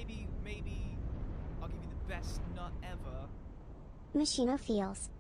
Maybe I'll give you the best nut ever. Machino feels.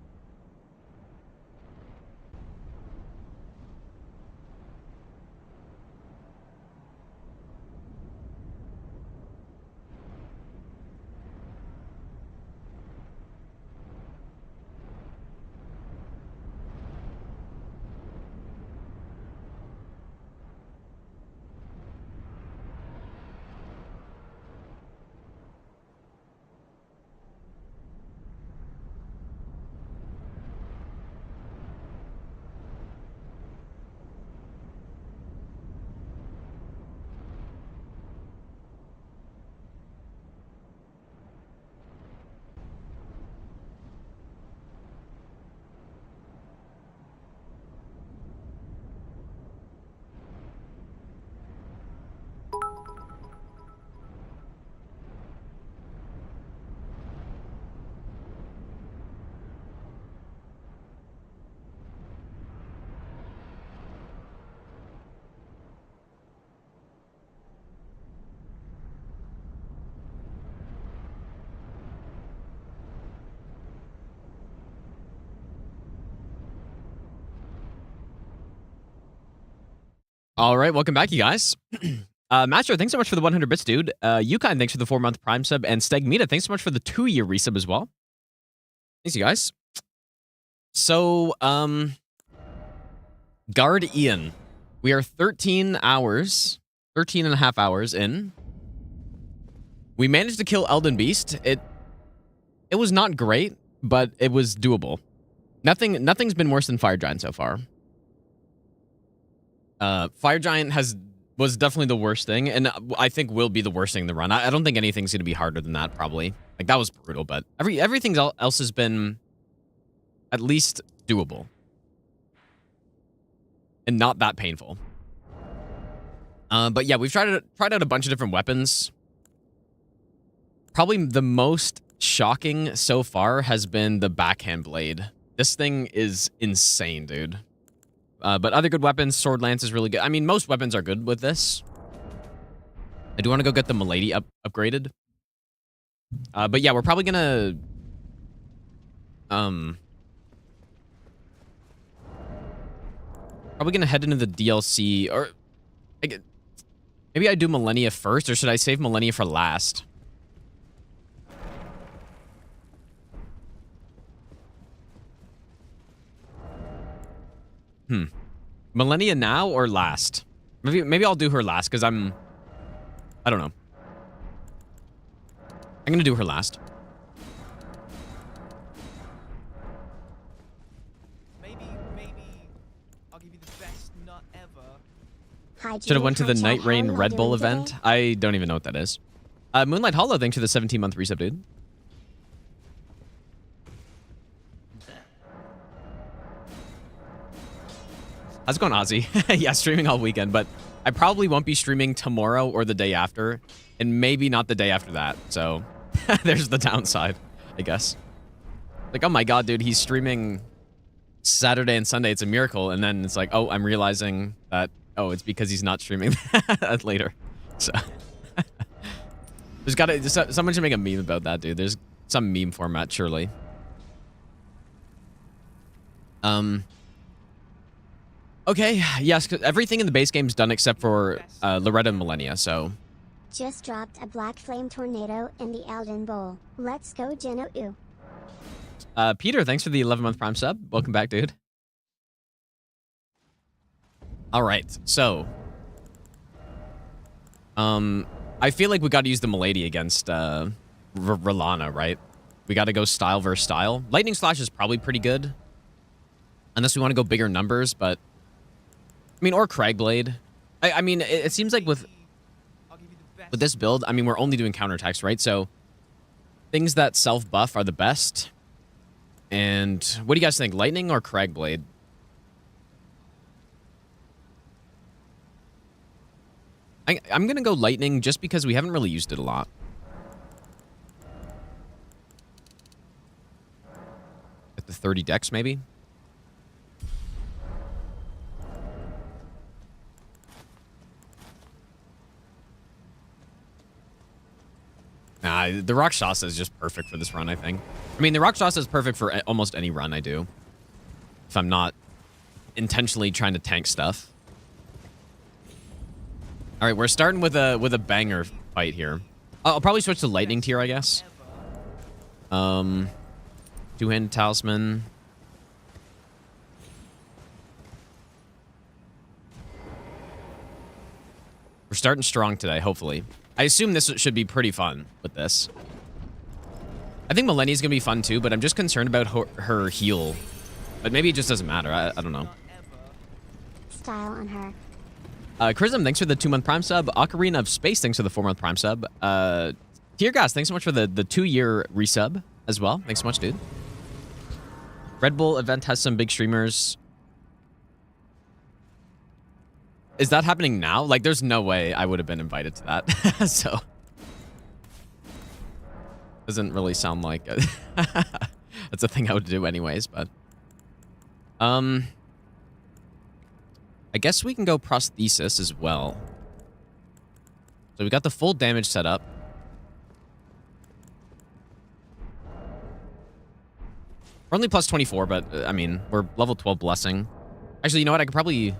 All right, welcome back, you guys. Master, thanks so much for the 100 bits, dude. Yukon, thanks for the 4-month Prime sub, and Stegmita, thanks so much for the 2-year resub as well. Thanks, you guys. So, Guard Ian. We are 13 and a half hours in. We managed to kill Elden Beast. It was not great, but it was doable. Nothing's been worse than Fire Giant so far. Fire Giant was definitely the worst thing, and I think will be the worst thing in the run. I don't think anything's going to be harder than that, probably. Like, that was brutal, but everything else has been at least doable. And not that painful. But yeah, we've tried out a bunch of different weapons. Probably the most shocking so far has been the backhand blade. This thing is insane, dude. But other good weapons, Sword Lance is really good. I mean, most weapons are good with this. I do want to go get the Milady upgraded. But yeah, we're probably gonna... Probably gonna head into the DLC, or... Maybe I do Millennia first, or should I save Millennia for last? Millennia now or last? Maybe I'll do her last, because I don't know. I'm gonna do her last. Maybe I'll give you the best nut ever. Hi, Should have went to the Chat. Night How are Rain y'all Red Bull doing today? event. I don't even know what that is. Moonlight Hollow, thanks for the 17-month resub, dude. How's it going, Ozzy? Yeah, streaming all weekend, but I probably won't be streaming tomorrow or the day after, and maybe not the day after that. So there's the downside, I guess. Like, oh my god, dude, he's streaming Saturday and Sunday. It's a miracle. And then it's like, oh, I'm realizing that, oh, it's because he's not streaming that later. So someone should make a meme about that, dude. There's some meme format, surely. Okay, yes, 'cause everything in the base game's done except for Loretta and Millennia, so... Just dropped a black flame tornado in the Elden Bowl. Let's go, Geno-oo. Peter, thanks for the 11-month Prime sub. Welcome back, dude. Alright, so... I feel like we gotta use the Milady against, R'Lana, right? We gotta go style versus style. Lightning Slash is probably pretty good. Unless we want to go bigger numbers, but... I mean, or Cragblade. I mean, it seems like with this build, I mean, we're only doing counterattacks, right? So, things that self-buff are the best. And what do you guys think? Lightning or Cragblade? I'm going to go Lightning just because we haven't really used it a lot. At the 30 dex, maybe? Nah, the Rakshasa is just perfect for this run, I think. I mean, the Rakshasa is perfect for almost any run I do. If I'm not intentionally trying to tank stuff. All right, we're starting with a banger fight here. I'll probably switch to lightning tier, I guess. Two-handed talisman. We're starting strong today, hopefully. I assume this should be pretty fun with this. I think Millennia's gonna be fun too, but I'm just concerned about her heal. But maybe it just doesn't matter. I don't know. Style on her. Chrism, thanks for the 2-month Prime sub. Ocarina of Space, thanks for the 4-month Prime sub. Tiergas, thanks so much for the 2-year resub as well. Thanks so much, dude. Red Bull event has some big streamers. Is that happening now? Like, there's no way I would have been invited to that. So. Doesn't really sound like it. That's a thing I would do anyways, but. I guess we can go prosthesis as well. So we got the full damage set up. We're only plus 24, but I mean, we're level 12 blessing. Actually, you know what? I could probably...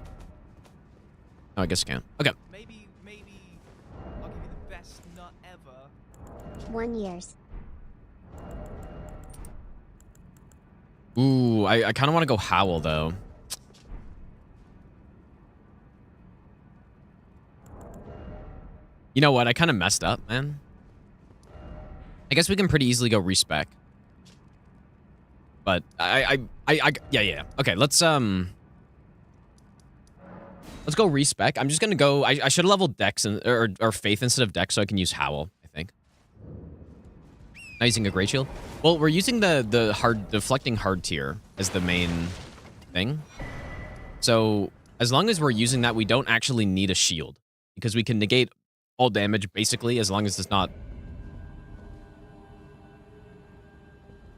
Oh, I guess I can. Okay. Maybe I'll give you the best nut ever. 1 years. Ooh, I kind of want to go Howl, though. You know what? I kind of messed up, man. I guess we can pretty easily go respec. But yeah. Okay, let's go respec. I'm just gonna go. I should have leveled Dex or Faith instead of Dex, so I can use Howl. I think. Not using a Great Shield. Well, we're using the deflecting hard tier as the main thing. So as long as we're using that, we don't actually need a shield because we can negate all damage basically as long as it's not.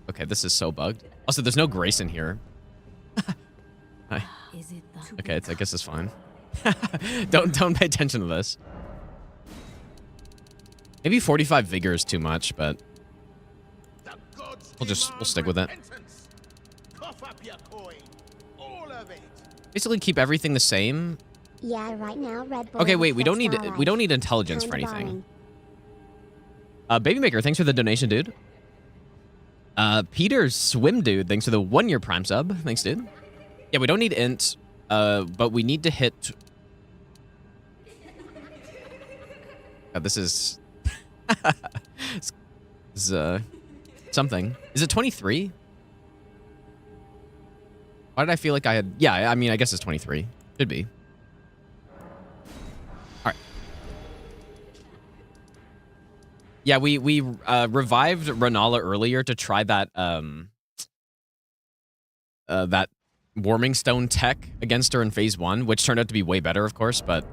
Okay, this is so bugged. Also, there's no Grace in here. Hi. Okay, I guess it's fine. Don't pay attention to this. Maybe 45 vigor is too much, but we'll stick with it. Basically, keep everything the same. Yeah, right now Red Bull. Okay, wait, we don't need intelligence for anything. Baby Maker, thanks for the donation, dude. Peter Swim Dude, thanks for the 1-year Prime sub. Thanks, dude. Yeah, we don't need int, but we need to hit. This is this is something. Is it 23? Why did I feel like I had? Yeah, I mean, I guess it's 23. Should be. All right. Yeah, we revived Renala earlier to try that that warming stone tech against her in phase 1, which turned out to be way better, of course, but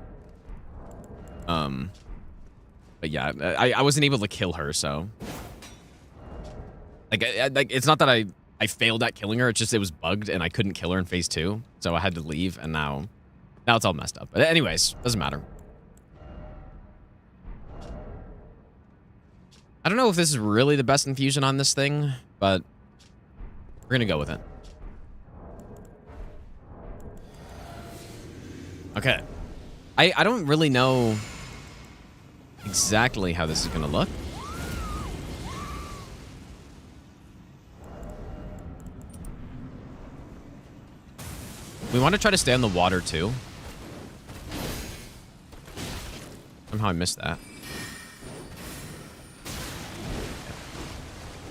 yeah, I wasn't able to kill her, so like it's not that I failed at killing her, it's just it was bugged and I couldn't kill her in phase 2, so I had to leave, and now it's all messed up. But anyways, doesn't matter. I don't know if this is really the best infusion on this thing, but we're gonna go with it. Okay. I don't really know exactly how this is gonna look. We want to try to stay on the water too. Somehow I missed that.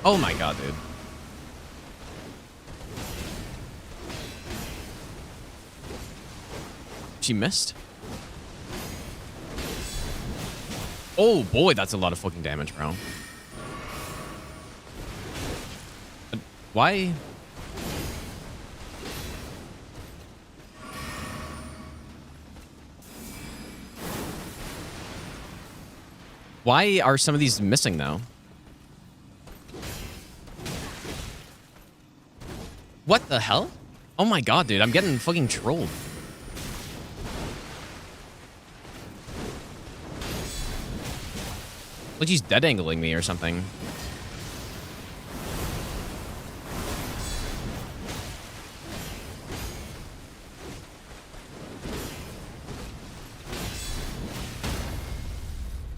Oh my god, dude. She missed? Oh boy, that's a lot of fucking damage, bro. But why? Why are some of these missing though? What the hell? Oh my god, dude, I'm getting fucking trolled. Like she's dead angling me or something.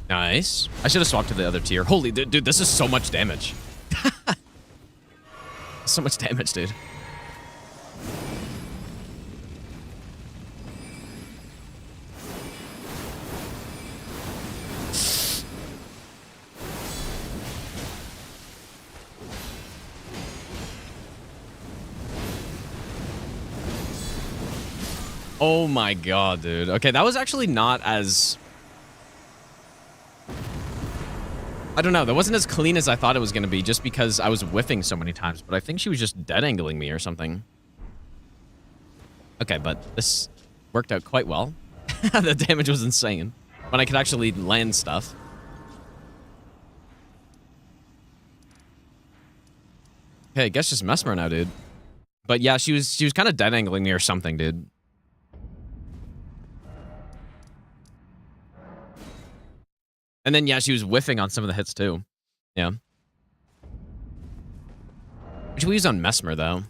Nice. I should have swapped to the other tier. Holy, dude, this is so much damage. So much damage, dude. Oh my god, dude. Okay, that was actually not as... I don't know. That wasn't as clean as I thought it was going to be just because I was whiffing so many times. But I think she was just dead angling me or something. Okay, but this worked out quite well. The damage was insane. When I could actually land stuff. Okay, I guess just Mesmer now, dude. But yeah, she was kind of dead angling me or something, dude. And then, yeah, she was whiffing on some of the hits, too. Yeah. Which we use on Mesmer, though.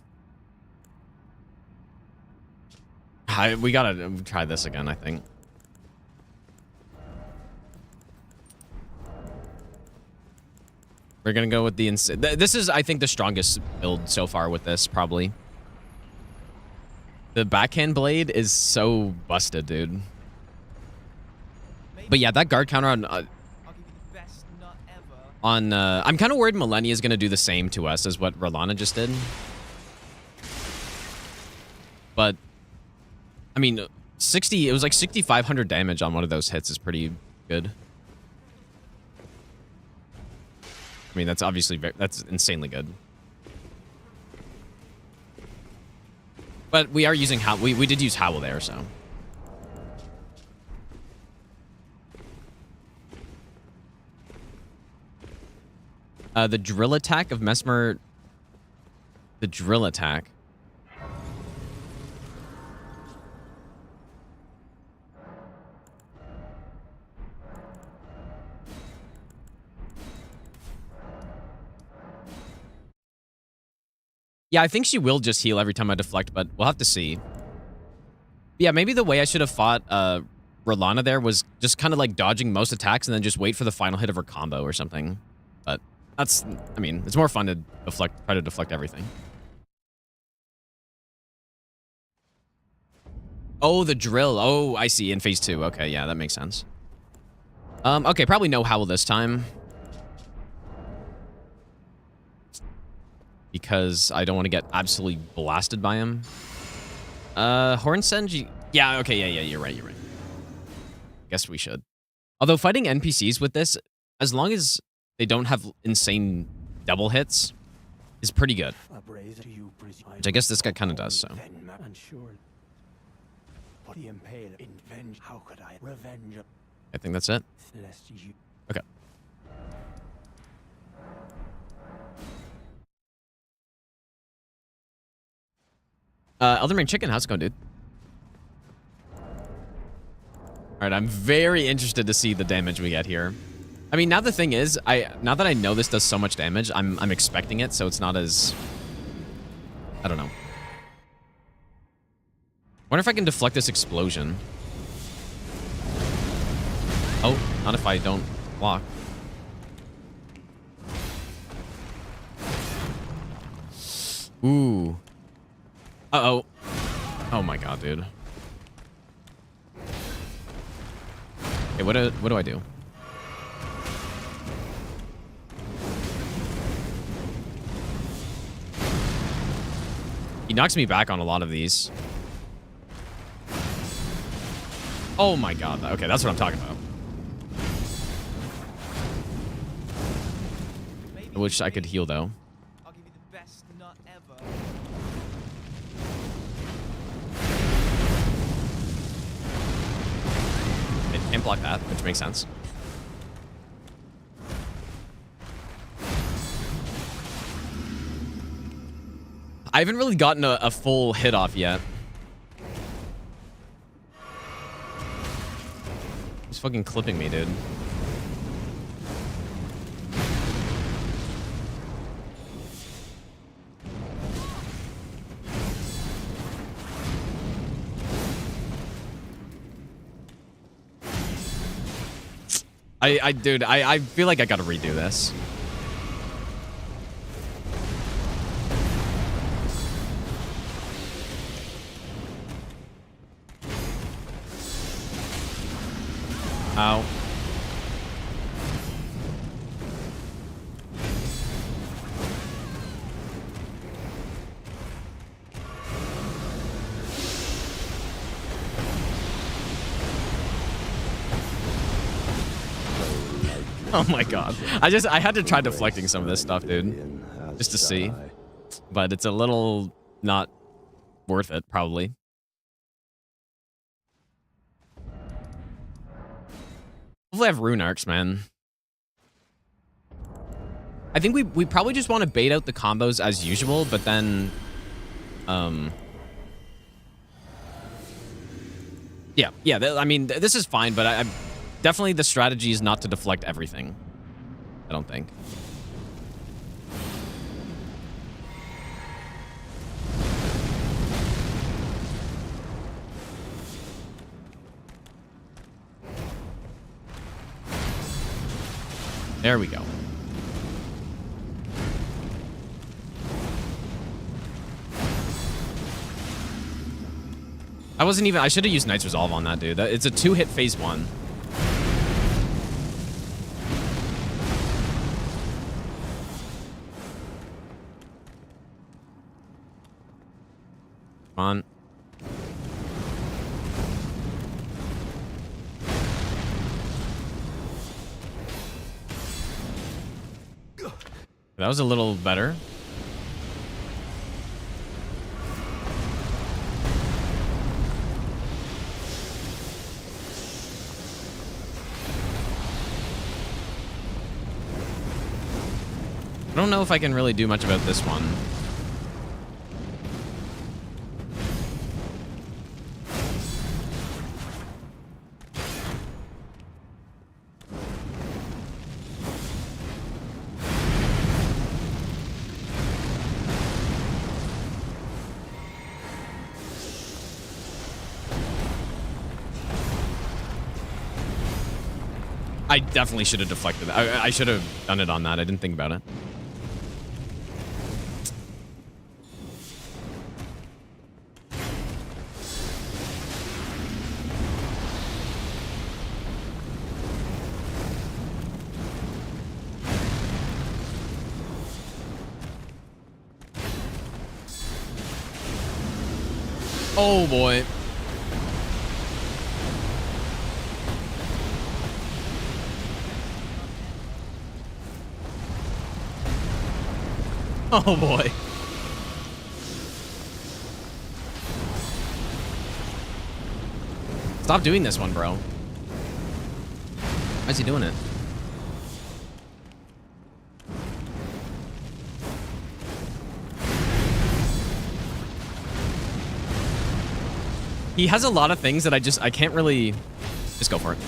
We gotta try this again, I think. We're gonna go with the insane... This is, I think, the strongest build so far with this, probably. The backhand blade is so busted, dude. But yeah, that guard counter on... I'm kind of worried Millennia is going to do the same to us as what Rolana just did. But, I mean, it was like 6,500 damage on one of those hits is pretty good. I mean, that's obviously, that's insanely good. But we are using, we did use Howl there, so. The drill attack of Mesmer. The drill attack. Yeah, I think she will just heal every time I deflect, but we'll have to see. Yeah, maybe the way I should have fought Rolana there was just kind of like dodging most attacks and then just wait for the final hit of her combo or something. But that's, I mean, it's more fun to try to deflect everything. Oh, the drill. Oh, I see. In phase 2. Okay, yeah, that makes sense. Okay, probably no Howl this time. Because I don't want to get absolutely blasted by him. Horn Senji. Yeah, okay, yeah, you're right. Guess we should. Although fighting NPCs with this, as long as they don't have insane double hits, is pretty good. Which I guess this guy kind of does, so. I think that's it. Okay. Elden Ring Chicken, how's it going, dude? Alright, I'm very interested to see the damage we get here. I mean, now the thing is, now that I know this does so much damage, I'm expecting it, so it's not as... I don't know. Wonder if I can deflect this explosion. Oh, not if I don't block. Ooh. Uh-oh. Oh my god, dude. Okay, what do I do? He knocks me back on a lot of these. Oh my god. Okay, that's what I'm talking about. I wish I could heal, though. I'll give you the best nut ever. It can't block that, which makes sense. I haven't really gotten a full hit off yet. He's fucking clipping me, dude. Dude, I feel like I gotta redo this. Ow. Oh my god. I had to try deflecting some of this stuff, dude. Just to see. But it's a little not worth it, probably. Hopefully I have rune arcs, man. I think we probably just want to bait out the combos as usual, but then yeah, I mean, this is fine, but I definitely the strategy is not to deflect everything. I don't think. There we go. I should have used Knight's Resolve on that, dude. It's a 2-hit phase 1. Come on. That was a little better. I don't know if I can really do much about this one. I definitely should have deflected that. I should have done it on that. I didn't think about it. Oh boy. Oh boy. Stop doing this one, bro. Why is he doing it? He has a lot of things that I can't really... Just go for it.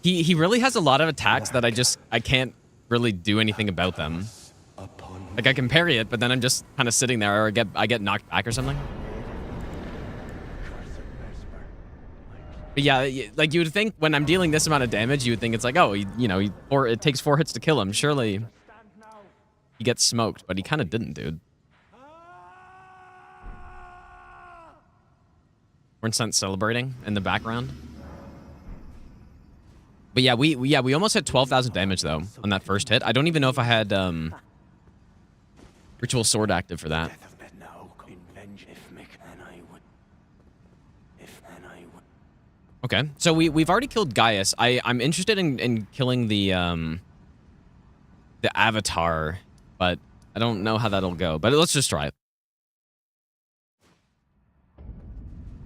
He really has a lot of attacks that I can't really do anything about them. Like I can parry it, but then I'm just kind of sitting there, or I get knocked back or something. But yeah, like you would think when I'm dealing this amount of damage, you would think it's like, oh, or it takes 4 hits to kill him. Surely he gets smoked, but he kind of didn't, dude. We're instant celebrating in the background. But yeah, we almost had 12,000 damage though on that first hit. I don't even know if I had Ritual Sword active for that. Okay, so we've already killed Gaius. I'm interested in killing the Avatar, but I don't know how that'll go. But let's just try it.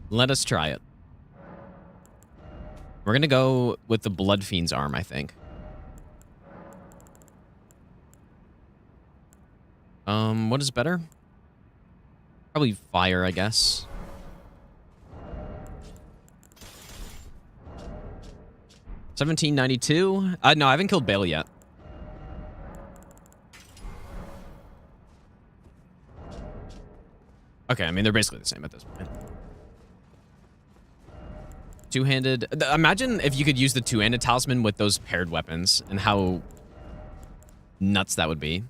Let us try it. We're gonna go with the Blood Fiend's arm, I think. What is better? Probably fire, I guess. $17.92. No, I haven't killed Bale yet. Okay, I mean they're basically the same at this point. two-handed. Imagine if you could use the two-handed talisman with those paired weapons and how nuts that would be.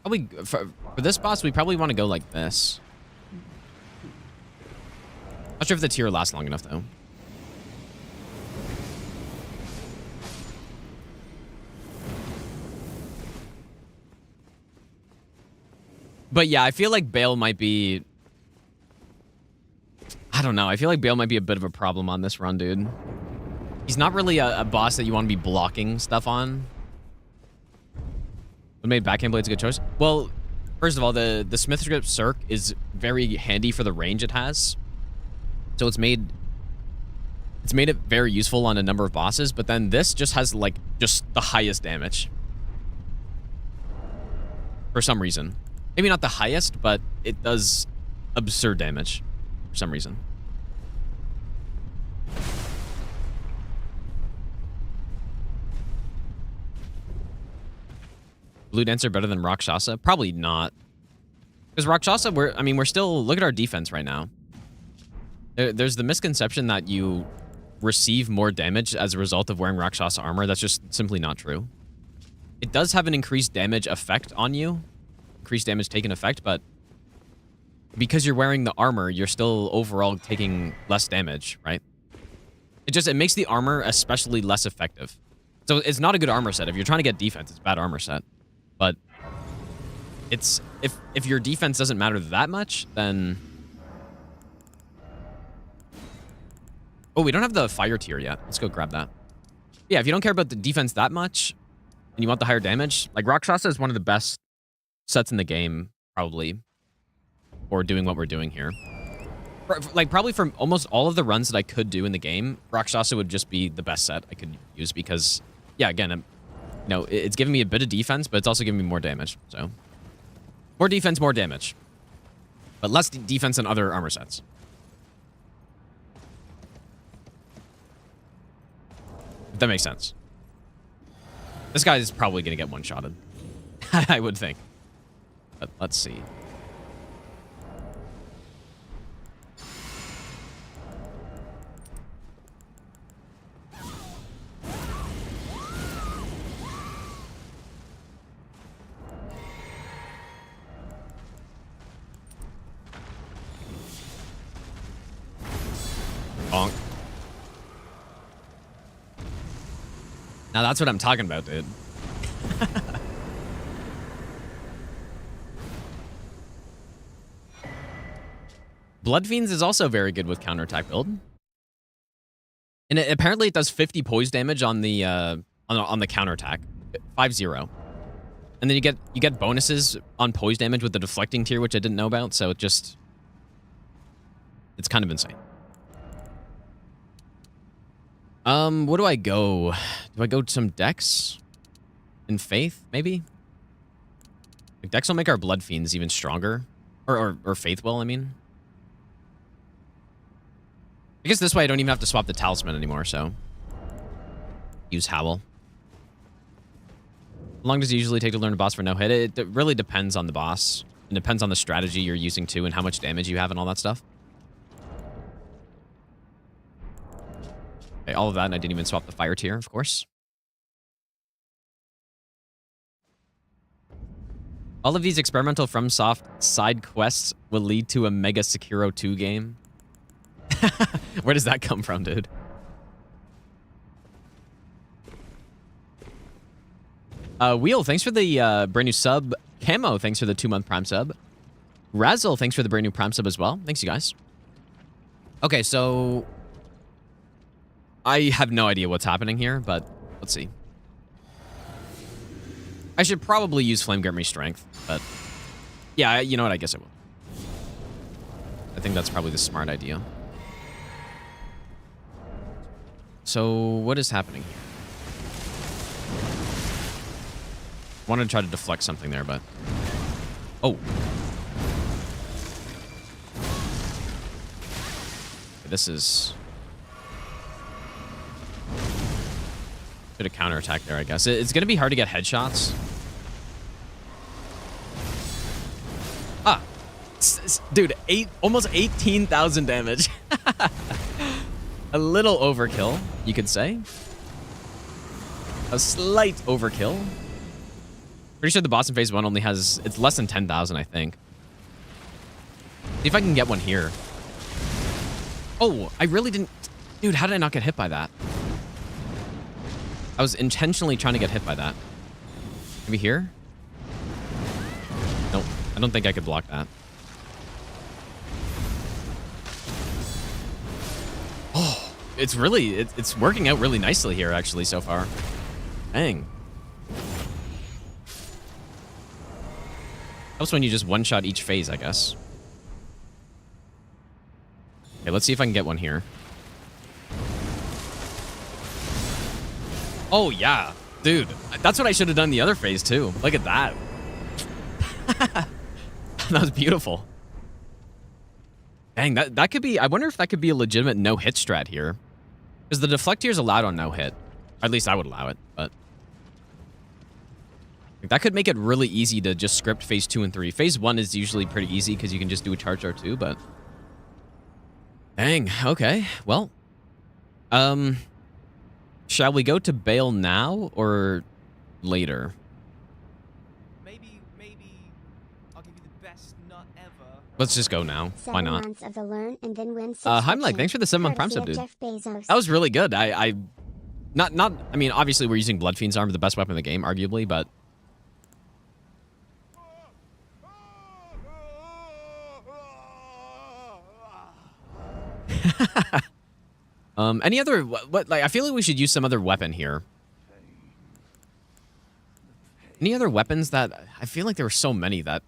Probably for this boss, we probably want to go like this. Not sure if the tier lasts long enough though. But yeah, I feel like Bale might be... I don't know. I feel like Bale might be a bit of a problem on this run, dude. He's not really a boss that you want to be blocking stuff on. What made Backhand Blades a good choice? Well, first of all, the Smith's Grip Circ is very handy for the range it has. So it's made it very useful on a number of bosses, but then this just has, like, just the highest damage. For some reason. Maybe not the highest, but it does absurd damage for some reason. Blue Dancer better than Rakshasa? Probably not. Because Rakshasa, we're still... Look at our defense right now. There's the misconception that you receive more damage as a result of wearing Rakshasa armor. That's just simply not true. It does have an increased damage effect on you. Increased damage taken effect, but because you're wearing the armor, you're still overall taking less damage, right? It makes the armor especially less effective. So it's not a good armor set. If you're trying to get defense, it's a bad armor set. But it's if your defense doesn't matter that much, then... Oh, we don't have the fire tier yet. Let's go grab that. Yeah, if you don't care about the defense that much, and you want the higher damage, like Rakshasa is one of the best sets in the game, probably, for doing what we're doing here. Like, probably from almost all of the runs that I could do in the game, Rakshasa would just be the best set I could use because, yeah, again, it's giving me a bit of defense, but it's also giving me more damage, so. More defense, more damage. But less defense than other armor sets. If that makes sense. This guy is probably going to get one-shotted. I would think. But let's see. Bonk. Now that's what I'm talking about, dude. Blood Fiends is also very good with counterattack build. And apparently it does 50 poise damage on the counterattack. 5-0. And then you get bonuses on poise damage with the deflecting tier, which I didn't know about, so it's kind of insane. What do I go? Do I go to some Dex? And Faith, maybe? Like Dex will make our Blood Fiends even stronger. Or Faith will, I mean. I guess this way I don't even have to swap the talisman anymore, so. Use Howl. How long does it usually take to learn a boss for no hit? It really depends on the boss. It depends on the strategy you're using too and how much damage you have and all that stuff. Okay, all of that, and I didn't even swap the fire tier, of course. All of these experimental FromSoft side quests will lead to a Mega Sekiro 2 game. Where does that come from, dude? Wheel, thanks for the brand new sub. Camo, thanks for the 2-month Prime sub. Razzle, thanks for the brand new Prime sub as well. Thanks, you guys. Okay, so... I have no idea what's happening here, but let's see. I should probably use Flame Grant Me Strength, but... Yeah, you know what? I guess I will. I think that's probably the smart idea. So, what is happening here? I wanted to try to deflect something there, but... Oh. This is... Bit of counterattack there, I guess. It's going to be hard to get headshots. Ah. Dude, almost 18,000 damage. A little overkill, you could say. A slight overkill. Pretty sure the boss in phase 1 only has... It's less than 10,000, I think. See if I can get one here. Oh, I really didn't... Dude, how did I not get hit by that? I was intentionally trying to get hit by that. Maybe here? Nope. I don't think I could block that. Oh, it's really... It's working out really nicely here, actually, so far. Dang. Helps when you just one-shot each phase, I guess. Okay, let's see if I can get one here. Oh, yeah. Dude, that's what I should have done the other phase, too. Look at that. That was beautiful. Dang, that could be... I wonder if that could be a legitimate no-hit strat here. Because the deflect here is allowed on no-hit. Or at least I would allow it, but... That could make it really easy to just script phase 2 and 3. Phase 1 is usually pretty easy because you can just do a charge R2, but... Dang, okay. Well... Shall we go to Bale now or later? Maybe I'll give you the best nut ever. Let's just go now. Why not? 7 months of the learn and then win Heimlich, thanks for the 7-month prime sub, dude. That was really good. I mean, obviously we're using Blood Fiend's Arm, the best weapon in the game, arguably, but... Any other... What, like, I feel like we should use some other weapon here. Any other weapons that... I feel like there were so many that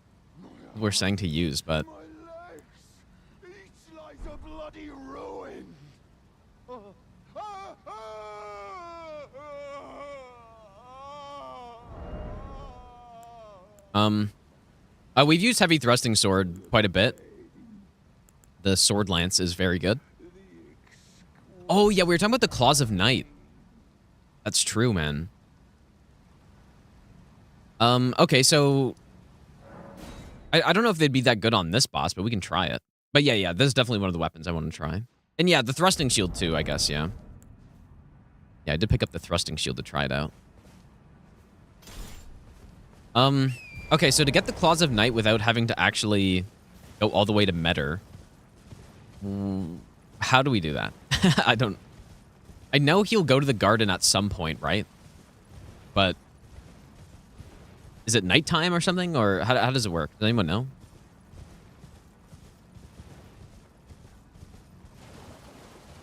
we're saying to use, but... Each lies a bloody ruin. We've used Heavy Thrusting Sword quite a bit. The Sword Lance is very good. Oh, yeah, we were talking about the Claws of Night. That's true, man. Okay, so... I don't know if they'd be that good on this boss, but we can try it. But yeah, this is definitely one of the weapons I want to try. And yeah, the Thrusting Shield too, I guess, yeah. Yeah, I did pick up the Thrusting Shield to try it out. Okay, so to get the Claws of Night without having to actually go all the way to Metter... How do we do that? I know he'll go to the garden at some point, right? But is it nighttime or something? Or how does it work? Does anyone know?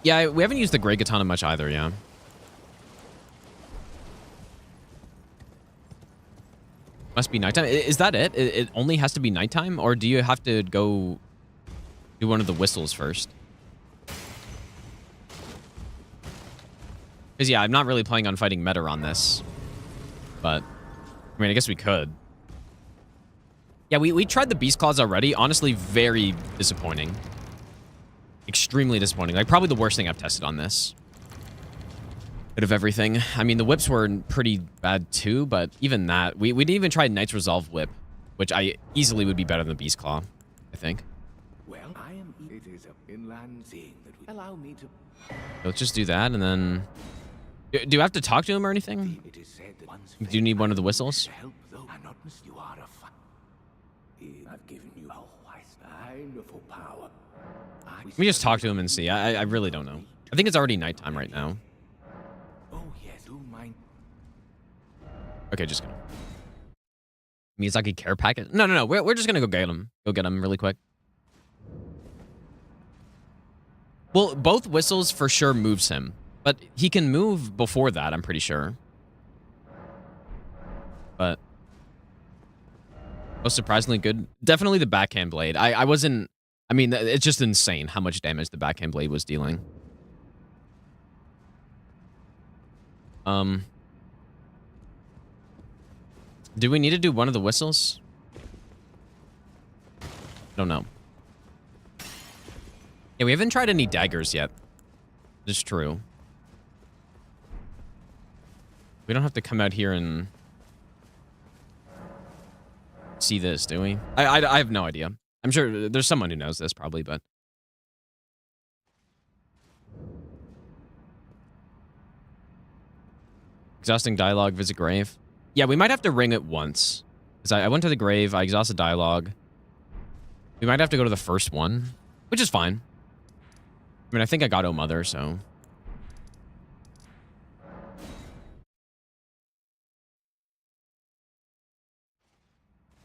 Yeah, we haven't used the Great Katana much either, yeah. Must be nighttime. Is that it? It only has to be nighttime? Or do you have to go do one of the whistles first? Because, yeah, I'm not really planning on fighting Meta on this. But, I mean, I guess we could. Yeah, we tried the Beast Claws already. Honestly, very disappointing. Extremely disappointing. Like, probably the worst thing I've tested on this. Bit of everything. I mean, the whips were pretty bad too, but even that... We didn't even try Knight's Resolve Whip, which I easily would be better than the Beast Claw, I think. Well, it is an inland thing that will allow me to... Let's just do that, and then... Do I have to talk to him or anything? It is said that once Do you need one of the whistles? to help those not miss you are a fun. I've given you a wonderful power. Let me just talk to him and see. I really don't know. I think it's already nighttime right now. Oh yes, do mind. Okay, just gonna... Miyazaki care packet? No. We're just gonna go get him. Go get him really quick. Well, both whistles for sure moves him. But he can move before that, I'm pretty sure. But... most surprisingly good. Definitely the backhand blade. I wasn't... I mean, it's just insane how much damage the backhand blade was dealing. Do we need to do one of the whistles? Don't know. Yeah, we haven't tried any daggers yet. It's true. We don't have to come out here and see this, do we? I have no idea. I'm sure there's someone who knows this probably, but exhausting dialogue, visit grave. Yeah, we might have to ring it once. Because I went to the grave, I exhausted dialogue. We might have to go to the first one, which is fine. I mean, I think I got O Mother, so.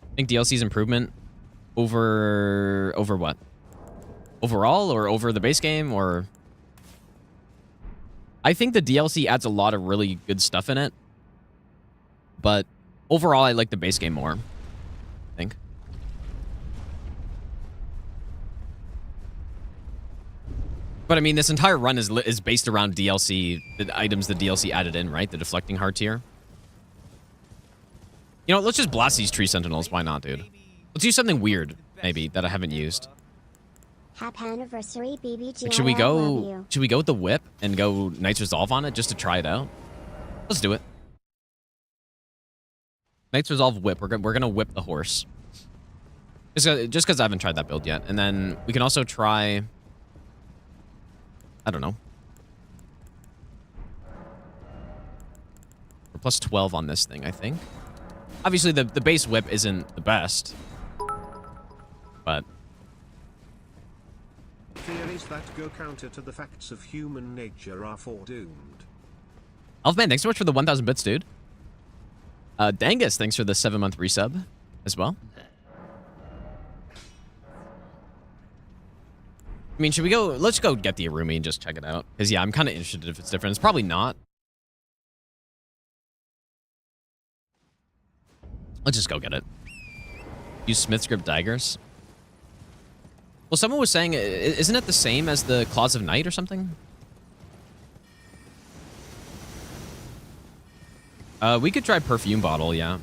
I think DLC's improvement over what? Overall or over the base game or? I think the DLC adds a lot of really good stuff in it. But overall, I like the base game more, I think. But I mean, this entire run is based around DLC, the items the DLC added in, right? The deflecting heart tier. You know, let's just blast these tree sentinels. Why not, dude? Let's use something weird, maybe, that I haven't used. Happy anniversary, BBG. Like, should we go? Should we go with the whip and go Knight's Resolve on it just to try it out? Let's do it. Knight's Resolve whip. We're gonna whip the horse. Just because I haven't tried that build yet, and then we can also try. I don't know. We're plus 12 on this thing, I think. Obviously, the base whip isn't the best, but theories that go counter to the facts of human nature are foredoomed. Elfman, thanks so much for the 1,000 bits, dude. Dangus, thanks for the 7-month resub as well. I mean, should we go? Let's go get the Arumi and just check it out. Because, yeah, I'm kind of interested if it's different. It's probably not. Let's just go get it. Use Smith's Grip daggers. Well, someone was saying, isn't it the same as the Claws of Night or something? We could try Perfume Bottle, yeah.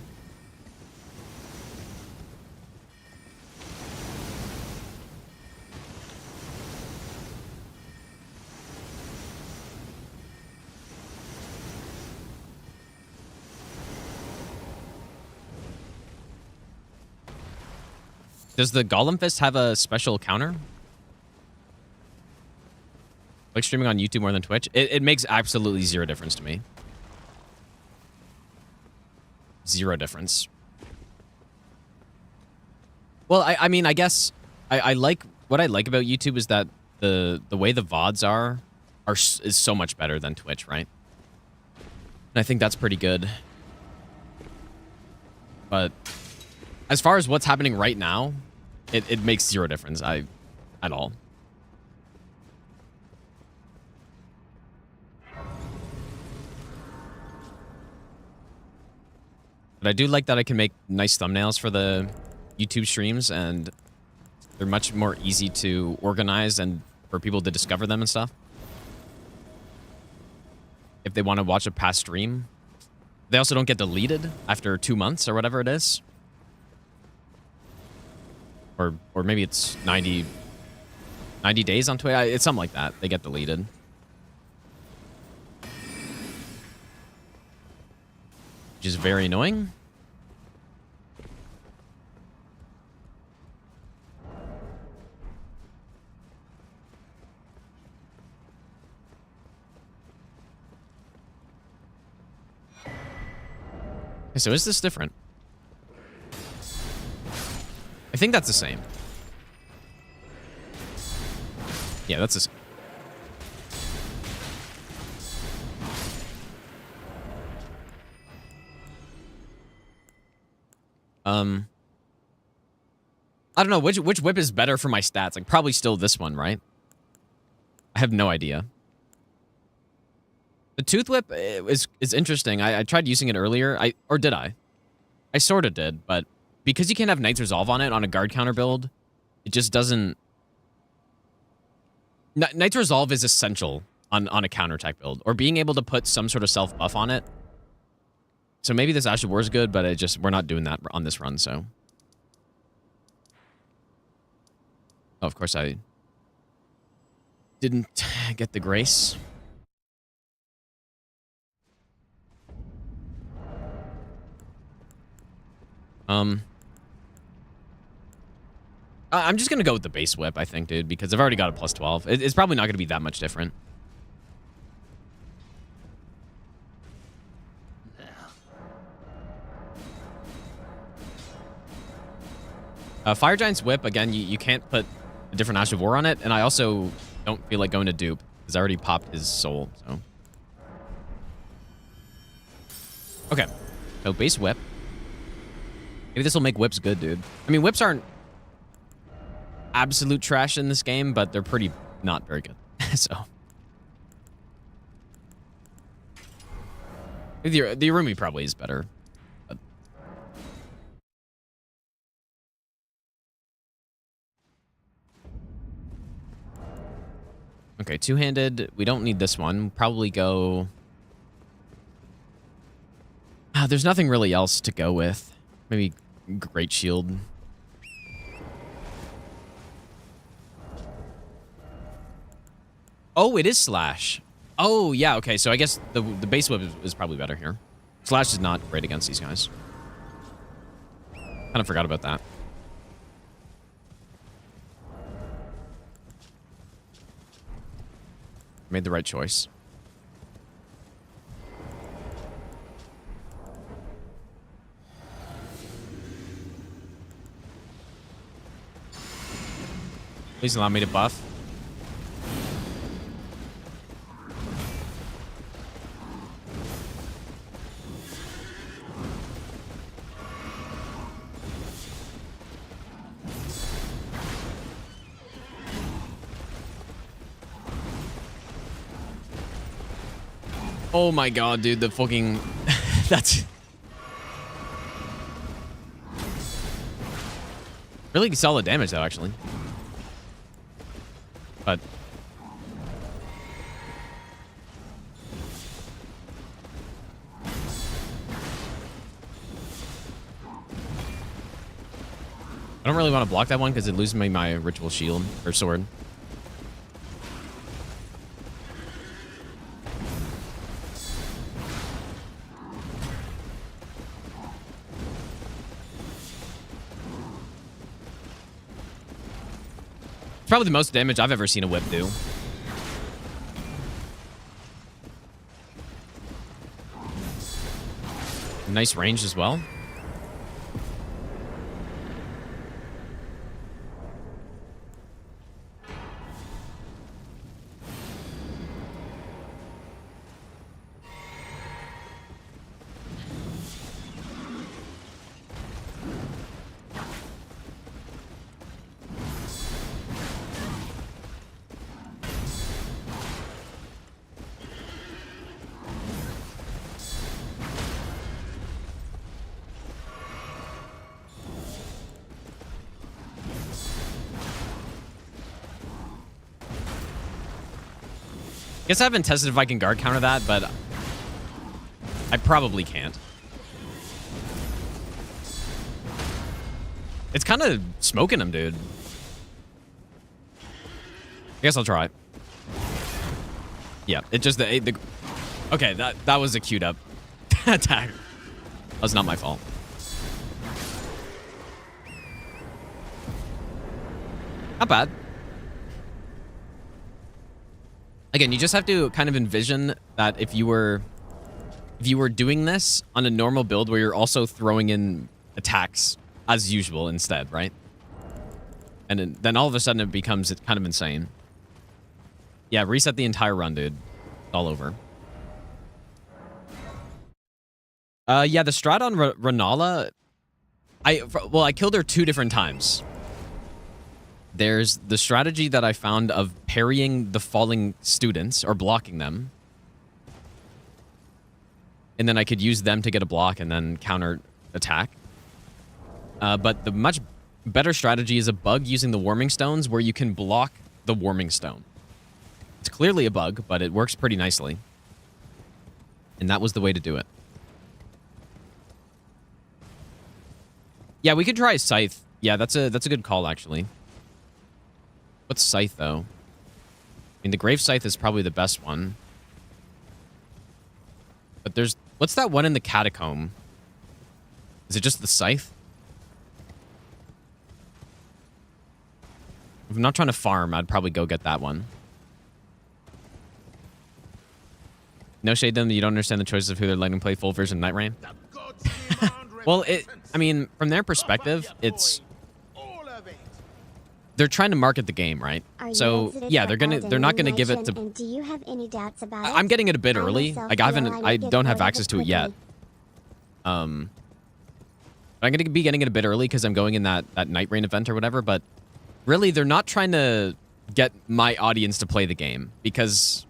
Does the Golem Fist have a special counter? Like streaming on YouTube more than Twitch? It makes absolutely zero difference to me. Zero difference. Well, I mean, I guess I like what I like about YouTube is that the way the VODs is so much better than Twitch, right? And I think that's pretty good. But as far as what's happening right now, it makes zero difference at all. But I do like that I can make nice thumbnails for the YouTube streams, and they're much more easy to organize and for people to discover them and stuff. If they want to watch a past stream. They also don't get deleted after 2 months or whatever it is. Or maybe it's 90 days on Twitch. It's something like that. They get deleted. Which is very annoying. Okay, so is this different? I think that's the same. Yeah, that's the same. I don't know which whip is better for my stats. Like probably still this one, right? I have no idea. The tooth whip is interesting. I tried using it earlier. Or did I? I sort of did, but because you can't have Knight's Resolve on it on a guard counter build, it just doesn't. Knight's Resolve is essential on a counterattack build, or being able to put some sort of self buff on it. So maybe this Ash of War is good, but we're not doing that on this run. So, oh, of course I didn't get the grace. I'm just going to go with the base whip, I think, dude, because I've already got a plus 12. It's probably not going to be that much different. Fire Giant's whip, again, you can't put a different Ash of War on it, and I also don't feel like going to dupe, because I already popped his soul, so. Okay, so base whip. Maybe this will make whips good, dude. I mean, whips aren't absolute trash in this game, but they're pretty not very good, so. The Arumi probably is better. But. Okay, two-handed. We don't need this one. Probably go... there's nothing really else to go with. Maybe Great Shield. Oh, it is Slash. Oh, yeah, okay. So I guess the base whip is probably better here. Slash is not great against these guys. Kind of forgot about that. Made the right choice. Please allow me to buff. Oh my god, dude, the fucking... That's... really solid damage, though, actually. But... I don't really want to block that one because it loses me my ritual shield or sword. Probably the most damage I've ever seen a whip do. Nice range as well. Guess I haven't tested if I can guard counter that, but I probably can't. It's kind of smoking him, dude. I guess I'll try. Yeah, it just the okay, that was a queued up attack. That was not my fault. Not bad. Again, you just have to kind of envision that if you were doing this on a normal build where you're also throwing in attacks as usual instead, right? And then all of a sudden it becomes kind of insane. Yeah, reset the entire run, dude. It's all over. Yeah, the strat on Renala, I killed her 2 different times. There's the strategy that I found of parrying the falling students or blocking them. And then I could use them to get a block and then counter attack. But the much better strategy is a bug using the warming stones where you can block the warming stone. It's clearly a bug, but it works pretty nicely. And that was the way to do it. Yeah, we could try Scythe. Yeah, that's a good call, actually. What's Scythe, though? I mean, the Grave Scythe is probably the best one. But there's... What's that one in the Catacomb? Is it just the Scythe? I'm not trying to farm, I'd probably go get that one. No shade them, you don't understand the choices of who they're letting play full version Night Rain. Well, I mean, from their perspective, it's they're trying to market the game, right? So yeah, they're not gonna give it to. And do you have any doubts about it? I'm getting it a bit early. Like I don't have access to it yet. But I'm gonna be getting it a bit early because I'm going in that Night Rain event or whatever. But really, they're not trying to get my audience to play the game because,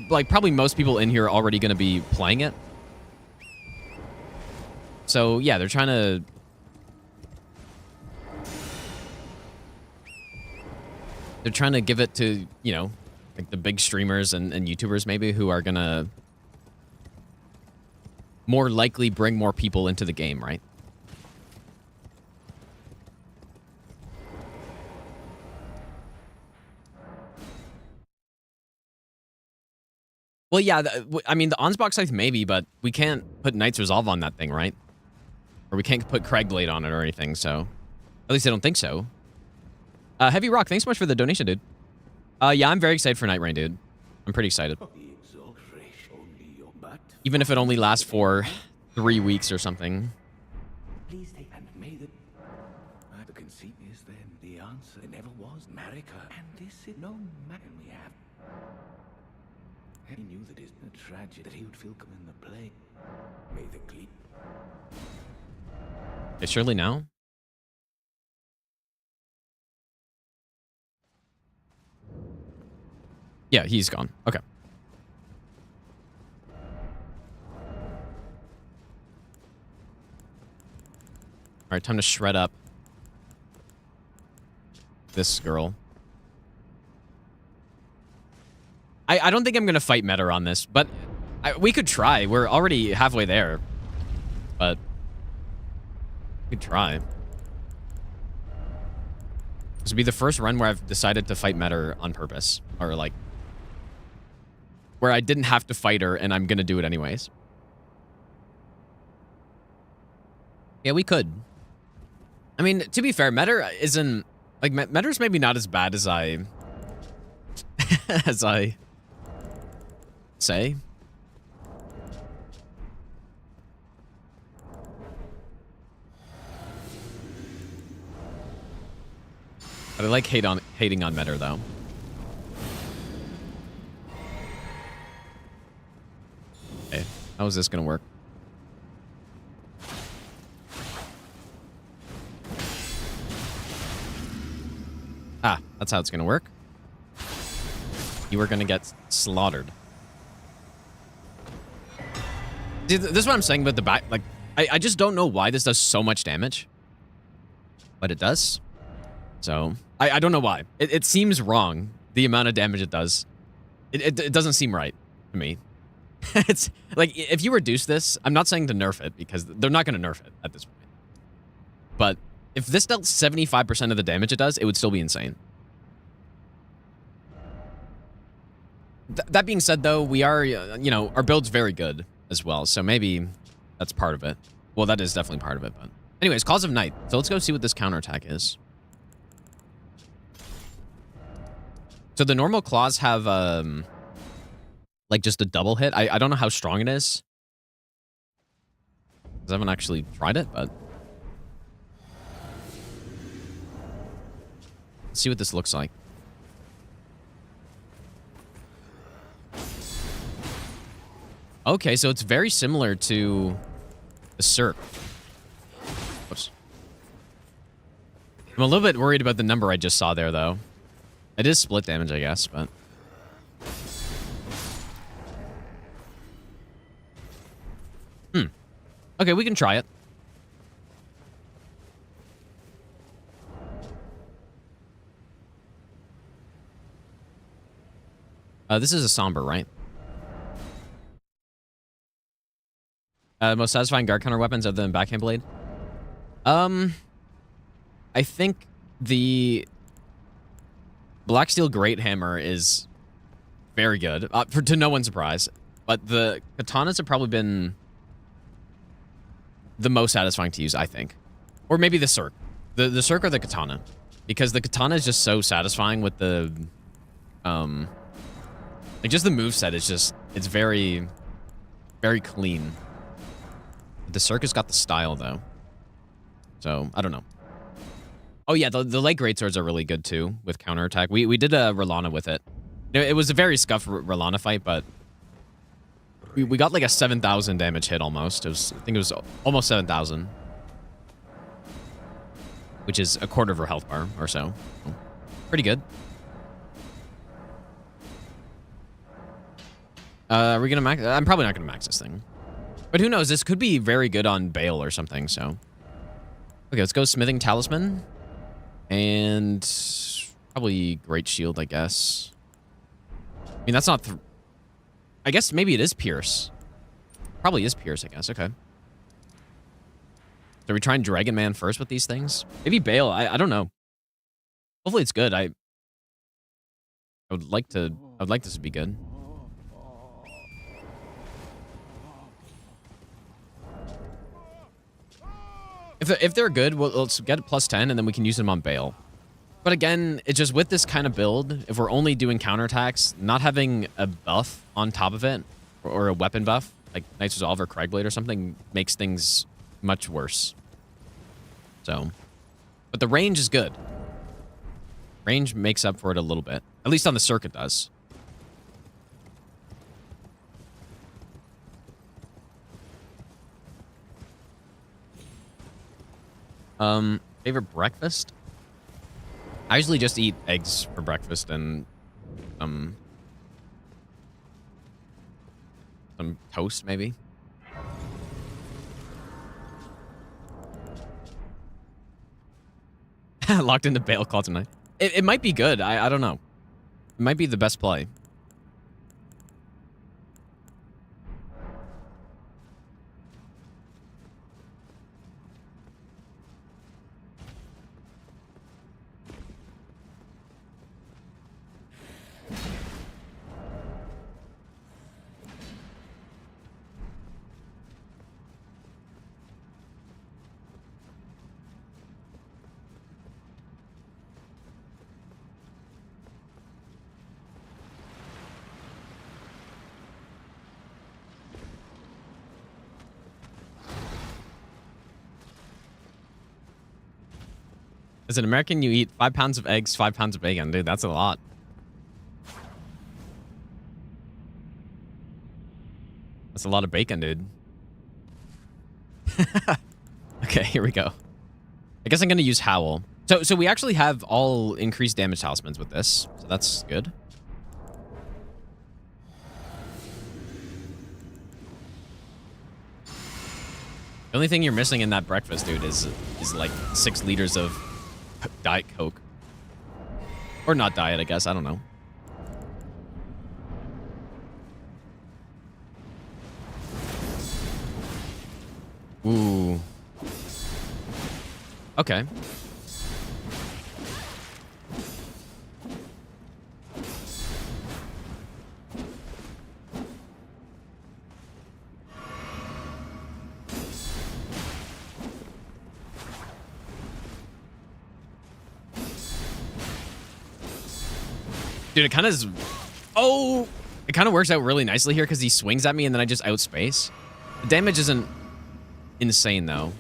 like, probably most people in here are already gonna be playing it. So yeah, they're trying to. They're trying to give it to, you know, like the big streamers and YouTubers maybe who are gonna more likely bring more people into the game, right? Well, yeah, I mean, the Onsbox Scythe maybe, but we can't put Knight's Resolve on that thing, right? Or we can't put Craigblade on it or anything, so. At least I don't think so. Heavy Rock, thanks so much for the donation, dude. Yeah, I'm very excited for Night Rain, dude. I'm pretty excited. Even if it only lasts for 3 weeks or something. Please take and may the conceit is then the answer. It never was America, and this is no man we have. He knew that it's a tragedy that he would feel come in the play. May the gleam. Okay, surely now. Yeah, he's gone. Okay. All right, time to shred up this girl. I don't think I'm going to fight Meta on this, but we could try. We're already halfway there, but we could try. This would be the first run where I've decided to fight Meta on purpose, or like, where I didn't have to fight her, and I'm going to do it anyways. Yeah, we could. I mean, to be fair, Meta isn't... Like, Meta's maybe not as bad as I... as I... say. But I like hating on Meta, though. Okay, how is this gonna work? Ah, that's how it's gonna work. You are gonna get slaughtered. Dude, this is what I'm saying about the back. Like, I just don't know why this does so much damage. But it does. So, I don't know why. It seems wrong, the amount of damage it does. It doesn't seem right to me. It's like, if you reduce this, I'm not saying to nerf it, because they're not going to nerf it at this point. But if this dealt 75% of the damage it does, it would still be insane. That being said, though, we are, you know, our build's very good as well, so maybe that's part of it. Well, that is definitely part of it, but... Anyways, Cause of Night. So let's go see what this counterattack is. So the normal claws have, like, just a double hit. I don't know how strong it is, because I haven't actually tried it, but... Let's see what this looks like. Okay, so it's very similar to the Cirque. Whoops. I'm a little bit worried about the number I just saw there, though. It is split damage, I guess, but... Okay, we can try it. This is a Somber, right? Most satisfying guard counter weapons other than Backhand Blade? I think the Black Steel Great Hammer is very good, to no one's surprise. But the katanas have probably been the most satisfying to use, I think. Or maybe the Cirque. The Cirque or the Katana. Because the Katana is just so satisfying with the... like, just the moveset is just... It's very... Very clean. The Cirque has got the style, though. So, I don't know. Oh, yeah, the light greatswords are really good, too, with counterattack. We did a Rolana with it. It was a very scuffed Rolana fight, but... We got like a 7,000 damage hit almost. I think it was almost 7,000. Which is a quarter of her health bar or so. Pretty good. Are we gonna max? I'm probably not gonna max this thing. But who knows? This could be very good on Bale or something, so. Okay, let's go Smithing Talisman. And probably Great Shield, I guess. I mean, that's not... I guess maybe it is Pierce. Probably is Pierce, I guess. Okay. So we try and Dragon Man first with these things? Maybe Bale. I don't know. Hopefully it's good. I would like this to be good. If they're good, let's get it plus 10 and then we can use them on Bale. But again, it's just with this kind of build, if we're only doing counterattacks, not having a buff on top of it, or a weapon buff, like Knight's Resolve or Craigblade or something, makes things much worse. So, but the range is good. Range makes up for it a little bit. At least on the circuit does. Favorite breakfast? I usually just eat eggs for breakfast and some toast, maybe. Locked into Bale Call tonight. It might be good. I don't know. It might be the best play. As an American, you eat 5 pounds of eggs, 5 pounds of bacon. Dude, that's a lot. That's a lot of bacon, dude. Okay, here we go. I guess I'm going to use Howl. So we actually have all increased damage talismans with this. So that's good. The only thing you're missing in that breakfast, dude, is like 6 liters of Diet Coke. Or not diet, I guess. I don't know. Ooh. Okay. Dude, it kind of is... Oh! It kind of works out really nicely here because he swings at me and then I just outspace. The damage isn't insane, though.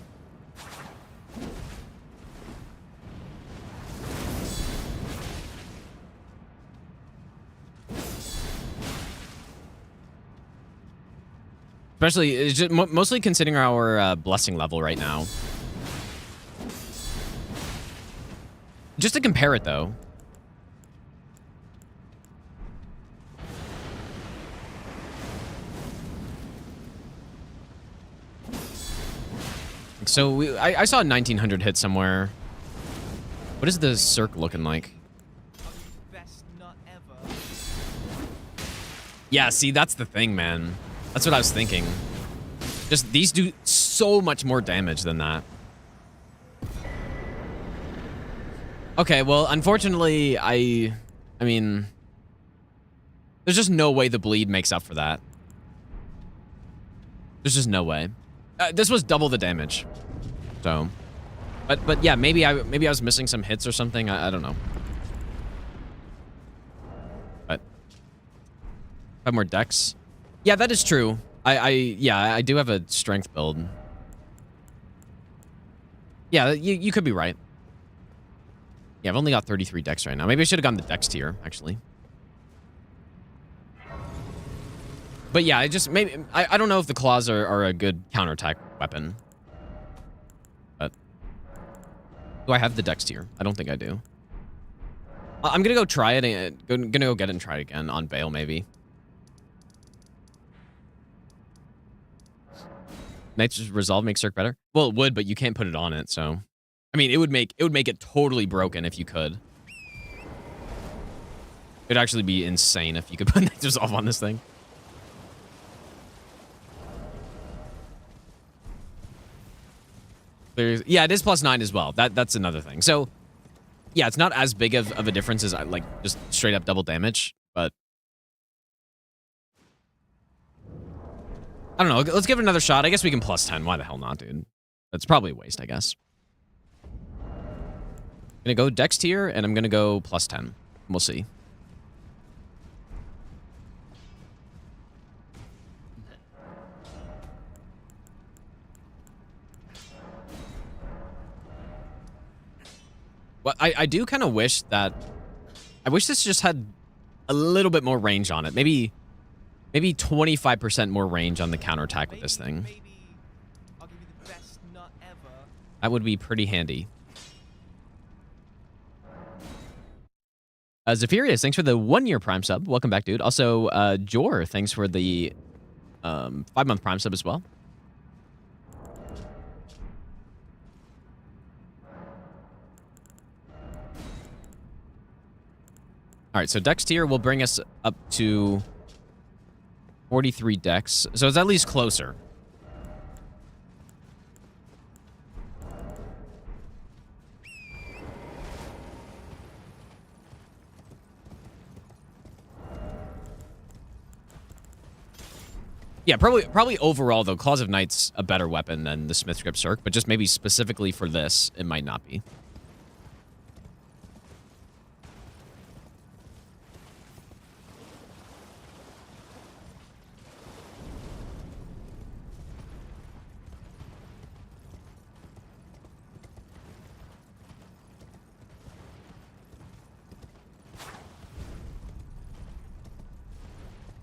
Especially, it's just mostly considering our blessing level right now. Just to compare it, though. So I saw a 1900 hit somewhere. What is the Cirque looking like? Best nut ever. Yeah, see, that's the thing, man. That's what I was thinking. Just these do so much more damage than that. Okay, well, unfortunately, I mean, there's just no way the bleed makes up for that. There's just no way. This was double the damage. So, But yeah, maybe I was missing some hits or something. I don't know. But 5 more decks. Yeah, that is true. I do have a strength build. Yeah, you could be right. Yeah, I've only got 33 decks right now. Maybe I should have gone the dex tier, actually. But yeah, I don't know if the claws are a good counterattack weapon. But do I have the dex tier? I don't think I do. I'm gonna go try it. Gonna go get it and try it again on Bale, maybe. Nature's Resolve makes Cirque better. Well, it would, but you can't put it on it. So, I mean, it would make it totally broken if you could. It'd actually be insane if you could put Nature's Resolve on this thing. Yeah, it is +9 as well. That's another thing. So, yeah, it's not as big of a difference as like just straight up double damage, but I don't know. Let's give it another shot. I guess we can +10. Why the hell not, dude? That's probably a waste, I guess. I'm gonna go dex tier, and I'm gonna go +10. We'll see. Well, I do kind of wish that... I wish this just had a little bit more range on it. Maybe 25% more range on the counterattack with this thing. Maybe I'll give you the best nut ever. That would be pretty handy. Zephirius, thanks for the 1-year Prime sub. Welcome back, dude. Also, Jor, thanks for the 5-month Prime sub as well. All right, so dex tier will bring us up to 43 decks. So it's at least closer. Yeah, probably overall, though, Claws of Knight's a better weapon than the Smith Script Cirque, but just maybe specifically for this, it might not be.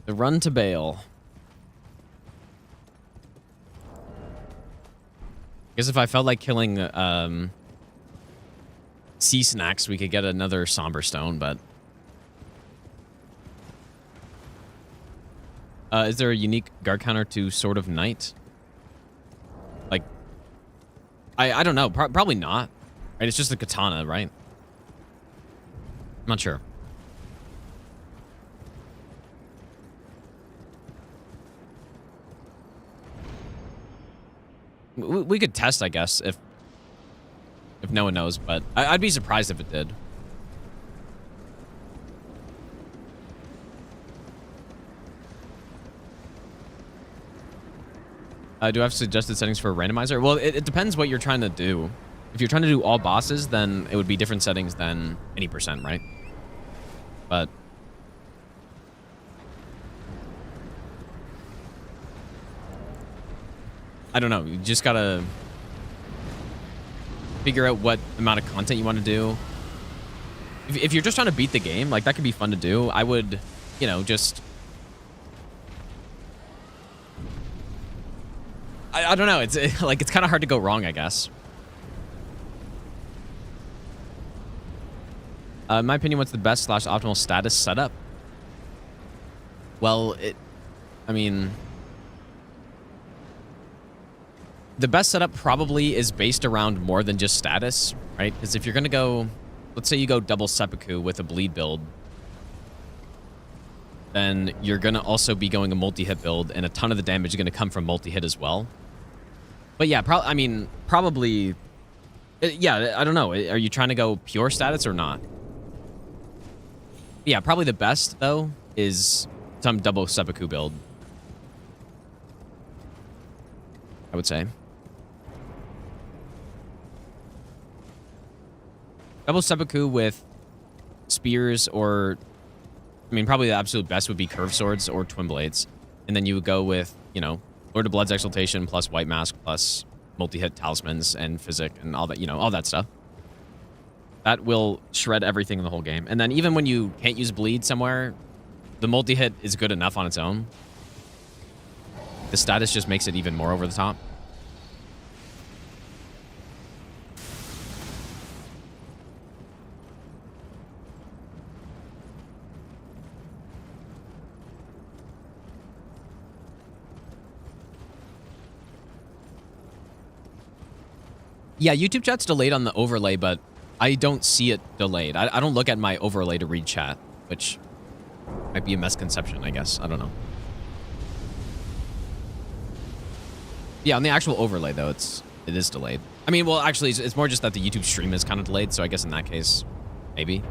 The run to Bale. I guess if I felt like killing Sea Snacks, we could get another Somber Stone, but... is there a unique guard counter to Sword of Night? Like... I don't know. Probably not. Right? It's just a katana, right? I'm not sure. We could test, I guess, if no one knows, but I'd be surprised if it did. Do I have suggested settings for a randomizer? Well, it depends what you're trying to do. If you're trying to do all bosses, then it would be different settings than any %, right? But... I don't know. You just gotta figure out what amount of content you want to do. If you're just trying to beat the game, like, that could be fun to do. I would, you know, just... I don't know. It's like, it's kind of hard to go wrong, I guess. In my opinion, what's the best / optimal status setup? Well, I mean... The best setup probably is based around more than just status, right? Because if you're going to go... Let's say you go double seppuku with a bleed build. Then you're going to also be going a multi-hit build, and a ton of the damage is going to come from multi-hit as well. But yeah, I mean, probably... Yeah, I don't know. Are you trying to go pure status or not? Yeah, probably the best, though, is some double seppuku build. I would say. Double seppuku with spears or... I mean, probably the absolute best would be curved swords or twin blades. And then you would go with, you know, Lord of Blood's Exaltation plus White Mask plus multi-hit talismans and physic and all that, you know, all that stuff. That will shred everything in the whole game. And then even when you can't use bleed somewhere, the multi-hit is good enough on its own. The status just makes it even more over the top. Yeah, YouTube chat's delayed on the overlay, but I don't see it delayed. I don't look at my overlay to read chat, which might be a misconception, I guess. I don't know. Yeah, on the actual overlay, though, it is delayed. I mean, well, actually, it's more just that the YouTube stream is kind of delayed, so I guess in that case, maybe.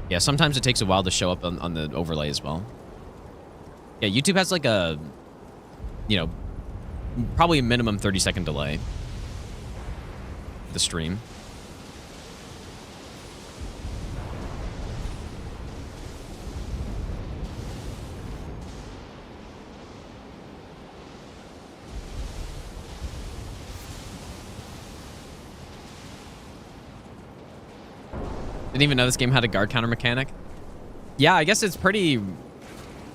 Yeah, sometimes it takes a while to show up on the overlay as well. Yeah, YouTube has like a, you know, probably a minimum 30-second delay. The stream. Didn't even know this game had a guard counter mechanic. Yeah, I guess it's pretty,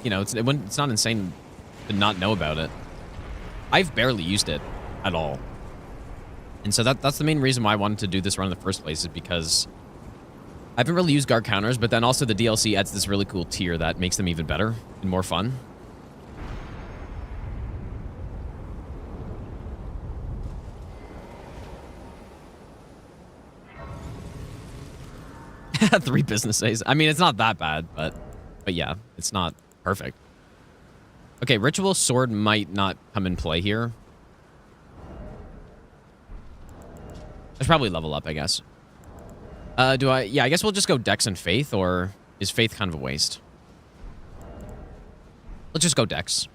you know, it's not insane to not know about it. I've barely used it at all. And so that's the main reason why I wanted to do this run in the first place, is because I haven't really used guard counters, but then also the DLC adds this really cool tier that makes them even better and more fun. Three business days. I mean, it's not that bad, but yeah, it's not perfect. Okay, ritual sword might not come in play here. I should probably level up, I guess. Yeah, I guess we'll just go Dex and Faith, or is Faith kind of a waste? Let's just go Dex.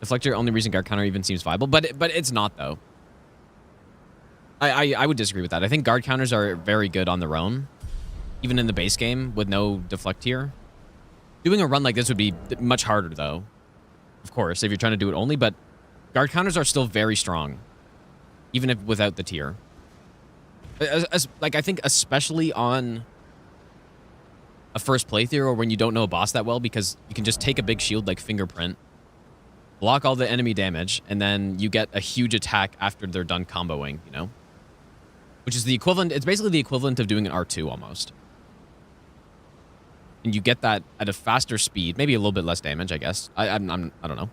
Deflector, only reason guard counter even seems viable, but it's not, though. I would disagree with that. I think guard counters are very good on their own, even in the base game with no deflect tier. Doing a run like this would be much harder, though. Of course, if you're trying to do it only, but guard counters are still very strong. Even if without the tier. Like, I think especially on a first playthrough or when you don't know a boss that well, because you can just take a big shield like Fingerprint, block all the enemy damage, and then you get a huge attack after they're done comboing, you know? Which is the equivalent, it's basically the equivalent of doing an R2 almost. And you get that at a faster speed, maybe a little bit less damage, I guess. I don't know.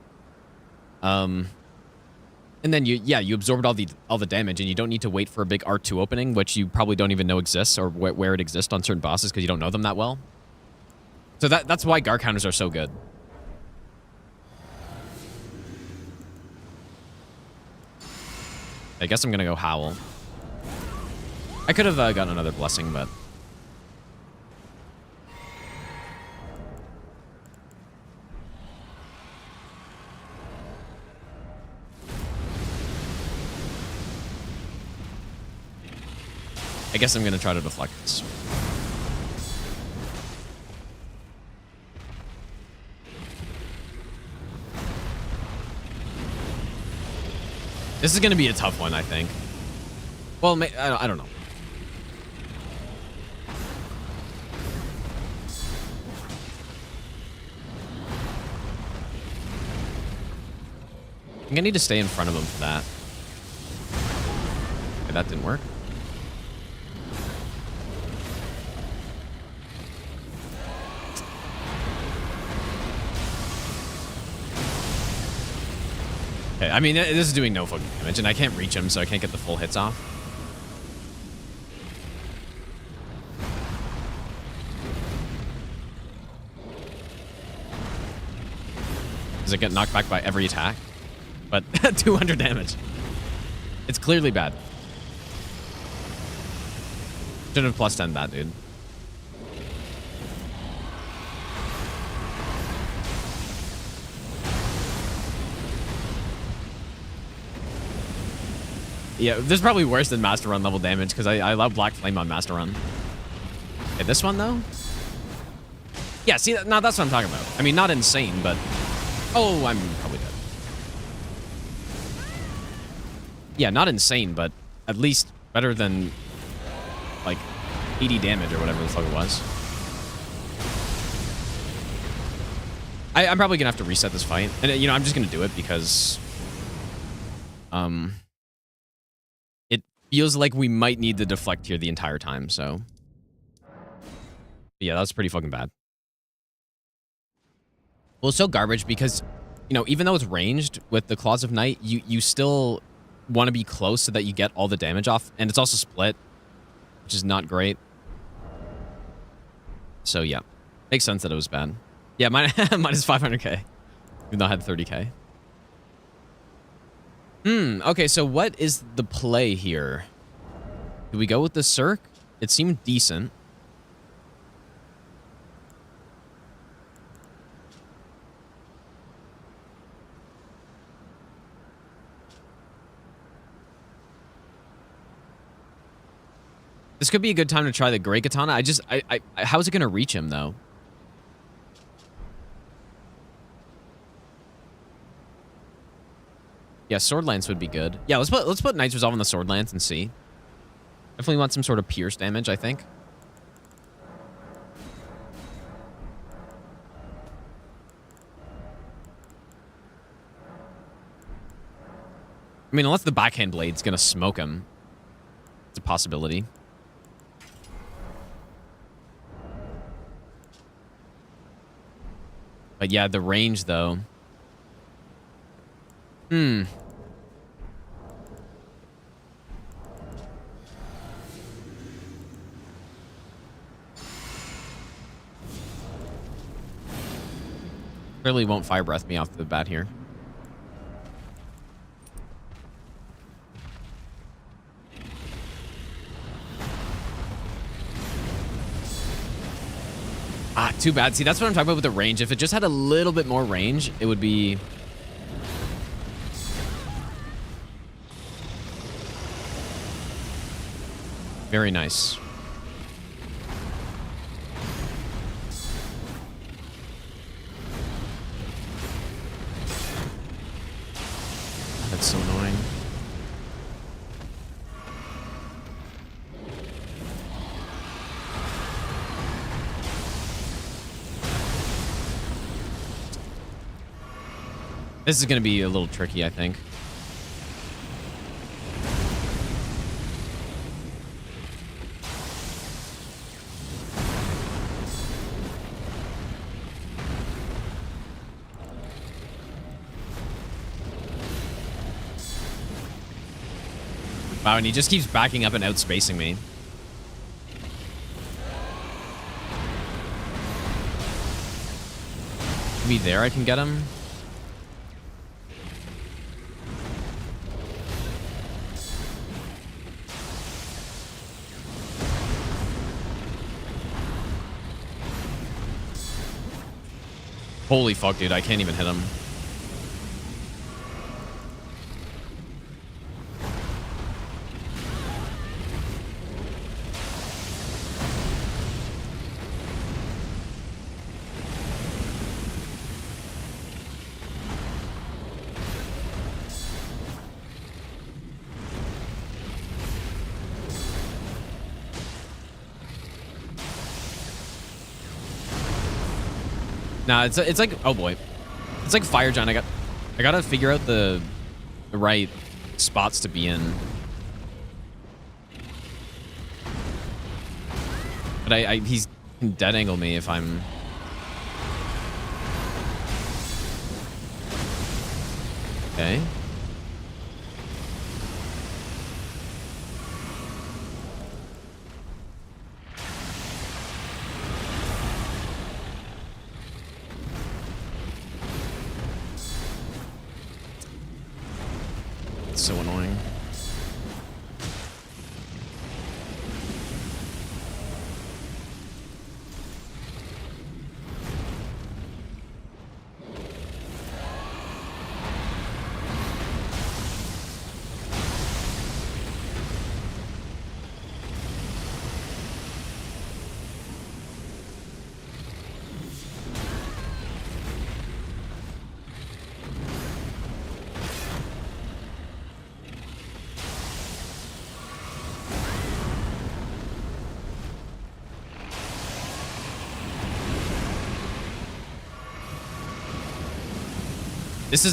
And then you absorbed all the damage, and you don't need to wait for a big R2 opening, which you probably don't even know exists or where it exists on certain bosses because you don't know them that well. So that's why guard counters are so good. I guess I'm gonna go Howl. I could have gotten another blessing, but I guess I'm gonna try to deflect this. This is gonna be a tough one, I think. Well, I don't know. I'm gonna need to stay in front of him for that. Okay, that didn't work. Okay, I mean, this is doing no fucking damage, and I can't reach him, so I can't get the full hits off. Does it get knocked back by every attack? But 200 damage. It's clearly bad. Should have plus 10 that, dude. Yeah, this is probably worse than Master Run level damage because I love Black Flame on Master Run. Okay, this one though? Yeah, see, now that's what I'm talking about. I mean, not insane, but... Oh, I'm probably dead. Yeah, not insane, but at least better than, like, 80 damage or whatever the fuck it was. I'm probably gonna have to reset this fight. And, you know, I'm just gonna do it because... It feels like we might need to deflect here the entire time, so... Yeah, that's pretty fucking bad. Well, it's so garbage because, you know, even though it's ranged with the Claws of Night, you still want to be close so that you get all the damage off. And it's also split, which is not great. So, yeah. Makes sense that it was bad. Yeah, mine is 500k. Even though I had 30k. Okay, so what is the play here? Do we go with the Cirque? It seemed decent. This could be a good time to try the Great Katana. How is it going to reach him, though? Yeah, Sword Lance would be good. Yeah, let's put Knight's Resolve on the Sword Lance and see. Definitely want some sort of pierce damage, I think. I mean, unless the backhand blade's going to smoke him. It's a possibility. But yeah, the range, though. Clearly won't Fire Breath me off the bat here. Ah, too bad. See, that's what I'm talking about with the range. If it just had a little bit more range, it would be... very nice. That's so annoying. This is going to be a little tricky, I think. Wow, and he just keeps backing up and outspacing me. Maybe there I can get him. Holy fuck, dude, I can't even hit him. Nah, it's like, oh boy, it's like Fire Giant. I gotta figure out the right spots to be in. But he's can dead angle me if I'm. Okay. So annoying. This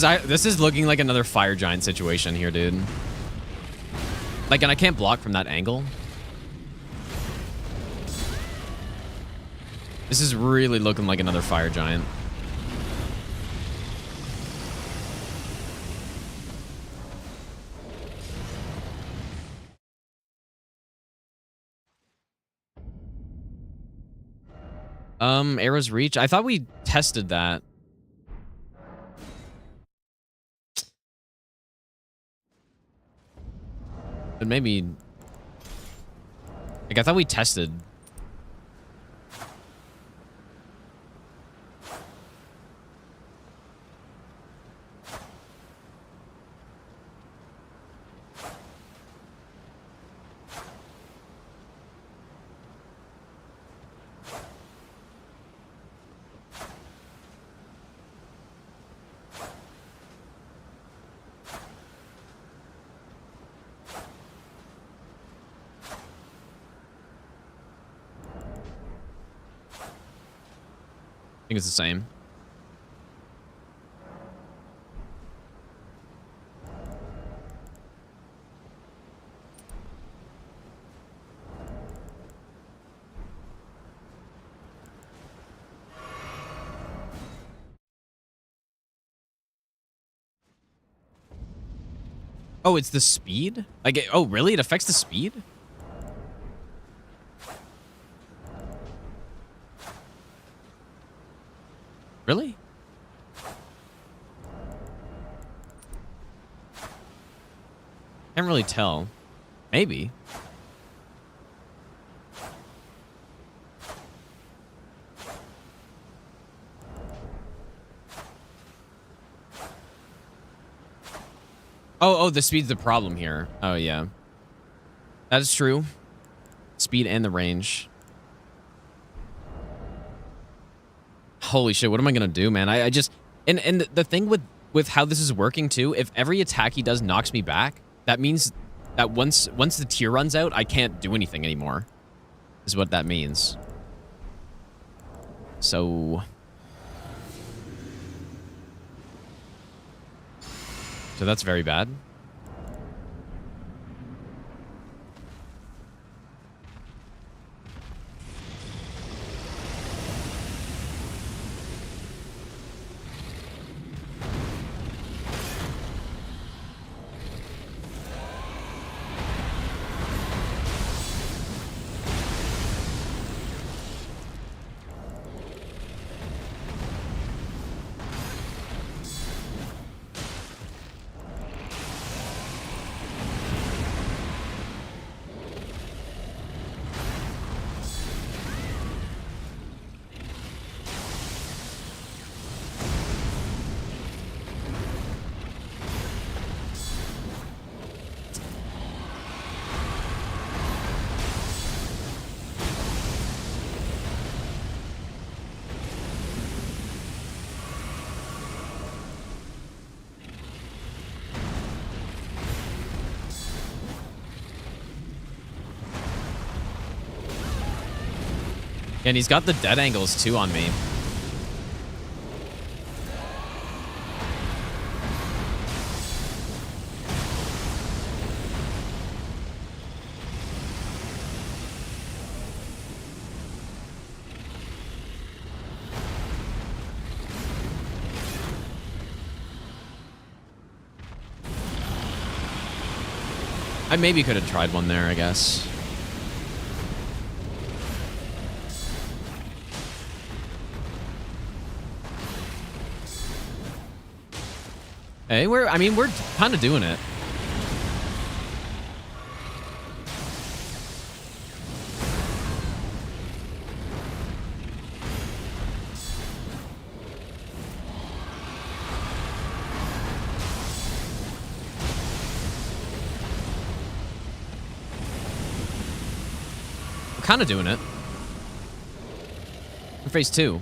is looking like another fire giant situation here, dude. Like, and I can't block from that angle. This is really looking like another fire giant. Arrow's reach. I thought we tested that. But maybe... Like, I thought we tested... I think it's the same. Oh, it's the speed? Like, oh, really? It affects the speed? Really? Can't really tell. Maybe. Oh, the speed's the problem here. Oh, yeah. That is true. Speed and the range. Holy shit, what am I gonna do, man? I just... And the thing with how this is working, too, if every attack he does knocks me back, that means that once the tier runs out, I can't do anything anymore. Is what that means. So that's very bad. And he's got the dead angles, too, on me. I maybe could have tried one there, I guess. Hey, we're kind of doing it. We're kind of doing it. For phase 2.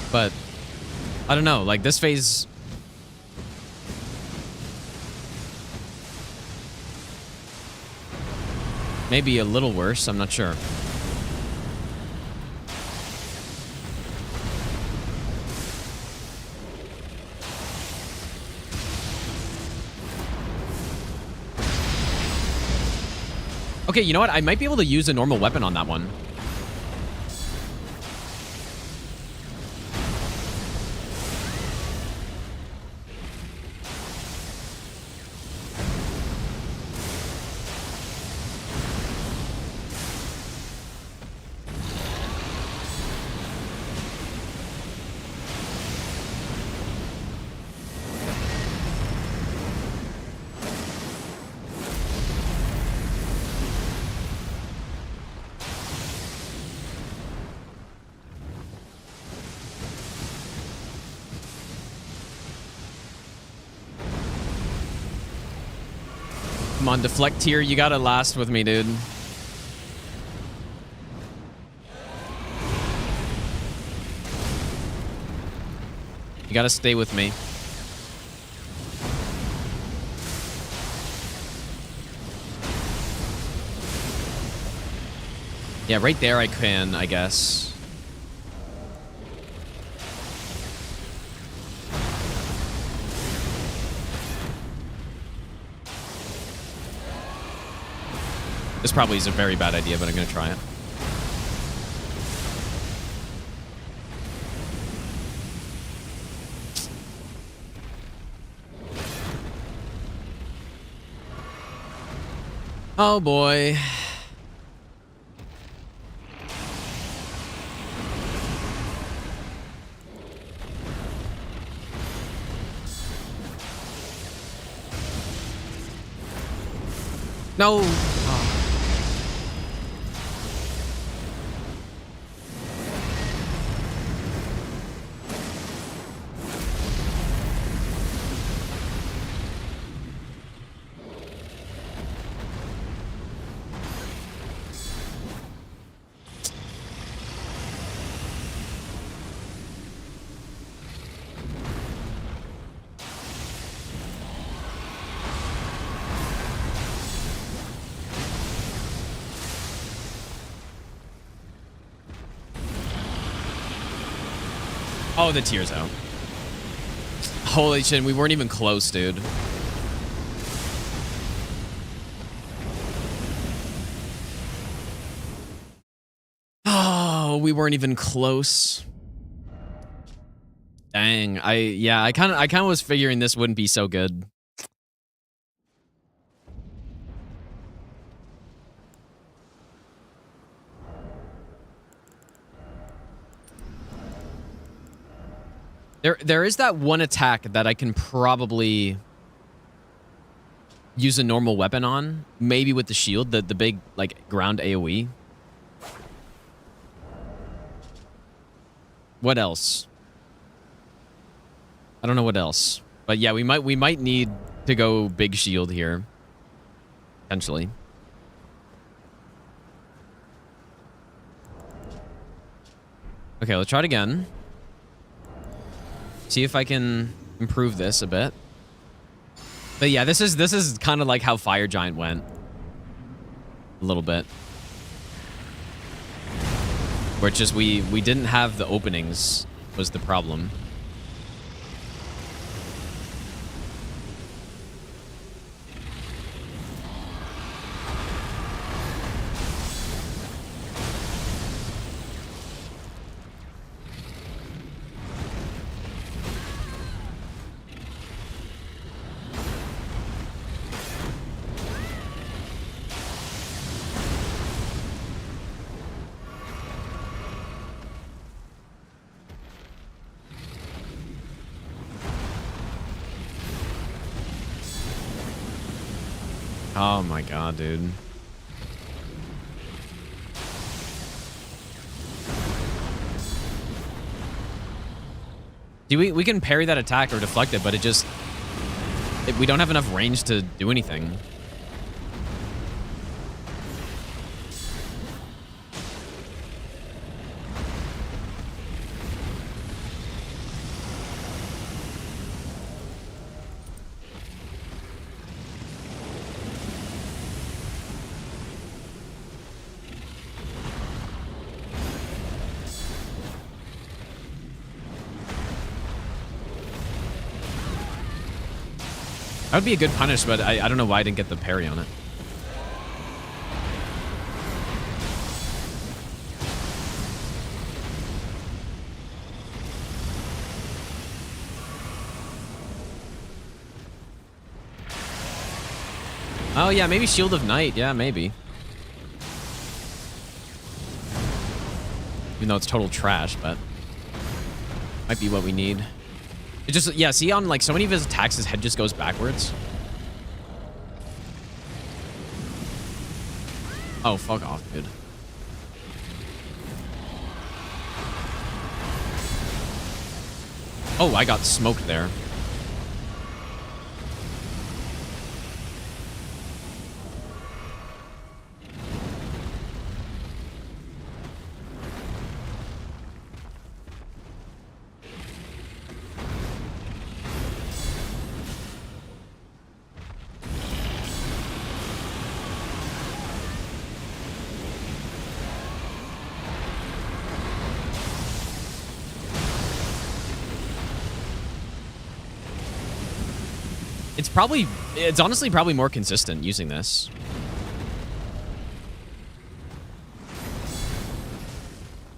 But I don't know, like this phase maybe a little worse, I'm not sure. Okay, you know what? I might be able to use a normal weapon on that one. Come on, deflect tier. You gotta last with me, dude. You gotta stay with me. Yeah, right there I can, I guess. This probably is a very bad idea, but I'm gonna try it. Oh boy. No. Oh, the tear's out. Holy shit, we weren't even close, dude. Oh, we weren't even close. Dang, I kind of was figuring this wouldn't be so good. There is that one attack that I can probably use a normal weapon on, maybe with the shield, the big like ground AoE. What else? I don't know what else. But yeah, we might need to go big shield here. Potentially. Okay, let's try it again. See if I can improve this a bit. But yeah, this is kind of like how Fire Giant went. A little bit. Where it's just we didn't have the openings was the problem. Oh my god, dude. See, we can parry that attack or deflect it, but it just... we don't have enough range to do anything. That would be a good punish, but I don't know why I didn't get the parry on it. Oh, yeah, maybe Shield of Night. Yeah, maybe. Even though it's total trash, but might be what we need. It just, yeah, see on like so many of his attacks, his head just goes backwards. Oh, fuck off, dude. Oh, I got smoked there. It's honestly probably more consistent using this.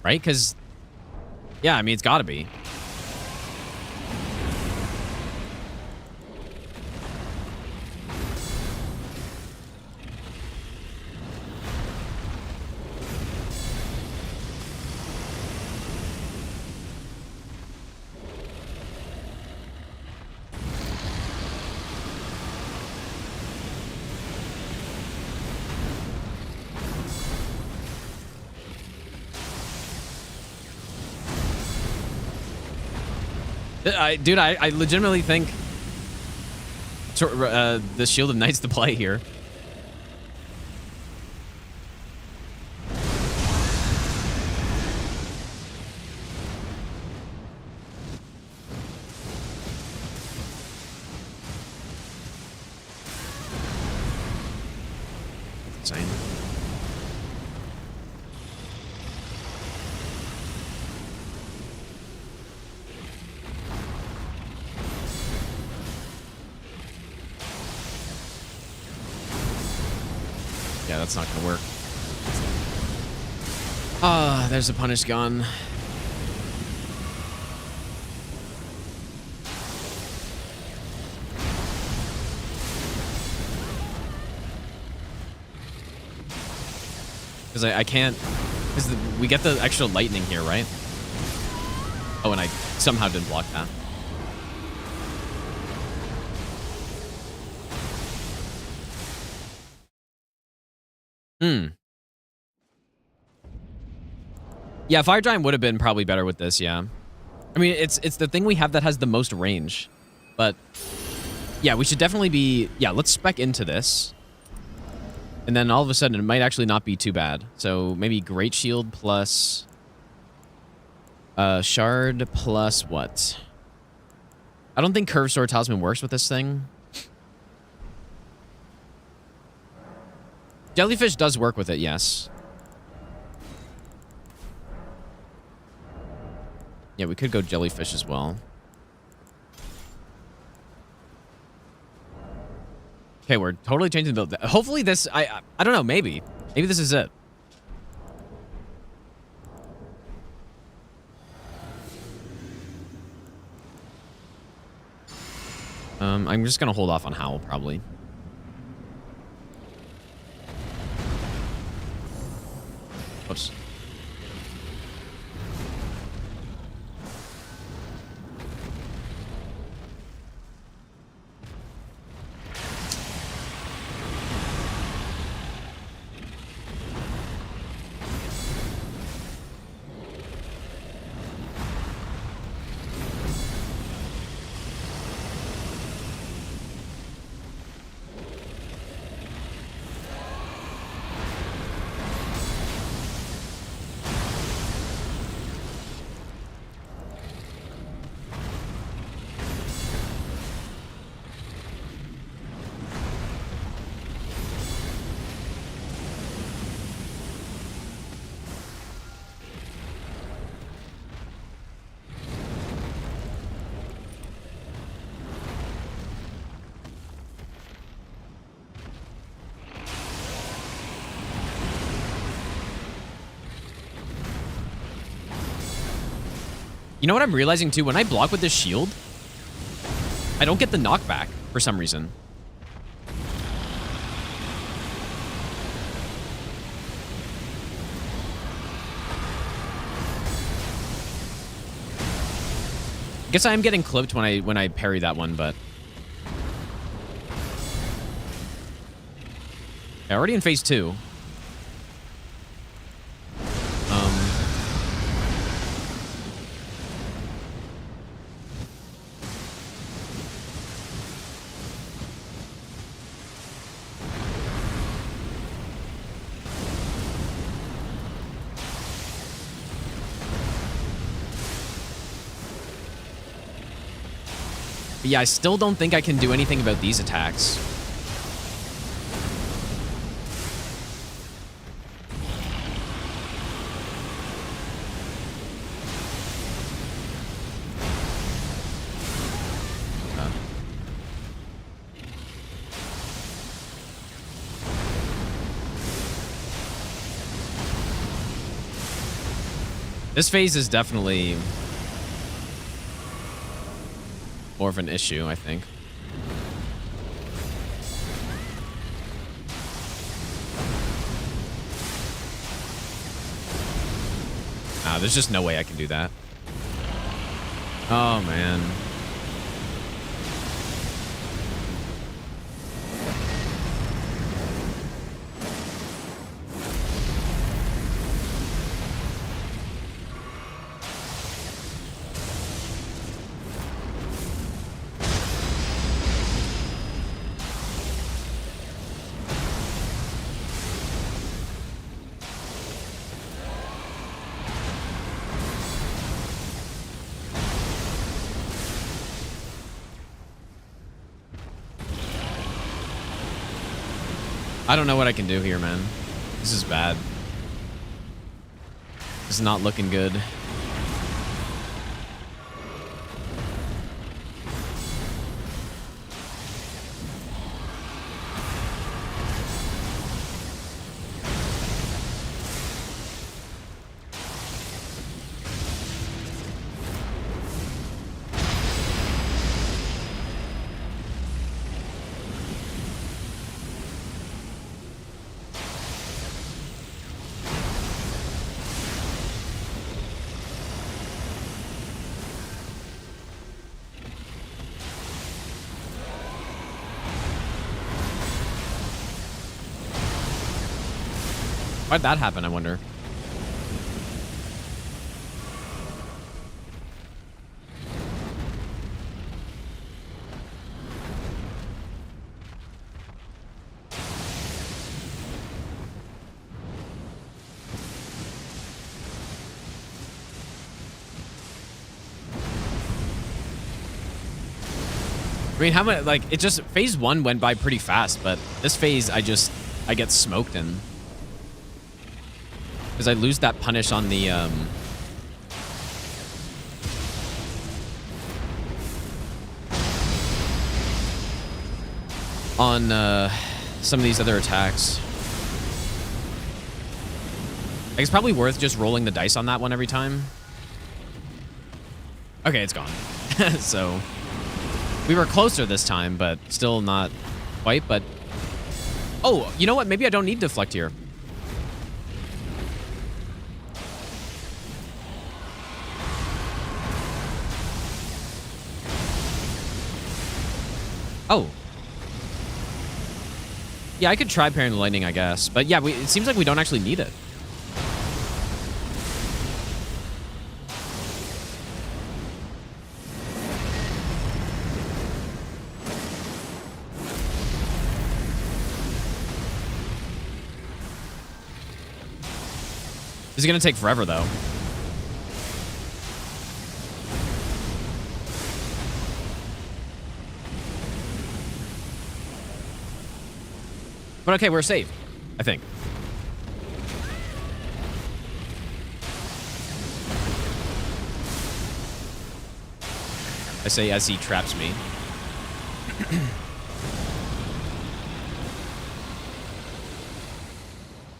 Right? Because, yeah, I mean, it's gotta be. Dude, I legitimately think the Shield of Knight's the play here. That's insane. Yeah, that's not gonna work. Ah, there's a punish gun. Because I can't... Because we get the extra lightning here, right? Oh, and I somehow didn't block that. Yeah, Fire Giant would have been probably better with this, yeah. I mean, it's the thing we have that has the most range. But, yeah, we should definitely be... Yeah, let's spec into this. And then all of a sudden, it might actually not be too bad. So, maybe Great Shield plus... Shard plus what? I don't think Curved Sword Talisman works with this thing. Jellyfish does work with it, yes. Yeah, we could go Jellyfish as well. Okay, we're totally changing the build. Hopefully this... I don't know, maybe. Maybe this is it. I'm just gonna hold off on Howl, probably. Oops. You know what I'm realizing too? When I block with this shield, I don't get the knockback for some reason. Guess I am getting clipped when I parry that one, but yeah, already in phase 2. But yeah, I still don't think I can do anything about these attacks. This phase is definitely more of an issue, I think. There's just no way I can do that. Oh, man. I don't know what I can do here, man. This is bad. This is not looking good. Why'd that happen, I wonder? I mean, how much, like, it just, phase 1 went by pretty fast, but this phase, I get smoked in. Because I lose that punish on the, some of these other attacks. Like, it's probably worth just rolling the dice on that one every time. Okay, it's gone. So, we were closer this time, but still not quite, but... Oh, you know what? Maybe I don't need deflect here. Oh. Yeah, I could try parrying the lightning, I guess. But yeah, it seems like we don't actually need it. This is going to take forever, though. But okay, we're safe, I think. I say as he traps me.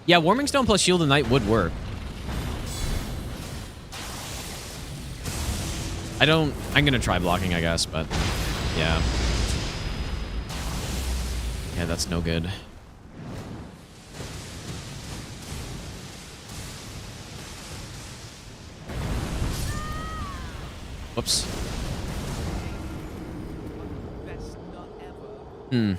Yeah, Warming Stone plus Shield of Night would work. I'm gonna try blocking, I guess, but yeah. Yeah, that's no good. Whoops. Hmm.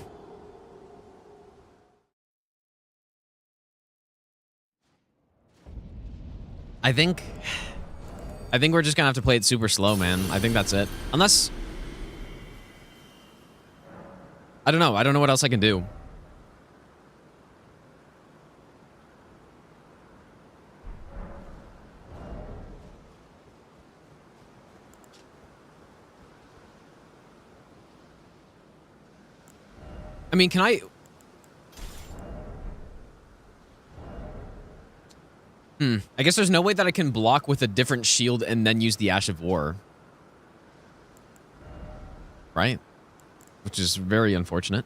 I think we're just gonna have to play it super slow, man. I think that's it. Unless I don't know. I don't know what else I can do. I mean, can I... I guess there's no way that I can block with a different shield and then use the Ash of War. Right? Which is very unfortunate.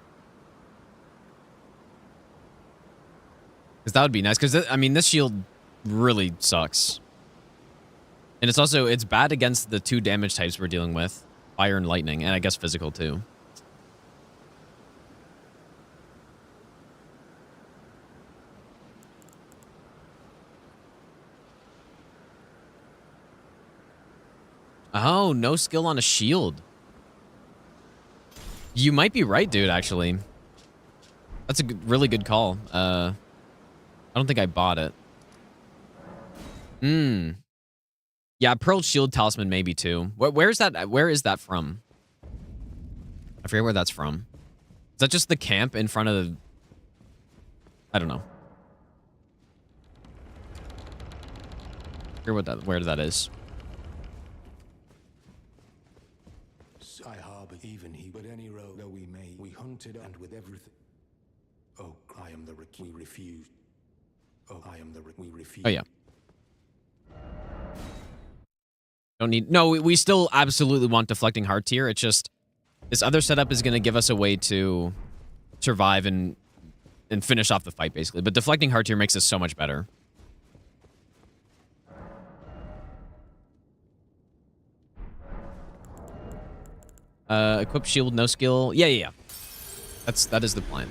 Because that would be nice. Because, I mean, this shield really sucks. And it's also... It's bad against the 2 damage types we're dealing with. Fire and lightning. And I guess physical, too. Oh, no skill on a shield. You might be right, dude, actually. That's a really good call. I don't think I bought it. Yeah, Pearl Shield Talisman maybe too. Where is that? Where is that from? I forget where that's from. Is that just the camp in front of the... I don't know. I forget where that is. I harbor even he, but any road that we made, we hunted and with everything. Oh, I am the we refused. Oh, I am the we refused. Oh yeah. Don't need... No, we still absolutely want Deflecting Heart Tier. It's just this other setup is going to give us a way to survive and finish off the fight, basically. But Deflecting Heart Tier makes this so much better. Equip shield, no skill. Yeah. That is the plan.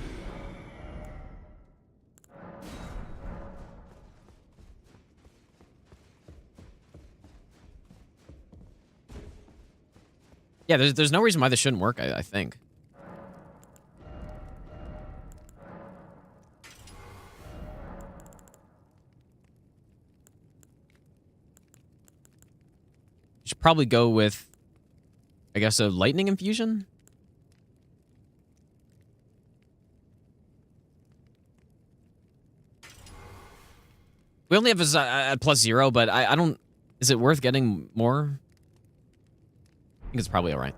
Yeah, there's no reason why this shouldn't work, I think. You should probably go with, I guess, a lightning infusion? We only have us at +0, but I don't... Is it worth getting more? I think it's probably all right.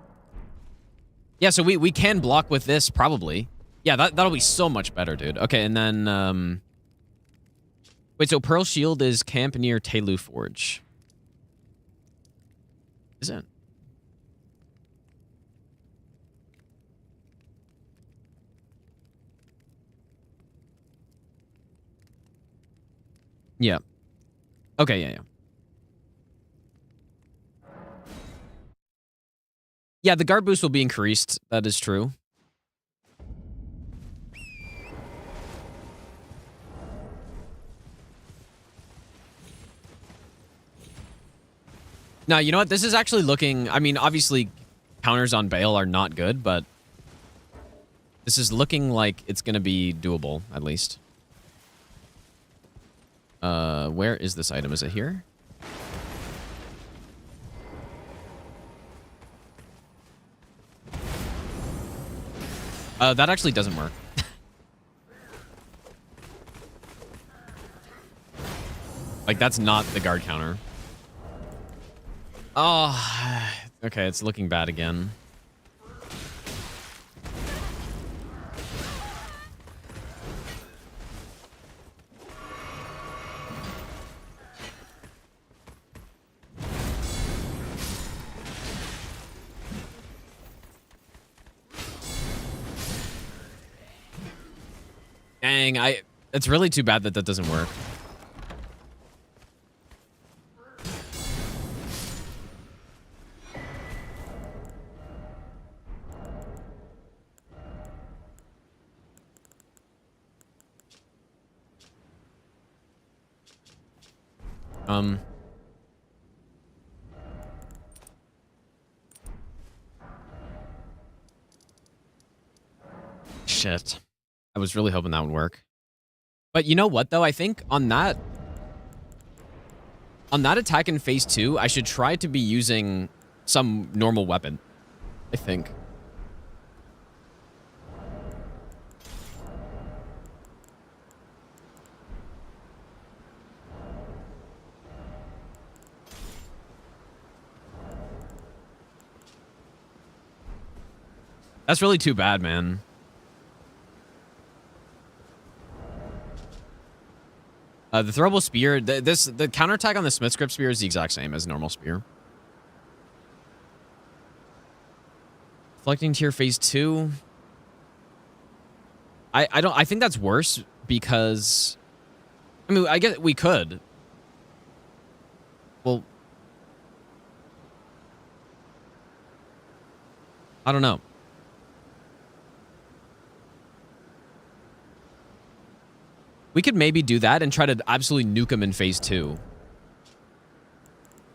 Yeah, so we can block with this, probably. Yeah, that'll be so much better, dude. Okay, and then... Wait, so Pearl Shield is camp near Telu Forge. Is it? Yeah. Okay, yeah. Yeah, the guard boost will be increased. That is true. Now, you know what? This is actually looking... I mean, obviously, counters on Bale are not good, but... This is looking like it's going to be doable, at least. Where is this item? Is it here? That actually doesn't work. Like, that's not the guard counter. Oh, okay, it's looking bad again. Dang, it's really too bad that that doesn't work. shit. I was really hoping that would work. But you know what, though? I think on that attack in phase 2, I should try to be using some normal weapon. I think. That's really too bad, man. The throwable spear, the counterattack on the Smith's Grip spear is the exact same as normal spear. Deflecting tier phase 2. I think that's worse because I mean, I guess we could. Well, I don't know. We could maybe do that and try to absolutely nuke him in phase 2.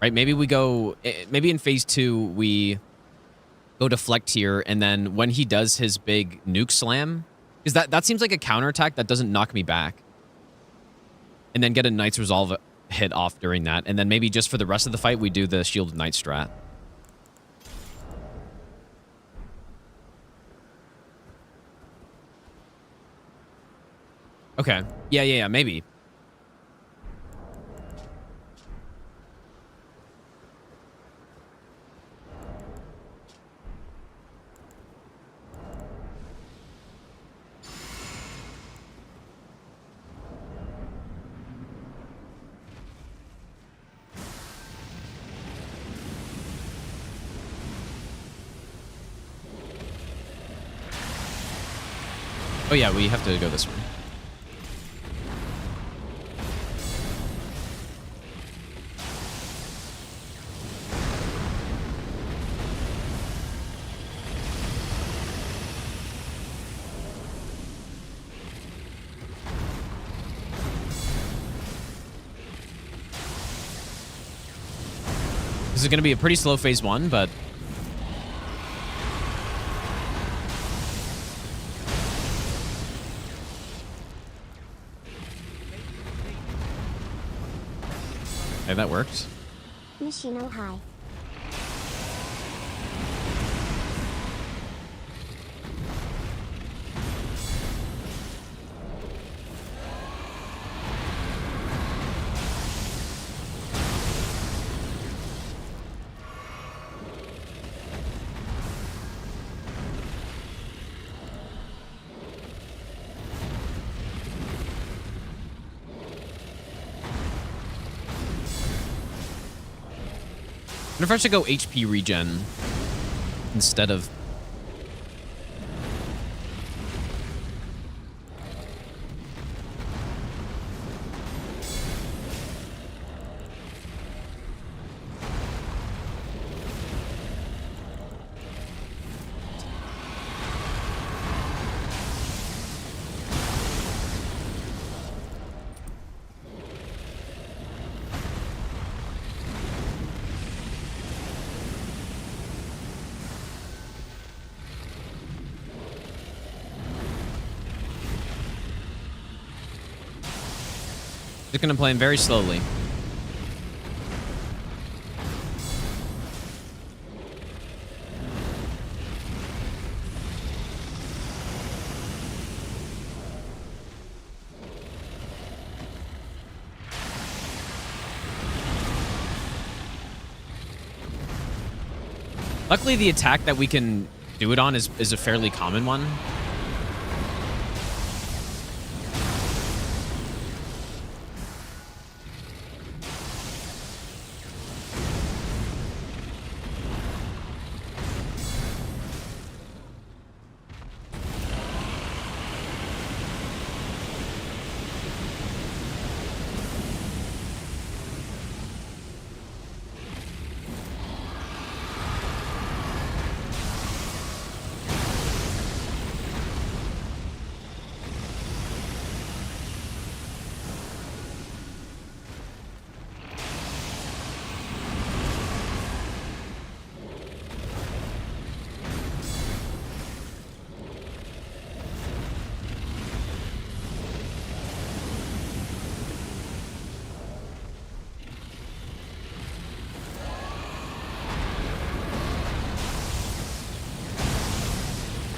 Right? Maybe we go... Maybe in phase 2, we go deflect here, and then when he does his big nuke slam... Because that seems like a counterattack that doesn't knock me back. And then get a Knight's Resolve hit off during that. And then maybe just for the rest of the fight, we do the Shielded Knight strat. Okay. Yeah, maybe. Oh yeah, we have to go this way. This is going to be a pretty slow phase 1, but... Okay, that worked. Machino high. I wonder if I should go HP regen instead of... Just gonna play him very slowly. Luckily, the attack that we can do it on is a fairly common one.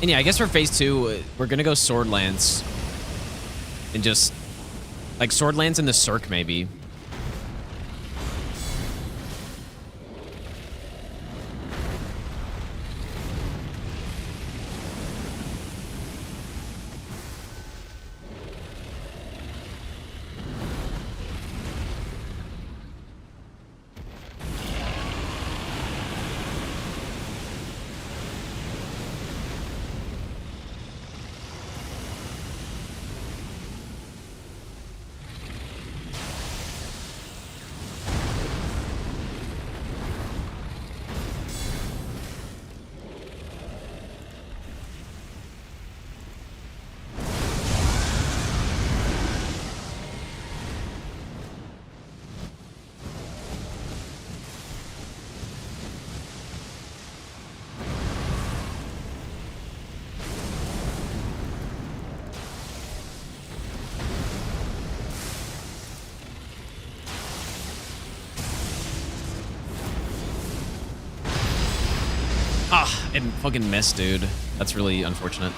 And yeah, I guess for phase 2, we're gonna go sword lance. And just like sword lance in the circ maybe. Ah, it fucking missed, dude. That's really unfortunate.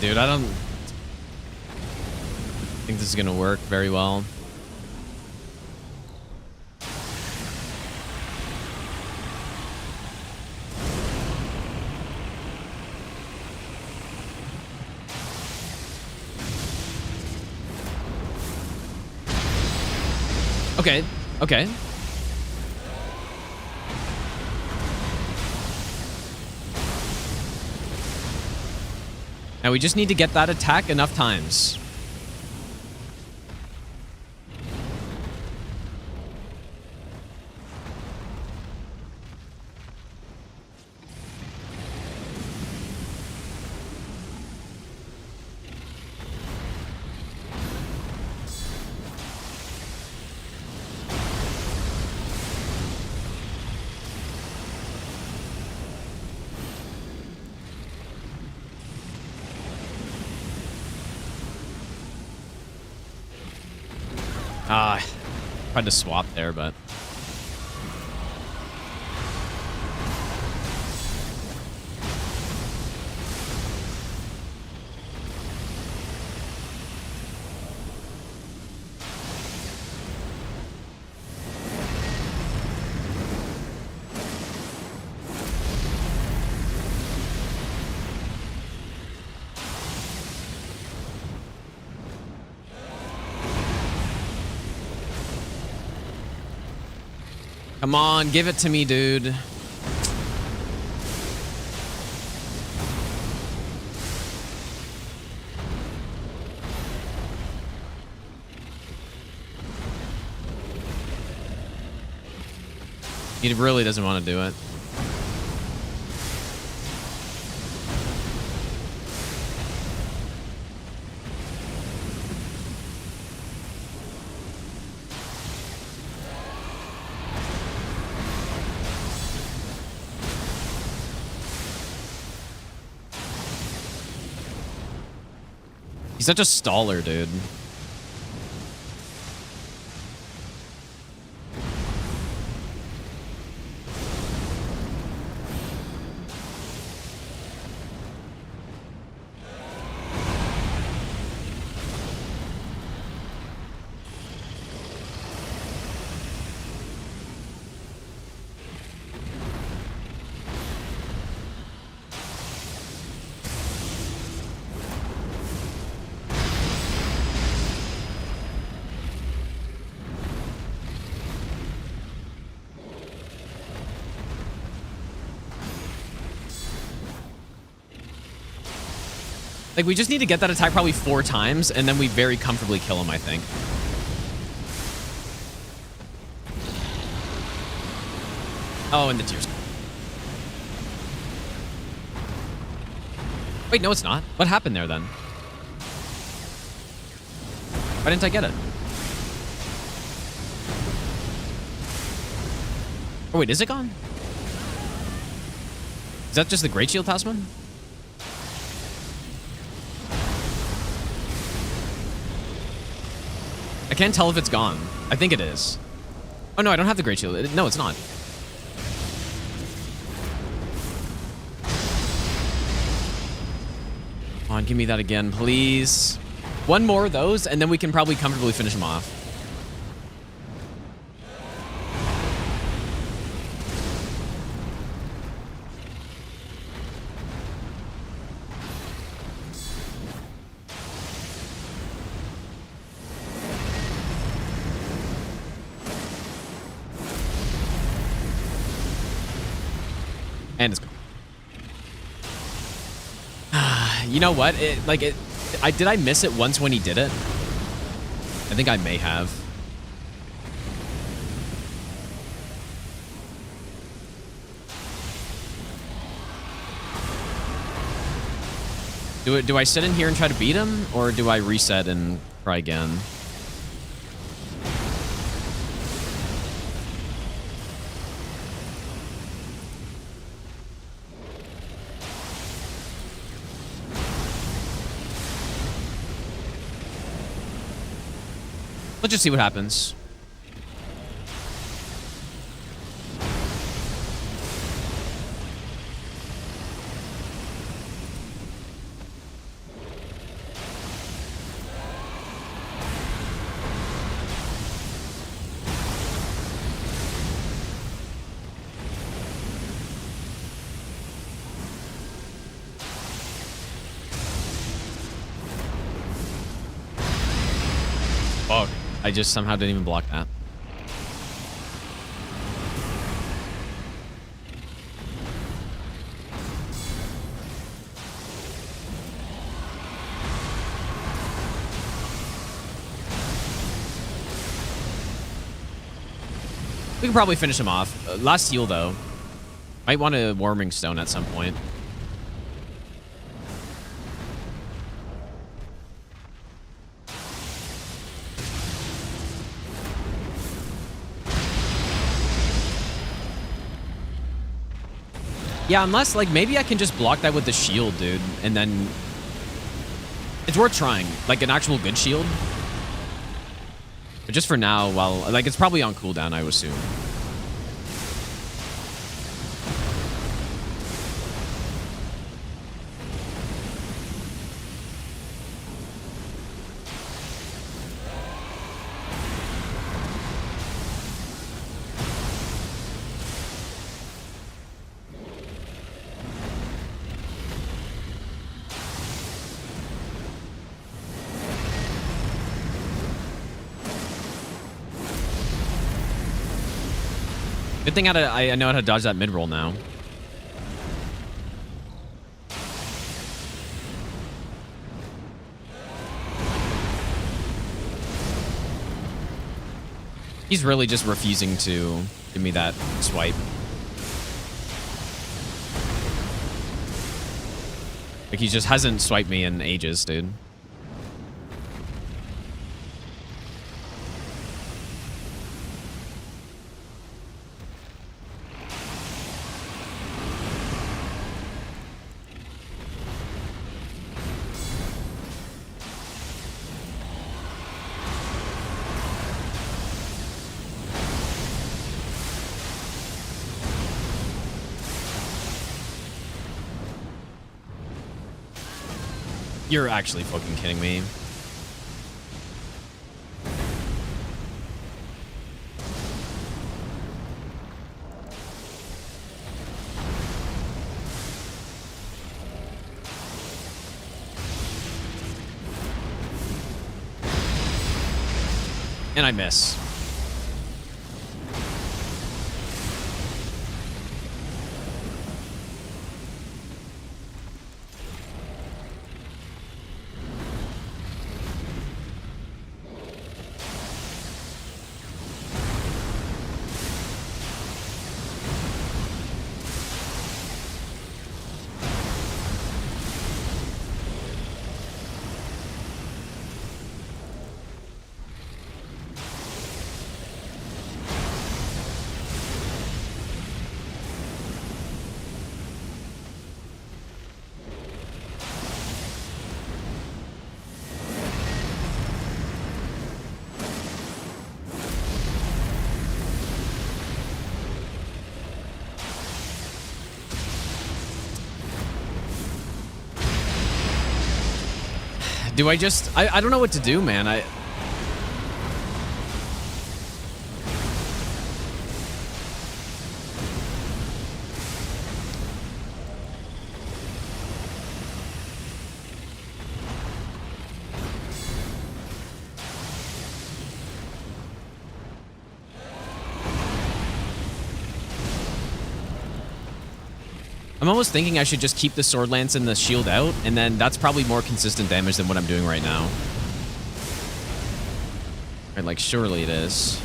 Dude, I don't think this is gonna work very well. Okay, okay. Now we just need to get that attack enough times. Tried to swap there, but... Come on, give it to me, dude. He really doesn't want to do it. He's such a staller, dude. Like, we just need to get that attack probably 4 times, and then we very comfortably kill him, I think. Oh, and the tears. Wait, no, it's not. What happened there then? Why didn't I get it? Oh, wait, is it gone? Is that just the Great Shield Tasman? I can't tell if it's gone. I think it is. Oh, no, I don't have the Great Shield. No, it's not. Come on, give me that again, please. One more of those, and then we can probably comfortably finish him off. And it's gone. You know what? Did I miss it once when he did it? I think I may have. Do I sit in here and try to beat him, or do I reset and try again? Let's just see what happens. Fuck. I just somehow didn't even block that. We can probably finish him off. Last heal, though. Might want a Warming Stone at some point. Yeah, unless, like, maybe I can just block that with the shield, dude. And then... It's worth trying. Like, an actual good shield. But just for now, while... Like, it's probably on cooldown, I would assume. Good thing I know how to dodge that mid-roll now. He's really just refusing to give me that swipe. Like, he just hasn't swiped me in ages, dude. You're actually fucking kidding me. And I miss. Do I just... I don't know what to do, man. I'm almost thinking I should just keep the sword lance and the shield out, and then that's probably more consistent damage than what I'm doing right now. Right, like, surely it is.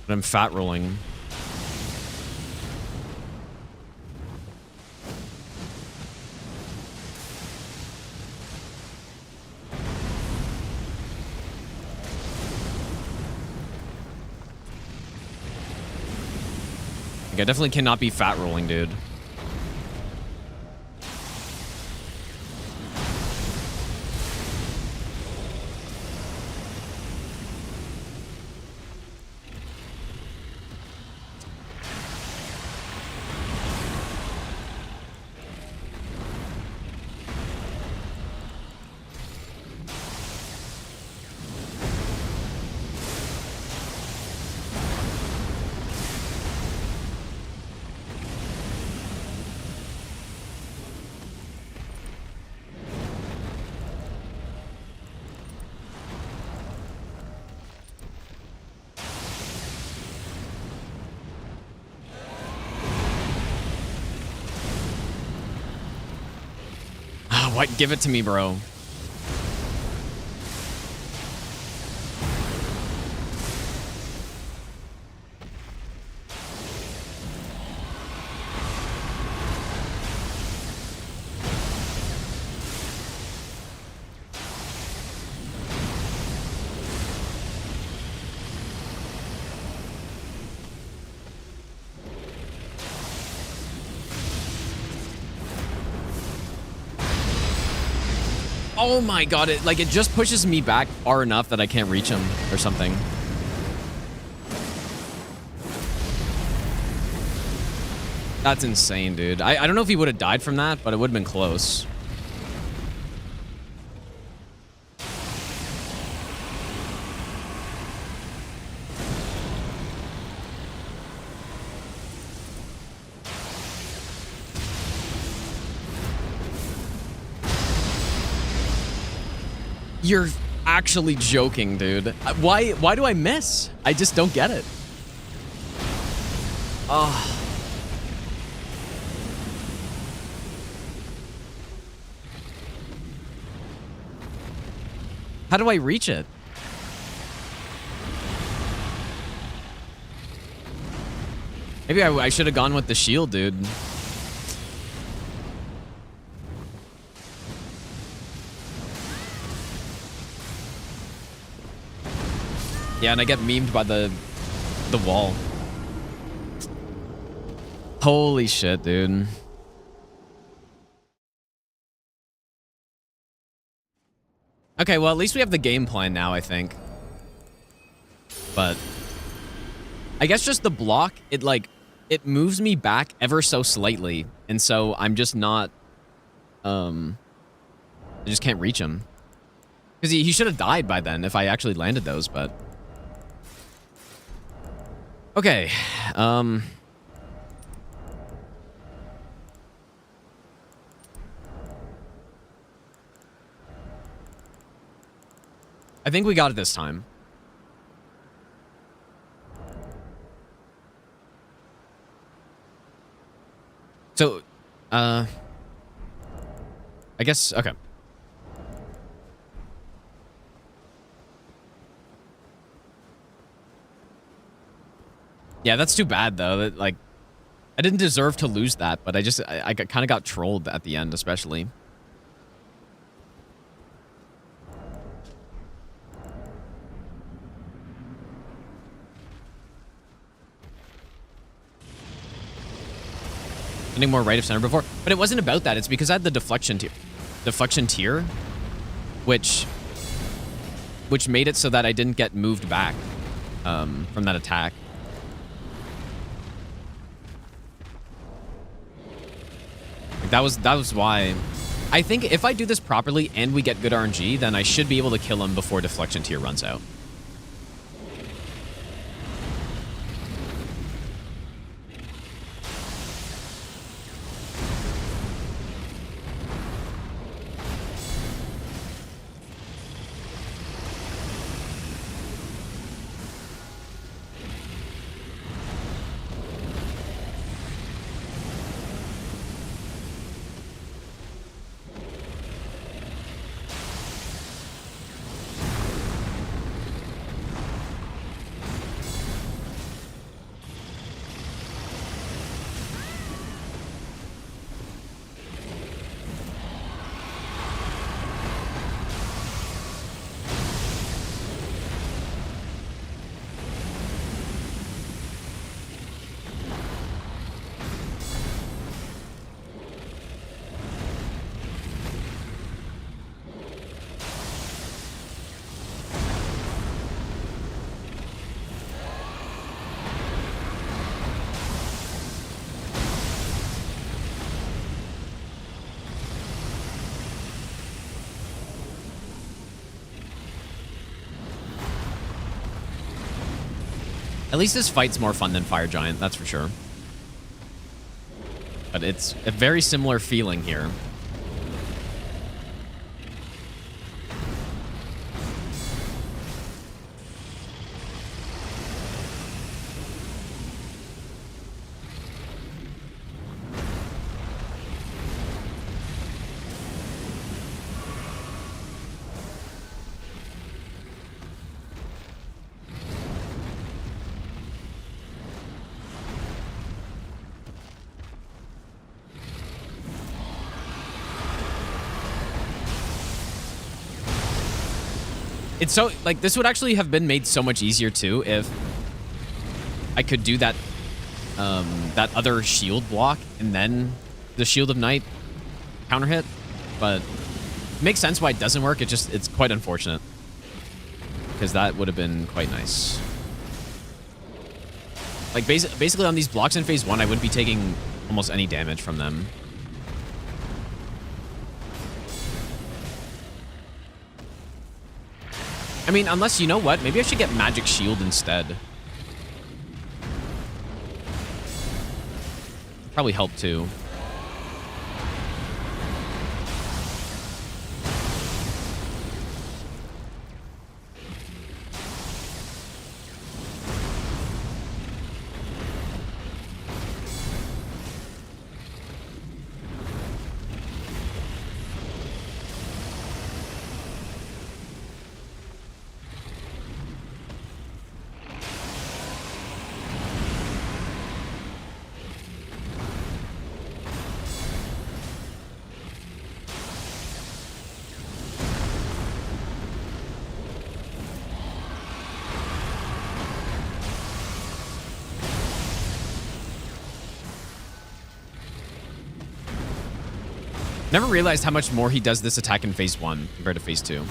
But I'm fat rolling. Like, I definitely cannot be fat rolling, dude. What? Give it to me, bro. Oh my god, it just pushes me back far enough that I can't reach him or something. That's insane, dude. I don't know if he would have died from that, but it would have been close. You're actually joking, dude. Why do I miss? I just don't get it. Oh. How do I reach it? Maybe I should have gone with the shield, dude. Yeah, and I get memed by the wall. Holy shit, dude. Okay, well, at least we have the game plan now, I think. But I guess just the block, it moves me back ever so slightly. And so I'm just not, I just can't reach him. Because he should have died by then if I actually landed those, but. Okay, I think we got it this time. So, I guess, okay. Yeah, that's too bad, though. That, like, I didn't deserve to lose that, but I kind of got trolled at the end, especially. Sending more right of center before. But it wasn't about that. It's because I had the deflection tier, which made it so that I didn't get moved back from that attack. Like, that was why. I think if I do this properly and we get good RNG, then I should be able to kill him before deflection tier runs out. At least this fight's more fun than Fire Giant, that's for sure. But it's a very similar feeling here. It's so, like, this would actually have been made so much easier, too, if I could do that, that other shield block and then the Shield of Night counter hit. But it makes sense why it doesn't work. It's quite unfortunate. Because that would have been quite nice. Like, basically on these blocks in phase 1, I wouldn't be taking almost any damage from them. I mean, unless, you know what? Maybe I should get Magic Shield instead. Probably help too. Never realized how much more he does this attack in phase 1 compared to phase 2.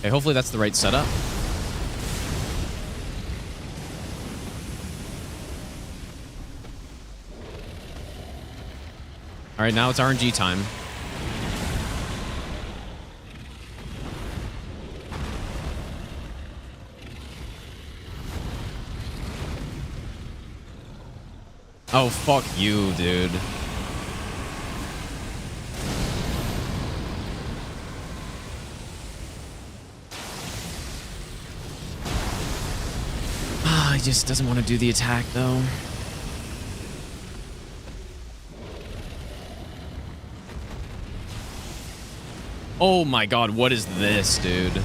Okay, hopefully that's the right setup. All right, now it's RNG time. Oh, fuck you, dude. Ah, he just doesn't want to do the attack, though. Oh my god, what is this, dude?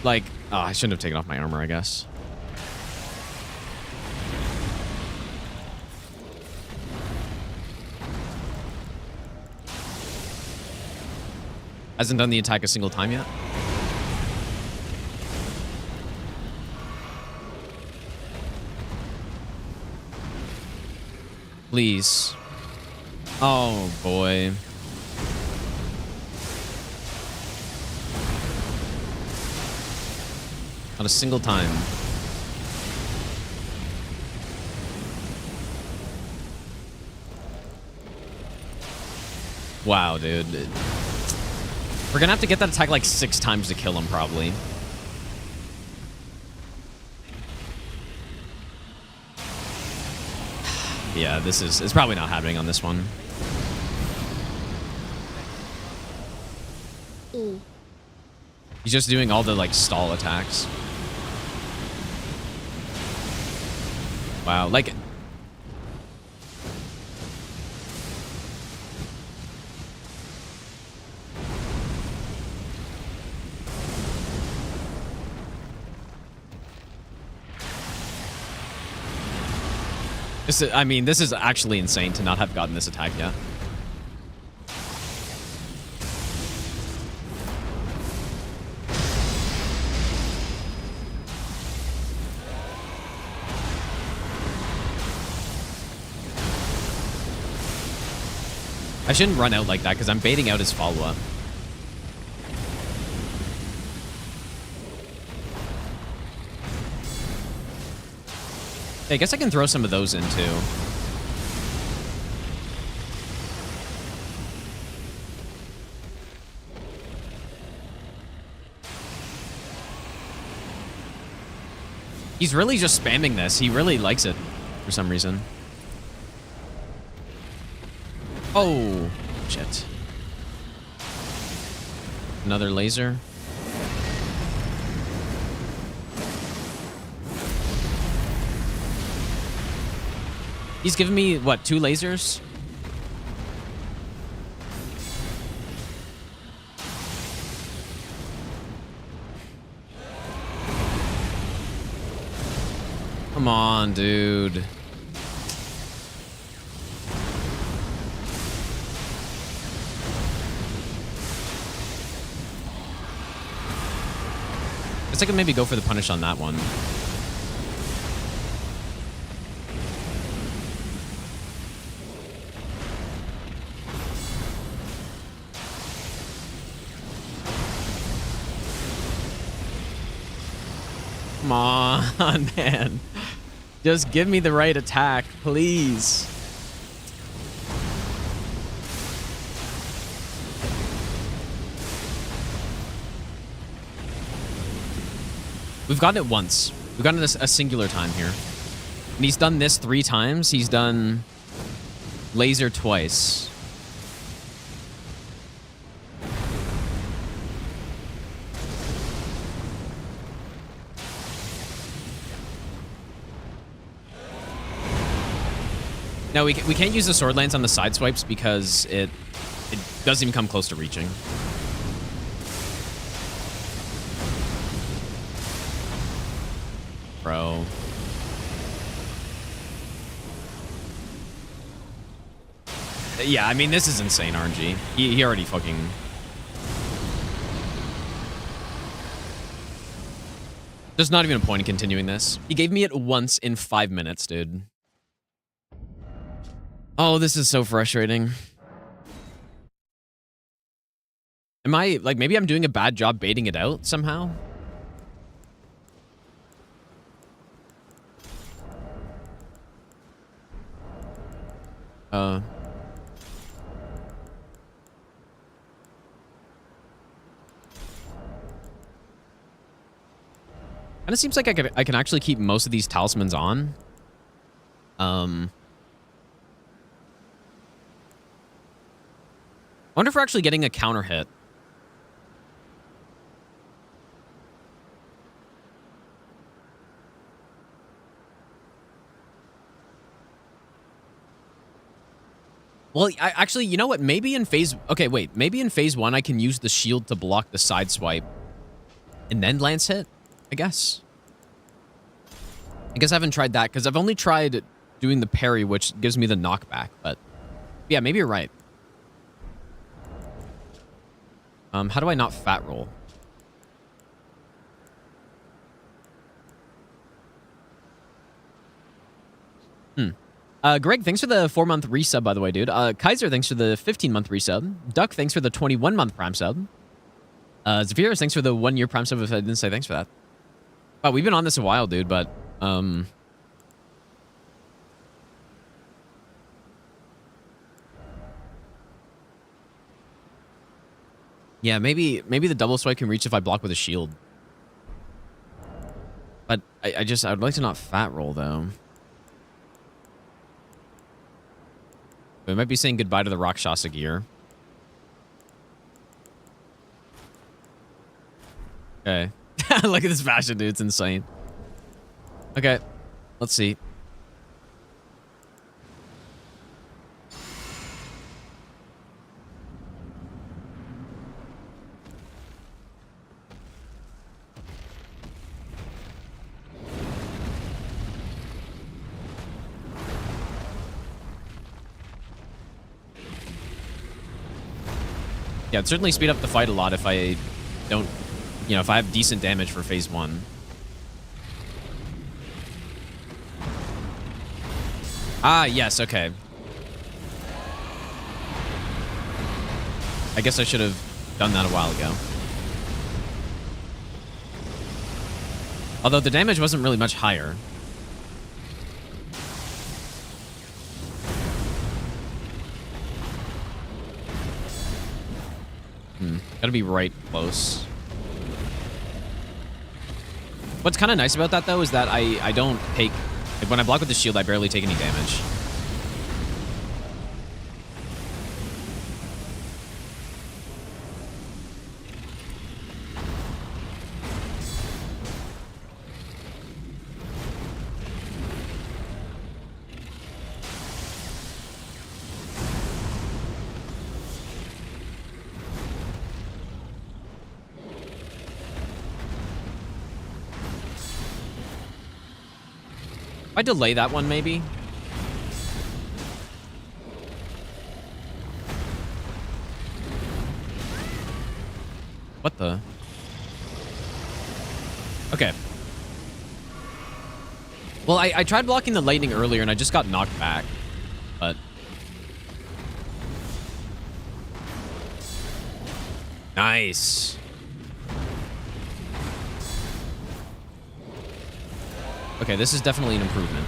Like, oh, I shouldn't have taken off my armor, I guess. Hasn't done the attack a single time yet. Please. Oh, boy. Not a single time. Wow, dude. We're gonna have to get that attack like 6 times to kill him, probably. Yeah, it's probably not happening on this one. E. He's just doing all the, like, stall attacks. Wow, like... I mean, this is actually insane to not have gotten this attack yet. I shouldn't run out like that because I'm baiting out his follow-up. Hey, I guess I can throw some of those in too. He's really just spamming this. He really likes it for some reason. Oh, shit. Another laser. He's giving me, what, 2 lasers? Come on, dude. Guess I could maybe go for the punish on that one. Come on, man. Just give me the right attack, please. We've gotten it once. We've gotten this a singular time here. And he's done this 3 times. He's done laser twice. No, we can't use the sword lance on the side swipes because it doesn't even come close to reaching. Bro. Yeah, I mean, this is insane, RNG. He already fucking... There's not even a point in continuing this. He gave me it once in 5 minutes, dude. Oh, this is so frustrating. Am I, like, maybe I'm doing a bad job baiting it out somehow? Kind of seems like I can actually keep most of these talismans on. I wonder if we're actually getting a counter hit. Well, actually, you know what? Maybe in phase... Okay, wait. Maybe in phase 1, I can use the shield to block the side swipe. And then lance hit, I guess. I guess I haven't tried that, because I've only tried doing the parry, which gives me the knockback. But, yeah, maybe you're right. How do I not fat roll? Greg, thanks for the 4-month resub, by the way, dude. Kaiser, thanks for the 15-month resub. Duck, thanks for the 21-month prime sub. Zephyrus, thanks for the 1-year prime sub, if I didn't say thanks for that. Wow, we've been on this a while, dude, but... Yeah, maybe the double swipe can reach if I block with a shield. But I would like to not fat roll, though. We might be saying goodbye to the Rakshasa gear. Okay. Look at this fashion, dude. It's insane. Okay. Let's see. Yeah, it'd certainly speed up the fight a lot if I don't, you know, if I have decent damage for phase 1. Ah, yes, okay. I guess I should have done that a while ago. Although the damage wasn't really much higher. Gotta be right close. What's kind of nice about that, though, is that I don't take... Like, when I block with the shield, I barely take any damage. If I delay that one, maybe. What the? Okay. Well, I tried blocking the lightning earlier, and I just got knocked back. But... Nice. Okay, this is definitely an improvement.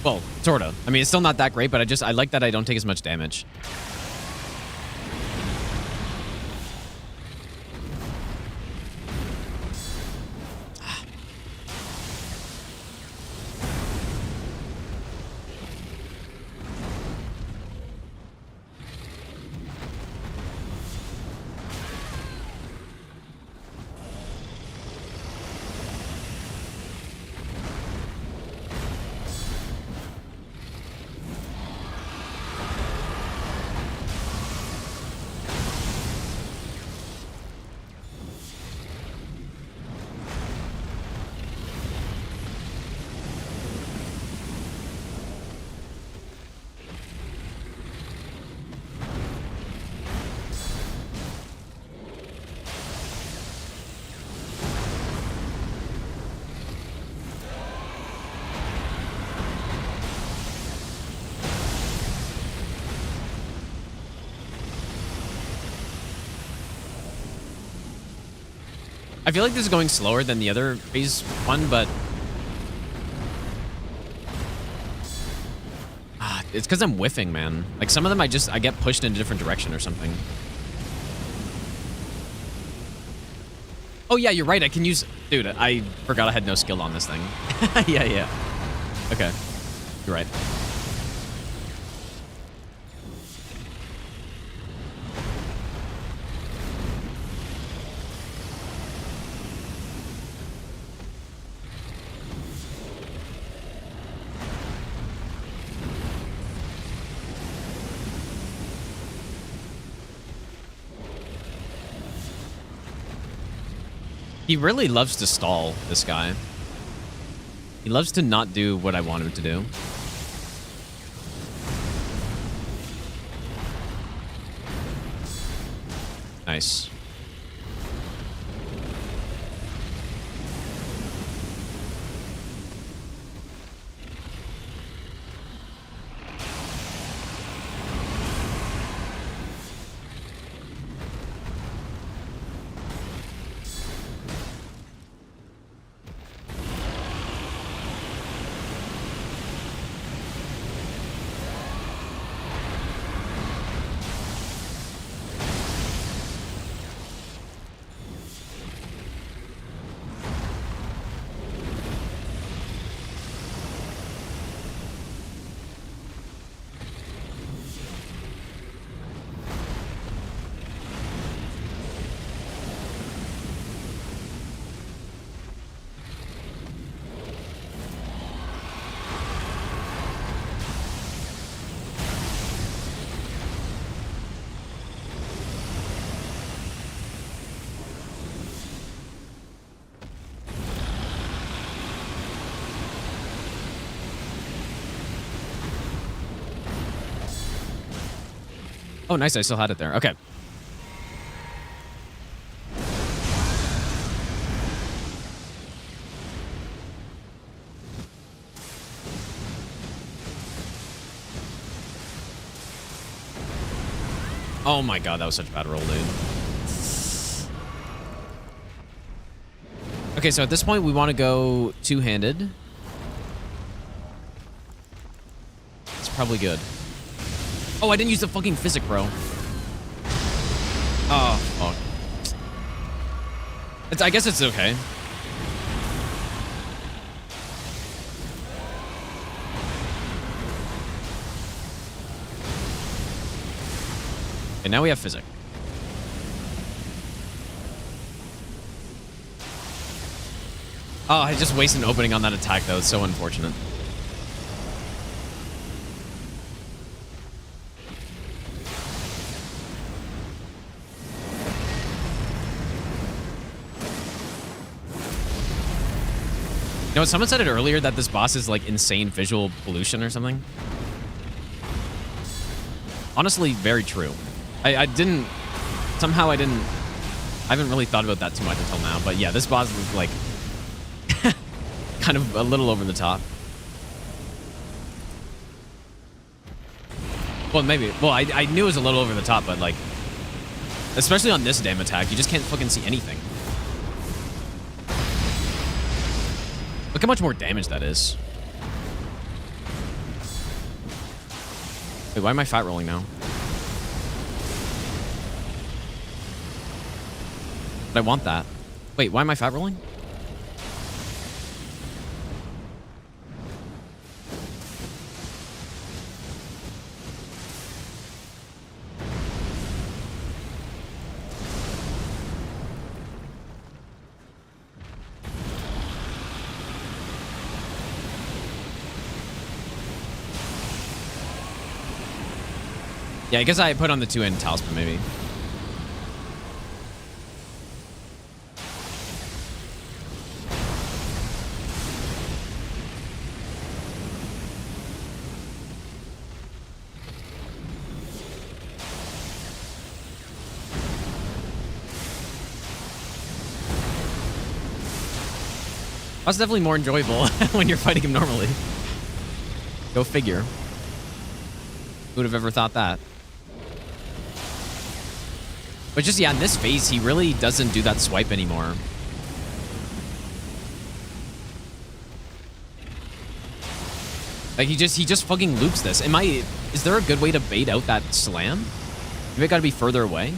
Well, sorta. I mean, it's still not that great, but I like that I don't take as much damage. I feel like this is going slower than the other phase 1, but it's because I'm whiffing, man. Like some of them I get pushed in a different direction or something. Oh yeah, you're right. I can use, dude, I forgot I had no skill on this thing. Yeah. Okay. You're right. He really loves to stall, this guy. He loves to not do what I want him to do. Nice. Oh, nice. I still had it there. Okay. Oh my god, that was such a bad roll, dude. Okay, so at this point, we want to go two-handed. It's probably good. Oh, I didn't use the fucking physic, bro. Oh, fuck. I guess it's okay. And now we have physic. Oh, I just wasted an opening on that attack, though. It's so unfortunate. You know, someone said it earlier that this boss is like insane visual pollution or something. Honestly, very true. I haven't really thought about that too much until now, but yeah, this boss is like kind of a little over the top. Well, maybe. Well, I knew it was a little over the top, but like, especially on this damn attack, you just can't fucking see anything. Look how much more damage that is. Wait, why am I fat rolling now? But I want that. Wait, why am I fat rolling? Yeah, I guess I put on the two-handed talisman, maybe. That's definitely more enjoyable when you're fighting him normally. Go figure. Who would have ever thought that? But just, yeah, in this phase, he really doesn't do that swipe anymore. Like, he just fucking loops this. Is there a good way to bait out that slam? Maybe I gotta be further away?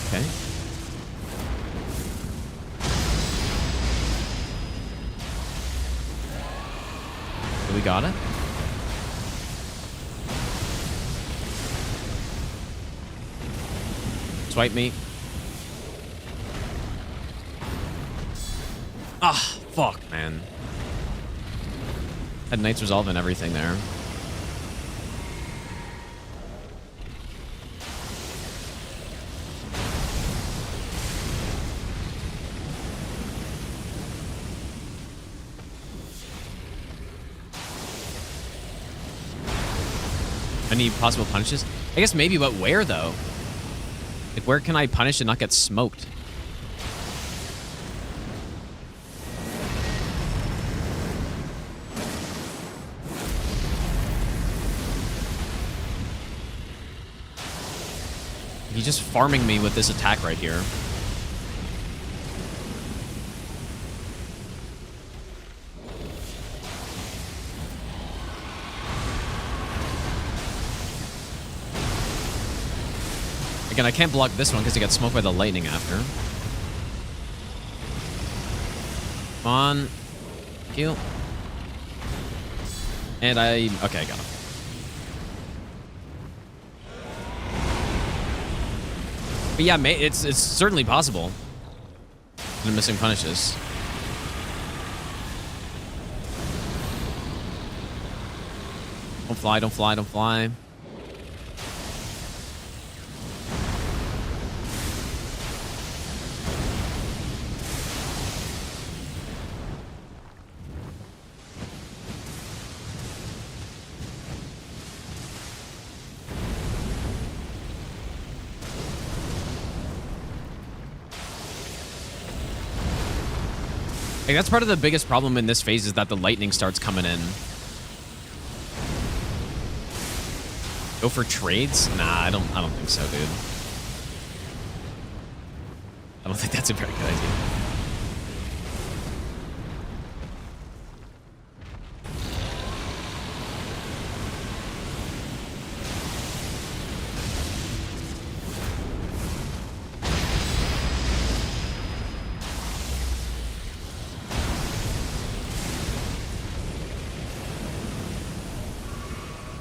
Okay. We got it. Swipe me. Ah, fuck, man. Had Knight's Resolve and everything there. Any possible punishes? I guess maybe, but where, though? Like, where can I punish and not get smoked? He's just farming me with this attack right here. Again, I can't block this one because he got smoked by the lightning after. Come on. Thank you. And okay, I got him. But yeah, it's certainly possible. I'm missing punishes. Don't fly, don't fly, don't fly. Like, that's part of the biggest problem in this phase is that the lightning starts coming in. Go for trades? Nah, I don't think so, dude. I don't think that's a very good idea.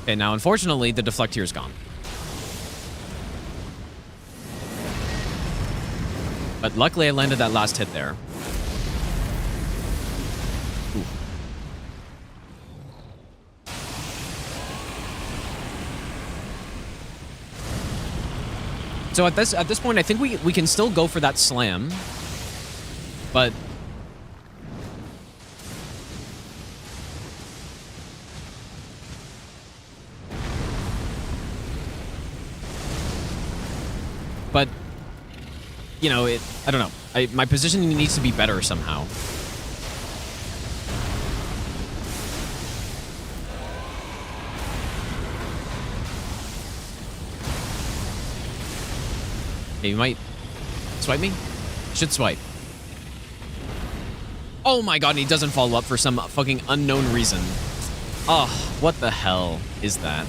Okay, now, unfortunately, the deflect here is gone. But luckily, I landed that last hit there. Ooh. So at this point, I think we can still go for that slam, but you know, I don't know. My positioning needs to be better somehow. Okay, you might swipe me? Should swipe. Oh my god, and he doesn't follow up for some fucking unknown reason. Oh, what the hell is that?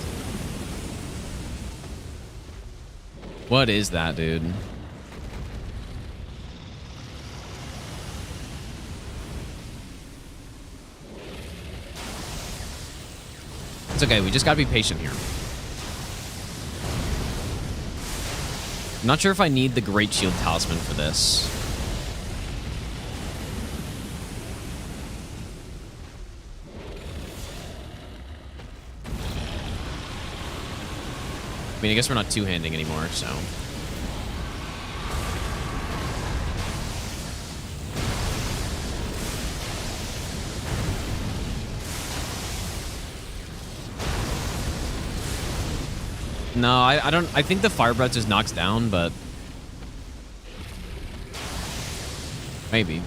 What is that, dude? It's okay, we just gotta be patient here. I'm not sure if I need the Great Shield Talisman for this. I mean, I guess we're not two-handing anymore, so... No, I don't... I think the Fire Breath just knocks down, but... Maybe.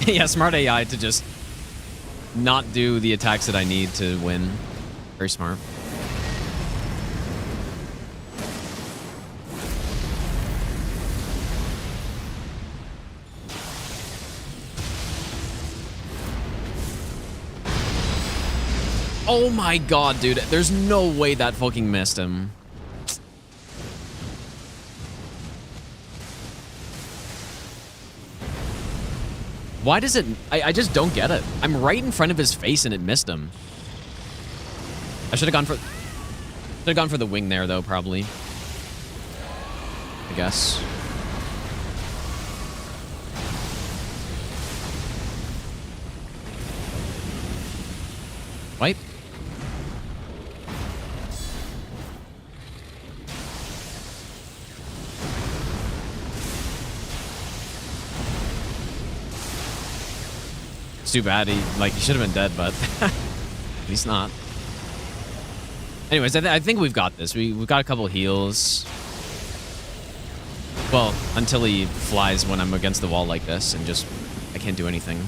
Yeah, smart AI to just not do the attacks that I need to win. Very smart. Oh my god, dude. There's no way that fucking missed him. Why does it... I just don't get it. I'm right in front of his face and it missed him. I should have gone for... Should have gone for the wing there, though, probably. I guess. Wipe. It's too bad. He should have been dead, but he's not. Anyways, I think we've got this. We've got a couple heals. Well, until he flies when I'm against the wall like this and just... I can't do anything.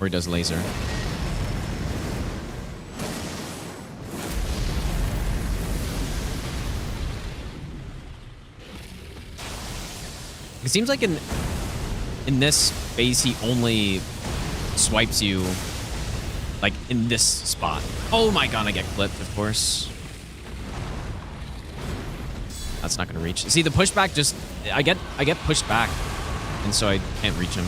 Or he does laser. It seems like in this phase he only swipes you like in this spot. Oh my god, I get clipped, of course. That's not gonna reach. See, the pushback just I get pushed back, and so I can't reach him.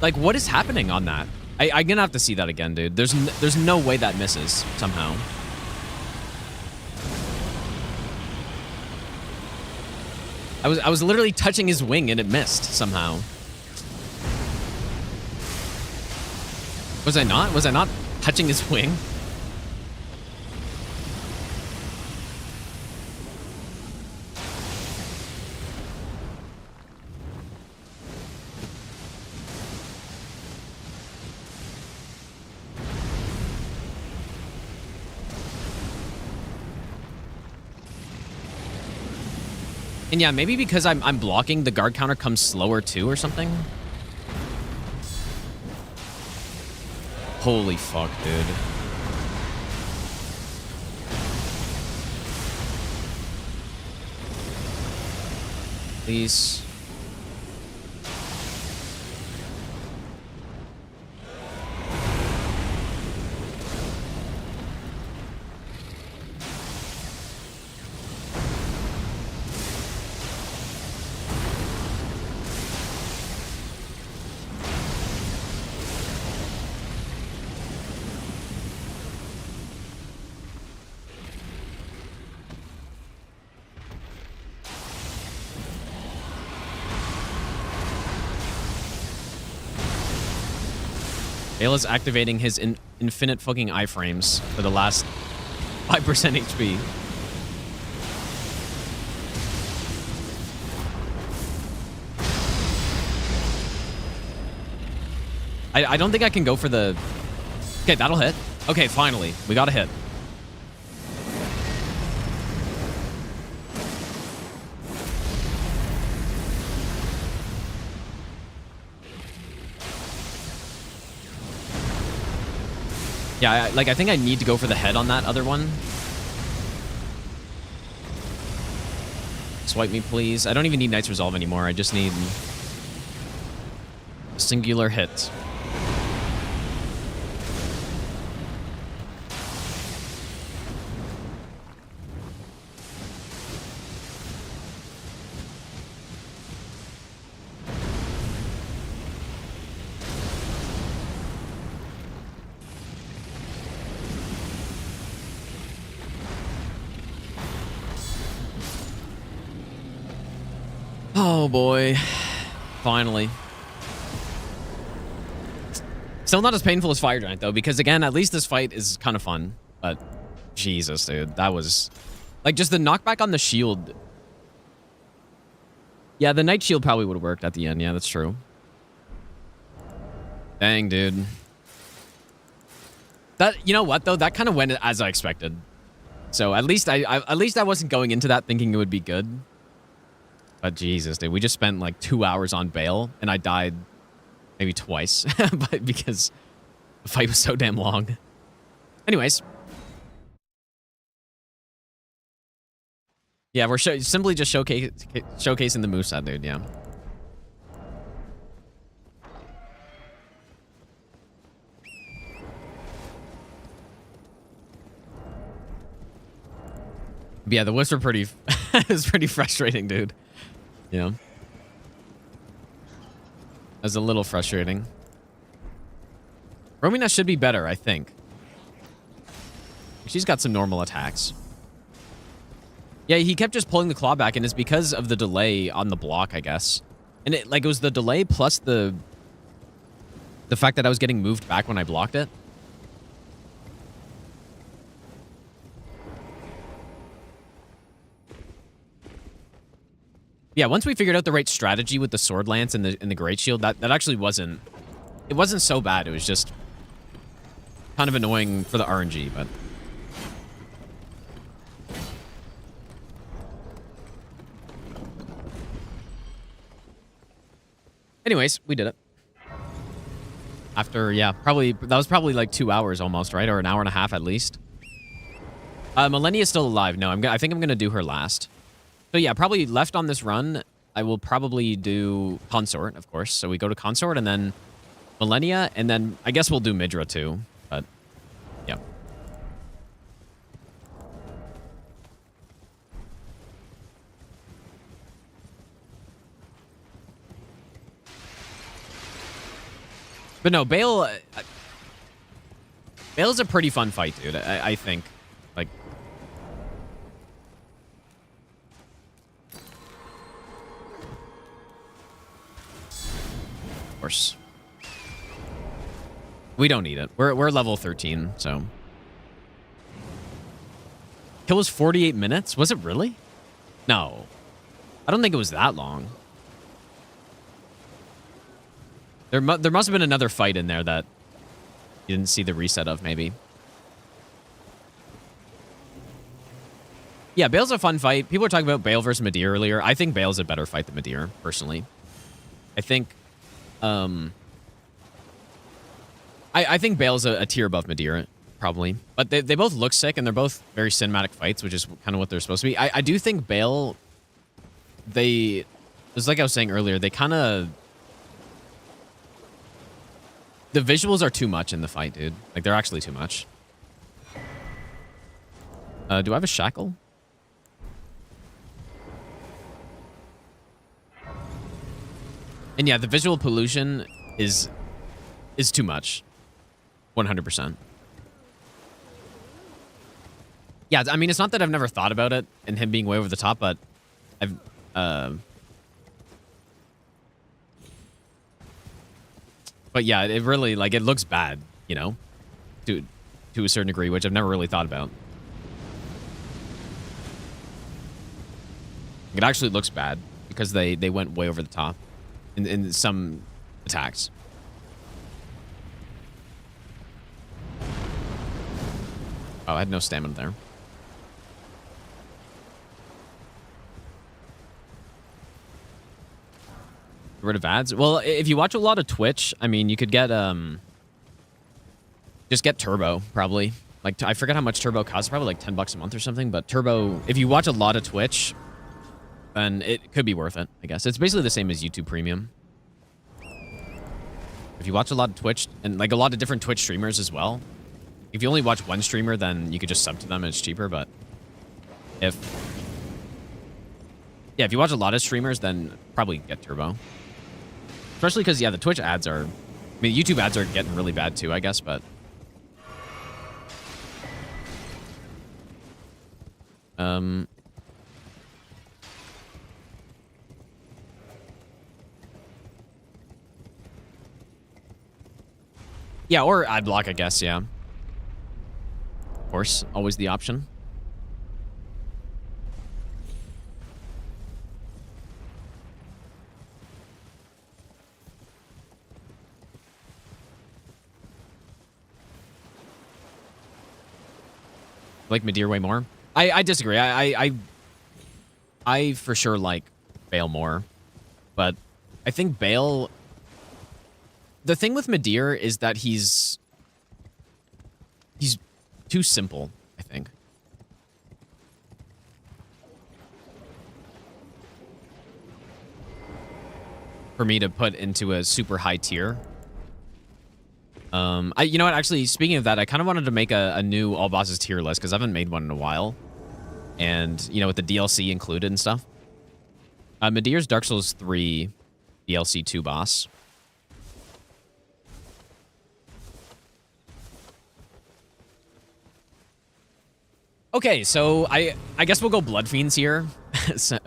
Like, what is happening on that? I'm gonna have to see that again, dude. There's no way that misses somehow. I was literally touching his wing and it missed somehow. Was I not? Was I not touching his wing? And yeah, maybe because I'm blocking, the guard counter comes slower too or something. Holy fuck, dude. Please. Ayla's activating his infinite fucking iframes for the last 5% HP. I don't think I can go for the... Okay, that'll hit. Okay, finally. We got a hit. Yeah, I think I need to go for the head on that other one. Swipe me, please. I don't even need Knight's Resolve anymore. I just need a singular hit. Oh boy. Finally. Still not as painful as Fire Giant though, because again, at least this fight is kind of fun. But Jesus, dude, that was Like, just the knockback on the shield. Yeah, the Night Shield probably would have worked at the end. Yeah, that's true. Dang, dude. That, you know what, though? That kind of went as I expected. So at least I wasn't going into that thinking it would be good. But Jesus, dude, we just spent like 2 hours on Bale, and I died maybe twice, but because the fight was so damn long. Anyways. Yeah, we're simply just showcasing the moveset, dude, yeah. But yeah, the whiffs were pretty... it was pretty frustrating, dude. Yeah. It was a little frustrating. Romina should be better, I think. She's got some normal attacks. Yeah, he kept just pulling the claw back, and it's because of the delay on the block, I guess. And it was the delay plus the fact that I was getting moved back when I blocked it. Yeah, once we figured out the right strategy with the sword lance and the great shield, that actually wasn't so bad. It was just kind of annoying for the RNG, but anyways, we did it. After, yeah, that was probably like 2 hours almost, right? Or an hour and a half at least. Millennia's still alive. No, I think I'm going to do her last. So yeah, probably left on this run, I will probably do Consort, of course. So we go to Consort and then Millennia, and then I guess we'll do Midra too. But, yeah. But no, Bale's a pretty fun fight, dude. I think. Like, of course. We don't need it. We're level 13, so. Kill was 48 minutes? Was it really? No. I don't think it was that long. There must have been another fight in there that you didn't see the reset of, maybe. Yeah, Bale's a fun fight. People were talking about Bale versus Midir earlier. I think Bale's a better fight than Midir, personally. I think... I think Bale's a tier above Midir, probably. But they both look sick, and they're both very cinematic fights, which is kind of what they're supposed to be. I do think Bale... Just like I was saying earlier, they kind of... The visuals are too much in the fight, dude. Like, they're actually too much. Do I have a shackle? And yeah, the visual pollution is too much. 100%. Yeah, I mean, it's not that I've never thought about it and him being way over the top, but I've... But yeah, it really, like, it looks bad, you know, to a certain degree, which I've never really thought about. It actually looks bad because they went way over the top in some attacks. Oh, I had no stamina there. Get rid of ads? Well, if you watch a lot of Twitch, I mean, you could get, just get Turbo, probably. Like, I forget how much Turbo costs. Probably like $10 a month or something. But Turbo, if you watch a lot of Twitch, then it could be worth it, I guess. It's basically the same as YouTube Premium. If you watch a lot of Twitch, and like a lot of different Twitch streamers as well. If you only watch one streamer, then you could just sub to them and it's cheaper. But if you watch a lot of streamers, then probably get Turbo. Especially because, yeah, the Twitch ads are... I mean, YouTube ads are getting really bad too, I guess, but... Yeah, or ad block, I guess, yeah. Of course, always the option. like Midir way more. I disagree. I for sure like Bale more, but I think Bale. The thing with Midir is that he's too simple, I think. For me to put into a super high tier. You know what? Actually, speaking of that, I kind of wanted to make a new all bosses tier list because I haven't made one in a while, and you know, with the DLC included and stuff. Midir's Dark Souls 3 DLC 2 boss. Okay, so I guess we'll go Blood Fiends here. So,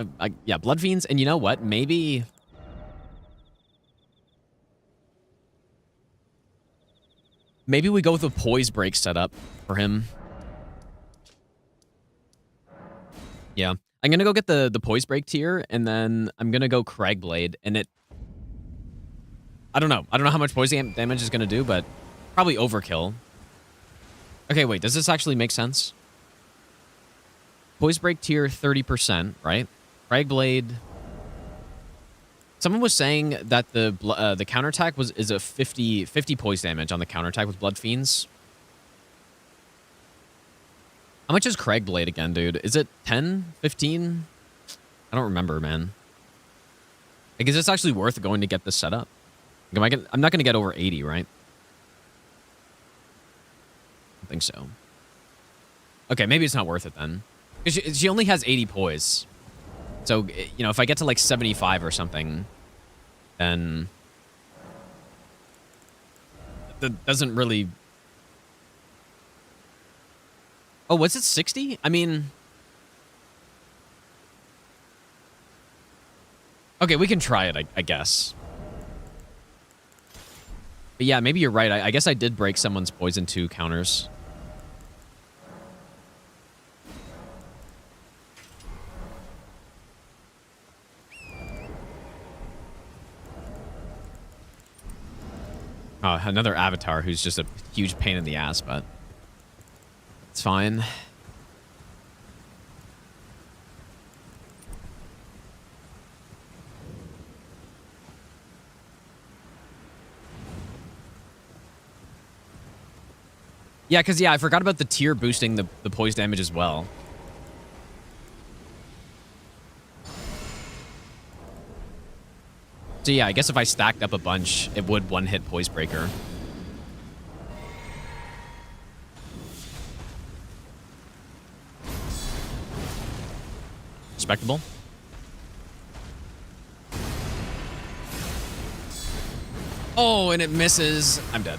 yeah, Blood Fiends, and you know what? Maybe we go with a poise break setup for him. Yeah, I'm gonna go get the poise break tier, and then I'm gonna go Cragblade, and it. I don't know how much poison damage is gonna do, but probably overkill. Okay, wait, does this actually make sense? Poise break tier 30%, right? Cragblade. Someone was saying that the counterattack is a 50 poise damage on the counterattack with Blood Fiends. How much is Cragblade again, dude? Is it 10? 15? I don't remember, man. Like, is this actually worth going to get this set up? Like, I'm not going to get over 80, right? I think so. Okay, maybe it's not worth it then. Because she only has 80 poise. So, you know, if I get to like 75 or something, then that doesn't really... Oh, was it 60? I mean... Okay, we can try it, I guess. But yeah, maybe you're right. I guess I did break someone's poison 2 counters. Oh, another avatar who's just a huge pain in the ass, but it's fine. Yeah, because, yeah, I forgot about the tier boosting the poise damage as well. So yeah, I guess if I stacked up a bunch, it would one-hit Poise Breaker. Respectable. Oh, and it misses. I'm dead.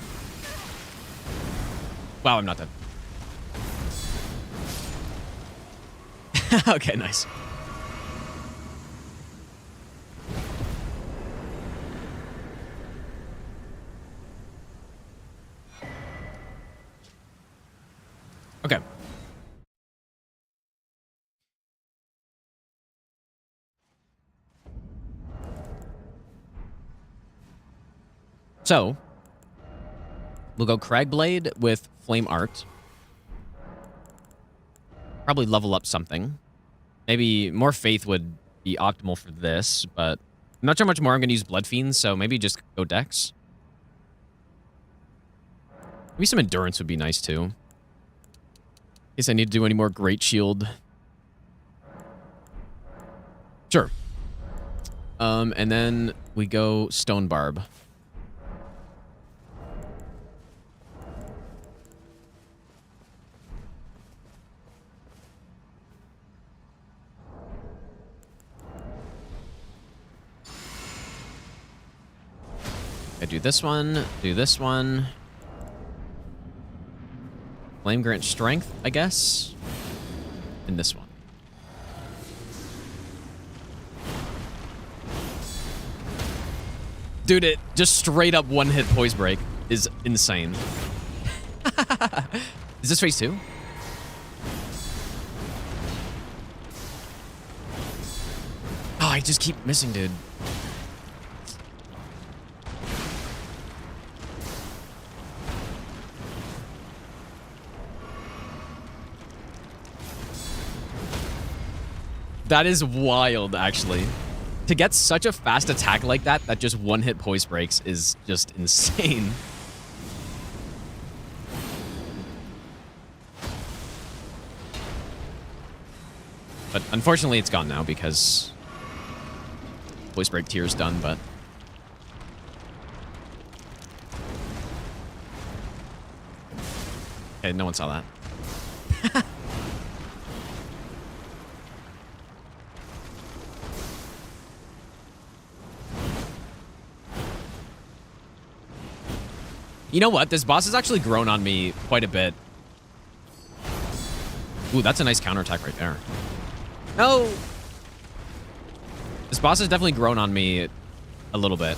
Wow, I'm not dead. Okay, nice. Okay. So, we'll go Cragblade with Flame Art. Probably level up something. Maybe more Faith would be optimal for this, but I'm not sure how much more I'm going to use Blood Fiends, so maybe just go Dex. Maybe some Endurance would be nice, too. In case I need to do any more Great Shield. Sure. And then we go Stone Barb. I do this one, do this one. Flame Grant Strength, I guess. And this one. Dude, it just straight up one-hit Poise Break is insane. Is this phase 2? Oh, I just keep missing, dude. That is wild, actually. To get such a fast attack like that, that just one-hit poise breaks is just insane. But unfortunately, it's gone now because voice break tier is done, but... Okay, no one saw that. You know what? This boss has actually grown on me quite a bit. Ooh, that's a nice counterattack right there. No! This boss has definitely grown on me a little bit.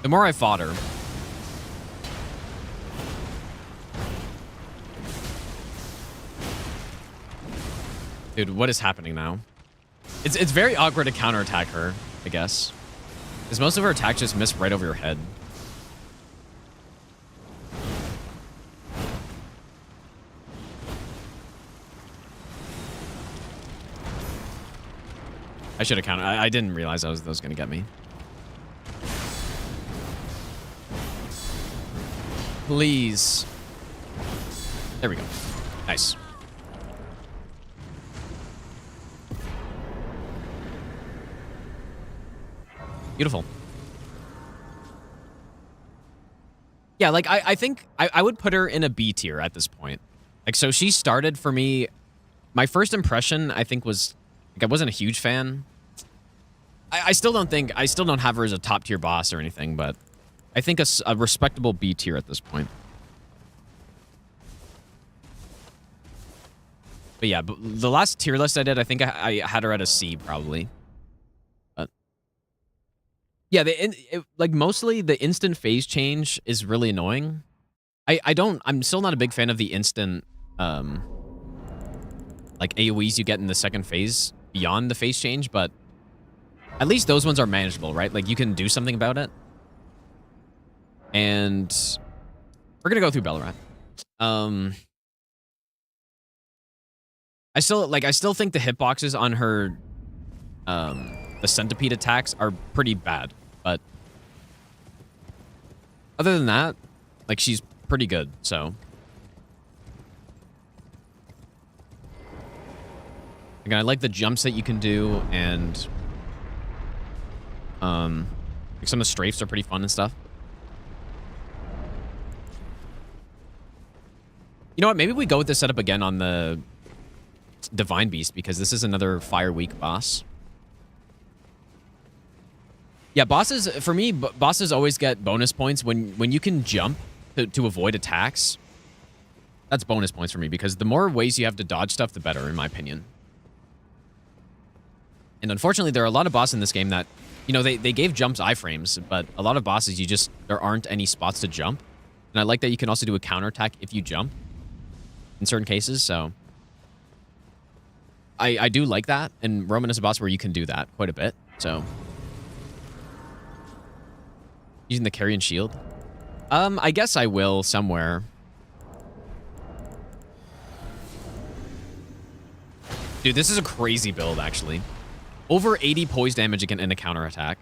The more I fought her. Dude, what is happening now? It's very awkward to counterattack her, I guess. Because most of her attacks just miss right over your head. I should have countered. I didn't realize that was going to get me. Please. There we go. Nice. Beautiful. Yeah, like, I think I would put her in a B tier at this point. Like, so she started for me... My first impression, I think, was... Like, I wasn't a huge fan. I still don't think... I still don't have her as a top tier boss or anything, but... I think a respectable B tier at this point. But yeah, the last tier list I did, I think I had her at a C, probably. But... Yeah, like, mostly the instant phase change is really annoying. I'm still not a big fan of the instant, like, AoEs you get in the second phase beyond the phase change, but at least those ones are manageable, right? Like, you can do something about it. And we're gonna go through Bellarat. I still think the hitboxes on her, the centipede attacks are pretty bad, but other than that, like, she's pretty good, so. Again, I like the jumps that you can do, and like, some of the strafes are pretty fun and stuff. You know what? Maybe we go with this setup again on the Divine Beast, because this is another Fire Weak boss. Yeah, bosses, for me, bosses always get bonus points when you can jump to avoid attacks. That's bonus points for me, because the more ways you have to dodge stuff, the better, in my opinion. And unfortunately, there are a lot of bosses in this game that, you know, they gave jumps iframes, but a lot of bosses, there aren't any spots to jump. And I like that you can also do a counterattack if you jump in certain cases, so I do like that, and Roman is a boss where you can do that quite a bit, so. Using the carry and shield? I guess I will somewhere. Dude, this is a crazy build, actually. Over 80 poise damage again in a counterattack.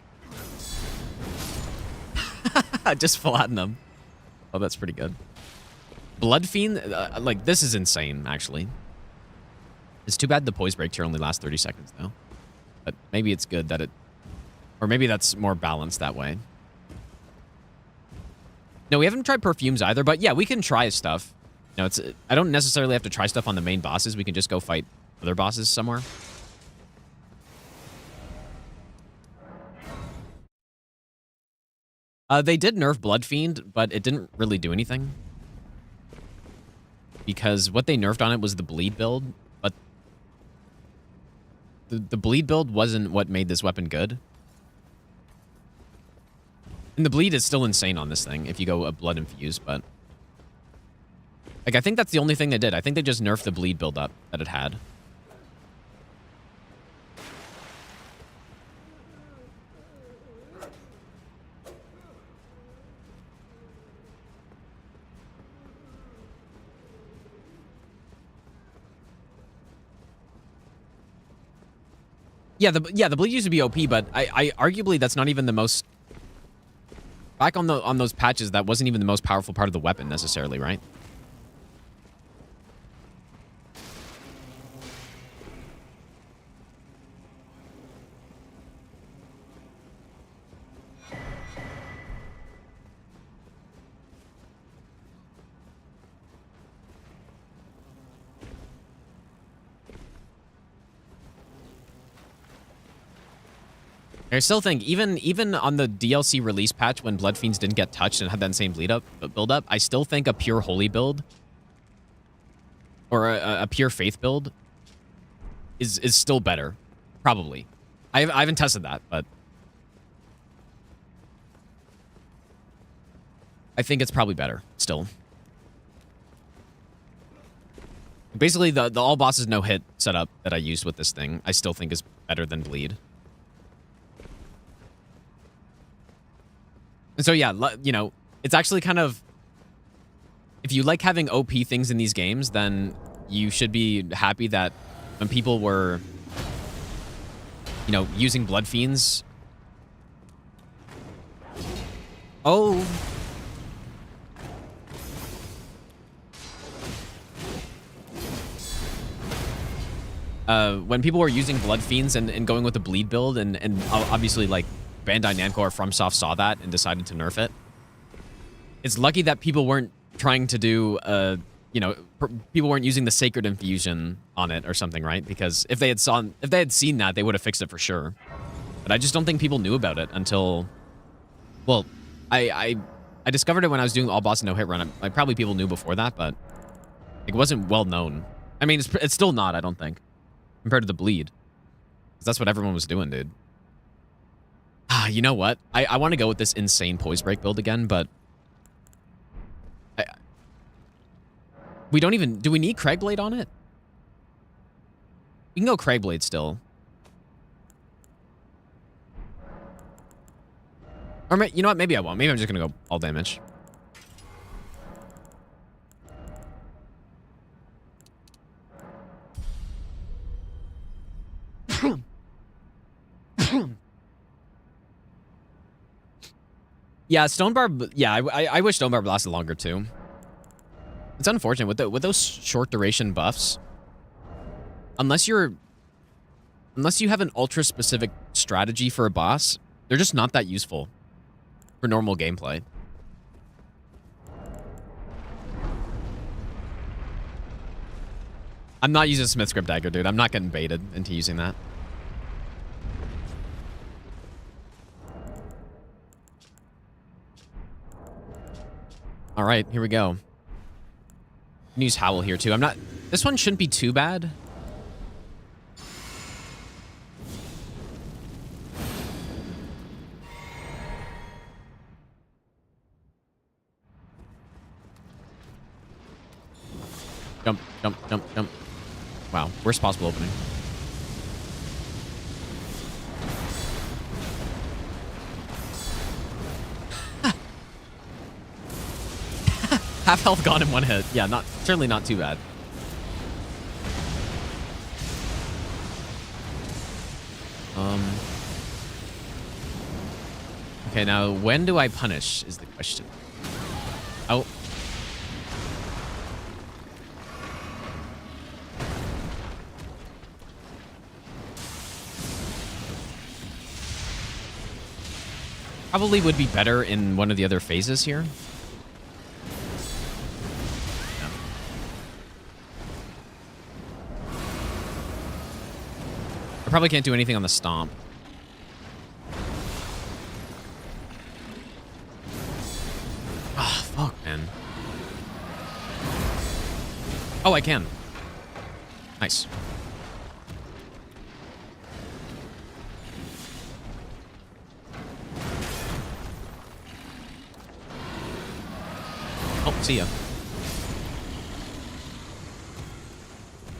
Just flatten them. Oh, that's pretty good. Blood Fiend, like, this is insane, actually. It's too bad the poise break tier only lasts 30 seconds, though. But maybe it's good that it... Or maybe that's more balanced that way. No, we haven't tried perfumes either, but yeah, we can try stuff. No, I don't necessarily have to try stuff on the main bosses. We can just go fight other bosses somewhere. They did nerf Blood Fiend, but it didn't really do anything. Because what they nerfed on it was the bleed build, but the bleed build wasn't what made this weapon good. And the bleed is still insane on this thing if you go a blood infused, but like, I think that's the only thing they did. I think they just nerfed the bleed build up that it had. Yeah, the bleed used to be OP, but I arguably that's not even the most. Back on those patches, that wasn't even the most powerful part of the weapon necessarily, right? I still think even on the DLC release patch when Blood Fiends didn't get touched and had that insane build up, I still think a pure holy build or a pure faith build is still better, probably. I haven't tested that, but I think it's probably better still. Basically, the all bosses no hit setup that I used with this thing, I still think is better than bleed. And so, yeah, you know, it's actually kind of... If you like having OP things in these games, then you should be happy that when people were, you know, using Blood Fiends... Oh... when people were using Blood Fiends and going with the bleed build, and obviously, like, Bandai Namco or FromSoft saw that and decided to nerf it. It's lucky that people weren't trying to do, you know, people weren't using the Sacred Infusion on it or something, right? Because if they had seen that, they would have fixed it for sure. But I just don't think people knew about it until, well, I discovered it when I was doing all boss no hit run. Probably people knew before that, but it wasn't well known. I mean, it's still not, I don't think, compared to the bleed. 'Cause that's what everyone was doing, dude. You know what? I want to go with this insane poise break build again, but we don't even... Do we need Craigblade on it? We can go Craigblade still. Or you know what? Maybe I won't. Maybe I'm just going to go all damage. Yeah, Stonebar... Yeah, I wish Stonebar lasted longer, too. It's unfortunate. With those short duration buffs, unless you have an ultra-specific strategy for a boss, they're just not that useful for normal gameplay. I'm not using Smith's Grip Dagger, dude. I'm not getting baited into using that. All right, here we go. You can use Howl here too. This one shouldn't be too bad. Jump, jump, jump, jump. Wow, worst possible opening. Half health gone in one hit. Yeah, certainly not too bad. Okay, now when do I punish is the question. Oh. Probably would be better in one of the other phases here. I probably can't do anything on the stomp. Ah, fuck, man. Oh, I can. Nice. Oh, see ya.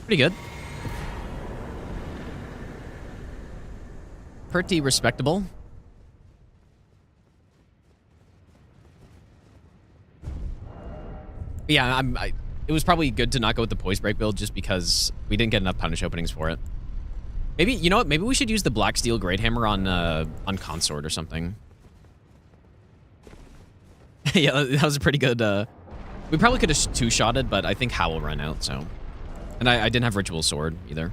Pretty good. Pretty respectable. Yeah, it was probably good to not go with the poise break build just because we didn't get enough punish openings for it. Maybe, you know what? Maybe we should use the Black Steel Great Hammer on Consort or something. Yeah, that was a pretty good, we probably could have two-shotted, but I think Howl ran out, so. And I didn't have Ritual Sword, either.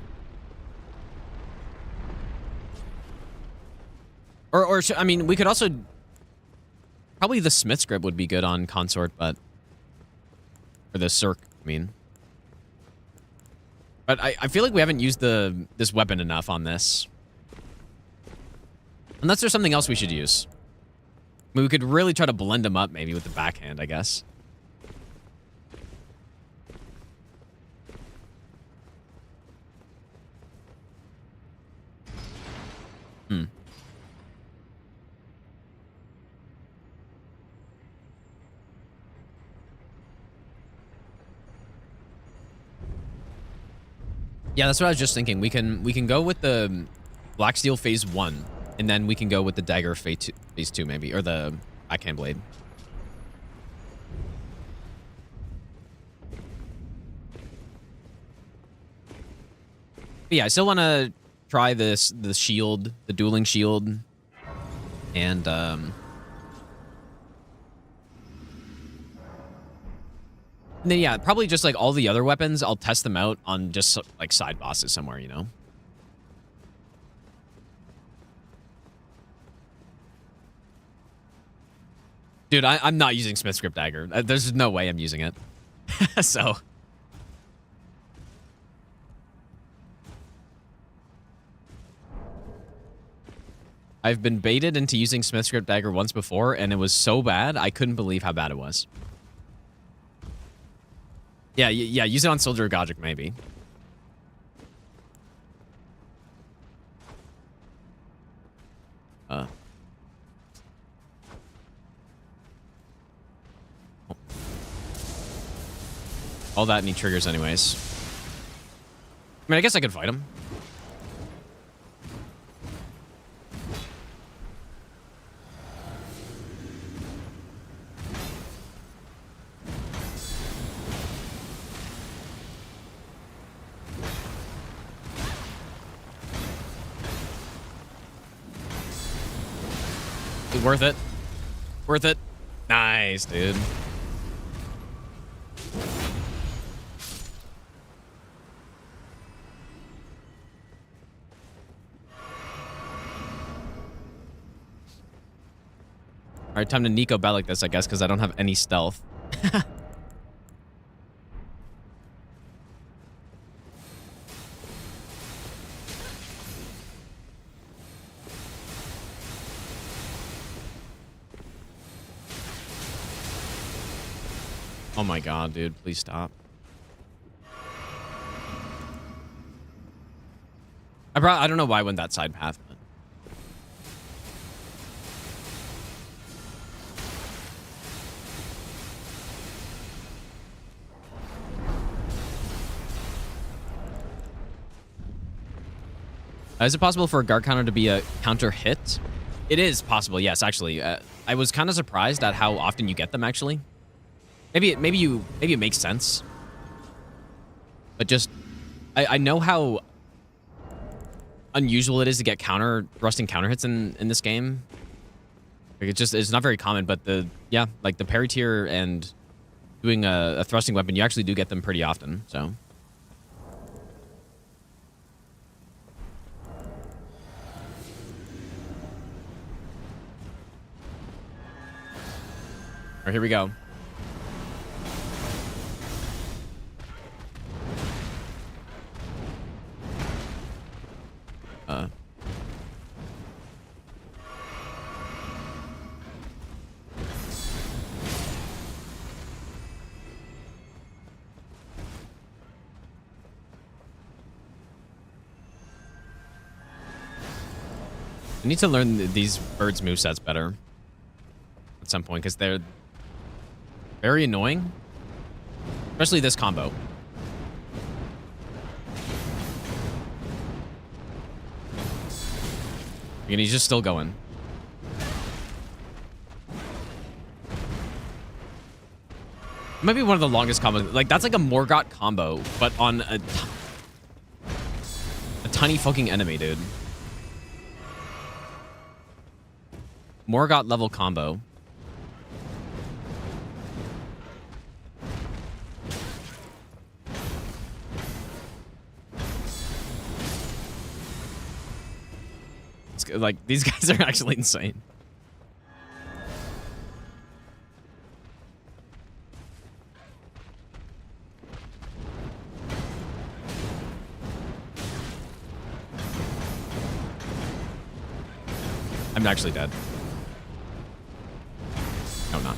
I mean, we could also... Probably the Smith's Grip would be good on Consort, but... Or the Cirque, I mean. But I feel like we haven't used this weapon enough on this. Unless there's something else we should use. I mean, we could really try to blend them up, maybe, with the backhand, I guess. Hmm. Yeah, that's what I was just thinking. We can go with the Black Steel phase 1, and then we can go with the Dagger phase 2 maybe, or the backhand blade. But yeah, I still want to try the shield, the dueling shield, and and then, yeah, probably just, like, all the other weapons, I'll test them out on just, like, side bosses somewhere, you know? Dude, I'm not using Smith's Grip Dagger. There's no way I'm using it. So... I've been baited into using Smith's Grip Dagger once before, and it was so bad, I couldn't believe how bad it was. Yeah, use it on Soldier of Godric, maybe. All that and he triggers anyways. I mean, I guess I could fight him. Worth it. Worth it. Nice, dude. All right, time to Nico Bellic this, I guess, because I don't have any stealth. Oh my god, dude, please stop. I don't know why I went that side path, but... Is it possible for a guard counter to be a counter hit? It is possible, yes, actually. I was kind of surprised at how often you get them, actually. Maybe it makes sense. But just, I know how unusual it is to get thrusting counter hits in this game. Like it's not very common, but like the parry tier and doing a thrusting weapon, you actually do get them pretty often, so. All right, here we go. I need to learn these birds' movesets better at some point, because they're very annoying. Especially this combo. And he's just still going. Might be one of the longest combos. Like, that's like a Morgott combo, but on a tiny fucking enemy, dude. Morgott level combo. It's like, these guys are actually insane. I'm actually dead. No, not.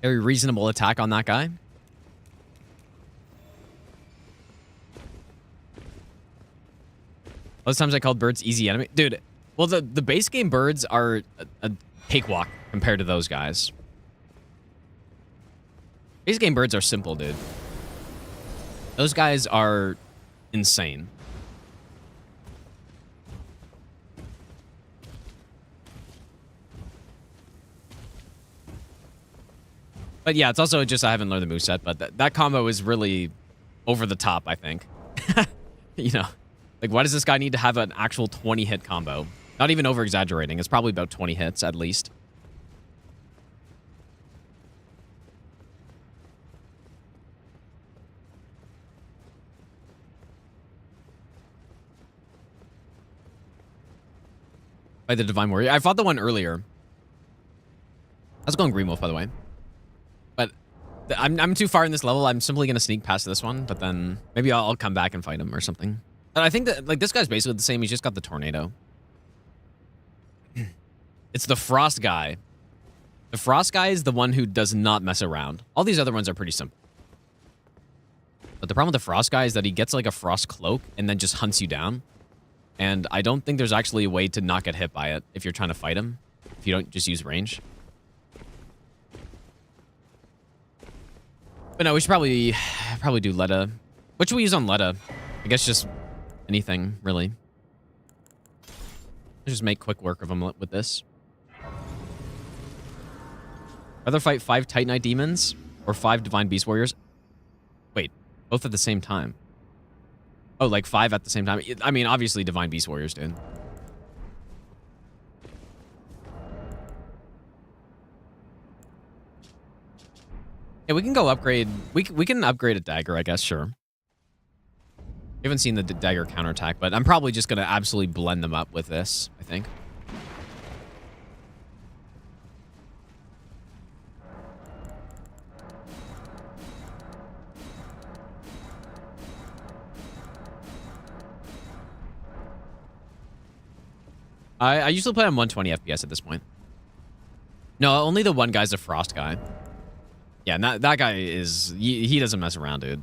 Very reasonable attack on that guy. Most times I called birds easy enemy. Dude, well, the base game birds are a cakewalk compared to those guys. Base game birds are simple, dude. Those guys are insane. But yeah, it's also just I haven't learned the moveset, but that combo is really over the top, I think. You know, like, why does this guy need to have an actual 20-hit combo? Not even over-exaggerating. It's probably about 20 hits, at least. By the Divine Warrior. I fought the one earlier. I was going Green Wolf, by the way. But I'm too far in this level. I'm simply going to sneak past this one, but then maybe I'll come back and fight him or something. And I think that, like, this guy's basically the same. He's just got the Tornado. It's the Frost guy. The Frost guy is the one who does not mess around. All these other ones are pretty simple. But the problem with the Frost guy is that he gets, like, a Frost Cloak and then just hunts you down. And I don't think there's actually a way to not get hit by it if you're trying to fight him. If you don't just use range. But no, we should probably do Letta. What should we use on Letta? I guess just anything, really. Let's just make quick work of him with this. Rather fight 5 Titanite Demons or 5 Divine Beast Warriors? Wait, both at the same time. Oh, like 5 at the same time? I mean, obviously Divine Beast Warriors, dude. Yeah, we can go upgrade. We can upgrade a dagger, I guess, sure. We haven't seen the dagger counterattack, but I'm probably just going to absolutely blend them up with this, I think. I usually play on 120 FPS at this point. No, only the one guy's a Frost guy. Yeah, and that guy is... He doesn't mess around, dude.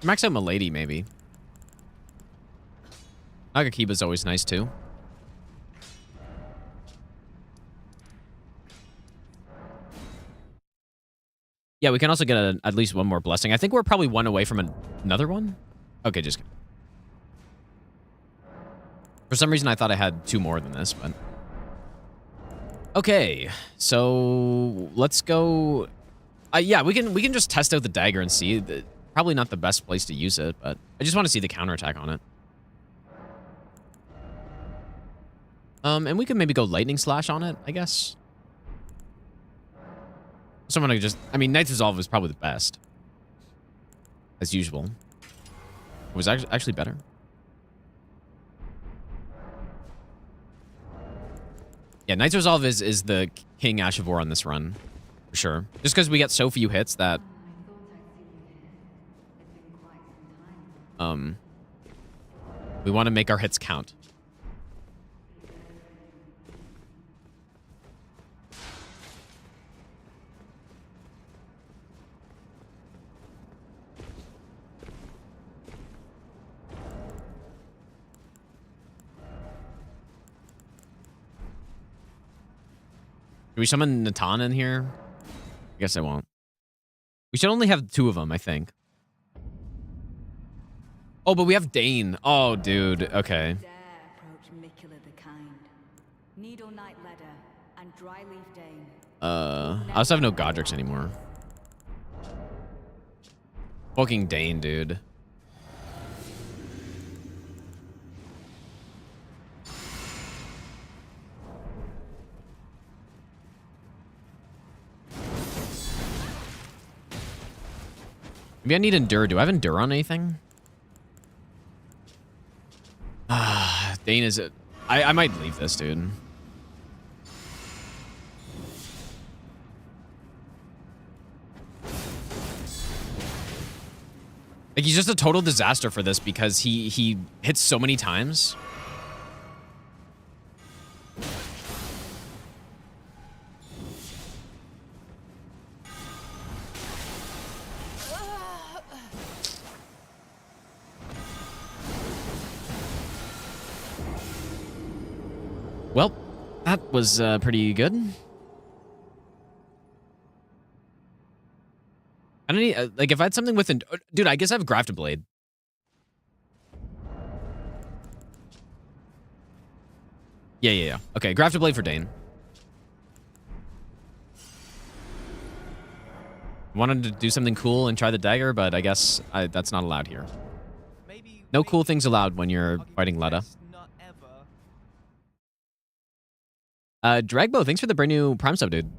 Max out Milady, maybe. Nagakiba's always nice, too. Yeah, we can also get at least one more blessing. I think we're probably one away from another one. Okay, just kidding. For some reason, I thought I had 2 more than this, but... Okay, so let's go... yeah, we can just test out the dagger and see. Probably not the best place to use it, but I just want to see the counterattack on it. And we could maybe go Lightning Slash on it, I guess. Someone could just... I mean, Knight's Resolve is probably the best. As usual. It was actually better. Yeah, Knight's Resolve is the King Ash of War on this run. For sure. Just because we get so few hits that... we want to make our hits count. we summon Natan in here? I guess I won't. We should only have 2 of them, I think. Oh, but we have Dane. Oh, dude. Okay. Dare approach Mikula the Kind. Needle Knight Ledder and Dryleaf Dane. I also have no Godric's anymore. Fucking Dane, dude. Maybe I need Endure. Do I have Endure on anything? Dane is it. I might leave this, dude. Like, he's just a total disaster for this because he hits so many times. Well, that was pretty good. I don't need, like, if I had something with... Dude, I guess I have Grafted Blade. Yeah. Okay, Grafted Blade for Dane. Wanted to do something cool and try the dagger, but I guess that's not allowed here. No cool things allowed when you're fighting Letta. Dragbo, thanks for the brand new Prime sub, dude.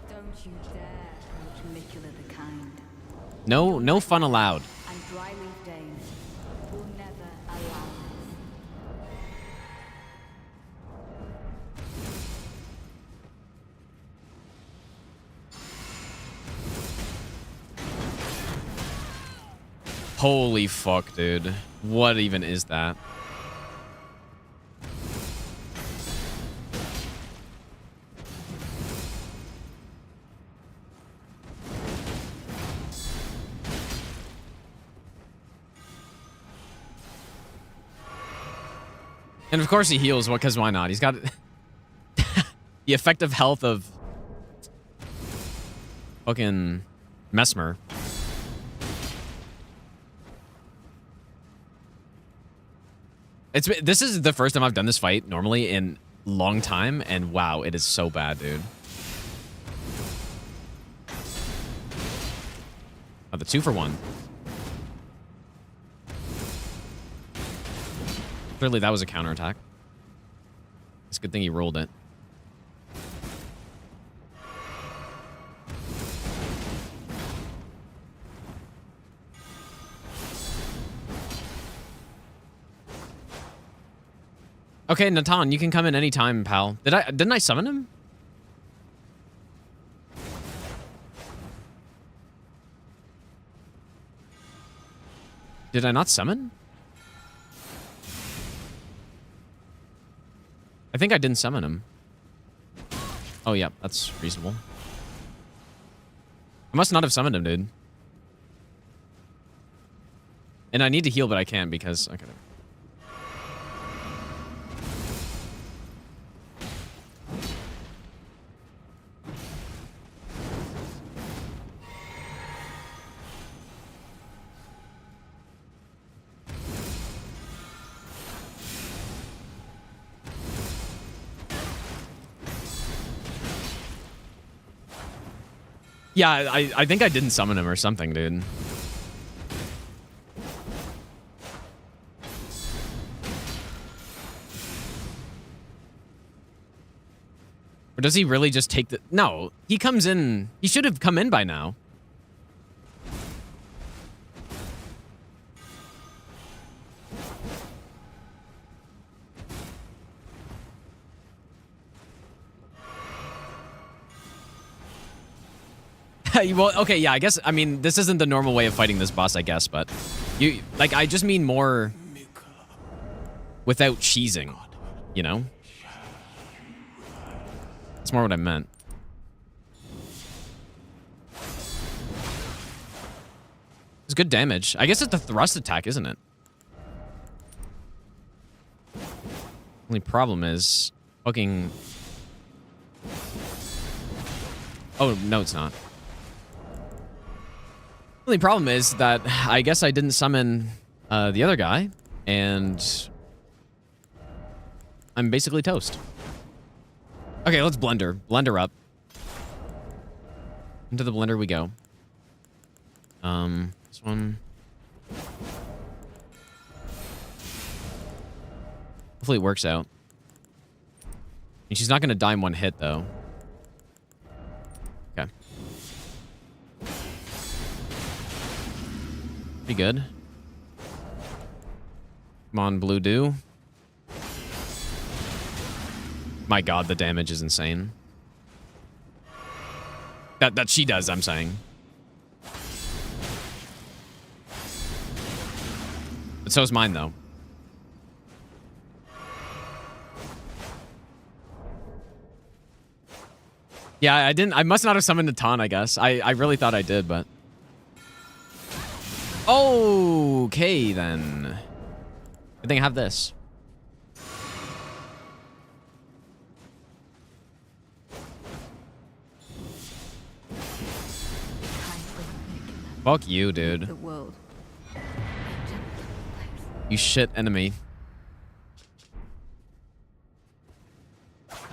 Don't you dare approach Mikula the Kind. No fun allowed. And Dryleaf Dane will never allow Holy fuck, dude. What even is that? And of course he heals, because why not? He's got the effective health of fucking Mesmer. This is the first time I've done this fight normally in a long time, and wow, it is so bad, dude. Oh, the 2-for-1. Clearly that was a counterattack. It's a good thing he rolled it. Okay, Natan, you can come in anytime, pal. Didn't I summon him? Did I not summon? I think I didn't summon him. Oh, yeah, that's reasonable. I must not have summoned him, dude. And I need to heal, but I can't because... Okay. Yeah, I think I didn't summon him or something, dude. Or does he really just take the... No, he comes in... He should have come in by now. Well, okay, yeah, I guess, I mean, this isn't the normal way of fighting this boss, I guess, but you, like, I just mean more without cheesing, you know? That's more what I meant. It's good damage. I guess it's the thrust attack, isn't it? Only problem is Fucking... Oh, no, it's not. The only problem is that I guess I didn't summon the other guy, and I'm basically toast. Okay, let's blender. Blender up. Into the blender we go. This one. Hopefully it works out. And she's not going to die in one hit, though. Okay. Pretty good. Come on, Blue Dew. My god, the damage is insane. That she does, I'm saying. But so is mine, though. Yeah, I must not have summoned a ton, I guess. I really thought I did, but... Okay, then. Good thing I have this. Fuck you, dude. The world. You shit enemy.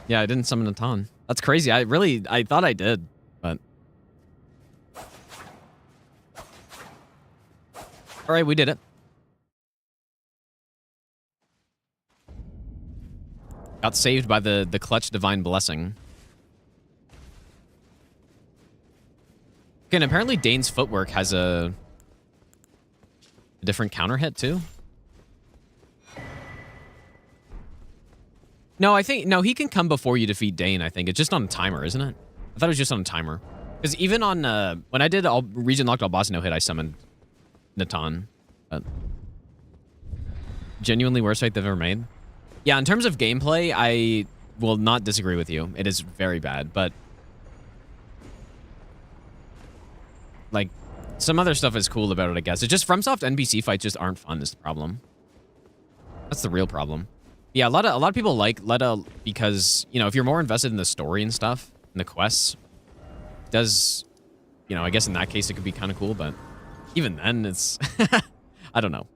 Yeah, I didn't summon a ton. That's crazy. I thought I did, but... Alright, we did it. Got saved by the clutch divine blessing. Okay, and apparently Dane's footwork has a different counter hit, too. No, I think... No, he can come before you defeat Dane, I think. It's just on a timer, isn't it? I thought it was just on a timer. Because even on... when I did all region locked all boss no hit, I summoned Natan. But genuinely worst fight they've ever made. Yeah, in terms of gameplay, I will not disagree with you. It is very bad, but... Like, some other stuff is cool about it, I guess. It's just FromSoft NPC fights just aren't fun is the problem. That's the real problem. Yeah, a lot of people like Letta because, you know, if you're more invested in the story and stuff, and the quests, it does, you know, I guess in that case it could be kind of cool, but even then it's, I don't know.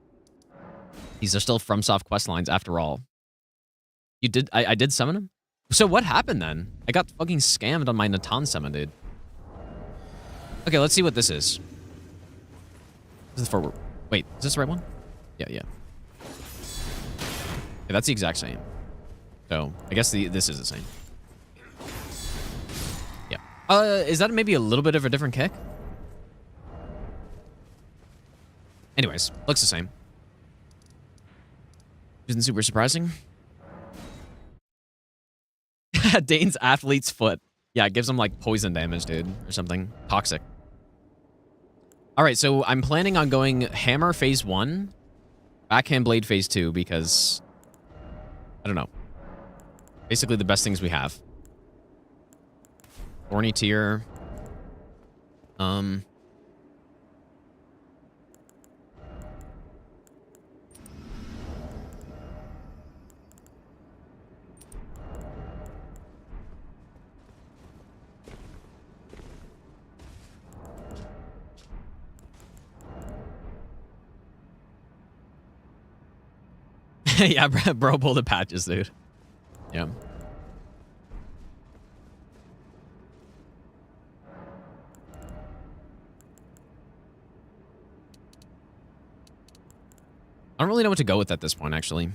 These are still FromSoft quest lines after all. You did, I did summon him? So what happened then? I got fucking scammed on my Natan summon, dude. Okay, let's see what this is. This is for, wait, is this the right one? Yeah, yeah. Yeah, that's the exact same. So, I guess this is the same. Yeah. Is that maybe a little bit of a different kick? Anyways, looks the same. Isn't super surprising. Dane's athlete's foot. Yeah, it gives him like poison damage, dude, or something. Toxic. All right, so I'm planning on going hammer phase 1, backhand blade phase 2 because I don't know. Basically the best things we have. Thorny tier. Yeah, bro pulled the patches, dude. Yeah. I don't really know what to go with at this point, actually.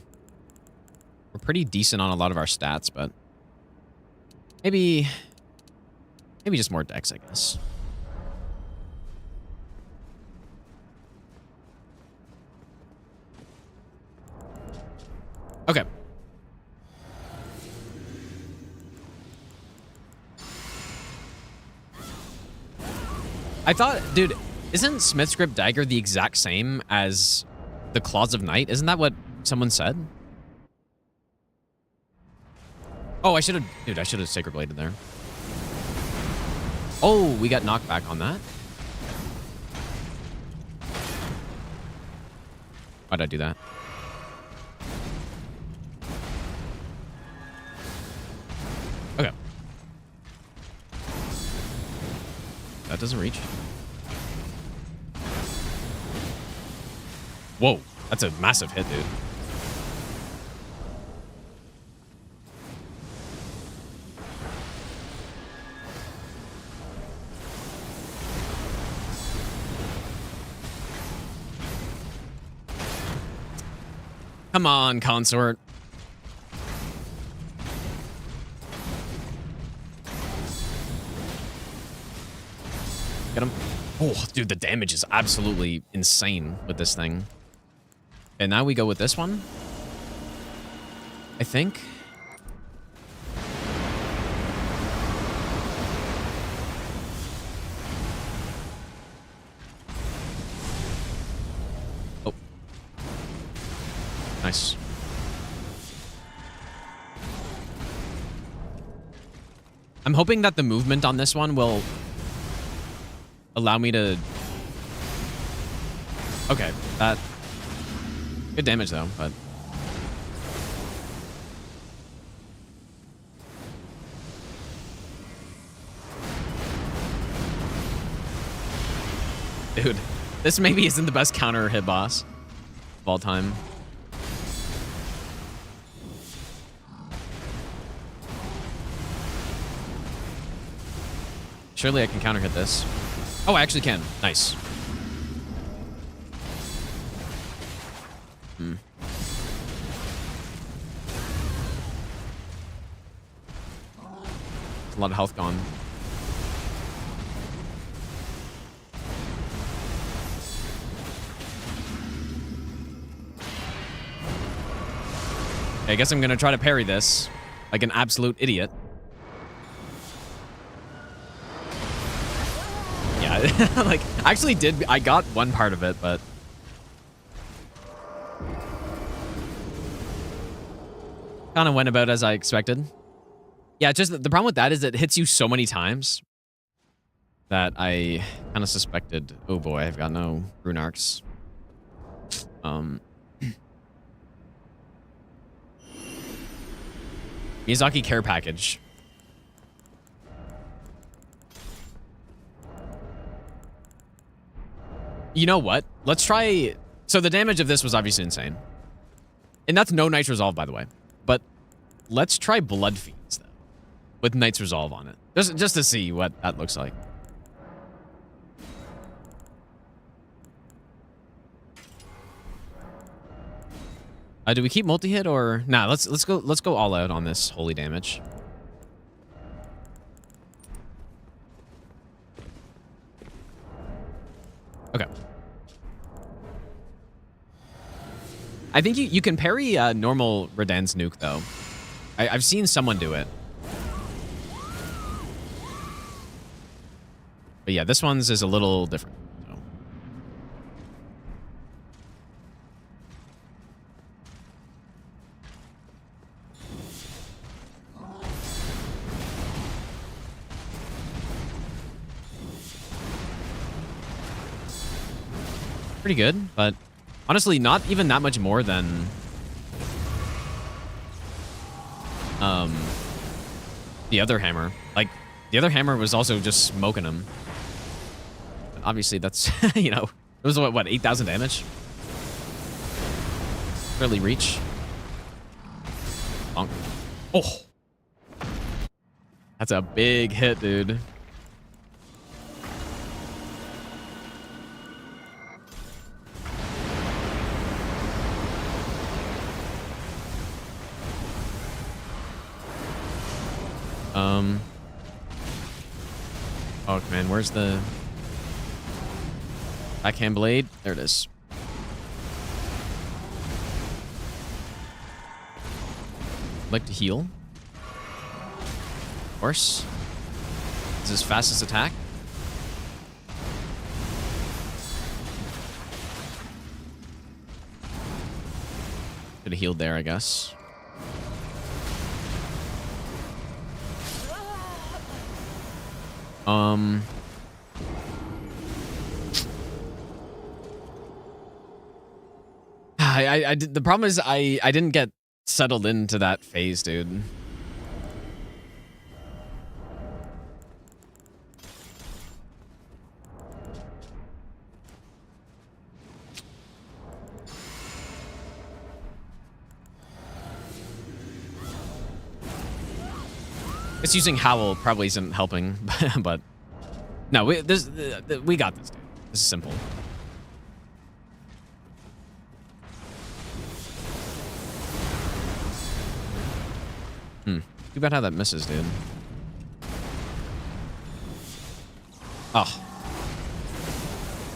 We're pretty decent on a lot of our stats, but maybe just more decks, I guess. Okay. I thought, dude, isn't Smith's Grip Dagger the exact same as the Claws of Night? Isn't that what someone said? Oh, I should have Sacred Bladed there. Oh, we got knocked back on that. Why'd I do that? that doesn't reach. Whoa, that's a massive hit, dude. Come on, consort. Get him. Oh, dude, the damage is absolutely insane with this thing. And now we go with this one. I think. Oh. Nice. I'm hoping that the movement on this one will allow me to... Okay, that... Good damage, though, but... Dude, this maybe isn't the best counter hit boss of all time. Surely I can counter hit this. Oh, I actually can. Nice. A lot of health gone. Okay, I guess I'm gonna try to parry this like an absolute idiot. Yeah, like, I actually did. I got one part of it, but kind of went about as I expected. Yeah, just the problem with that is it hits you so many times that I kind of suspected, oh boy, I've got no rune arcs. Miyazaki care package. You know what? Let's try... So the damage of this was obviously insane. And that's no Knight's Resolve, by the way. But let's try Blood Fiends, though. With Knight's Resolve on it. Just to see what that looks like. Do we keep multi-hit or... Nah, let's go all out on this holy damage. Okay. I think you can parry normal Radan's nuke, though. I've seen someone do it. But yeah, this one's is a little different. So. Pretty good, but honestly, not even that much more than the other hammer. Like, the other hammer was also just smoking him. But obviously, that's, you know, it was what 8,000 damage? Barely reach. Bonk. Oh! That's a big hit, dude. Oh, man, where's the backhand blade? There it is. I'd like to heal. Of course. This is his fastest attack. Could have healed there, I guess. The problem is I didn't get settled into that phase, dude. It's using Howl probably isn't helping, but no, we got this, dude. This is simple. Too bad how that misses, dude. Oh.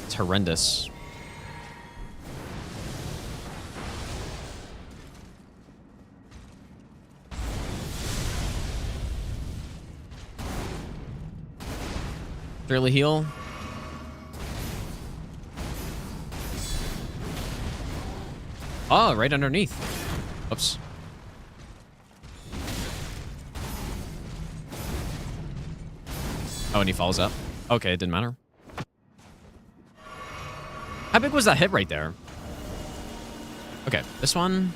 It's horrendous. Fairly heal. Oh, right underneath. Oops. Oh, and he falls up. Okay, it didn't matter. How big was that hit right there? Okay, this one.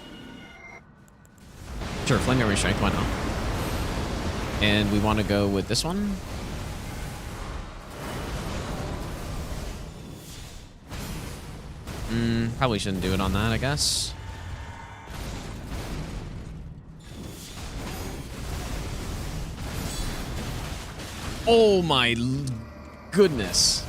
Sure, Flame Memory Strength, why not? And we want to go with this one. Probably shouldn't do it on that, I guess. Oh my goodness.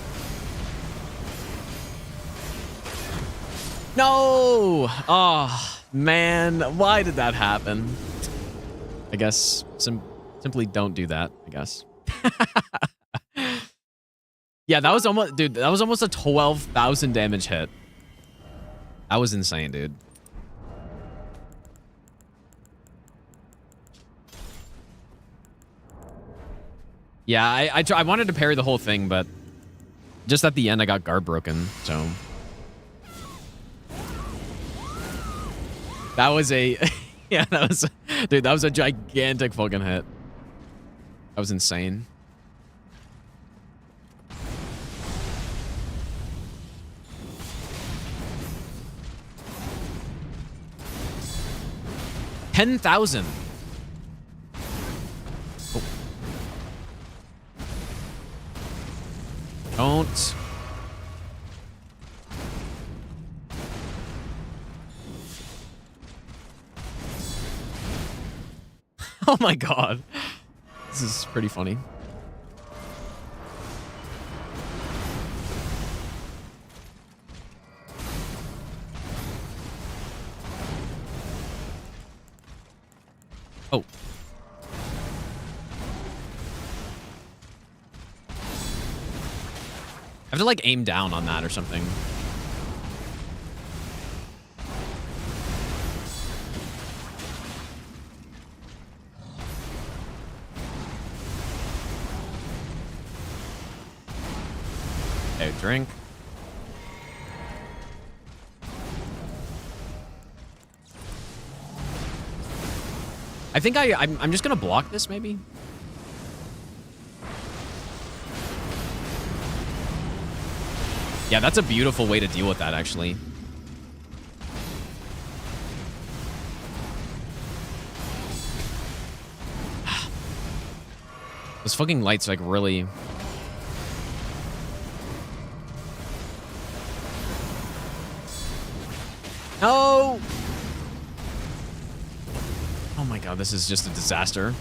No! Oh, man. Why did that happen? I guess simply don't do that, I guess. Yeah, that was almost... Dude, that was almost a 12,000 damage hit. That was insane, dude. Yeah, I wanted to parry the whole thing, but just at the end, I got guard broken, so... That was a... Yeah, that was... Dude, that was a gigantic fucking hit. That was insane. $10,000. Oh. Don't. Oh my god. This is pretty funny. Oh. I have to like aim down on that or something. Okay, drink. I think I'm just gonna block this maybe. Yeah, that's a beautiful way to deal with that actually. Those fucking lights like really... No! Oh my god, this is just a disaster.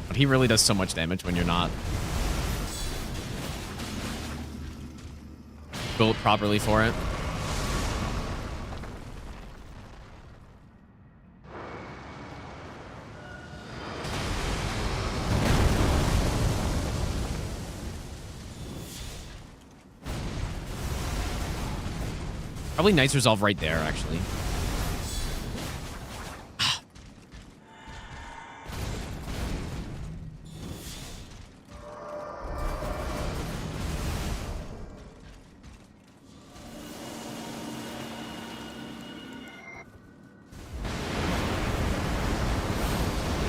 But he really does so much damage when you're not built properly for it. Probably Knight's Resolve right there, actually.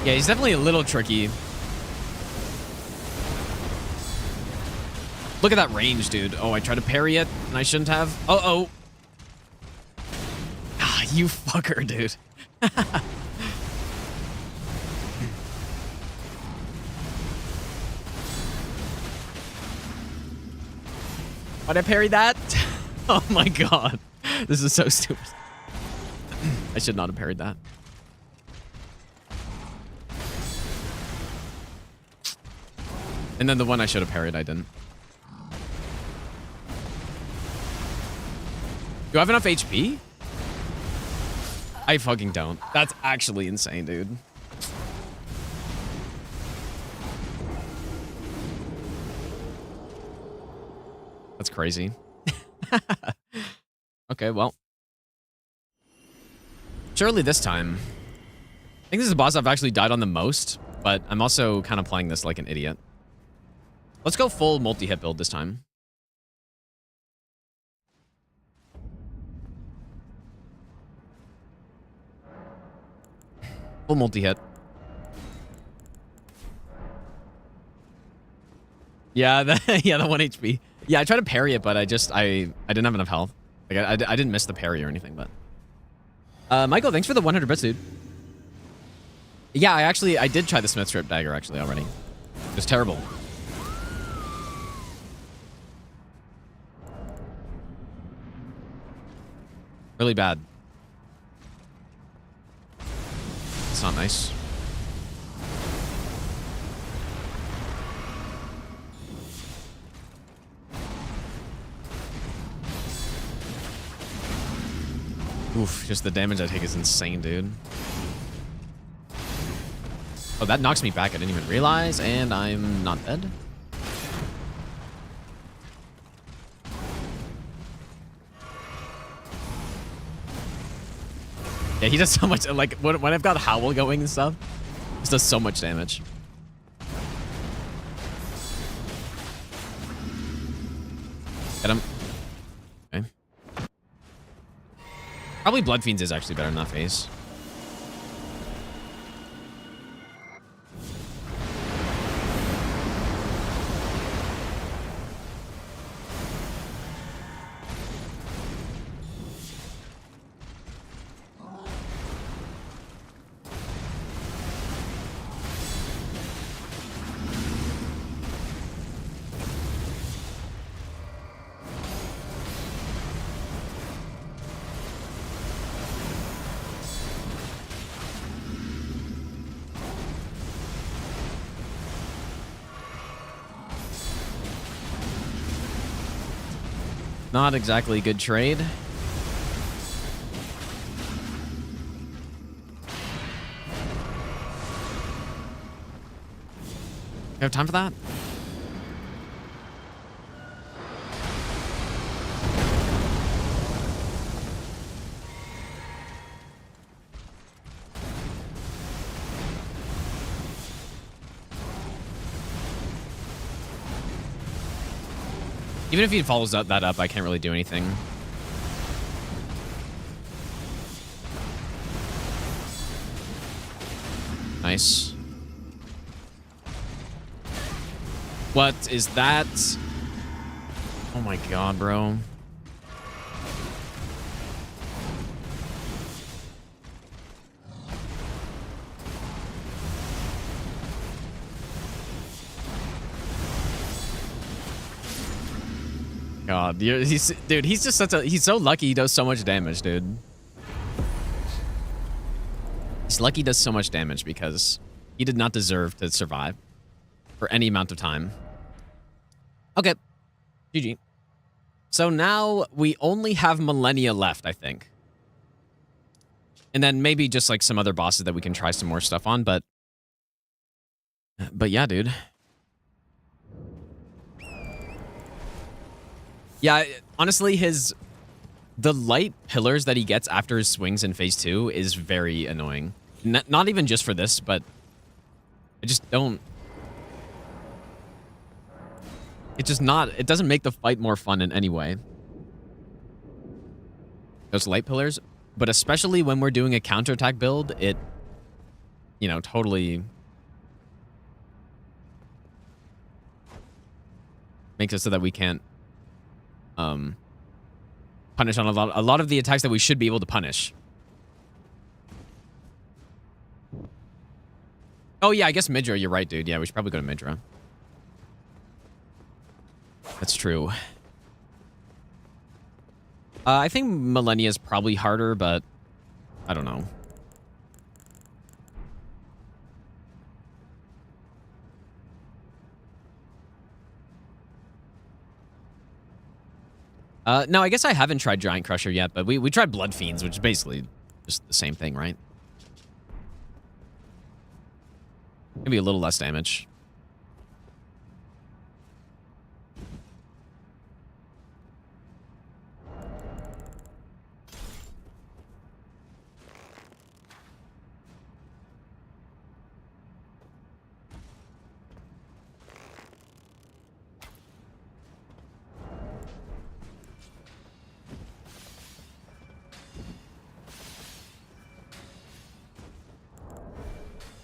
Yeah, he's definitely a little tricky. Look at that range, dude. Oh, I tried to parry it, and I shouldn't have. Oh. Ah, you fucker, dude. Why'd I parry that? Oh my god. This is so stupid. I should not have parried that. And then the one I should have parried, I didn't. Do I have enough HP? I fucking don't. That's actually insane, dude. That's crazy. Okay, well. Surely this time. I think this is the boss I've actually died on the most, but I'm also kind of playing this like an idiot. Let's go full multi-hit build this time. Full multi-hit. Yeah, the 1 HP. Yeah, I tried to parry it, but I didn't have enough health. Like I didn't miss the parry or anything, but. Michael, thanks for the 100 bits, dude. Yeah, I did try the Smith Strip Dagger actually already. It was terrible. Really bad. It's not nice. Oof, just the damage I take is insane, dude. Oh, that knocks me back. I didn't even realize, and I'm not dead. Yeah, he does so much, like, when I've got Howl going and stuff, this does so much damage. Get him. Okay. Probably Blood Fiends is actually better than that phase. Not exactly a good trade. You have time for that? Even if he follows that up, I can't really do anything. Nice. What is that? Oh my god, bro. God, dude, he's just he's so lucky he does so much damage, dude. He's lucky he does so much damage because he did not deserve to survive for any amount of time. Okay, GG. So now we only have Millennia left, I think. And then maybe just like some other bosses that we can try some more stuff on, but yeah, dude. Yeah, honestly, the light pillars that he gets after his swings in phase 2 is very annoying. Not even just for this, but I just don't. It doesn't make the fight more fun in any way. Those light pillars, but especially when we're doing a counterattack build, it, you know, totally makes it so that we can't punish on a lot of the attacks that we should be able to punish. Oh yeah, I guess Midra, you're right, dude. Yeah, we should probably go to Midra. That's true. I think Millennia is probably harder, but I don't know. No, I guess I haven't tried Giant Crusher yet, but we tried Blood Fiends, which is basically just the same thing, right? Maybe a little less damage.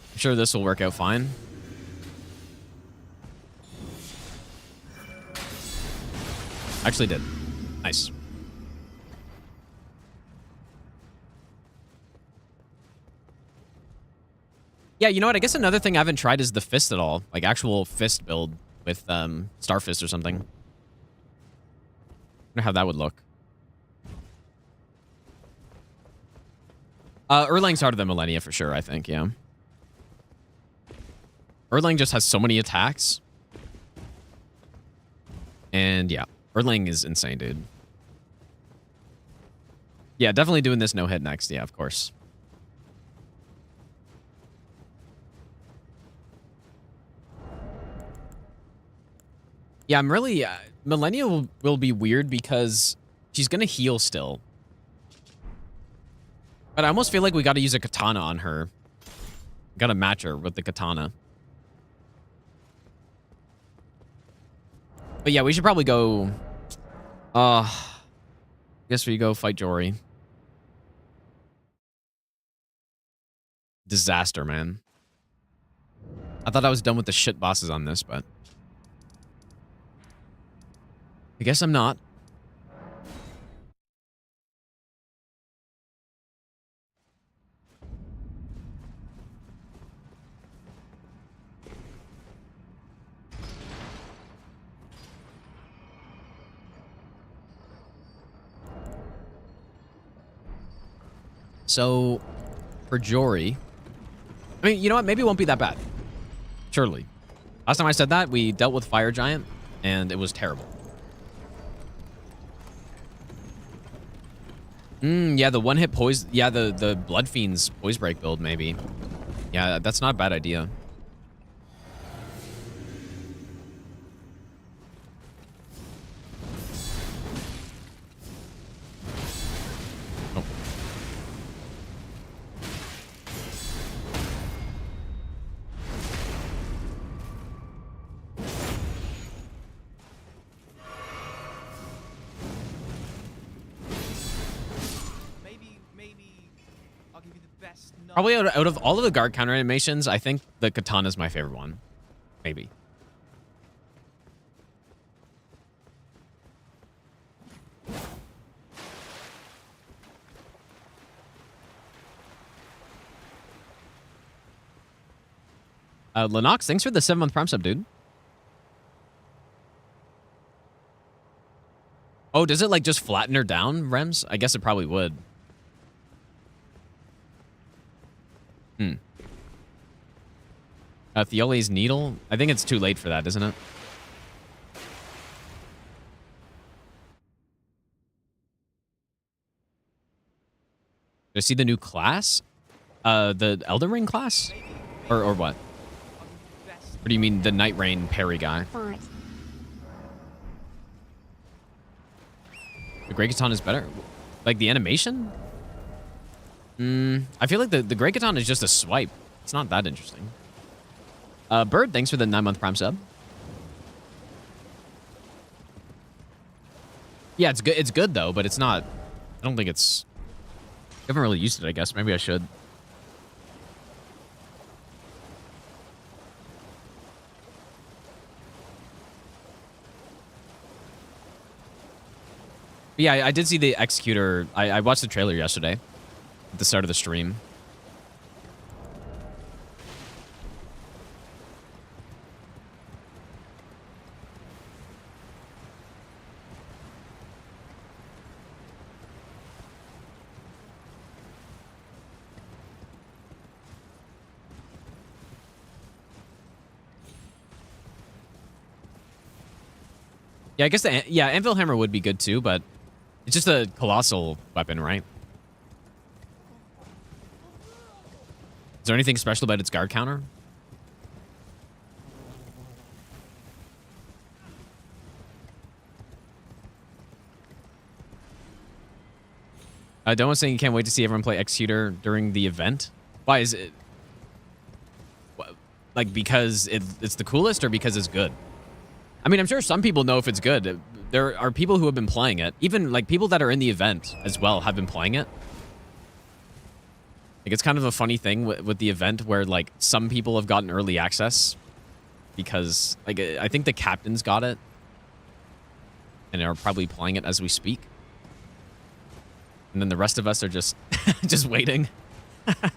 I'm sure this will work out fine. Actually did. Nice. Yeah, you know what? I guess another thing I haven't tried is the fist at all. Like actual fist build with Star Fist or something. I wonder how that would look. Erlang's harder than Millennia for sure, I think, yeah. Erlang just has so many attacks. And yeah, Erlang is insane, dude. Yeah, definitely doing this no hit next. Yeah, of course. Yeah, I'm really... Millennia will be weird because she's going to heal still. But I almost feel like we got to use a katana on her. Got to match her with the katana. But yeah, we should probably go... I guess we go fight Jory. Disaster, man. I thought I was done with the shit bosses on this, but... I guess I'm not. So, for Jory... I mean, you know what? Maybe it won't be that bad. Surely. Last time I said that, we dealt with Fire Giant, and it was terrible. Yeah, the one-hit poison... Yeah, the Blood Fiend's Poise Break build, maybe. Yeah, that's not a bad idea. Oh. Maybe I'll give you the best. Probably out of all of the guard counter animations, I think the katana is my favorite one. Maybe. Lennox, thanks for the 7-month Prime sub, dude. Oh, does it like just flatten her down, Rems? I guess it probably would. Theole's Needle? I think it's too late for that, isn't it? Did I see the new class? The Elden Ring class? Or what? Or do you mean the Night Rain parry guy? Fart. The Great Katana is better? Like the animation? I feel like the Great Katana is just a swipe. It's not that interesting. Bird, thanks for the 9-month Prime sub. Yeah, it's good. It's good though, but it's not. I don't think it's. I haven't really used it. I guess maybe I should. But yeah, I did see the Executor. I watched the trailer yesterday at the start of the stream. Yeah, I guess yeah, Anvil Hammer would be good too, but it's just a colossal weapon, right? Is there anything special about its guard counter? Domo's saying you can't wait to see everyone play Executor during the event. Why is it? Like, because it's the coolest or because it's good? I mean, I'm sure some people know if it's good. There are people who have been playing it. Even, like, people that are in the event as well have been playing it. Like, it's kind of a funny thing with the event where, like, some people have gotten early access because, like, I think the captains got it and are probably playing it as we speak. And then the rest of us are just just waiting. I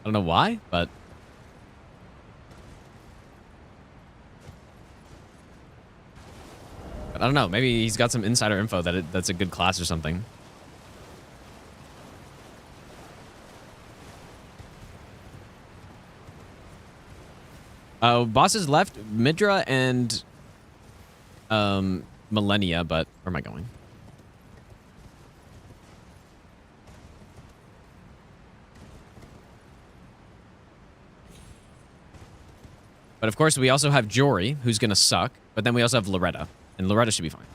don't know why, but I don't know. Maybe he's got some insider info that that's a good class or something. Bosses left Midra and Millennia, but where am I going? But of course, we also have Jory, who's going to suck. But then we also have Loretta. And Loretta should be fine.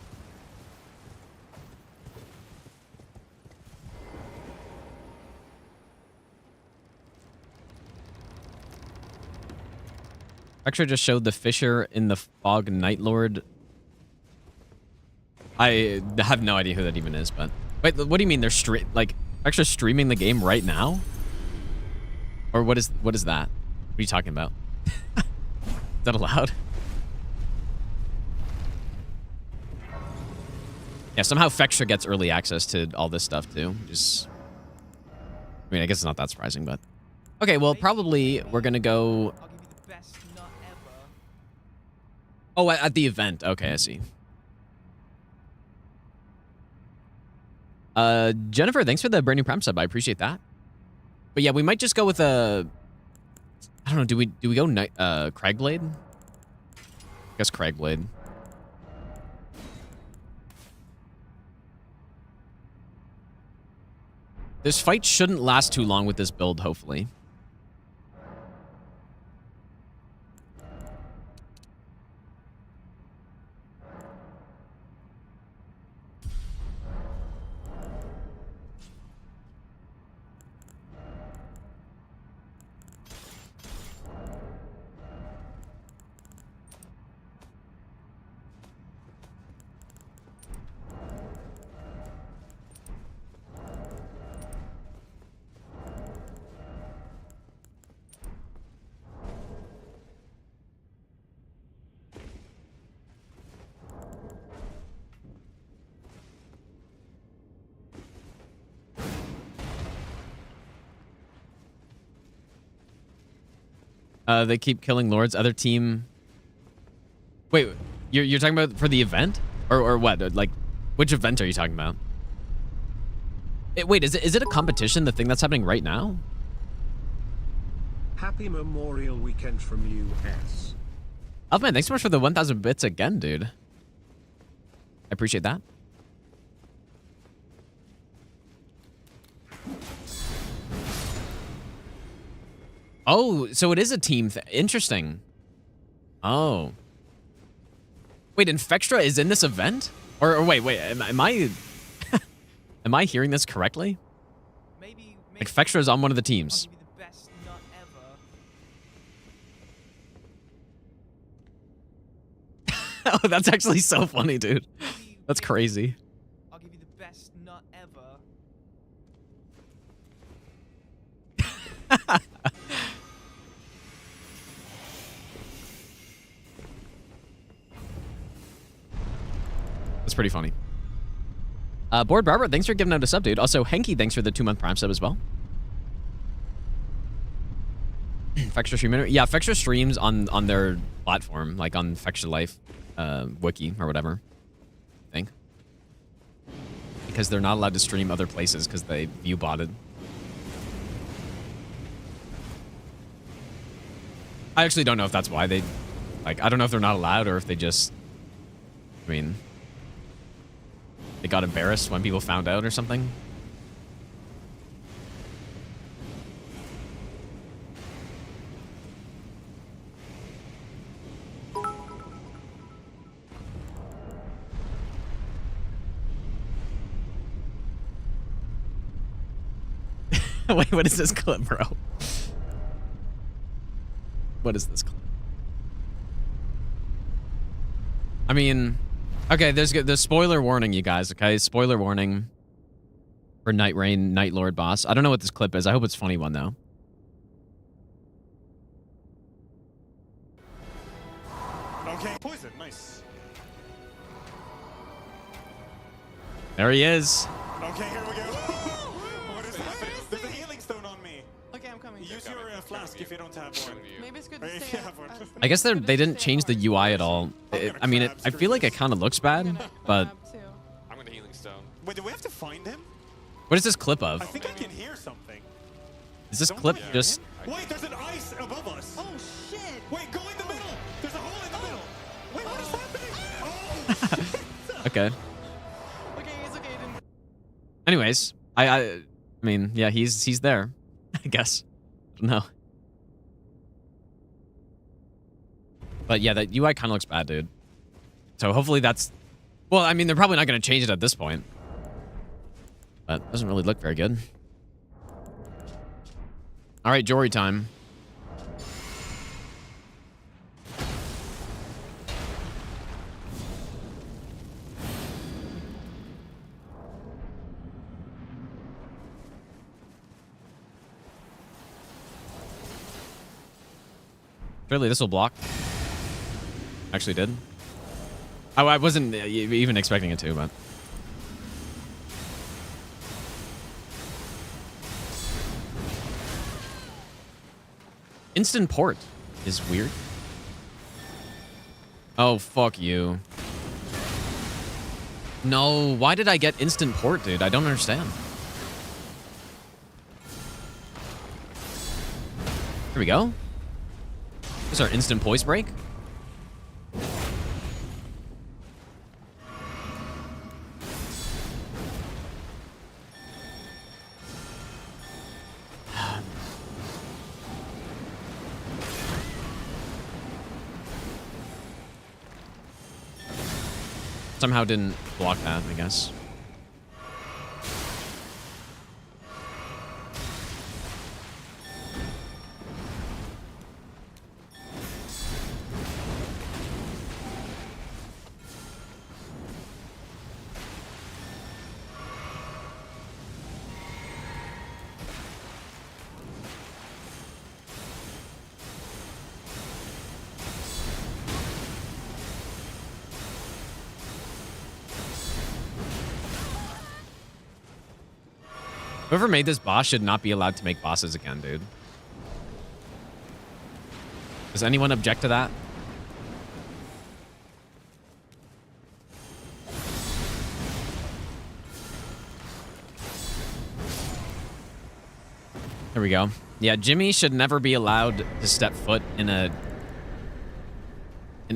Extra just showed the Fisher in the Fog Night Lord. I have no idea who that even is, but... Wait, what do you mean they're Extra streaming the game right now? Or what is that? What are you talking about? Is that allowed? Yeah, somehow Fextra gets early access to all this stuff too. Just, I mean, I guess it's not that surprising, but okay. Well, probably we're gonna go. I'll give you the best nut ever. Oh, at the event. Okay, I see. Jennifer, thanks for the brand new Prime sub. I appreciate that. But yeah, we might just go with a. I don't know. Do we go Cragblade? I guess Cragblade. This fight shouldn't last too long with this build, hopefully. They keep killing lords. Other team. Wait, you're talking about for the event, or what? Like, which event are you talking about? Wait, is it a competition? The thing that's happening right now? Happy Memorial Weekend from US. Elfman, thanks so much for the 1,000 bits again, dude. I appreciate that. Oh, so it is a team thing. Interesting. Oh. Wait, Infextra is in this event? Or wait, am I... am I hearing this correctly? Maybe Like, Fextra is on one of the I'll teams. give you the best nut ever. Oh, that's actually so funny, dude. That's crazy. I'll give you the best nut ever. That's pretty funny. Board Barbara, thanks for giving out a sub, dude. Also, Henky, thanks for the 2-month Prime sub as well. Fextra stream. Yeah, Fextra streams on their platform, like on Fextra Life wiki or whatever. I think. Because they're not allowed to stream other places because they view botted. I actually don't know if that's why they... Like, I don't know if they're not allowed or if they just I mean, they got embarrassed when people found out or something. Wait, what is this clip, bro? What is this clip? I mean, okay, there's spoiler warning, you guys, okay? Spoiler warning for Night Rain, Night Lord boss. I don't know what this clip is. I hope it's a funny one, though. Okay, poison, nice. There he is. Okay, here we go. What is happening? There's a healing stone on me. Okay, I'm coming. Use your flask if you don't have one. Maybe it's good Or to if stay you have one. I guess they didn't change the UI at all. I mean, I feel like it kind of looks bad, but I'm gonna healing stone. Wait, do we have to find him? what is this clip of? I think I can hear something. Is this Don't clip we hear just... him? Wait, there's an ice above us. Oh shit! Wait, go in the middle. There's a hole in the middle. Wait, what is happening? Oh, Okay. Okay, it's okay. Anyways, I mean, yeah, he's there, I guess. I don't know. But yeah, that UI kind of looks bad, dude. So hopefully that's... Well, I mean, they're probably not going to change it at this point. But it doesn't really look very good. All right, Jory time. Surely this will block. Actually did. Oh, I wasn't even expecting it to, but... Instant port is weird. Oh, fuck you. No, why did I get instant port, dude? I don't understand. Here we go. This is our instant poise break. Somehow didn't block that, I guess. Whoever made this boss should not be allowed to make bosses again, dude. Does anyone object to that? There we go. Yeah, Jimmy should never be allowed to step foot in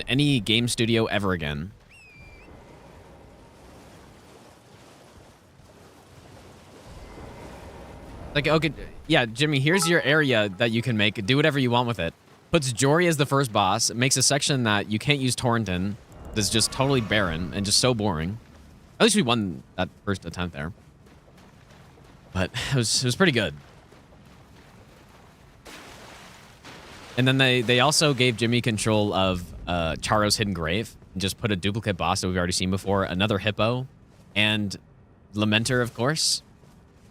any game studio ever again. Like, okay, yeah, Jimmy, here's your area that you can make. Do whatever you want with it. Puts Jory as the first boss. Makes a section that you can't use Torrent in. That's just totally barren and just so boring. At least we won that first attempt there. But it was pretty good. And then they also gave Jimmy control of Charo's Hidden Grave. And just put a duplicate boss that we've already seen before. Another Hippo. And Lamenter, of course.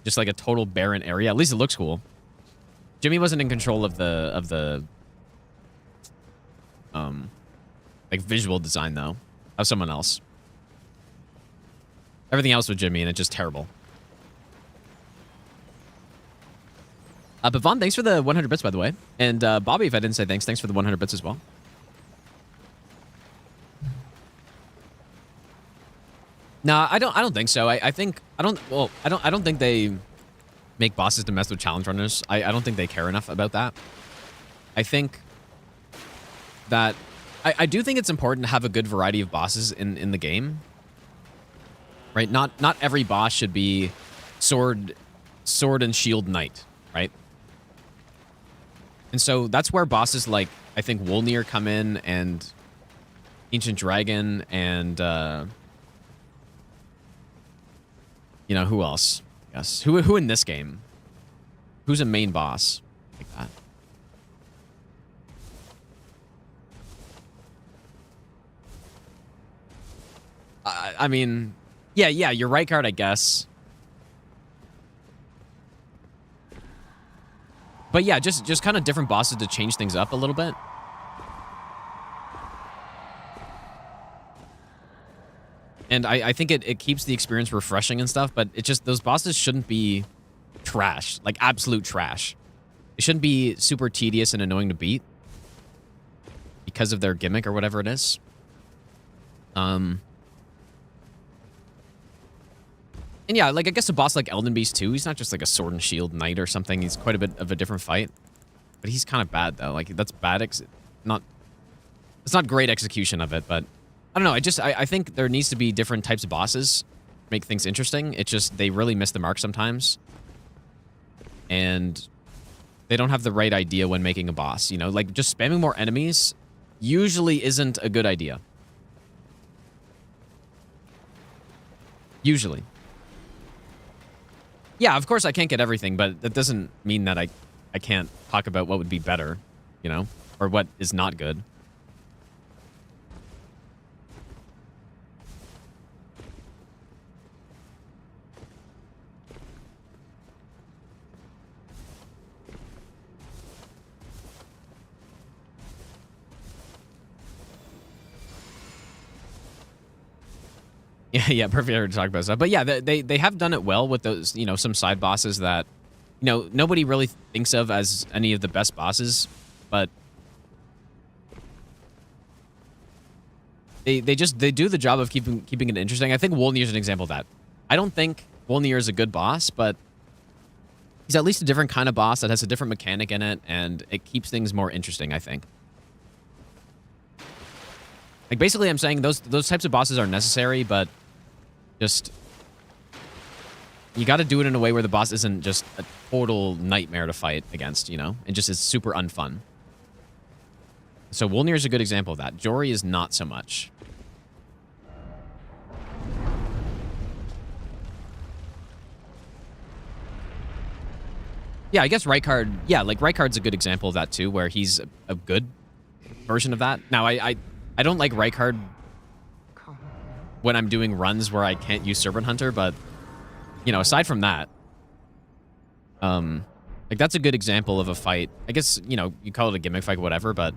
Just like a total barren area. At least it looks cool. Jimmy wasn't in control of the like visual design though. Of someone else. Everything else was Jimmy and it's just terrible. But Vaughn, thanks for the 100 bits by the way. And Bobby, if I didn't say thanks for the 100 bits as well. Nah, I don't think so. I don't think they make bosses to mess with challenge runners. I don't think they care enough about that. I think that I do think it's important to have a good variety of bosses in the game. Right? Not every boss should be sword and shield knight, right? And so that's where bosses like, I think, Wolnir come in, and Ancient Dragon, and, you know, who else? Yes. Who in this game? Who's a main boss like that? I mean, yeah, you're right, Card, I guess. But yeah, just kind of different bosses to change things up a little bit. And I think it keeps the experience refreshing and stuff, but it just, those bosses shouldn't be trash, like absolute trash. It shouldn't be super tedious and annoying to beat because of their gimmick or whatever it is. And yeah, like, I guess a boss like Elden Beast too, he's not just like a sword and shield knight or something. He's quite a bit of a different fight. But he's kind of bad, though. Like, that's bad. It's not great execution of it, but I don't know. I think there needs to be different types of bosses to make things interesting. It's just, they really miss the mark sometimes. And they don't have the right idea when making a boss. You know, like, just spamming more enemies usually isn't a good idea. Usually. Yeah, of course I can't get everything, but that doesn't mean that I can't talk about what would be better, you know, or what is not good. Yeah, perfect area to talk about stuff. But yeah, they have done it well with those, you know, some side bosses that, you know, nobody really thinks of as any of the best bosses, but they do the job of keeping it interesting. I think Wolnir is an example of that. I don't think Wolnir is a good boss, but he's at least a different kind of boss that has a different mechanic in it, and it keeps things more interesting, I think. Like, basically, I'm saying those types of bosses are necessary, but just, you got to do it in a way where the boss isn't just a total nightmare to fight against, you know, and just is super unfun. So Wolnir is a good example of that. Jory is not so much. Yeah, I guess Rykard, yeah, like Rykard's a good example of that too, where he's a good version of that. Now, I don't like Rykard when I'm doing runs where I can't use Serpent Hunter, but, you know, aside from that, like, that's a good example of a fight. I guess, you know, you call it a gimmick fight, whatever, but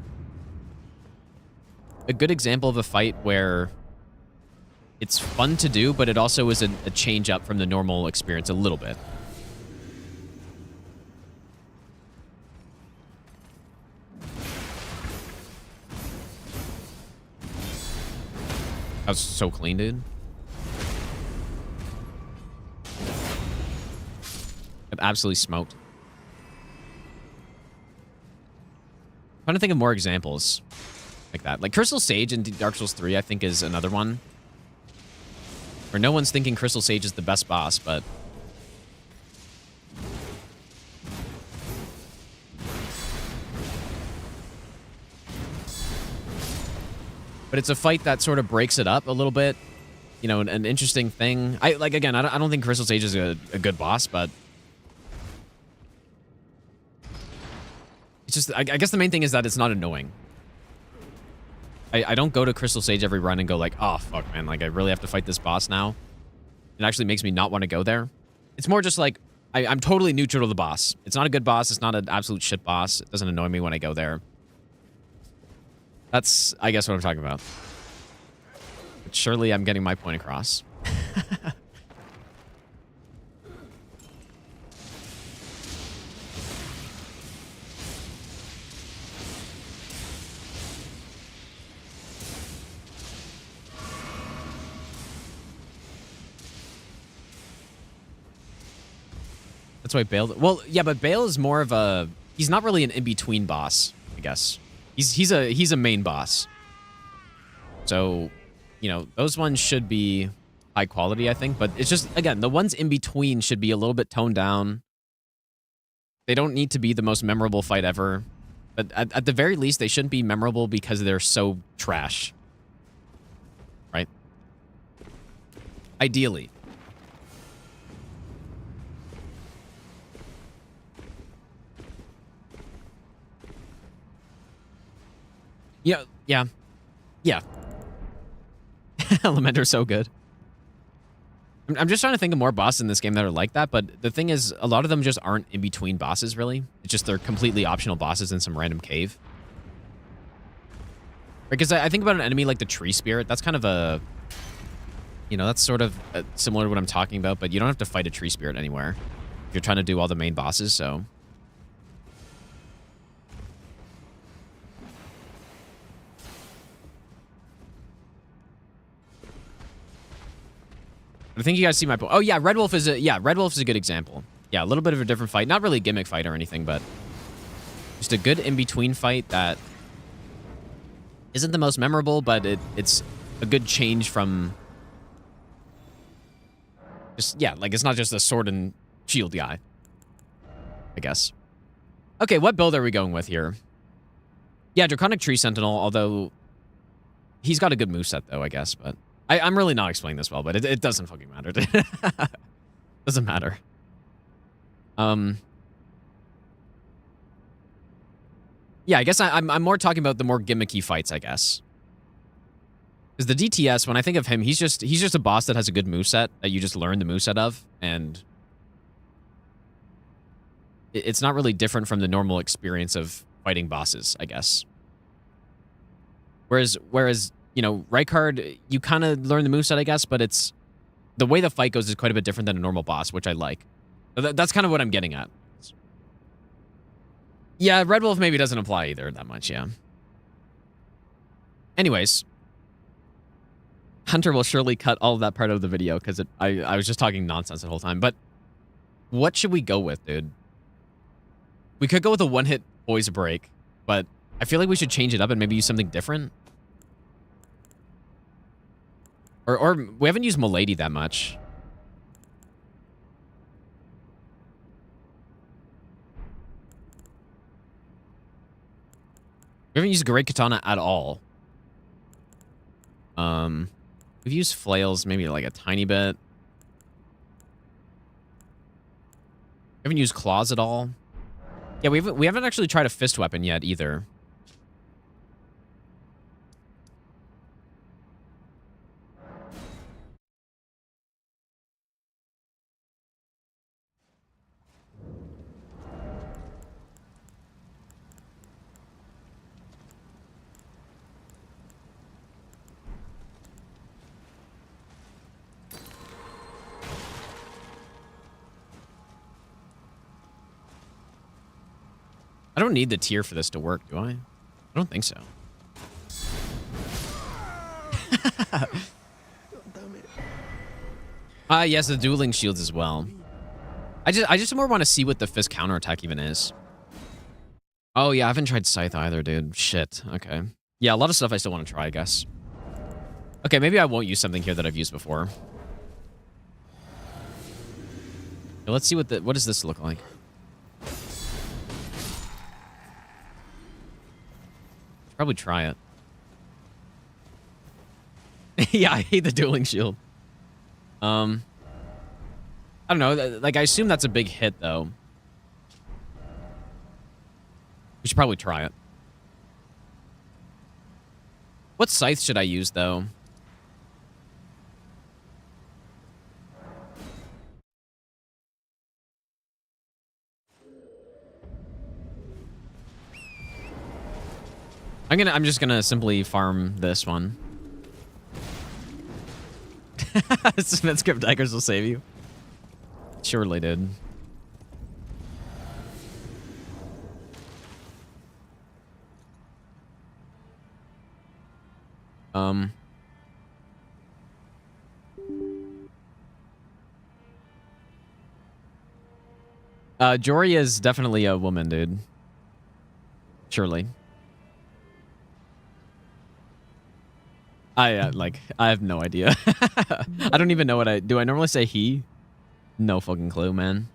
a good example of a fight where it's fun to do, but it also is a change up from the normal experience a little bit. That was so clean, dude. It absolutely smoked. I'm trying to think of more examples like that. Like Crystal Sage in Dark Souls 3, I think, is another one. Where no one's thinking Crystal Sage is the best boss, but... But it's a fight that sort of breaks it up a little bit. You know, an interesting thing. Again, I don't think Crystal Sage is a good boss, but... It's just, I guess the main thing is that it's not annoying. I don't go to Crystal Sage every run and go like, oh, fuck, man. Like, I really have to fight this boss now. It actually makes me not want to go there. It's more just like, I'm totally neutral to the boss. It's not a good boss. It's not an absolute shit boss. It doesn't annoy me when I go there. That's, I guess, what I'm talking about. But surely I'm getting my point across. That's why Bale... Well, yeah, but Bale is more of a... He's not really an in-between boss, I guess. He's a main boss. So, you know, those ones should be high quality, I think. But it's just, again, the ones in between should be a little bit toned down. They don't need to be the most memorable fight ever. But at the very least, they shouldn't be memorable because they're so trash. Right? Ideally. Yeah, yeah. Yeah. Elementor's so good. I'm just trying to think of more bosses in this game that are like that, but the thing is, a lot of them just aren't in between bosses, really. It's just they're completely optional bosses in some random cave. Because I think about an enemy like the Tree Spirit, that's kind of a... You know, that's sort of similar to what I'm talking about, but you don't have to fight a Tree Spirit anywhere. If you're trying to do all the main bosses, so... I think you guys see my point. Oh yeah, Red Wolf is a good example. Yeah, a little bit of a different fight. Not really a gimmick fight or anything, but just a good in-between fight that isn't the most memorable, but it's a good change from just, yeah, like it's not just a sword and shield guy, I guess. Okay, what build are we going with here? Yeah, Draconic Tree Sentinel, although he's got a good moveset though, I guess, but I'm really not explaining this well, but it doesn't fucking matter. Doesn't matter. Yeah, I guess I'm more talking about the more gimmicky fights, I guess. Because the DTS, when I think of him, he's just a boss that has a good moveset that you just learn the moveset of, and it's not really different from the normal experience of fighting bosses, I guess. Whereas you know, Rykard, you kind of learn the moveset, I guess, but it's... The way the fight goes is quite a bit different than a normal boss, which I like. That's kind of what I'm getting at. Yeah, Red Wolf maybe doesn't apply either that much, yeah. Anyways. Hunter will surely cut all of that part of the video, because I was just talking nonsense the whole time. But what should we go with, dude? We could go with a one-hit poise break, but I feel like we should change it up and maybe use something different. Or we haven't used Milady that much. We haven't used Great Katana at all. We've used flails maybe like a tiny bit. We haven't used claws at all. Yeah, we haven't actually tried a fist weapon yet either. I don't need the tier for this to work, do I? I don't think so. Yes, the dueling shields as well. I just more want to see what the fist counterattack even is. Oh yeah, I haven't tried Scythe either, dude. Shit. Okay. Yeah, a lot of stuff I still want to try, I guess. Okay, maybe I won't use something here that I've used before. Now, let's see what does this look like? Probably try it. Yeah, I hate the dueling shield. I don't know. Like, I assume that's a big hit, though. We should probably try it. What scythe should I use, though? I'm just gonna simply farm this one. Smithscript daggers will save you. Surely, dude. Jory is definitely a woman, dude. Surely. I have no idea. I don't even know what do I normally say he? No fucking clue, man.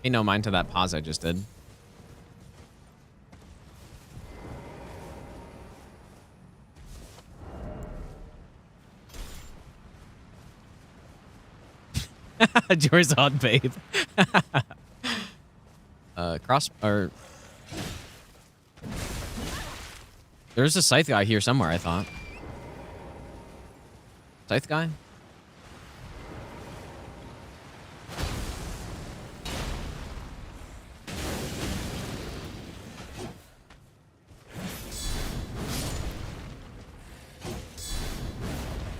Pay no mind to that pause I just did. Jory's odd babe. Cross or there's a scythe guy here somewhere, I thought. Scythe guy?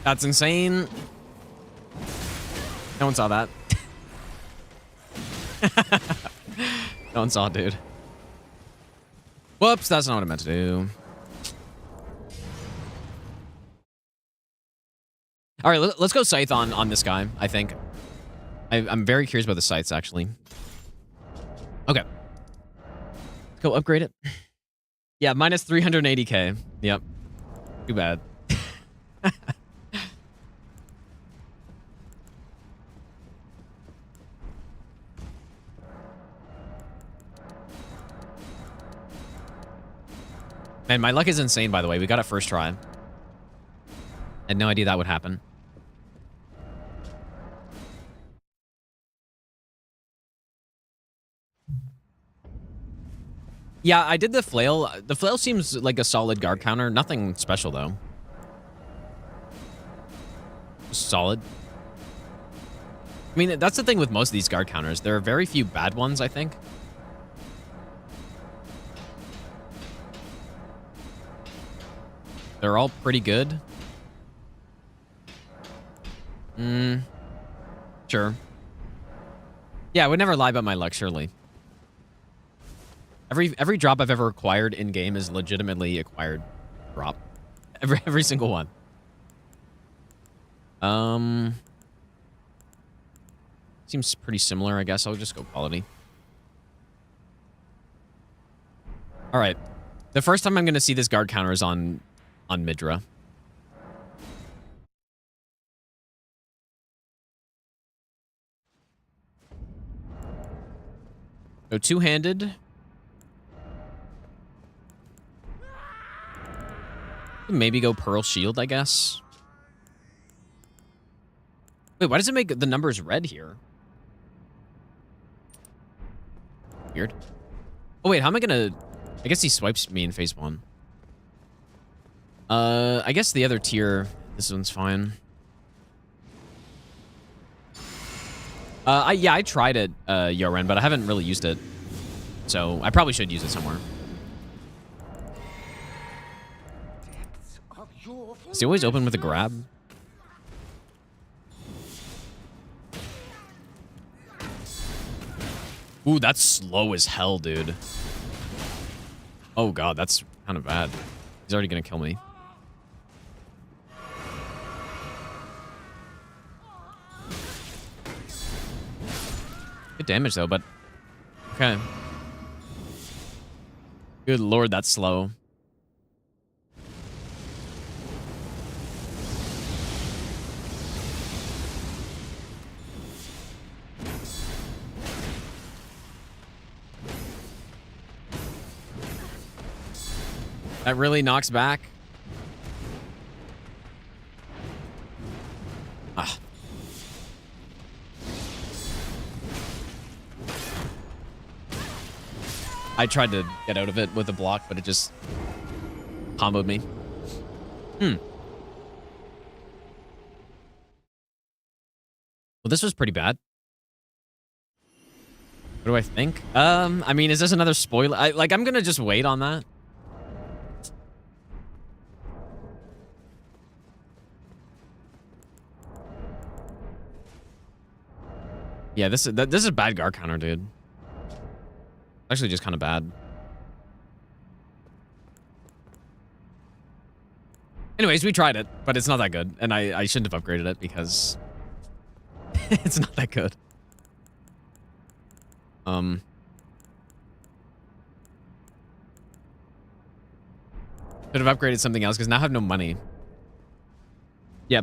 That's insane. No one saw that. No one saw it, dude. Whoops, that's not what I meant to do. All right, let's go scythe on this guy, I think. I'm very curious about the scythes, actually. Okay. Let's go upgrade it. Yeah, minus 380k. Yep. Too bad. Man, my luck is insane, by the way. We got it first try. I had no idea that would happen. Yeah, I did the flail. The flail seems like a solid guard counter. Nothing special, though. Just solid. I mean, that's the thing with most of these guard counters. There are very few bad ones, I think. They're all pretty good. Sure. Yeah, I would never lie about my luck, surely. Every drop I've ever acquired in game is legitimately acquired drop. Every single one. Seems pretty similar, I guess. I'll just go quality. All right. The first time I'm going to see this guard counter is on Midra. Go two-handed. Maybe go Pearl Shield, I guess. Wait, why does it make the numbers red here? Weird. Oh, wait, how am I gonna... I guess he swipes me in phase 1. I guess the other tier, this one's fine. Yeah, I tried it, Yoren, but I haven't really used it. So I probably should use it somewhere. Is he always open with a grab? Ooh, that's slow as hell, dude. Oh god, that's kind of bad. He's already gonna kill me. Good damage, though, but... Okay. Good lord, that's slow. That really knocks back. Ah. I tried to get out of it with a block, but it just comboed me. Well, this was pretty bad. What do I think? I mean, is this another spoiler? I'm gonna just wait on that. Yeah, this is a bad guard counter, dude. Actually, just kind of bad. Anyways, we tried it, but it's not that good, and I shouldn't have upgraded it because It's not that good. Should have upgraded something else because now I have no money. Yeah,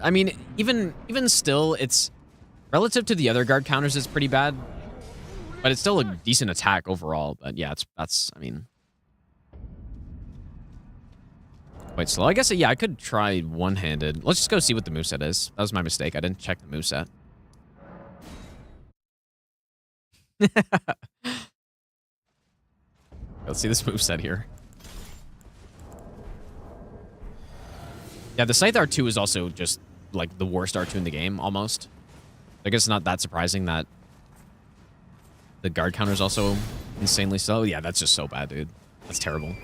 I mean, even still, it's relative to the other guard counters, it's pretty bad, but it's still a decent attack overall. But yeah, that's I mean, quite slow. I guess yeah, I could try one-handed. Let's just go see what the moveset is. That was my mistake. I didn't check the moveset. Let's see this moveset here. Yeah, the Scythe R2 is also just like the worst R2 in the game, almost. I guess it's not that surprising that the guard counter is also insanely slow. Yeah, that's just so bad, dude. That's terrible.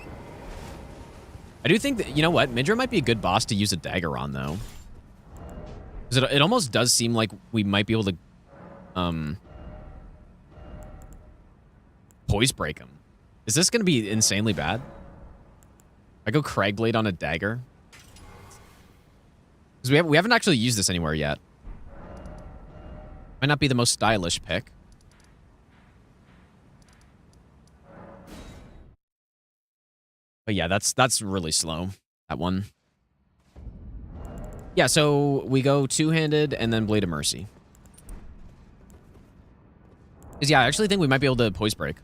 I do think that, you know what? Midra might be a good boss to use a dagger on, though. Because it almost does seem like we might be able to, poise break him. Is this going to be insanely bad? I go Cragblade on a dagger? Because we haven't actually used this anywhere yet. Might not be the most stylish pick. But yeah, that's really slow, that one. Yeah, so we go two-handed and then Blade of Mercy. Because yeah, I actually think we might be able to poise break.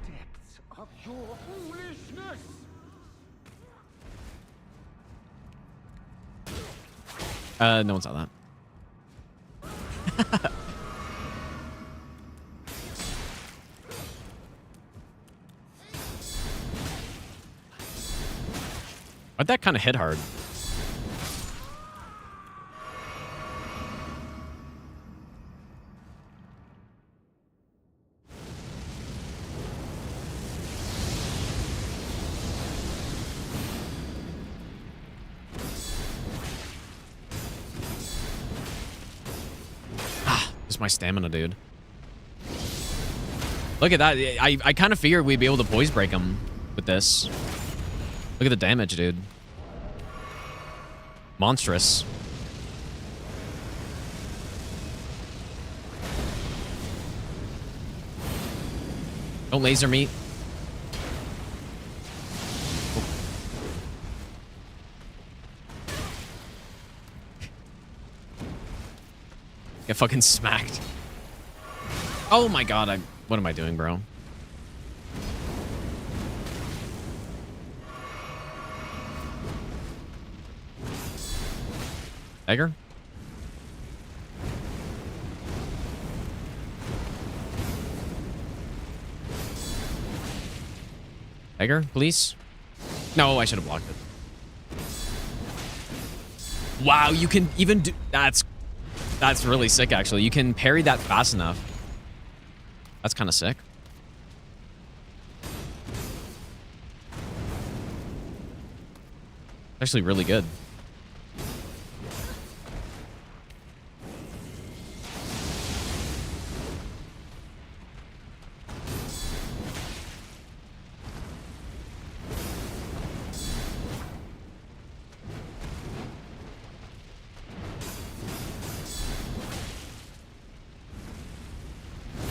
Depths of your foolishness! No one saw that. Why'd that kind of hit hard? Just my stamina, dude. Look at that. I kind of figured we'd be able to poise break him with this. Look at the damage, dude. Monstrous. Don't laser me. Get fucking smacked. Oh my god, what am I doing, bro? Dagger? Dagger, please? No, I should have blocked it. Wow, you can even do... That's really sick, actually. You can parry that fast enough. That's kind of sick. Actually really good.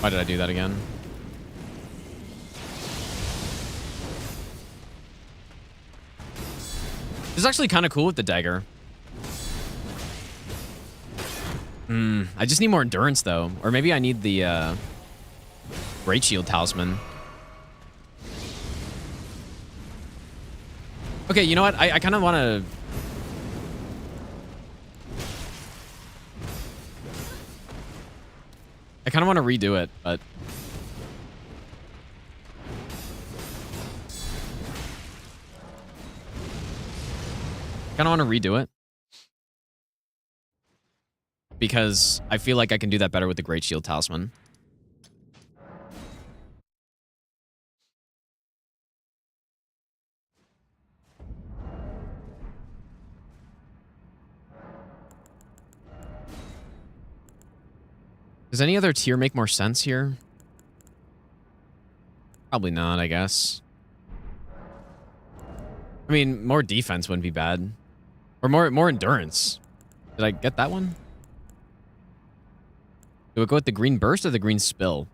Why did I do that again? This is actually kind of cool with the dagger. I just need more endurance, though. Or maybe I need the Great Shield Talisman. Okay, you know what? I kind of want to... I kind of want to redo it, but... I kind of want to redo it. Because I feel like I can do that better with the Great Shield Talisman. Does any other tier make more sense here? Probably not, I guess. I mean, more defense wouldn't be bad. Or more endurance. Did I get that one? Do we go with the green burst or the green spill?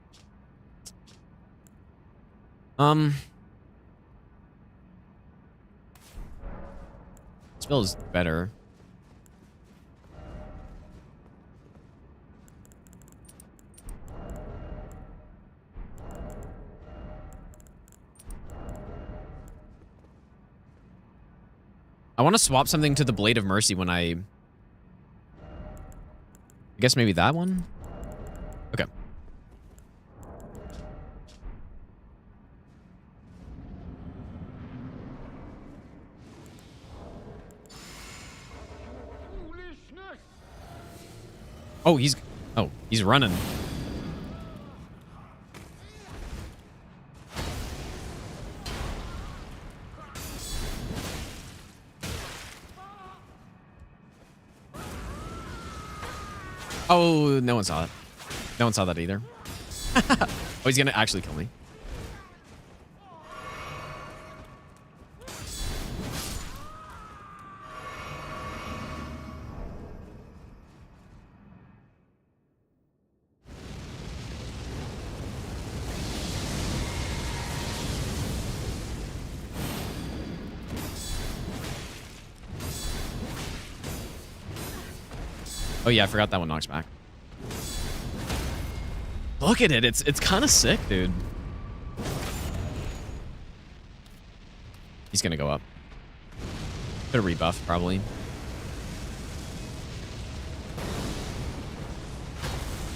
Spill is better. I want to swap something to the Blade of Mercy when I guess maybe that one? Okay. Oh, he's running. Oh, no one saw it. No one saw that either. Oh, he's gonna actually kill me. Oh yeah, I forgot that one knocks back. Look at it. It's kind of sick, dude. He's gonna go up. Bit of rebuff, probably.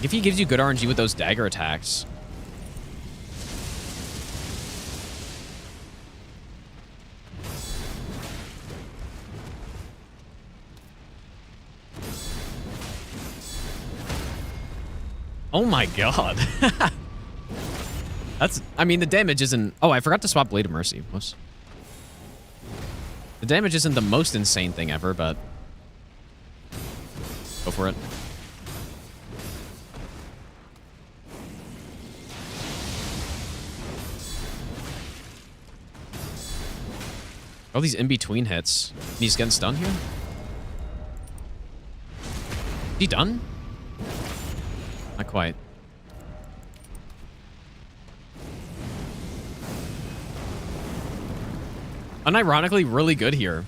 If he gives you good RNG with those dagger attacks. Oh my god. I mean, the damage isn't... Oh, I forgot to swap Blade of Mercy. Whoops. The damage isn't the most insane thing ever, but... Go for it. All these in-between hits. He's getting stunned here? Is he done? Not quite. Unironically, really good here.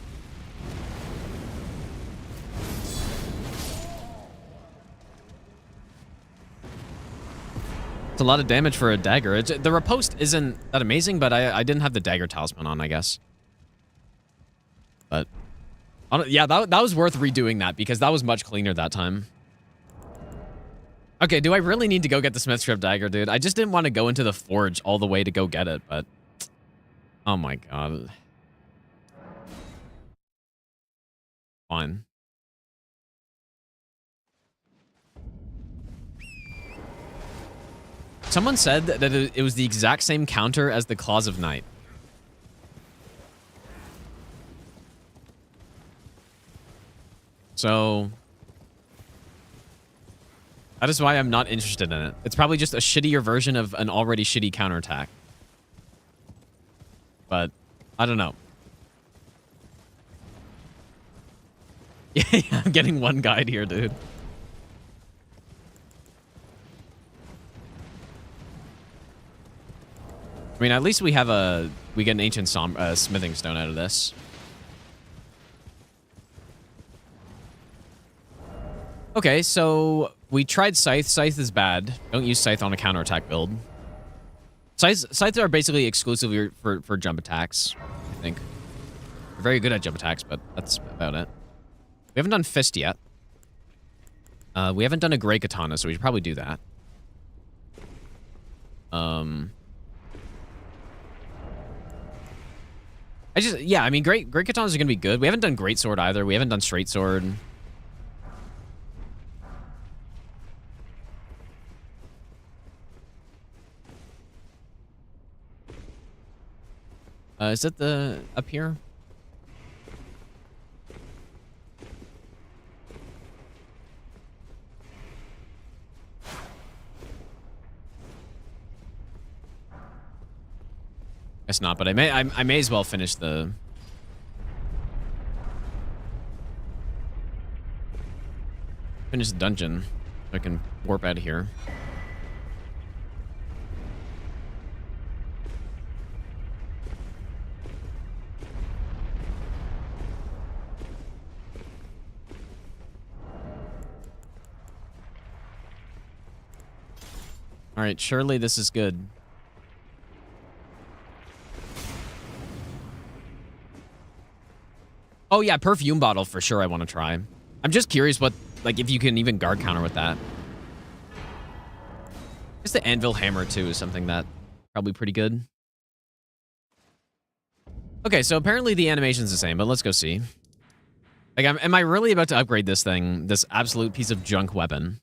It's a lot of damage for a dagger. The riposte isn't that amazing, but I didn't have the dagger talisman on, I guess. But yeah, that was worth redoing that because that was much cleaner that time. Okay, do I really need to go get the Smith Strip dagger, dude? I just didn't want to go into the forge all the way to go get it, but... Oh my god. Fine. Someone said that it was the exact same counter as the Claws of Night. So... That is why I'm not interested in it. It's probably just a shittier version of an already shitty counterattack. But, I don't know. Yeah, I'm getting one guide here, dude. I mean, at least we get an ancient smithing stone out of this. Okay, so we tried Scythe. Scythe is bad. Don't use Scythe on a counterattack build. Scythes are basically exclusively for jump attacks, I think. They're very good at jump attacks, but that's about it. We haven't done Fist yet. We haven't done a Grey Katana, so we should probably do that. Yeah, I mean, Great Katanas are going to be good. We haven't done Great Sword either. We haven't done Straight Sword. Is it up here? Guess not, but I may as well finish the... Finish the dungeon so I can warp out of here. All right, surely this is good. Oh yeah, perfume bottle for sure I want to try. I'm just curious what, like, if you can even guard counter with that. I guess the anvil hammer too is something that probably pretty good. Okay, so apparently the animation's the same, but let's go see. Like, am I really about to upgrade this thing, this absolute piece of junk weapon?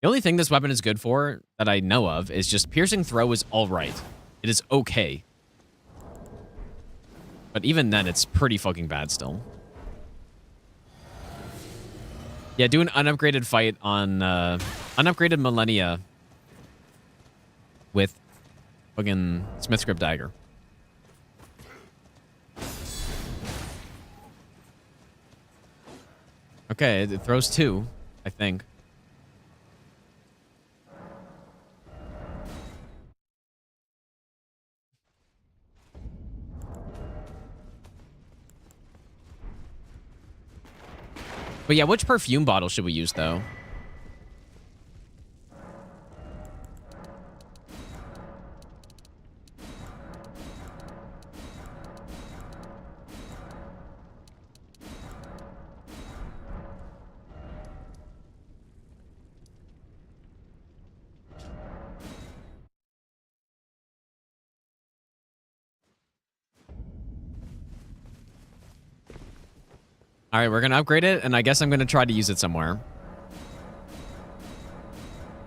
The only thing this weapon is good for that I know of is just piercing throw is all right. It is okay. But even then, it's pretty fucking bad still. Yeah, do an unupgraded fight on unupgraded Millennia with fucking Smith's Grip Dagger. Okay, it throws 2, I think. But yeah, which perfume bottle should we use, though? All right, we're going to upgrade it, and I guess I'm going to try to use it somewhere.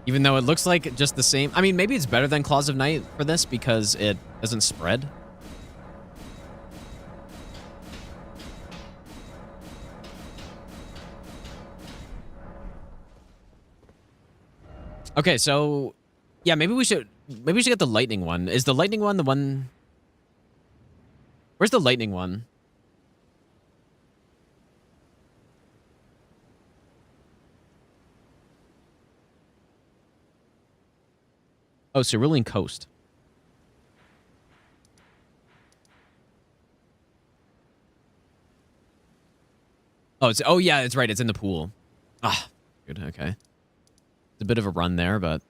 Even though it looks like just the same. I mean, maybe it's better than Claws of Night for this because it doesn't spread. Okay, so yeah, maybe we should get the lightning one. Is the lightning one the one? Where's the lightning one? Oh, Cerulean Coast. Oh, yeah, it's right. It's in the pool. Ah, good. Okay. It's a bit of a run there, but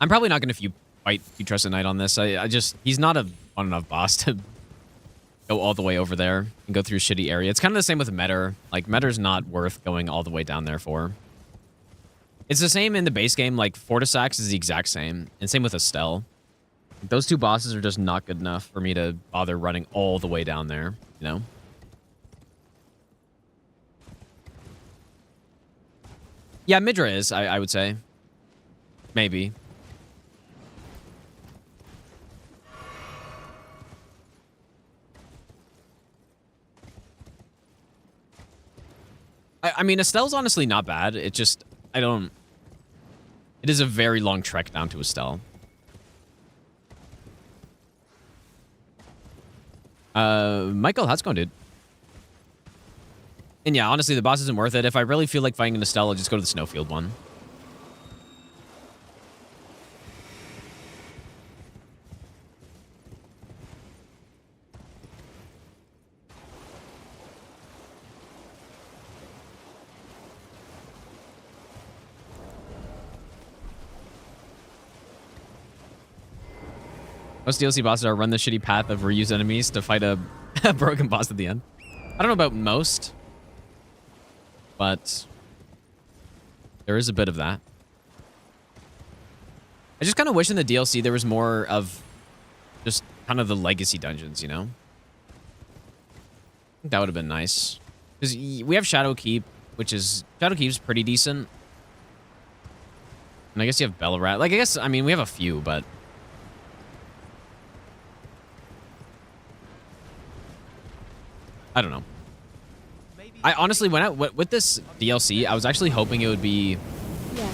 I'm probably not going to fight Trusted Knight on this. I just, he's not a fun enough boss to go all the way over there and go through a shitty area. It's kind of the same with Metter. Like, Metter's not worth going all the way down there for. It's the same in the base game. Like, Fortisax is the exact same. And same with Estelle. Those two bosses are just not good enough for me to bother running all the way down there, you know? Yeah, Midra is, I would say. Maybe. I mean, Estelle's honestly not bad. It just, it is a very long trek down to Estelle. Michael, how's it going, dude? And yeah, honestly, the boss isn't worth it. If I really feel like fighting an Estelle, I'll just go to the Snowfield one. Most DLC bosses are run the shitty path of reuse enemies to fight a broken boss at the end. I don't know about most, but there is a bit of that. I just kind of wish in the DLC there was more of just kind of the legacy dungeons, you know? I think that would have been nice. Because we have Shadowkeep, which is... Shadowkeep's pretty decent. And I guess you have Ballarat. Like, I guess, I mean, we have a few, but... I don't know. Maybe I honestly, with this DLC, I was actually hoping it would be Yeah.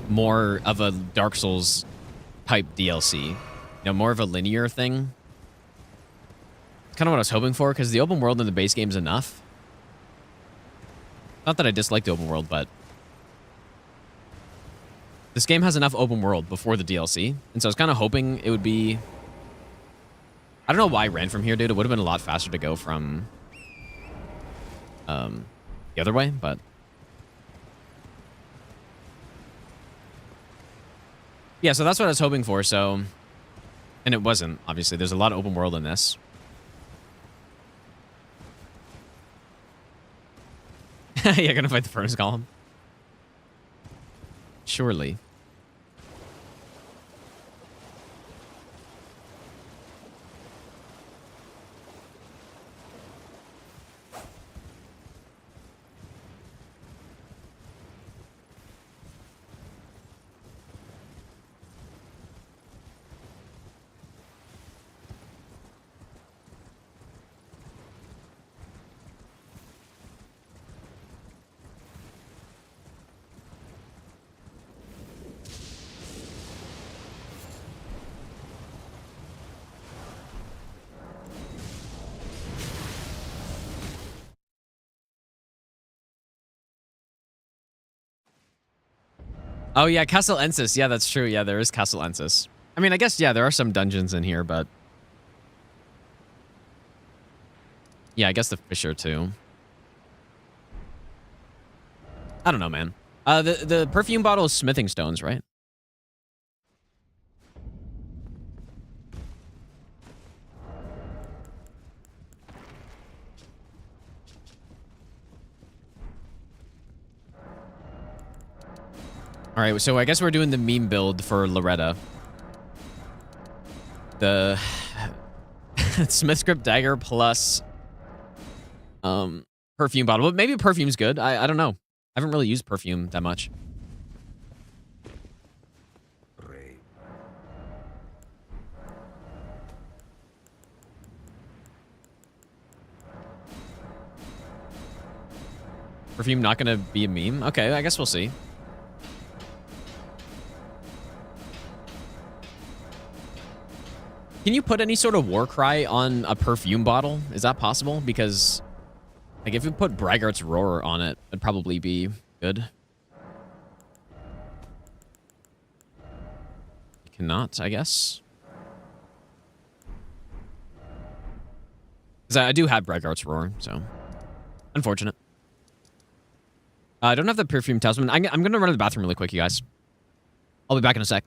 more of a Dark Souls type DLC. You know, more of a linear thing. It's kind of what I was hoping for, because the open world in the base game is enough. Not that I dislike the open world, but this game has enough open world before the DLC. And so I was kind of hoping it would be... I don't know why I ran from here, dude. It would have been a lot faster to go from the other way, but... Yeah, so that's what I was hoping for, so... And it wasn't, obviously. There's a lot of open world in this. You're gonna fight the furnace golem? Surely. Oh, yeah, Castle Ensis. Yeah, that's true. Yeah, there is Castle Ensis. I mean, I guess, yeah, there are some dungeons in here, but... Yeah, I guess the Fisher, too. I don't know, man. The perfume bottle is smithing stones, right? All right, so I guess we're doing the meme build for Loretta. The Smith script dagger plus perfume bottle. But maybe perfume's good. I don't know. I haven't really used perfume that much. Perfume not gonna be a meme? Okay, I guess we'll see. Can you put any sort of war cry on a perfume bottle? Is that possible? Because, like, if you put Braggart's Roar on it, it'd probably be good. You cannot, I guess. Because I do have Braggart's Roar, so... Unfortunate. I don't have the perfume talisman. I'm going to run to the bathroom really quick, you guys. I'll be back in a sec.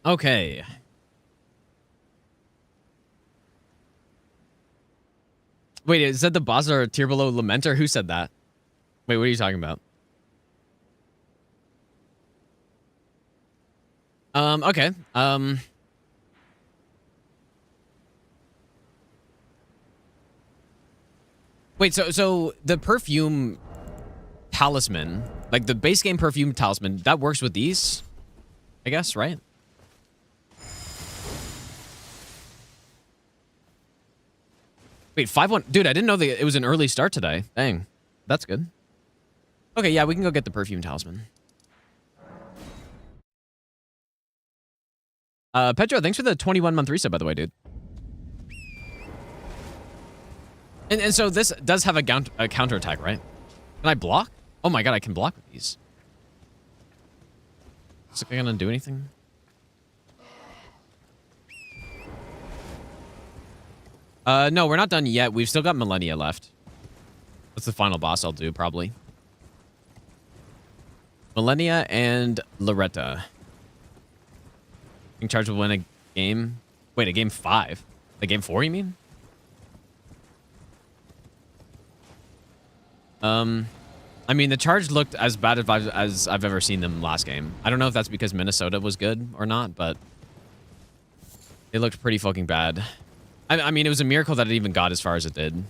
Okay. Wait, is that the boss or a tier below Lamenter? Who said that? Wait, what are you talking about? Okay. Wait, so the perfume talisman, like the base game perfume talisman, that works with these? I guess, right? Wait, 5-1. Dude, I didn't know that it was an early start today. Dang. That's good. Okay, yeah, we can go get the perfume talisman. Pedro, thanks for the 21-month reset, by the way, dude. And so this does have a counterattack, right? Can I block? Oh my god, I can block with these. Is it gonna do anything? No, we're not done yet. We've still got Millennia left. That's the final boss I'll do, probably. Millennia and Loretta. In charge of win a game. Wait, a game 5? A game 4, you mean? I mean, the charge looked as bad as I've ever seen them last game. I don't know if that's because Minnesota was good or not, but it looked pretty fucking bad. I mean, it was a miracle that it even got as far as it did,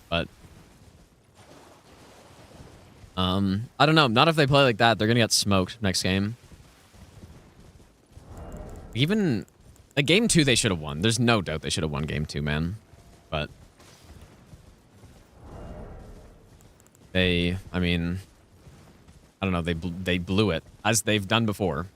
but I don't know. Not if they play like that. They're gonna get smoked next game. Even a game 2, they should have won. There's no doubt they should have won game 2, man. But I mean, I don't know. They blew it as they've done before.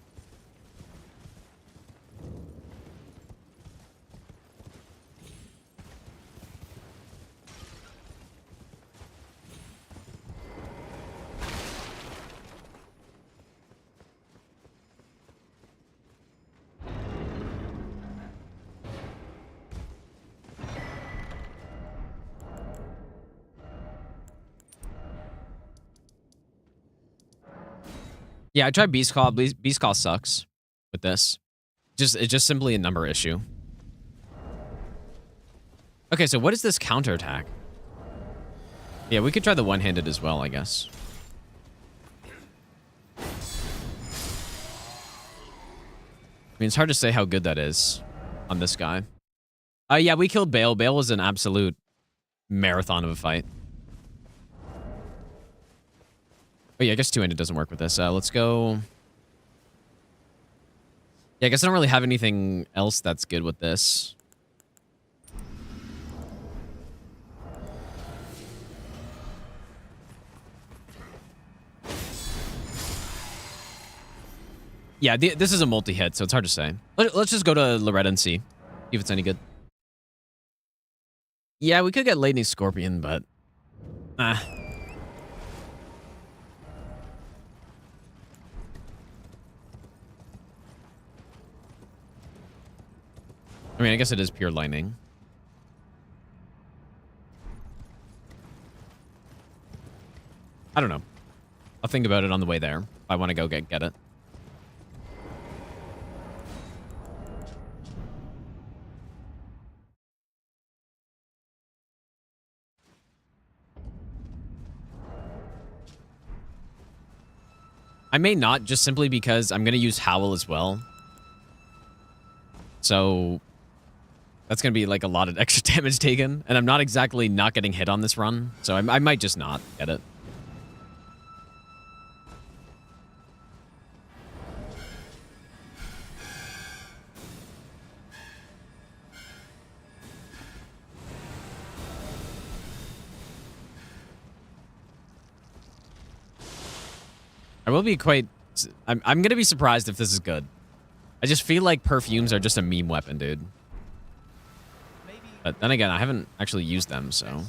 Yeah, I tried Beast Call. Beast Call sucks with this. It's just simply a number issue. Okay, so what is this counterattack? Yeah, we could try the one-handed as well, I guess. I mean, it's hard to say how good that is on this guy. Yeah, we killed Bale. Bale was an absolute marathon of a fight. Oh, yeah, I guess two-handed doesn't work with this. Let's go. Yeah, I guess I don't really have anything else that's good with this. Yeah, this is a multi-hit, so it's hard to say. Let's just go to Loretta and see if it's any good. Yeah, we could get Lightning Scorpion, but... I mean, I guess it is pure lightning. I don't know. I'll think about it on the way there. If I want to go get it. I may not, just simply because I'm going to use Howl as well. So that's going to be like a lot of extra damage taken. And I'm not exactly not getting hit on this run. So I might just not get it. I will be quite... I'm going to be surprised if this is good. I just feel like perfumes are just a meme weapon, dude. But then again, I haven't actually used them, so...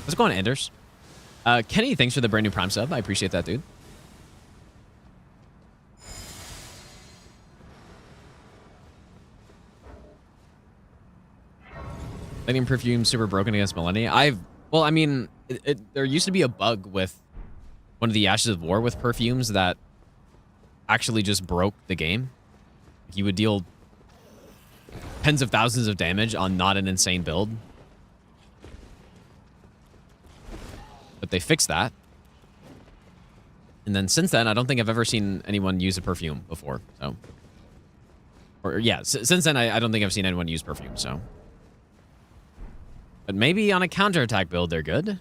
Let's go on Anders. Kenny, thanks for the brand new Prime sub. I appreciate that, dude. Lightning perfume super broken against Millennia. Well, I mean, there used to be a bug with one of the Ashes of War with perfumes that actually just broke the game. You would deal tens of thousands of damage on not an insane build. But they fixed that. And then since then, I don't think I've ever seen anyone use a perfume before. So, or yeah, since then, I don't think I've seen anyone use perfume. So, but maybe on a counterattack build, they're good.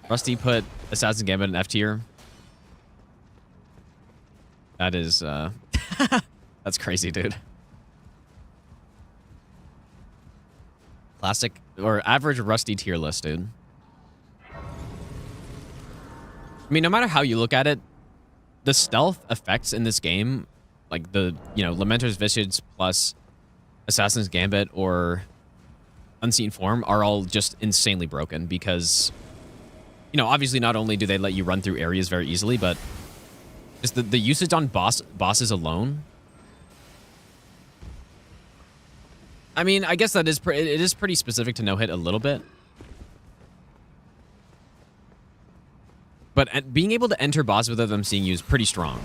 Rusty put Assassin's Gambit in F tier. That is, that's crazy, dude. Classic or average Rusty tier list, dude. I mean, no matter how you look at it, the stealth effects in this game, like the, you know, Lamenter's Visage plus Assassin's Gambit or Unseen Form are all just insanely broken because, you know, obviously not only do they let you run through areas very easily, but just the usage on bosses alone. I mean, I guess that is it is pretty specific to no-hit a little bit. But being able to enter boss without them seeing you is pretty strong.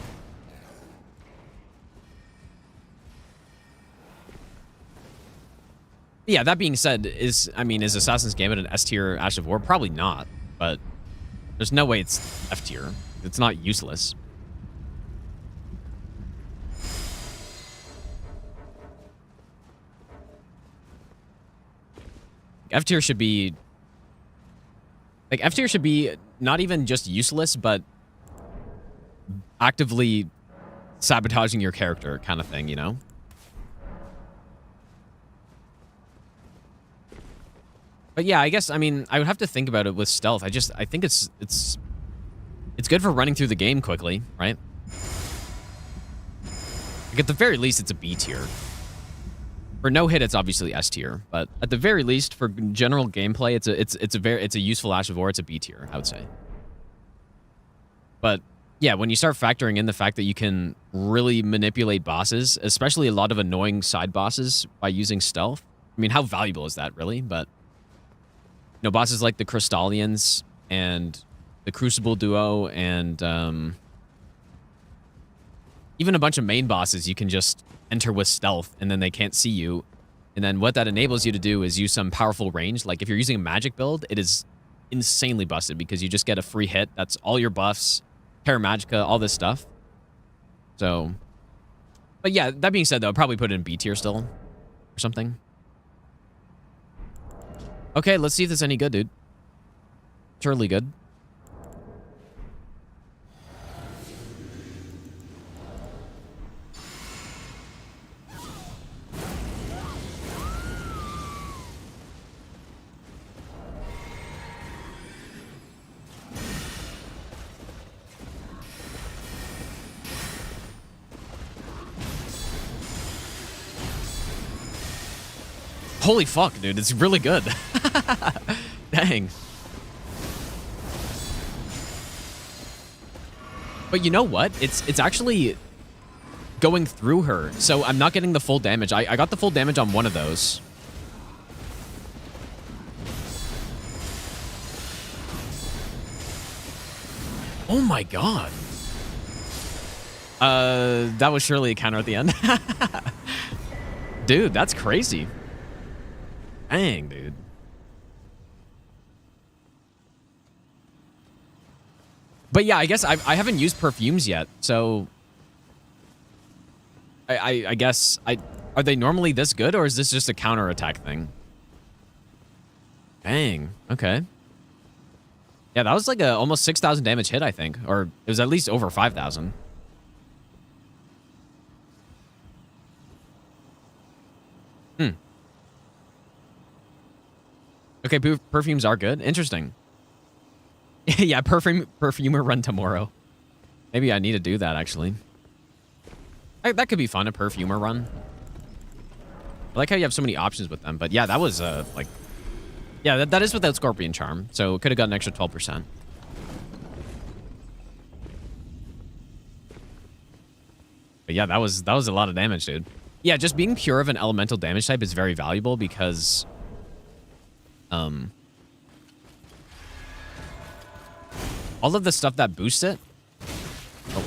Yeah, that being said, is Assassin's Gambit an S tier Ash of War? Probably not, but there's no way it's F tier. It's not useless. F tier should be like F tier should be not even just useless, but actively sabotaging your character kind of thing, you know? But yeah, I guess, I mean, I would have to think about it with stealth. I think it's good for running through the game quickly, right? Like at the very least, it's a B tier. For no hit, it's obviously S tier, but at the very least, for general gameplay, it's a useful Ash of War. It's a B tier, I would say. But yeah, when you start factoring in the fact that you can really manipulate bosses, especially a lot of annoying side bosses by using stealth, I mean, how valuable is that really? But you know, bosses like the Crystallians and the Crucible duo and even a bunch of main bosses, you can just enter with stealth and then they can't see you. And then what that enables you to do is use some powerful range. Like if you're using a magic build, it is insanely busted because you just get a free hit. That's all your buffs, Terra Magica, all this stuff. So, but yeah, that being said though, I'd probably put it in B tier still or something. Okay, let's see if it's any good, dude. Surely good. Holy fuck, dude. It's really good. Dang. But you know what? It's actually going through her. So I'm not getting the full damage. I got the full damage on one of those. Oh my god. That was surely a counter at the end. Dude, that's crazy. Dang, dude. But yeah, I guess I haven't used perfumes yet, so I guess are they normally this good, or is this just a counterattack thing? Dang. Okay. Yeah, that was like a almost 6,000 damage hit, I think, or it was at least over 5,000. Okay, perfumes are good. Interesting. Yeah, perfumer run tomorrow. Maybe I need to do that, actually. That could be fun, a perfumer run. I like how you have so many options with them. But yeah, that was, like... Yeah, that is without Scorpion Charm. So could have got an extra 12%. But yeah, that was a lot of damage, dude. Yeah, just being pure of an elemental damage type is very valuable because... all of the stuff that boosts it. Oh.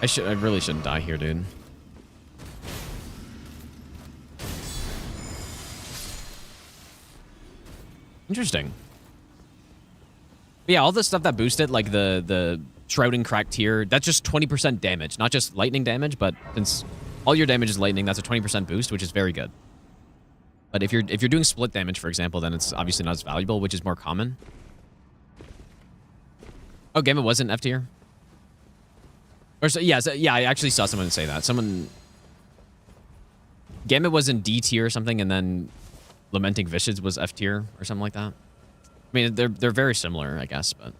I really shouldn't die here, dude. Interesting. But yeah, all the stuff that boosted, like the Shrouding Crack tier, that's just 20% damage. Not just lightning damage, but since all your damage is lightning, that's a 20% boost, which is very good. But if you're doing split damage, for example, then it's obviously not as valuable, which is more common. Oh, Gambit wasn't F tier? Or yeah, I actually saw someone say that. Gambit was in D tier or something, and then Lamenting Visage was F tier or something like that. I mean, they're very similar, I guess, but it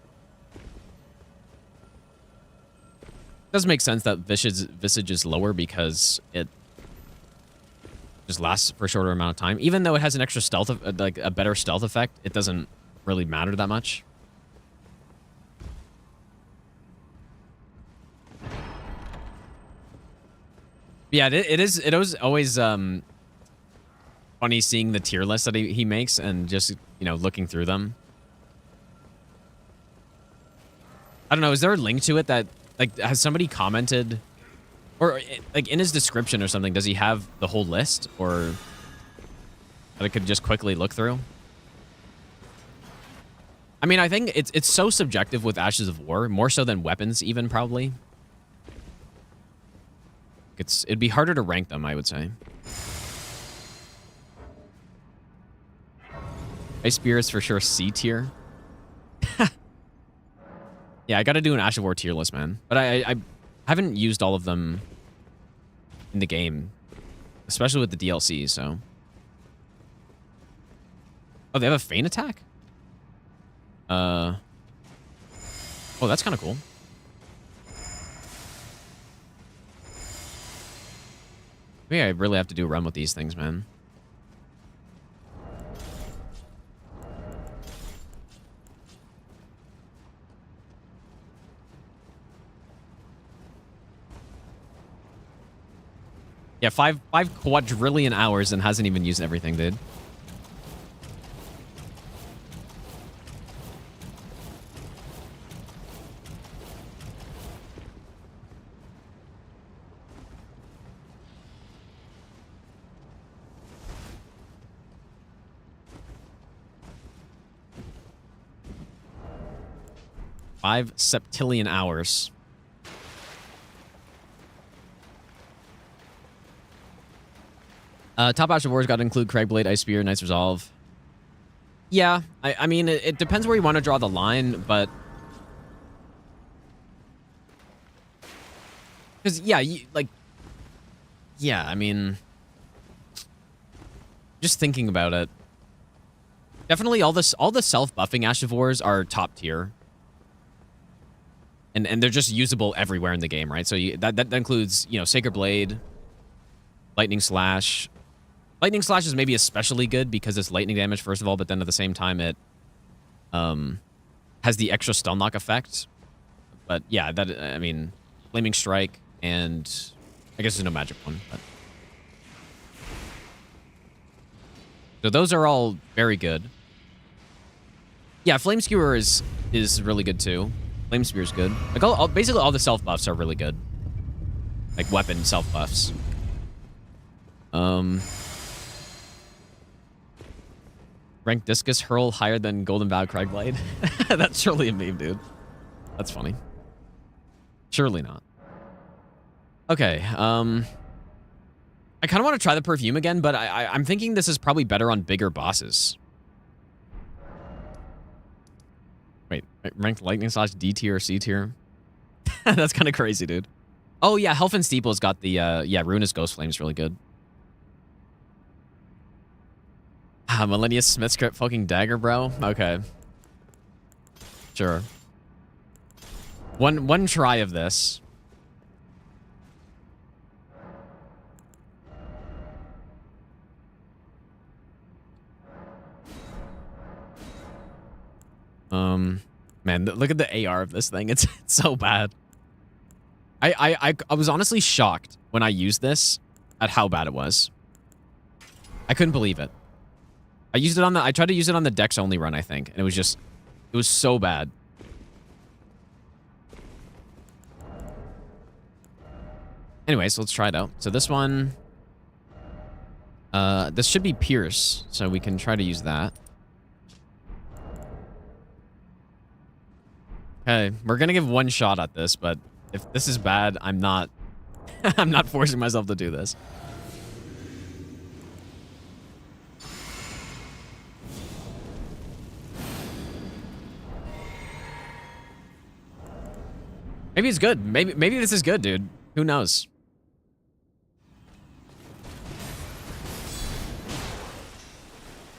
does make sense that Visage is lower because it just lasts for a shorter amount of time. Even though it has an extra stealth, like a better stealth effect, it doesn't really matter that much. Yeah, it was always funny seeing the tier list that he makes and just, you know, looking through them. I don't know, is there a link to it that, like, has somebody commented, or like in his description or something, does he have the whole list, or that I could just quickly look through? I mean, I think it's so subjective with Ashes of War, more so than weapons even, probably. It'd be harder to rank them, I would say. Ice Spear is for sure C tier. Yeah, I gotta do an Ash of War tier list, man. But I haven't used all of them in the game, especially with the DLC, so. Oh, they have a feint attack? Oh, that's kind of cool. Maybe I really have to do a run with these things, man. Yeah, 5 quadrillion hours and hasn't even used everything, dude. Five septillion hours. Top Ash of War's got to include Craigblade, Ice Spear, Knight's Resolve. Yeah, I mean, it depends where you want to draw the line, but... Because, yeah, yeah, I mean... Just thinking about it. Definitely all the self-buffing Ash of Wars are top tier. And they're just usable everywhere in the game, right? So that includes, you know, Sacred Blade, Lightning Slash. Lightning Slash is maybe especially good because it's lightning damage, first of all, but then at the same time it has the extra stun lock effect. But yeah, I mean, Flaming Strike, and I guess there's no magic one. But. So those are all very good. Yeah, Flame Skewer is really good too. Flame Spear is good. Like basically all the self buffs are really good. Like weapon self buffs. Rank Discus Hurl higher than Golden Vow Craigblade? That's surely a meme, dude. That's funny. Surely not. Okay, I kind of want to try the perfume again, but I'm thinking this is probably better on bigger bosses. Wait, ranked Lightning Slash D tier or C tier? That's kind of crazy, dude. Oh yeah, Helf and Steeple's got the, yeah, Ruinous Ghost Flame is really good. Millennius Smith script fucking dagger, bro. Okay. Sure. One try of this. Man, look at the AR of this thing. It's so bad. I was honestly shocked when I used this at how bad it was. I couldn't believe it. I tried to use it on the Dex only run, I think, and it was so bad. Anyways, let's try it out. So this one, this should be Pierce, so we can try to use that. Okay, we're gonna give one shot at this, but if this is bad, I'm not, I'm not forcing myself to do this. Maybe it's good. Maybe this is good, dude. Who knows?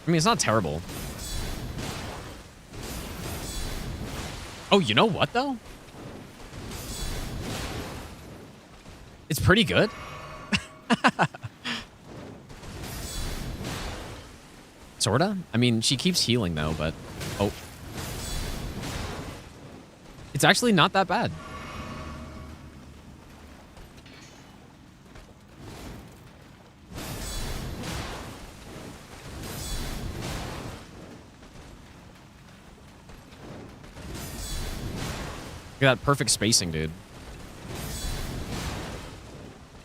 I mean, it's not terrible. Oh, you know what, though? It's pretty good. Sorta? I mean, she keeps healing, though, but... Oh. It's actually not that bad. Look at that perfect spacing, dude.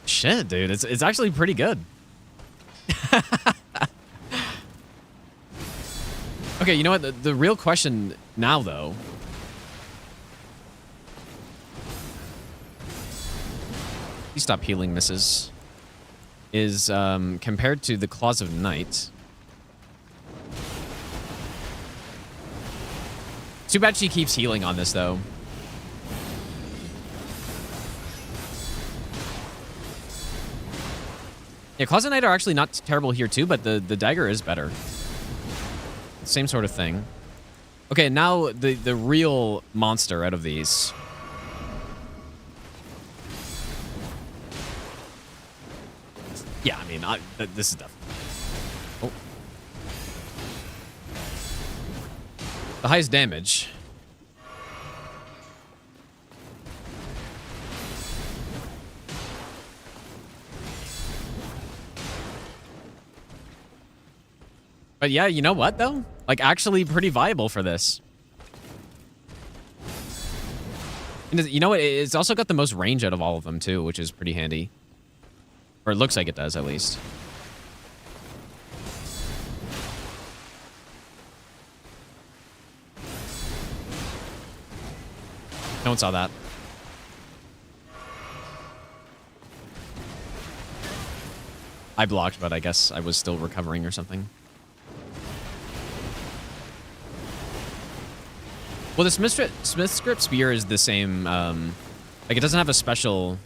Shit, dude. It's actually pretty good. Okay, you know what? The real question now, though... Please stop healing, misses. Is, compared to the Claws of Night... Too bad she keeps healing on this, though. Yeah, Claws of Night are actually not terrible here, too, but the dagger is better. Same sort of thing. Okay, now the real monster out of these. Yeah, I mean, this is definitely... Oh. The highest damage. But yeah, you know what, though? Like, actually pretty viable for this. And you know what? It's also got the most range out of all of them, too, which is pretty handy. Or it looks like it does, at least. No one saw that. I blocked, but I guess I was still recovering or something. Well, the Smith Script Spear is the same, like, it doesn't have a special...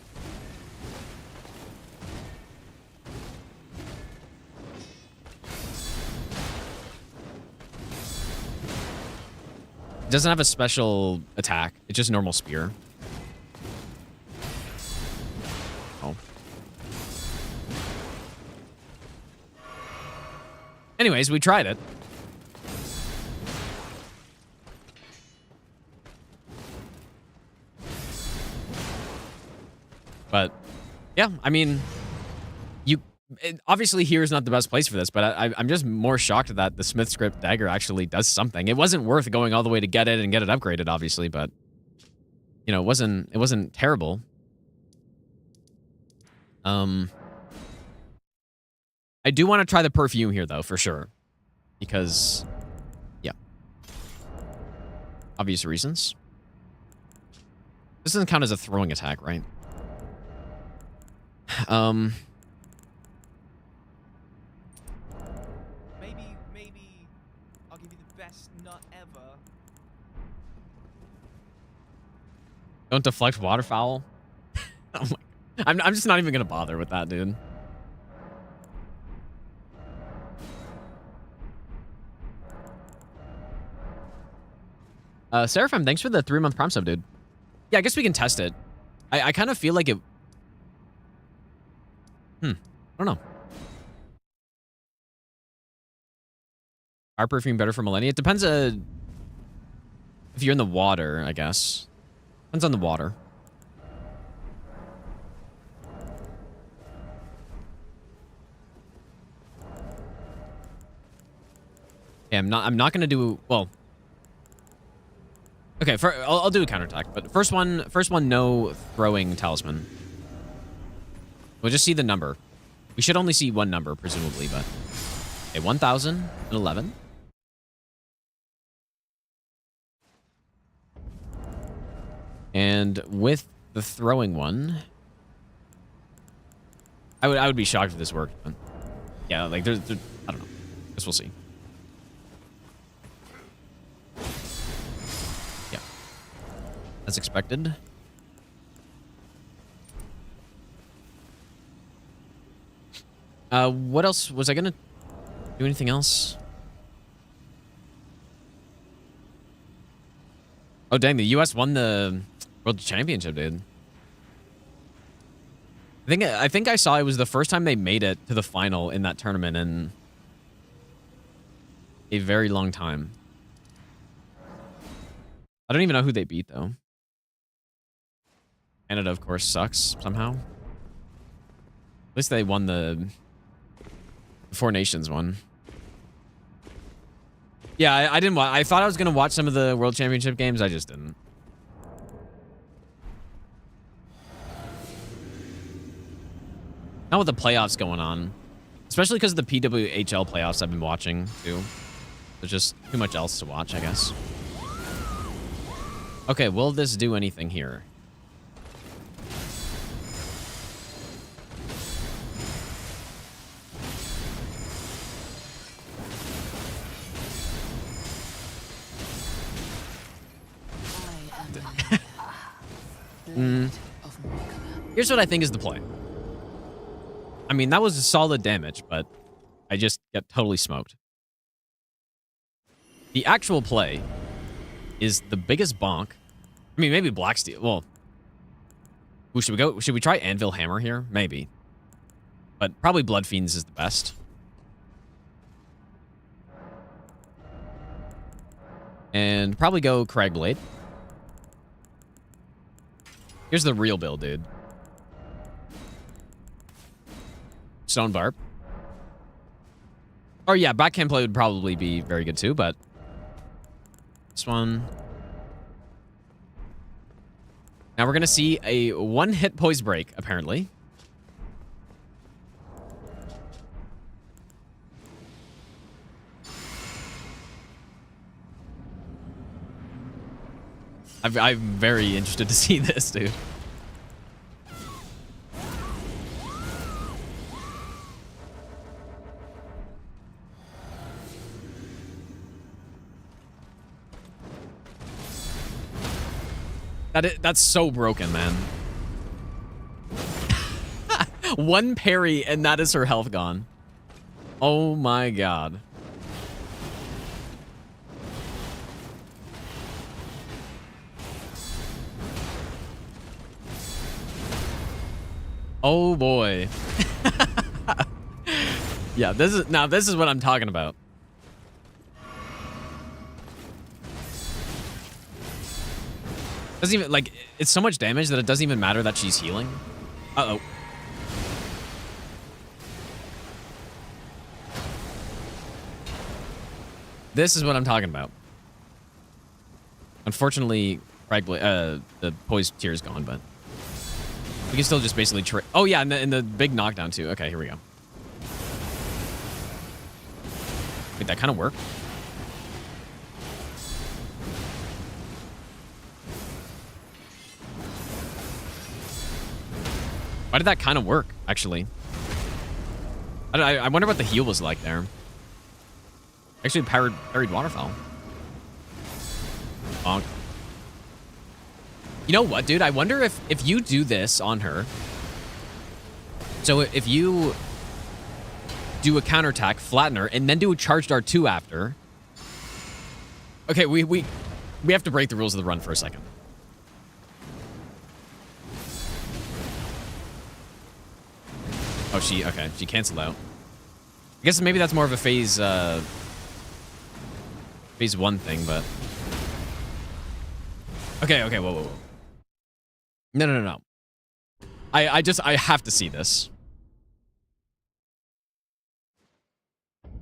It doesn't have a special attack. It's just normal spear. Oh. Anyways, we tried it. But, yeah, I mean, obviously here is not the best place for this, but I'm just more shocked that the Smith Script Dagger actually does something. It wasn't worth going all the way to get it and get it upgraded, obviously, but, you know, it wasn't terrible. I do want to try the perfume here, though, for sure. Because, yeah. Obvious reasons. This doesn't count as a throwing attack, right? Maybe I'll give you the best nut ever. Don't deflect waterfowl. Oh my, I'm just not even gonna bother with that, dude. Seraphim, thanks for the 3-month Prime sub, dude. Yeah, I guess we can test it. I kind of feel like it... I don't know. Are perfume better for Millennia? It depends, if you're in the water, I guess. Depends on the water. Okay, I'm not gonna do well. Okay, I'll do a counterattack, but first one, no throwing talisman. We'll just see the number. We should only see one number, presumably, but okay, 1011. And with the throwing one, I would be shocked if this worked. But yeah, like there's I don't know. Guess we'll see. Yeah, as expected. What else was I gonna do? Anything else? Oh dang, the U.S. won the World Championship, dude. I think I saw it was the first time they made it to the final in that tournament in a very long time. I don't even know who they beat though. Canada, of course, sucks somehow. At least they won the Four Nations one. Yeah, I didn't. I thought I was gonna watch some of the World Championship games. I just didn't. Not with the playoffs going on, especially because of the PWHL playoffs I've been watching too. There's just too much else to watch, I guess. Okay, will this do anything here? Here's what I think is the play. I mean, that was a solid damage, but I just get totally smoked. The actual play is the biggest bonk. I mean, maybe Black Steel. Well, who should we go? Should we try Anvil Hammer here? Maybe. But probably Blood Fiends is the best. And probably go Cragblade. Here's the real build, dude. Stone Barb. Oh yeah, backhand play would probably be very good too, but this one. Now we're gonna see a one-hit poise break, apparently. I'm very interested to see this, dude. That's so broken, man. One parry and that is her health gone. Oh my god. Oh boy. Yeah, this is what I'm talking about. Doesn't even, like, it's so much damage that it doesn't even matter that she's healing. Uh-oh. This is what I'm talking about. Unfortunately, the poise tier is gone, but we can still just basically oh yeah, in the big knockdown too. Okay, here we go. Wait, that kind of worked. Why did that kind of work, actually? I wonder what the heal was like there. Actually, parried waterfowl. Bonk. You know what, dude? I wonder if you do this on her. So if you do a counterattack, flatten her, and then do a charged R2 after. Okay, we have to break the rules of the run for a second. Oh, she canceled out. I guess maybe that's more of a phase 1 thing, but okay, whoa. No. I have to see this.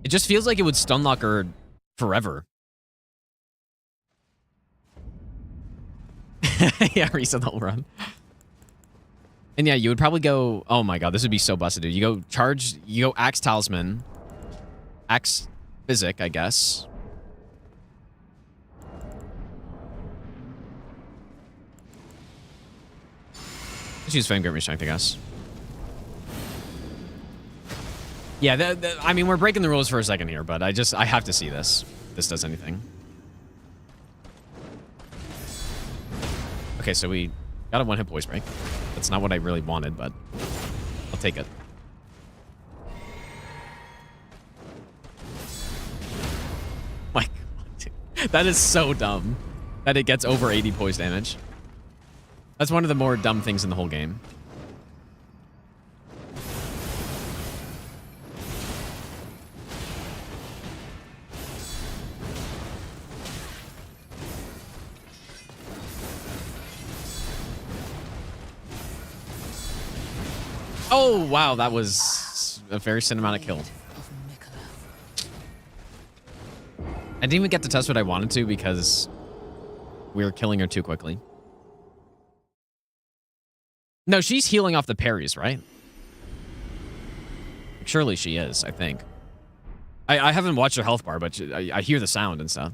It just feels like it would stun lock her forever. Yeah, reset the whole run. And yeah, you would probably go... Oh my god, this would be so busted, dude. You go charge... You go Axe Talisman. Axe Physic, I guess. Let's use Flame Grimmy Strength, I guess. Yeah, I mean, we're breaking the rules for a second here, but I have to see this. If this does anything. Okay, so we got a one-hit poise break. That's not what I really wanted, but I'll take it. My god, dude. That is so dumb that it gets over 80 poise damage. That's one of the more dumb things in the whole game. Oh, wow, that was a very cinematic kill. I didn't even get to test what I wanted to because we were killing her too quickly. No, she's healing off the parries, right? Surely she is, I think. I haven't watched her health bar, but I hear the sound and stuff.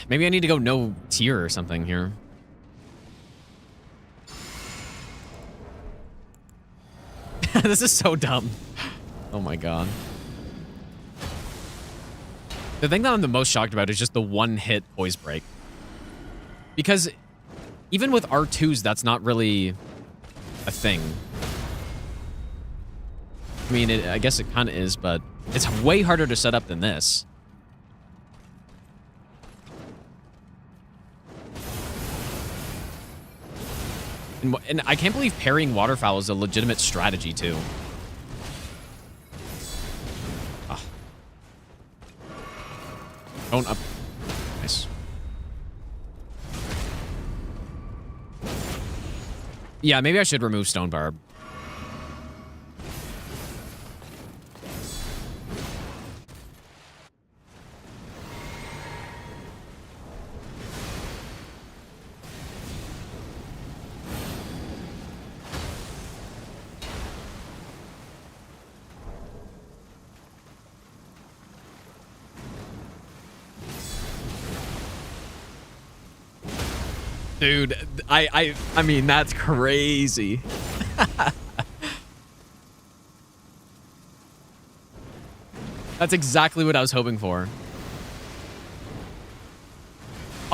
Maybe I need to go no tier or something here. This is so dumb. Oh my god. The thing that I'm the most shocked about is just the one-hit poise break. Because even with R2s, that's not really a thing. I mean, I guess it kind of is, but it's way harder to set up than this. And I can't believe parrying waterfowl is a legitimate strategy, too. Oh. Don't up. Nice. Yeah, maybe I should remove Stone Barb. Dude, I mean, that's crazy. That's exactly what I was hoping for.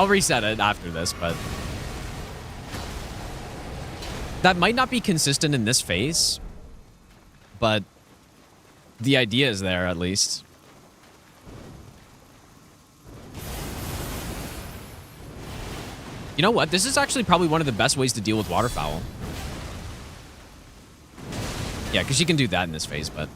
I'll reset it after this, but... That might not be consistent in this phase, but the idea is there, at least. You know what? This is actually probably one of the best ways to deal with waterfowl. Yeah, because you can do that in this phase, but...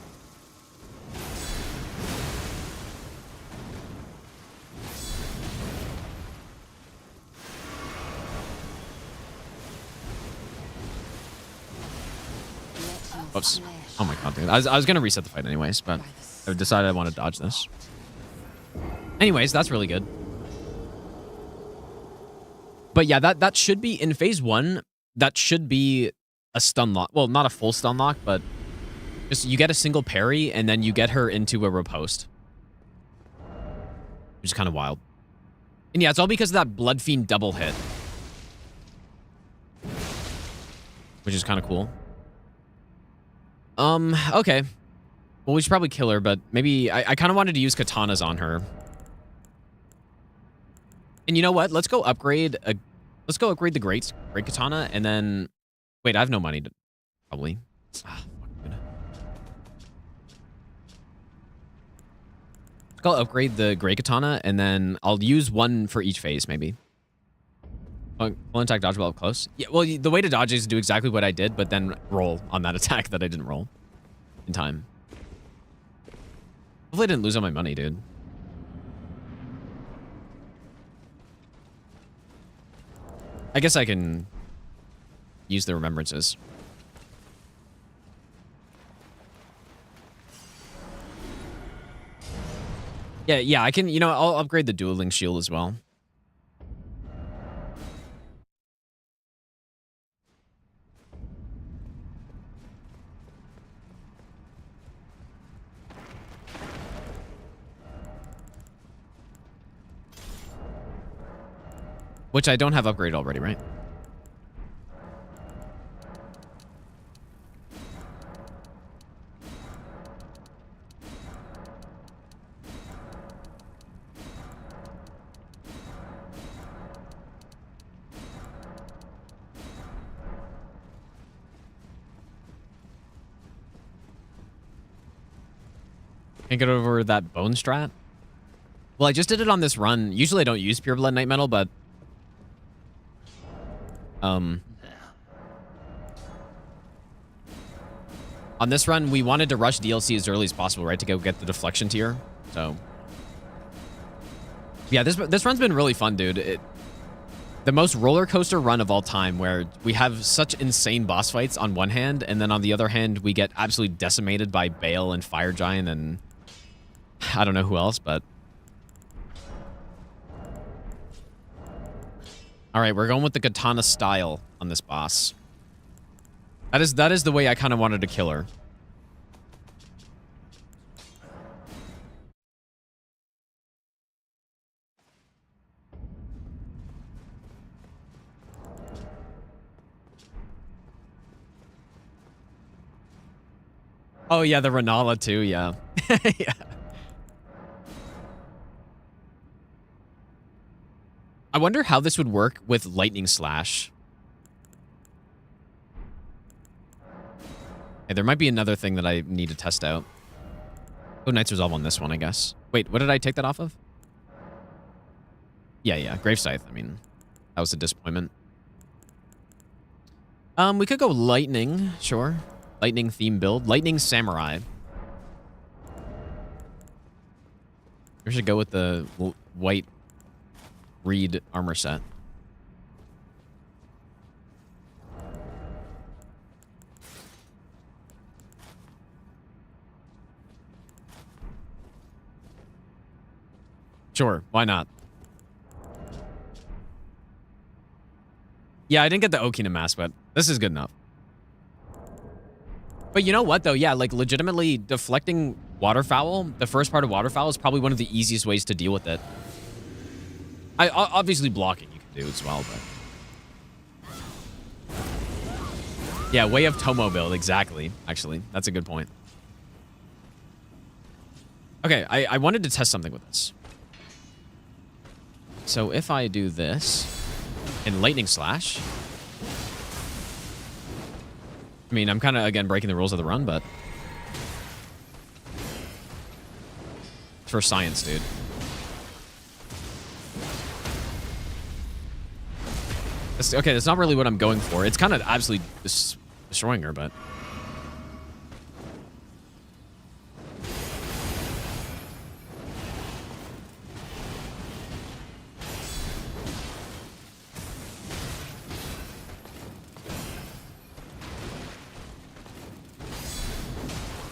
Oops. Oh my god, dude. I was going to reset the fight anyways, but I decided I want to dodge this. Anyways, that's really good. But yeah, that should be, in phase 1, that should be a stun lock. Well, not a full stun lock, but just you get a single parry, and then you get her into a riposte. Which is kind of wild. And yeah, it's all because of that Blood Fiend double hit. Which is kind of cool. Okay. Well, we should probably kill her, but maybe... I kind of wanted to use katanas on her. And you know what? Let's go upgrade the great katana, and then... Wait, I have no money to... Probably. Ah, fuck, dude. Let's go upgrade the great katana, and then I'll use one for each phase, maybe. Full attack dodge while up close. Yeah, well, the way to dodge is to do exactly what I did, but then roll on that attack that I didn't roll in time. Hopefully I didn't lose all my money, dude. I guess I can use the remembrances. Yeah, I can, I'll upgrade the dueling shield as well. Which I don't have upgraded already, right? Can't get over that bone strat? Well, I just did it on this run. Usually I don't use Pure Blood Night Metal, but... on this run, we wanted to rush DLC as early as possible, right? To go get the deflection tier. So... yeah, this run's been really fun, dude. The most roller coaster run of all time, where we have such insane boss fights on one hand, and then on the other hand, we get absolutely decimated by Bale and Fire Giant and I don't know who else, but all right, we're going with the katana style on this boss. That is the way I kind of wanted to kill her. Oh, yeah, the Renala, too, yeah. Yeah. I wonder how this would work with Lightning Slash. Hey, there might be another thing that I need to test out. Oh, Knight's Resolve on this one, I guess. Wait, what did I take that off of? Yeah, Grave Scythe. I mean, that was a disappointment. We could go Lightning, sure. Lightning theme build. Lightning Samurai. We should go with the white reed armor set. Sure, why not? Yeah, I didn't get the Okina mask, but this is good enough. But you know what, though? Yeah, like, legitimately, deflecting Waterfowl, the first part of Waterfowl, is probably one of the easiest ways to deal with it. Obviously, blocking you can do as well, but... yeah, Way of Tomo build, exactly. Actually, that's a good point. Okay, I wanted to test something with this. So if I do this in Lightning Slash... I mean, I'm kind of, again, breaking the rules of the run, but... it's for science, dude. Okay, that's not really what I'm going for. It's kind of absolutely destroying her, but...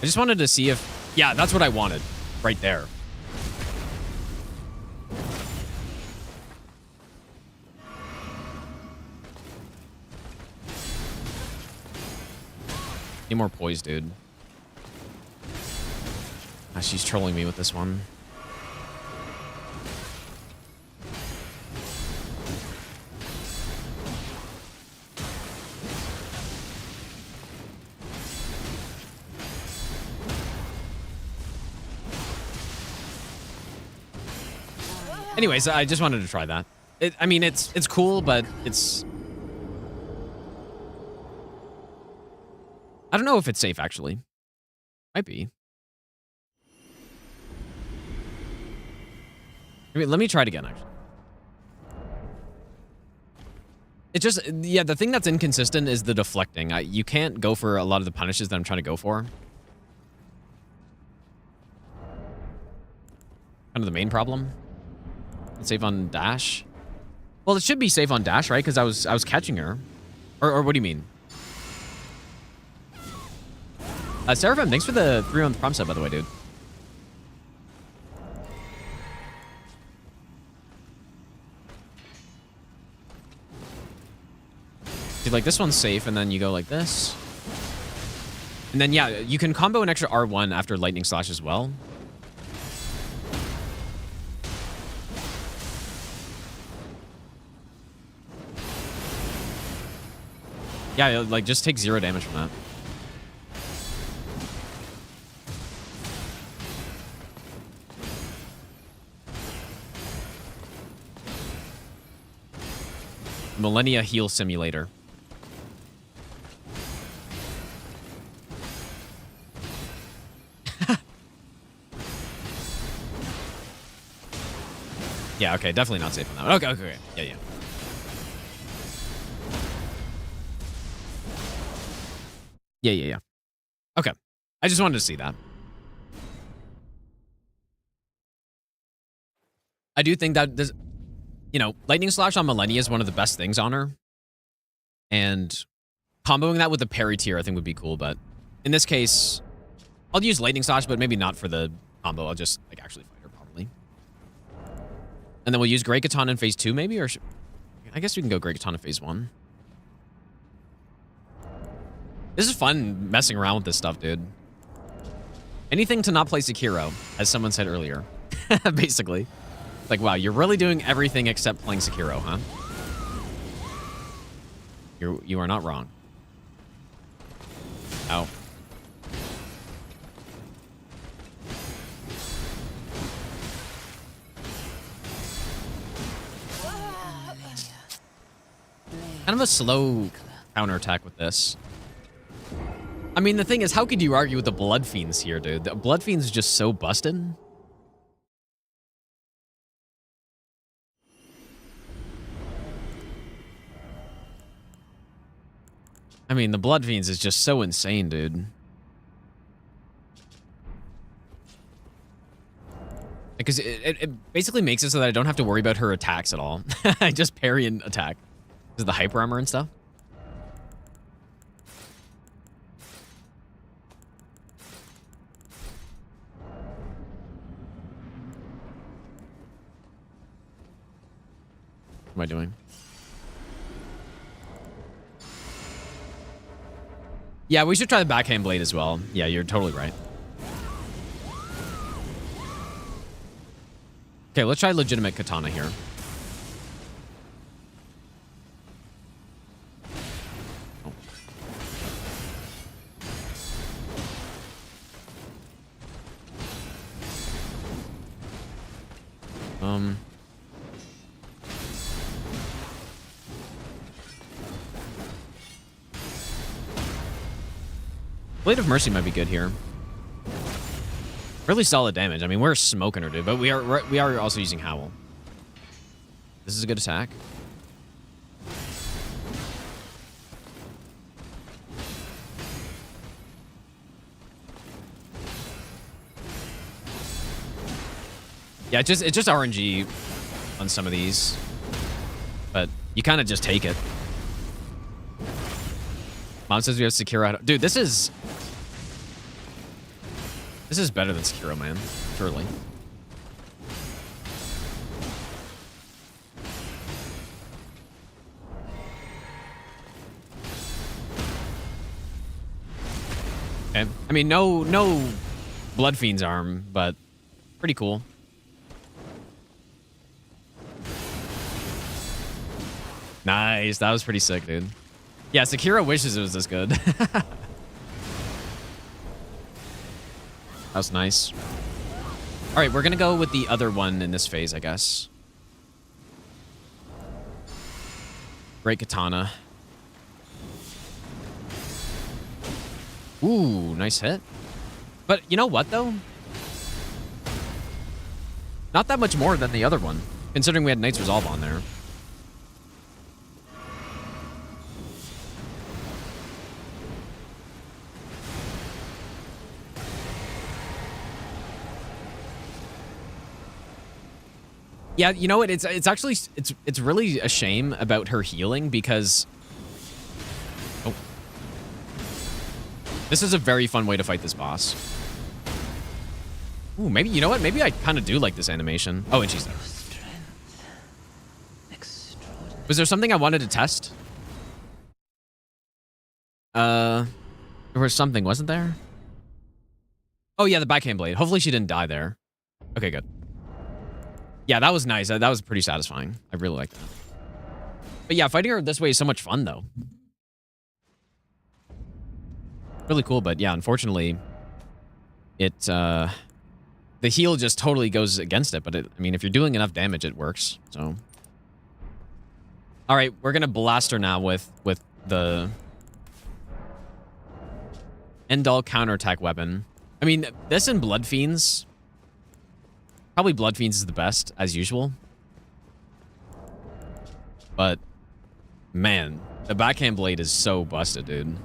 I just wanted to see if... yeah, that's what I wanted. Right there. Need more poise, dude. Ah, she's trolling me with this one. Anyways, I just wanted to try that. I mean, it's cool, but it's... I don't know if it's safe, actually. Might be. I mean, let me try it again, actually. It's just... yeah, the thing that's inconsistent is the deflecting. You can't go for a lot of the punishes that I'm trying to go for. Kind of the main problem. Safe on dash. Well, it should be safe on dash, right? Because I was catching her. Or what do you mean? Seraphim, thanks for the 3-month prom sub, by the way, dude. Dude, like, this one's safe, and then you go like this. And then, yeah, you can combo an extra R1 after Lightning Slash as well. Yeah, like, just take 0 damage from that. Millennia Heal Simulator. Yeah, okay, definitely not safe on that one. Okay, okay, okay. Yeah, yeah. Yeah, yeah, yeah. Okay. I just wanted to see that. I do think that this, you know, Lightning Slash on Millennia is one of the best things on her. And comboing that with the parry tier I think would be cool, but in this case, I'll use Lightning Slash, but maybe not for the combo. I'll just like actually fight her probably. And then we'll use Great Katana in phase 2 maybe, or I guess we can go Great Katana phase 1. This is fun messing around with this stuff, dude. Anything to not play Sekiro, as someone said earlier. Basically. Like, wow, you're really doing everything except playing Sekiro, huh? You are not wrong. Ow. Kind of a slow counterattack with this. I mean, the thing is, how could you argue with the Blood Fiends here, dude? The Blood Fiends is just so busted. I mean, the Blood Fiends is just so insane, dude. Because it basically makes it so that I don't have to worry about her attacks at all. I just parry and attack. Because of the hyper armor and stuff. What am I doing? Yeah, we should try the backhand blade as well. Yeah, you're totally right. Okay, let's try legitimate katana here. Blade of Mercy might be good here. Really solid damage. I mean, we're smoking her, dude, but we are also using Howl. This is a good attack. Yeah, it's just RNG on some of these, but you kind of just take it. Mom says we have Sekiro. Dude, this is better than Sekiro, man. Surely. Okay. I mean, no Blood Fiend's arm, but pretty cool. Nice. That was pretty sick, dude. Yeah, Sekiro wishes it was this good. That was nice. All right, we're going to go with the other one in this phase, I guess. Great Katana. Ooh, nice hit. But you know what, though? Not that much more than the other one, considering we had Knight's Resolve on there. Yeah, you know what? It's actually it's really a shame about her healing because Oh. This is a very fun way to fight this boss. Ooh, maybe, you know what? Maybe I kind of do like this animation. Oh, and she's there. Was there something I wanted to test? There was something, wasn't there? Oh, yeah, the backhand blade. Hopefully she didn't die there. Okay, good. Yeah, that was nice. That was pretty satisfying. I really like that. But yeah, fighting her this way is so much fun, though. Really cool, but yeah, unfortunately, the heal just totally goes against it. But I mean, if you're doing enough damage, it works. So, all right, we're gonna blast her now with the end all counterattack weapon. I mean, this and Blood Fiends. Probably Blood Fiends is the best, as usual. But, man, the backhand blade is so busted, dude.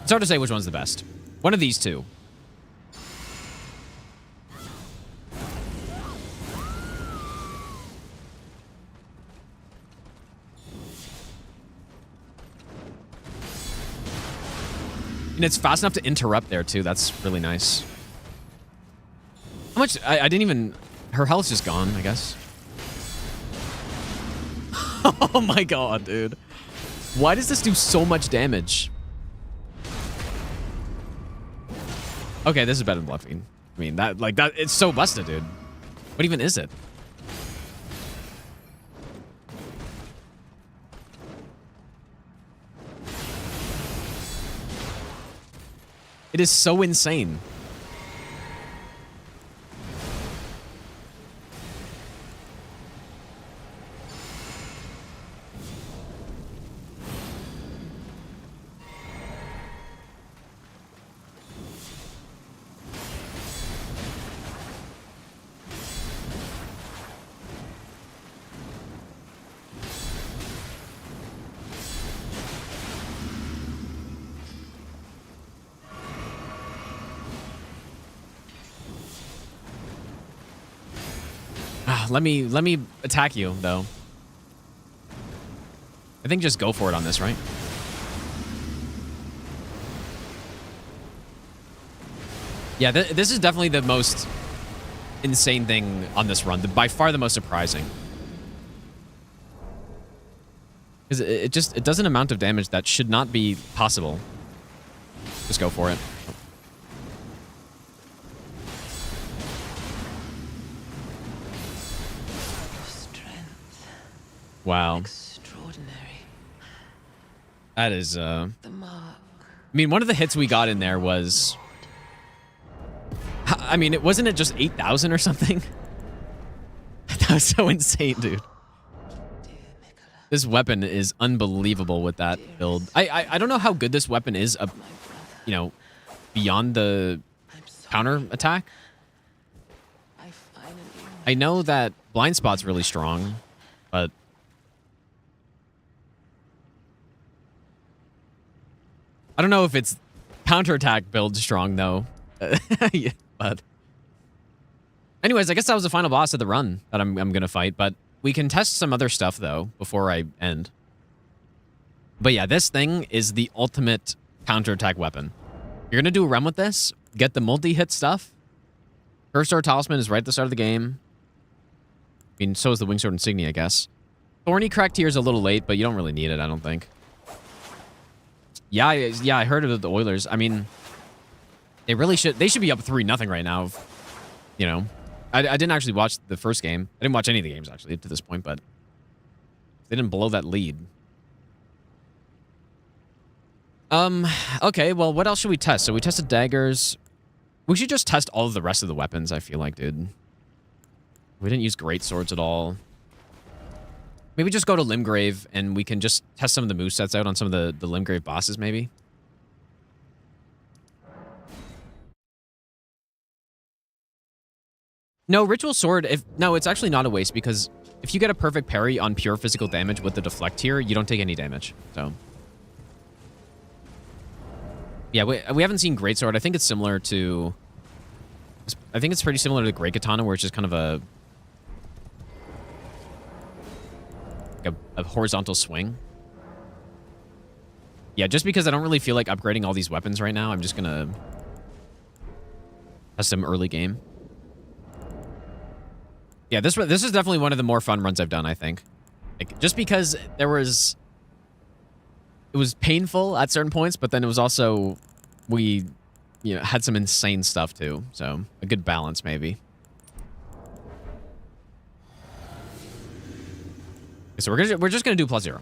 It's hard to say which one's the best. One of these two. And it's fast enough to interrupt there, too. That's really nice. How much? I didn't even... Her health's just gone, I guess. Oh my god, dude. Why does this do so much damage? Okay, this is better than bluffing. I mean, that, like, that, it's so busted, dude. What even is it? It is so insane. Let me attack you, though. I think just go for it on this, right? Yeah, this is definitely the most insane thing on this run. By far the most surprising. Because it does an amount of damage that should not be possible. Just go for it. Wow. Extraordinary. That is, I mean, one of the hits we got in there was... I mean, wasn't it just 8,000 or something? That was so insane, dude. This weapon is unbelievable with that build. I don't know how good this weapon is, you know, beyond the counter attack. I know that blind spot's really strong, but... I don't know if it's counterattack build strong, though. Yeah, but... Anyways, I guess that was the final boss of the run that I'm going to fight, but we can test some other stuff, though, before I end. But yeah, this thing is the ultimate counterattack weapon. You're going to do a run with this, get the multi-hit stuff. First Star Talisman is right at the start of the game. I mean, so is the Wingsword Insignia, I guess. Thorny Cracked here is a little late, but you don't really need it, I don't think. Yeah, I heard of the Oilers. I mean, they should be up 3-0 right now. You know, I didn't actually watch the first game. I didn't watch any of the games, actually, to this point, but they didn't blow that lead. Okay, well, what else should we test? So we tested daggers. We should just test all of the rest of the weapons, I feel like, dude. We didn't use great swords at all. Maybe just go to Limgrave, and we can just test some of the movesets out on some of the Limgrave bosses, maybe. No, Ritual Sword, no, it's actually not a waste, because if you get a perfect parry on pure physical damage with the Deflect tier, you don't take any damage, so... Yeah, we haven't seen Greatsword. I think it's similar to... I think it's pretty similar to the Great Katana, where it's just kind of a horizontal swing. Yeah, just because I don't really feel like upgrading all these weapons right now, I'm just gonna have some early game. Yeah, this is definitely one of the more fun runs I've done, I think. Like, just because it was painful at certain points, but then it was also, we, had some insane stuff too. So a good balance maybe. So we're just gonna do +0.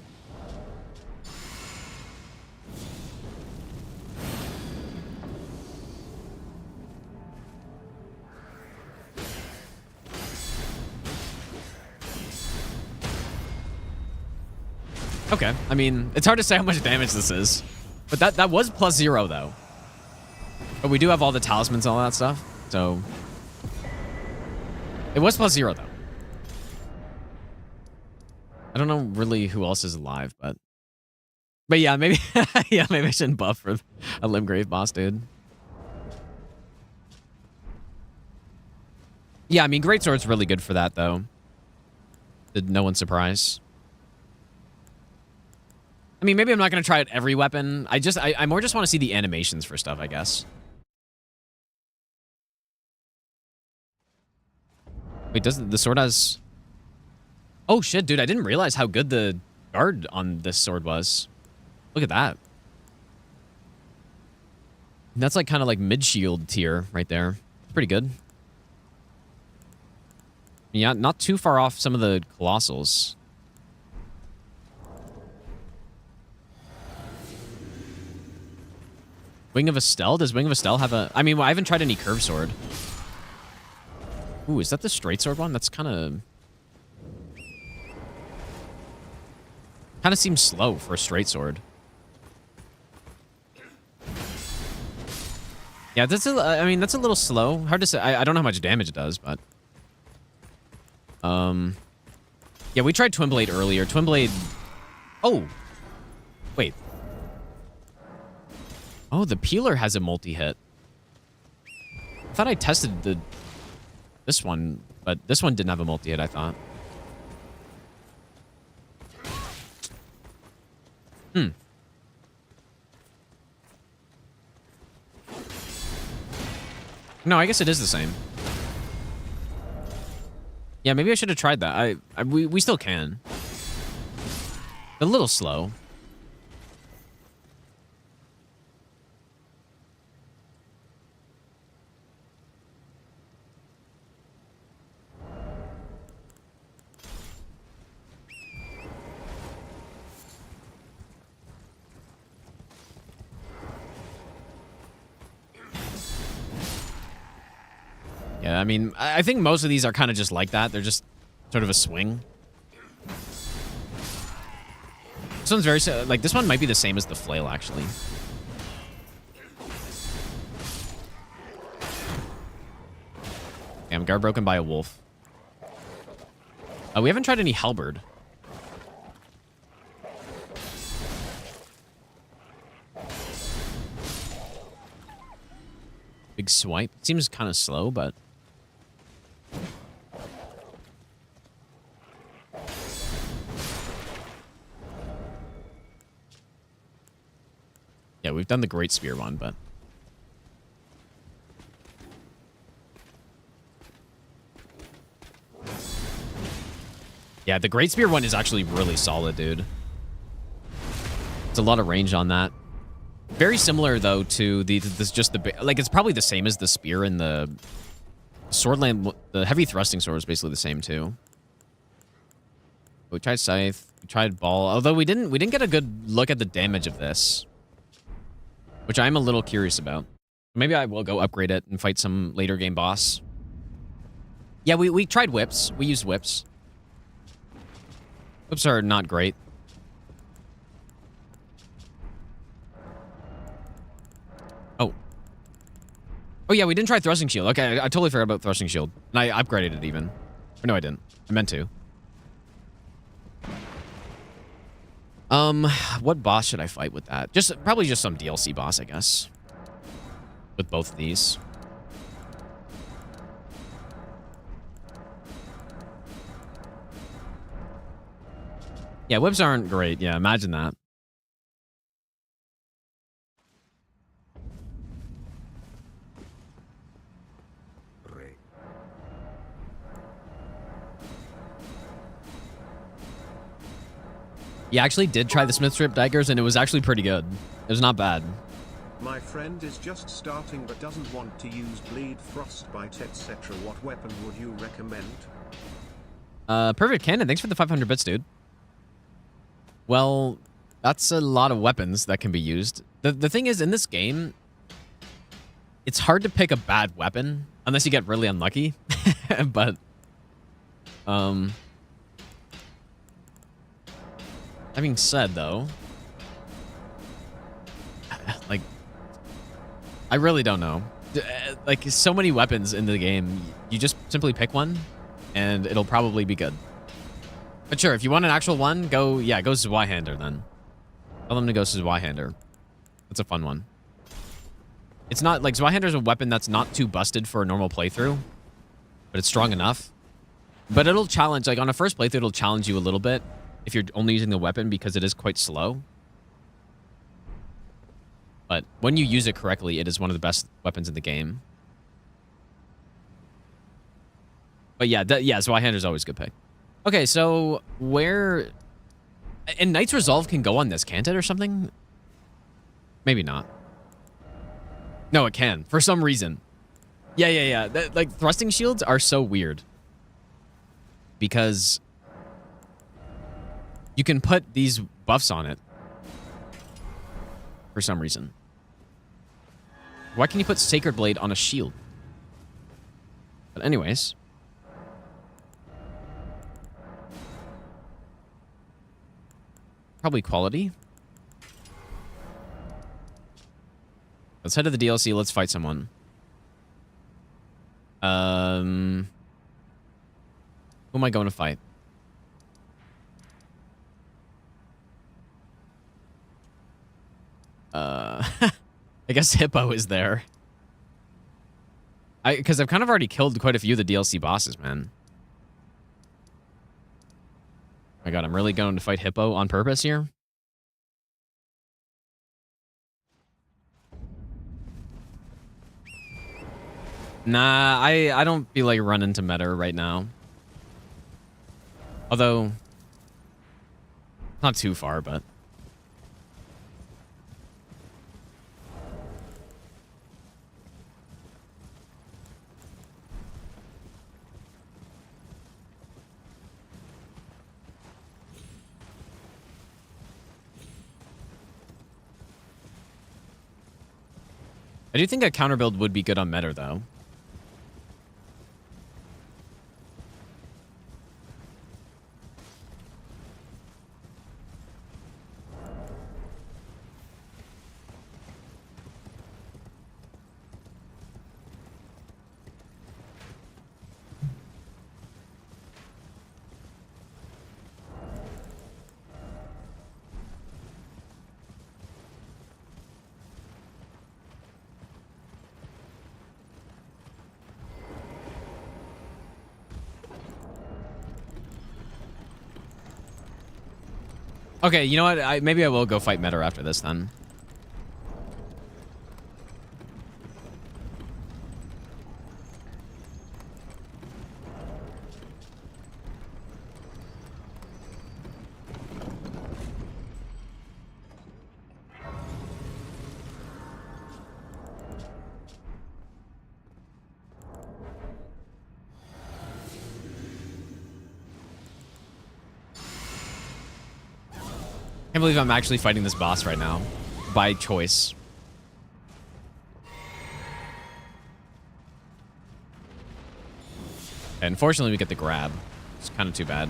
Okay, I mean, it's hard to say how much damage this is. But that was +0, though. But we do have all the talismans and all that stuff, so... It was +0, though. I don't know really who else is alive, but... But yeah, maybe... yeah, maybe I shouldn't buff for a Limgrave boss, dude. Yeah, I mean, Greatsword's really good for that, though. Did no one's surprise. I mean, maybe I'm not going to try out every weapon. I more just want to see the animations for stuff, I guess. Wait, doesn't the sword has... Oh, shit, dude. I didn't realize how good the guard on this sword was. Look at that. That's like kind of like mid-shield tier right there. Pretty good. Yeah, not too far off some of the colossals. Wing of Estelle? Does Wing of Estelle have a... I mean, well, I haven't tried any curved sword. Ooh, is that the straight sword one? That's kind of... Kind of seems slow for a straight sword. Yeah, that's I mean, that's a little slow. Hard to say. I don't know how much damage it does, but... Yeah, we tried Twin Blade earlier. Twin Blade... Oh! Wait. Oh, the Peeler has a multi-hit. I thought I tested this one, but this one didn't have a multi-hit, I thought. No, I guess it is the same. Yeah, maybe I should have tried that. We still can. A little slow. Yeah, I mean, I think most of these are kind of just like that. They're just sort of a swing. This one's very... Like, this one might be the same as the flail, actually. Damn, guard broken by a wolf. We haven't tried any halberd. Big swipe. Seems kind of slow, but... Yeah, we've done the Great Spear one, but... Yeah, the Great Spear one is actually really solid, dude. It's a lot of range on that. Very similar, though, to like, it's probably the same as the spear and the swordland. The heavy thrusting sword is basically the same, too. We tried scythe. We tried ball. Although we didn't get a good look at the damage of this, which I'm a little curious about. Maybe I will go upgrade it and fight some later game boss. Yeah, we tried whips. We used whips. Whips are not great. Oh, yeah, we didn't try Thrusting Shield. Okay, I totally forgot about Thrusting Shield. And I upgraded it, even. Or no, I didn't. I meant to. What boss should I fight with that? Probably just some DLC boss, I guess. With both of these. Yeah, whips aren't great. Yeah, imagine that. Yeah, I actually did try the Smith Strip daggers, and it was actually pretty good. It was not bad. My friend is just starting but doesn't want to use bleed, frostbite, etc. What weapon would you recommend? Perfect Cannon, thanks for the 500 bits, dude. Well, that's a lot of weapons that can be used. The thing is, in this game, it's hard to pick a bad weapon unless you get really unlucky. But, that being said, though, like, I really don't know. Like, so many weapons in the game, you just simply pick one, and it'll probably be good. But sure, if you want an actual one, go Zweihander then. Tell them to go Zweihander. That's a fun one. It's not, like, Zweihander's a weapon that's not too busted for a normal playthrough, but it's strong enough. But it'll challenge, like, on a first playthrough, it'll challenge you a little bit if you're only using the weapon because it is quite slow. But when you use it correctly, it is one of the best weapons in the game. But yeah, Zweihander's always a good pick. Okay, so where... And Knight's Resolve can go on this, can't it, or something? Maybe not. No, it can, for some reason. Yeah. Like, thrusting shields are so weird. Because you can put these buffs on it. For some reason. Why can you put Sacred Blade on a shield? But anyways... Probably quality. Let's head to the DLC. Let's fight someone. Who am I going to fight? I guess Hippo is there. Because I've kind of already killed quite a few of the DLC bosses, man. My god, I'm really going to fight Hippo on purpose here? Nah, I don't feel like running to meta right now. Although, not too far, but... I do think a counter build would be good on meta, though. Okay, you know what? Maybe I will go fight Meta after this, then. I can't believe I'm actually fighting this boss right now. By choice. And unfortunately, we get the grab. It's kind of too bad.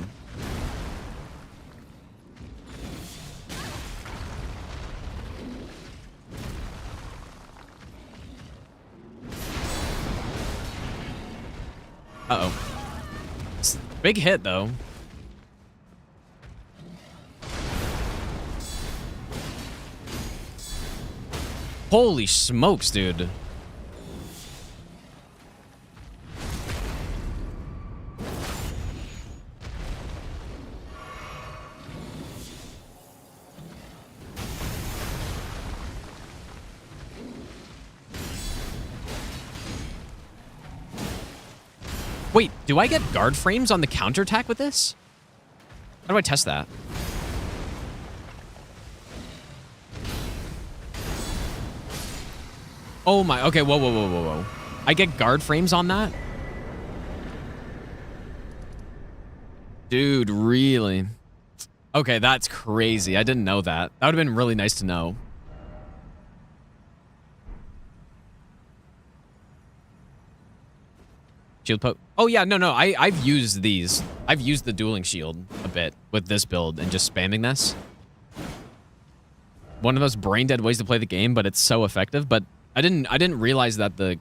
Uh-oh. It's a big hit, though. Holy smokes, dude. Wait, do I get guard frames on the counterattack with this? How do I test that? Oh my, okay, whoa, whoa, whoa, whoa, whoa. I get guard frames on that? Dude, really? Okay, that's crazy. I didn't know that. That would have been really nice to know. Shield poke. Oh yeah, no, I've used these. I've used the dueling shield a bit with this build and just spamming this. One of those brain dead ways to play the game, but it's so effective. But I didn't realize that the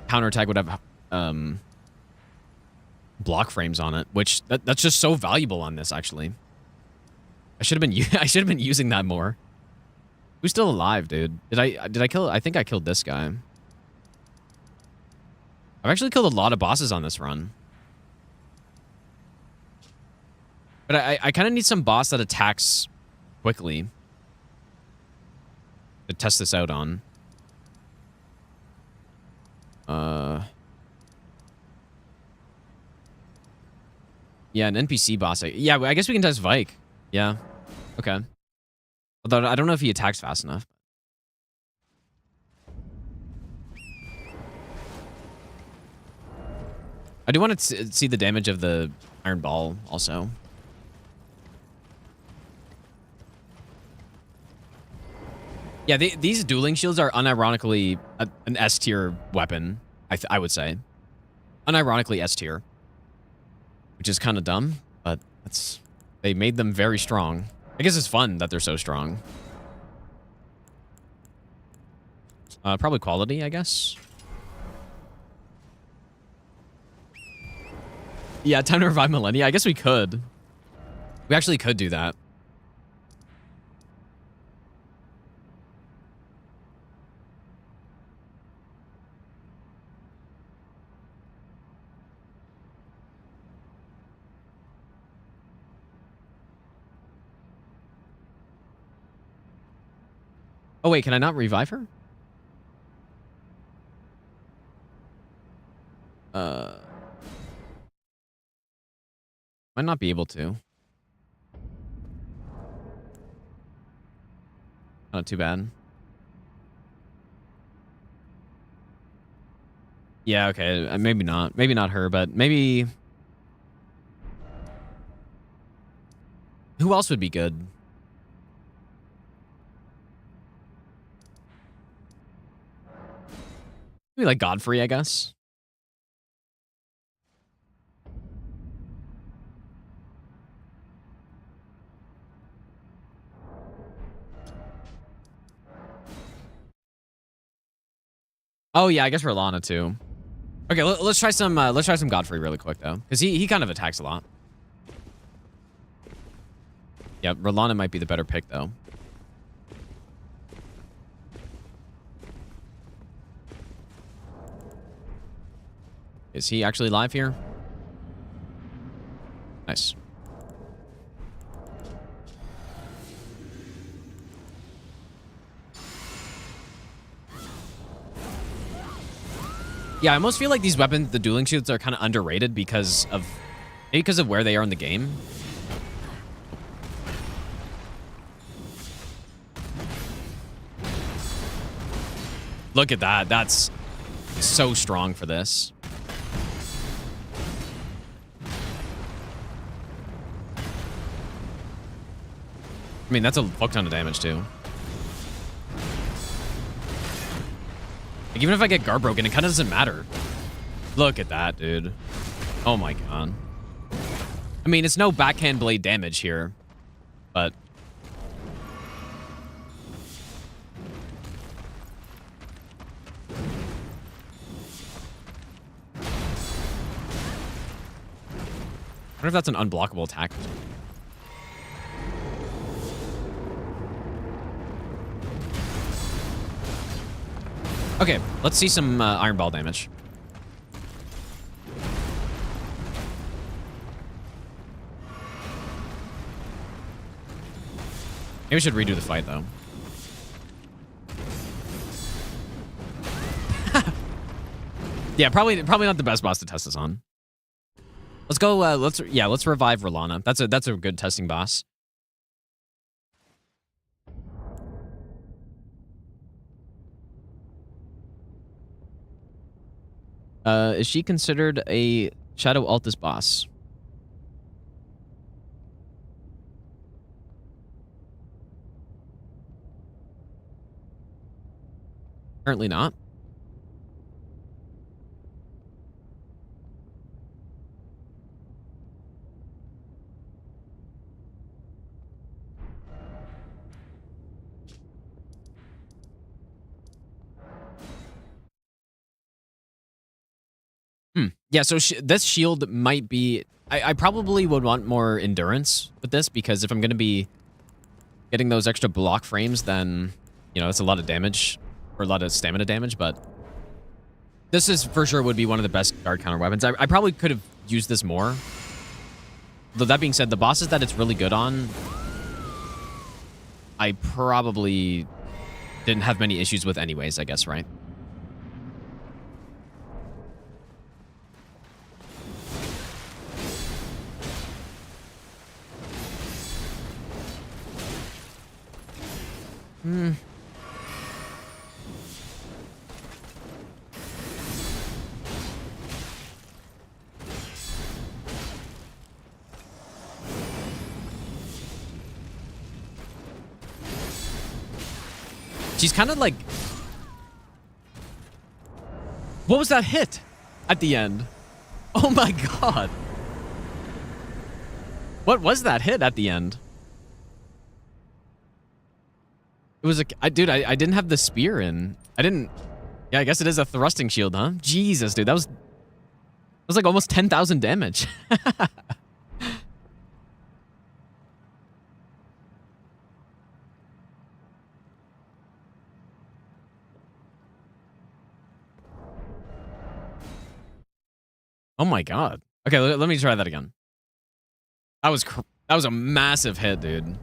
counterattack would have block frames on it, which that's just so valuable on this actually. I should have been using that more. Who's still alive, dude? Did I kill? I think I killed this guy. I've actually killed a lot of bosses on this run. But I kind of need some boss that attacks quickly to test this out on. Yeah, an NPC boss. Yeah, I guess we can test Vike. Yeah. Okay. Although I don't know if he attacks fast enough. I do want to see the damage of the Iron Ball also. Yeah, these dueling shields are unironically an S tier weapon, I would say. Unironically S tier. Which is kind of dumb, but they made them very strong. I guess it's fun that they're so strong. Probably quality, I guess. Yeah, time to revive Millennia. I guess we could. We actually could do that. Oh, wait, can I not revive her? Might not be able to. Not too bad. Yeah, okay. Maybe not. Maybe not her, but maybe... Who else would be good? Maybe like Godfrey, I guess. Oh yeah, I guess Rolana too. Okay, let's try some Godfrey really quick though, because he kind of attacks a lot. Yeah, Rolana might be the better pick though. Is he actually live here? Nice. Yeah, I almost feel like these weapons, the dueling shields, are kind of underrated because of where they are in the game. Look at that. That's so strong for this. I mean, that's a fuck ton of damage too. Like, even if I get guard broken, it kind of doesn't matter. Look at that, dude. Oh my god. I mean, it's no backhand blade damage here, but... I wonder if that's an unblockable attack. Okay, let's see some Iron Ball damage. Maybe we should redo the fight, though. Yeah, probably not the best boss to test this on. Let's go. Let's revive Rolana. That's a good testing boss. Is she considered a Shadow Altus boss? Apparently not. Yeah, so this shield might be... I probably would want more endurance with this, because if I'm going to be getting those extra block frames, then, you know, that's a lot of damage, or a lot of stamina damage, but this is for sure would be one of the best guard counter weapons. I probably could have used this more. Though that being said, the bosses that it's really good on, I probably didn't have many issues with anyways, I guess, right? She's kind of like... What was that hit at the end? Oh my god. What was that hit at the end? It was a... Dude, I didn't have the spear in. I didn't... Yeah, I guess it is a thrusting shield, huh? Jesus, dude, that was like almost 10,000 damage. Oh my god. Okay, let me try that again. That was a massive hit, dude.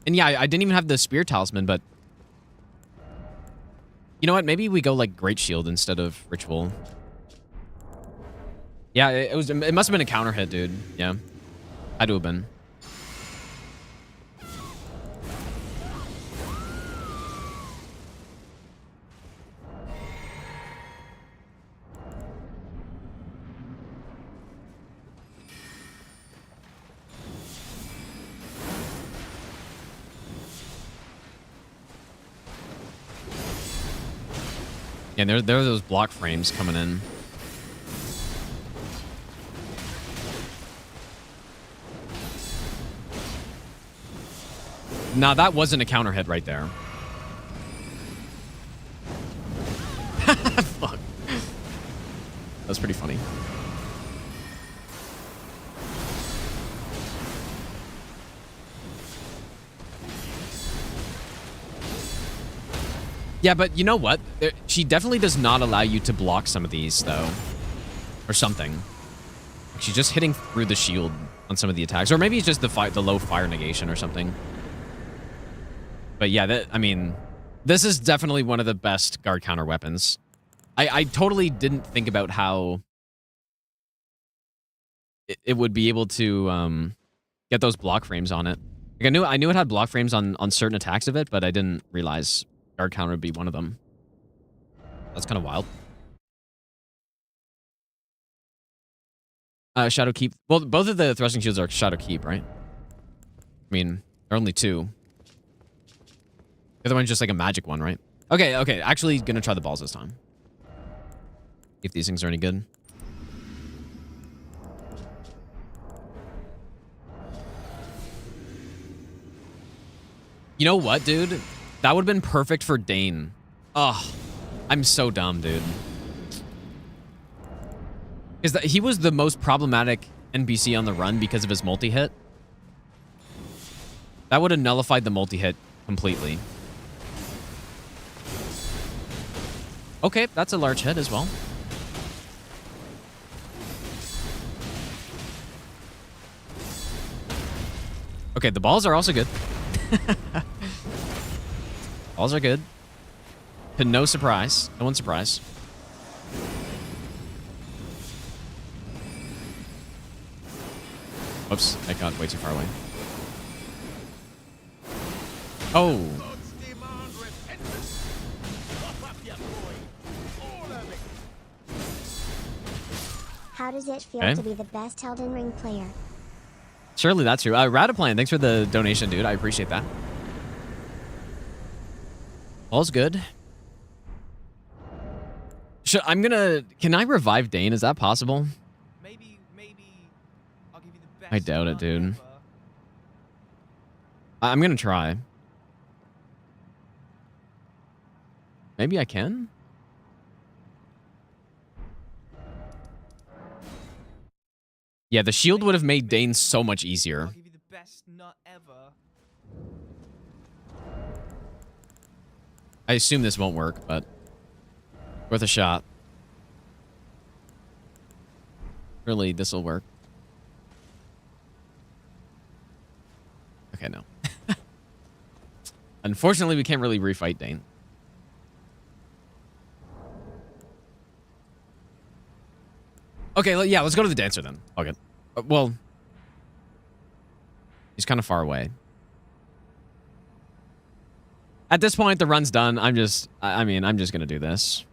And yeah, I didn't even have the spear talisman, but you know what? Maybe we go like Great Shield instead of Ritual. Yeah, it must have been a counter hit, dude. Yeah. Had to have been. Yeah, there are those block frames coming in. Nah, that wasn't a counter hit right there. Fuck. That's pretty funny. Yeah, but you know what? She definitely does not allow you to block some of these, though. Or something. She's just hitting through the shield on some of the attacks. Or maybe it's just the low fire negation or something. But yeah, I mean, this is definitely one of the best guard counter weapons. I totally didn't think about how it would be able to get those block frames on it. Like I knew it had block frames on certain attacks of it, but I didn't realize guard counter would be one of them. That's kind of wild. Shadow Keep. Well, both of the thrusting shields are Shadow Keep, right? I mean, there are only two. The other one's just like a magic one, right? Okay. Actually, gonna try the balls this time. If these things are any good. You know what, dude? That would have been perfect for Dane. Oh, I'm so dumb, dude. Because he was the most problematic NPC on the run because of his multi-hit. That would have nullified the multi-hit completely. Okay, that's a large hit as well. Okay, the balls are also good. Balls are good. To no surprise. No one's surprised. Whoops, I got way too far away. Oh. How does it feel Okay. to be the best Elden Ring player? Surely that's true. Radiplan, thanks for the donation, dude. I appreciate that. All's good. Can I revive Dane? Is that possible? Maybe I'll give you the best. I doubt it, not dude. ever. I'm gonna try. Maybe I can? Yeah, the shield would have made Dane so much easier. I'll give you the best, not ever. I assume this won't work, but worth a shot. Really, this will work. Okay, no. Unfortunately, we can't really refight Dane. Okay, yeah, let's go to the dancer then. Okay. Well, he's kind of far away. At this point, the run's done. I'm just going to do this.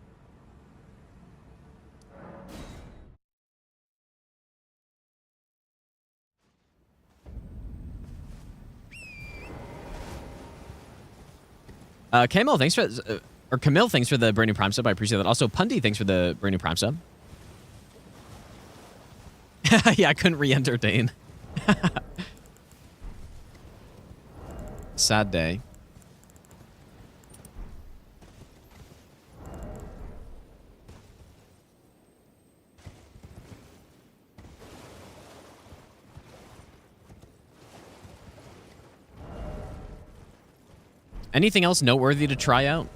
Camille, thanks for... or Camille, thanks for the brand new Prime sub. I appreciate that. Also, Pundy, thanks for the brand new Prime sub. Yeah, I couldn't re-enter Dane. Sad day. Anything else noteworthy to try out?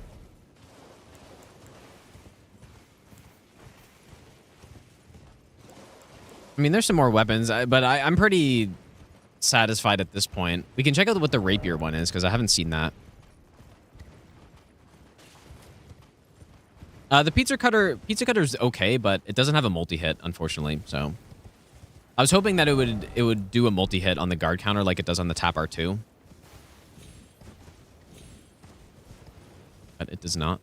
I mean, there's some more weapons, but I'm pretty satisfied at this point. We can check out what the rapier one is, because I haven't seen that. The pizza cutter's okay, but it doesn't have a multi-hit, unfortunately. So I was hoping that it would do a multi-hit on the guard counter like it does on the tap R2. But it does not.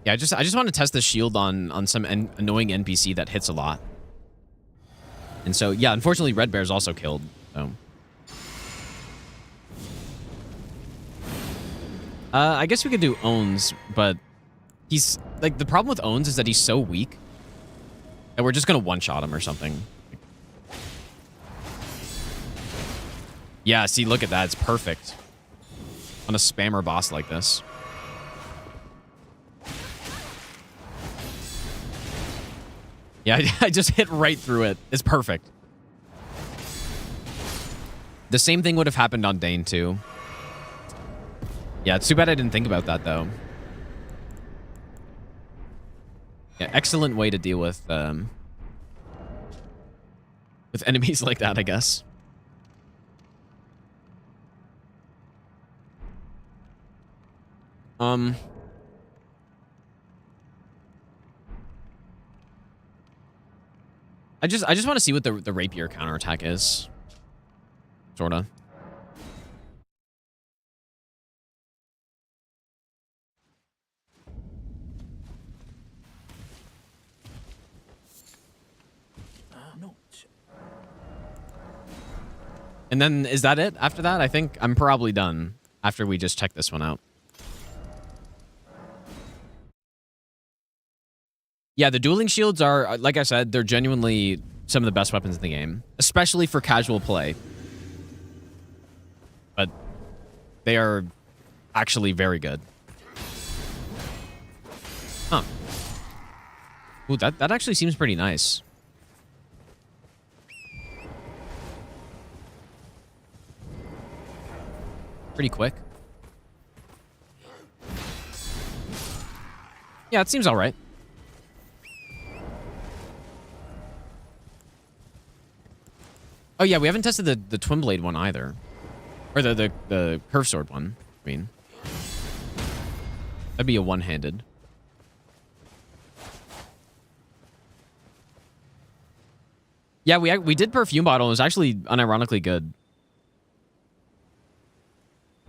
Yeah, I just want to test the shield on some annoying NPC that hits a lot. And so, yeah, unfortunately, Red Bear's also killed. So, I guess we could do Owns, but he's like the problem with Owns is that he's so weak that we're just gonna one-shot him or something. Yeah, see, look at that. It's perfect on a spammer boss like this. Yeah, I just hit right through it. It's perfect. The same thing would have happened on Dane, too. Yeah, it's too bad I didn't think about that, though. Yeah, excellent way to deal with enemies like that, I guess. I just want to see what the rapier counterattack is. Sorta. No. And then is that it? After that, I think I'm probably done after we just check this one out. Yeah, the dueling shields are, like I said, they're genuinely some of the best weapons in the game, especially for casual play. But they are actually very good. Huh. Ooh, that actually seems pretty nice. Pretty quick. Yeah, it seems all right. Oh yeah, we haven't tested the twin blade one either, or the curve sword one. I mean, that'd be a one-handed. Yeah, we did perfume bottle. It was actually unironically good.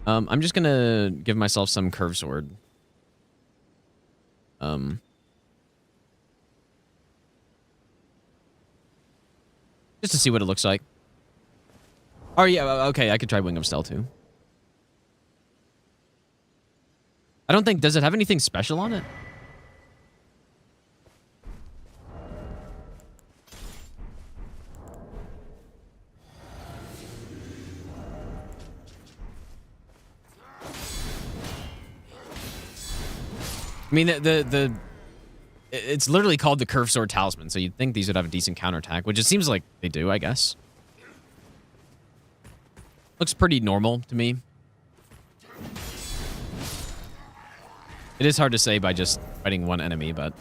I'm just gonna give myself some curve sword. Just to see what it looks like. Oh yeah, okay, I could try Wing of Steel too. I don't think, does it have anything special on it? I mean, it's literally called the Curved Sword Talisman, so you'd think these would have a decent counterattack, which it seems like they do, I guess. Looks pretty normal to me. It is hard to say by just fighting one enemy, but...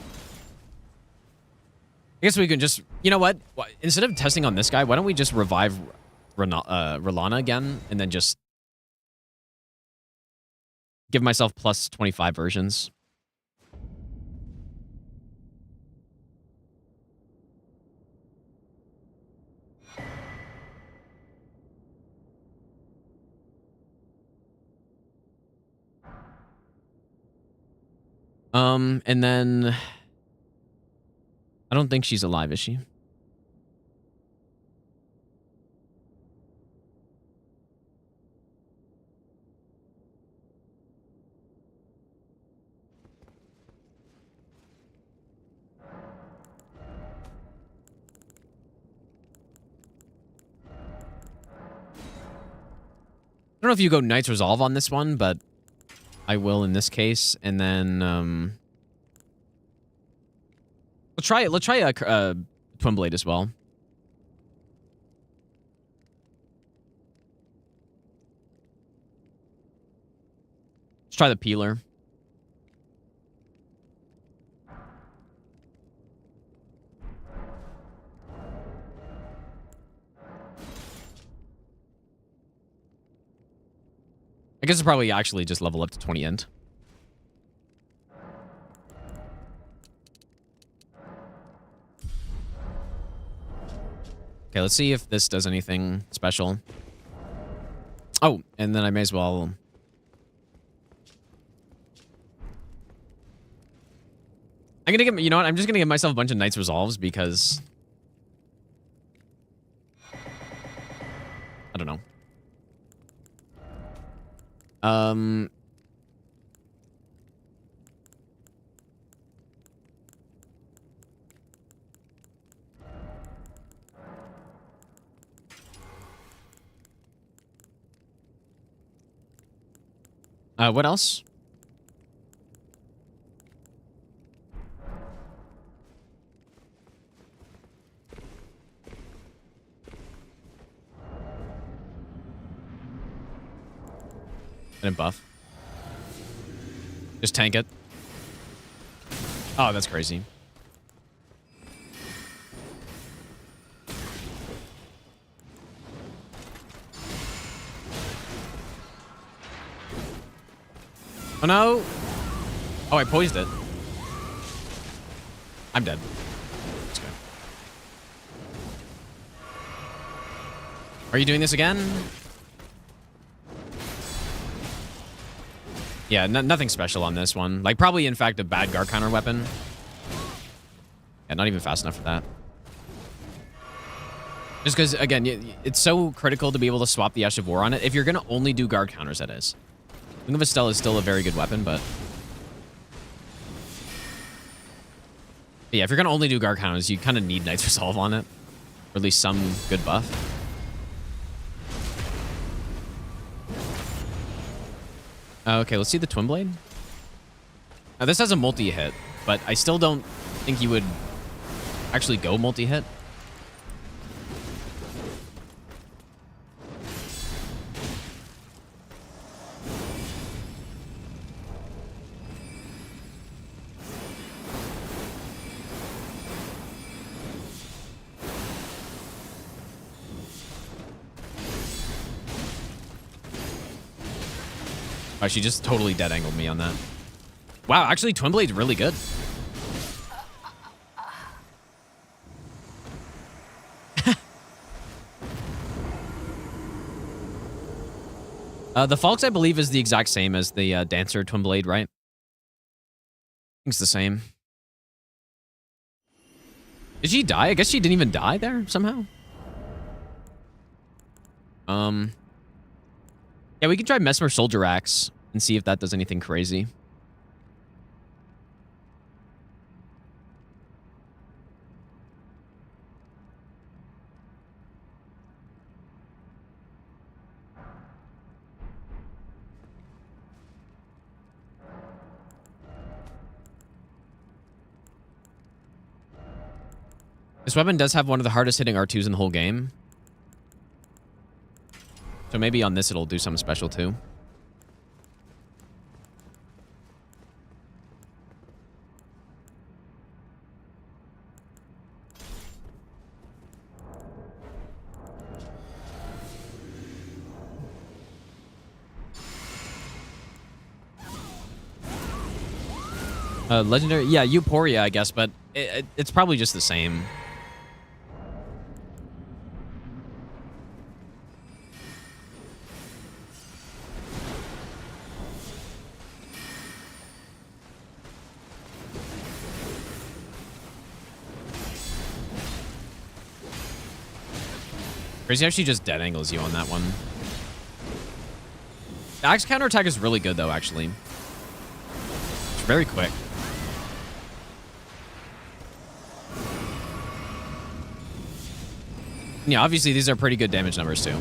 I guess we can just... You know what? Instead of testing on this guy, why don't we just revive R'hllana again, and then just... give myself plus 25 versions. And then... I don't think she's alive, is she? I don't know if you go Knight's Resolve on this one, but I will in this case. And then, let's try a Twin Blade as well. Let's try the Peeler. I guess it's probably actually just level up to 20 int. Okay, let's see if this does anything special. Oh, and then I may as well... I'm gonna give... You know what? I'm just gonna give myself a bunch of Knight's Resolves because... I don't know. What else? And a buff. Just tank it. Oh, that's crazy. Oh no! Oh, I poised it. I'm dead. Let's go. Are you doing this again? Yeah, nothing special on this one. Like, probably, in fact, a bad guard counter weapon. Yeah, not even fast enough for that. Just because, again, it's so critical to be able to swap the Ash of War on it. If you're going to only do guard counters, that is. Wing of Estelle is still a very good weapon, but... yeah, if you're going to only do guard counters, you kind of need Knight's Resolve on it. Or at least some good buff. Okay, let's see the Twin Blade. Now, this has a multi-hit, but I still don't think you would actually go multi-hit. Oh, she just totally dead-angled me on that. Wow, actually, Twin Blade's really good. The Falx, I believe, is the exact same as the Dancer Twin Blade, right? I think it's the same. Did she die? I guess she didn't even die there somehow. Yeah, we can try Mesmer Soldier Axe and see if that does anything crazy. This weapon does have one of the hardest hitting R2s in the whole game. So maybe on this it'll do something special too. Legendary, yeah, Euphoria, I guess, but it's probably just the same. Crazy how she just dead angles you on that one. The axe counterattack is really good though, actually. It's very quick. Yeah, obviously these are pretty good damage numbers too.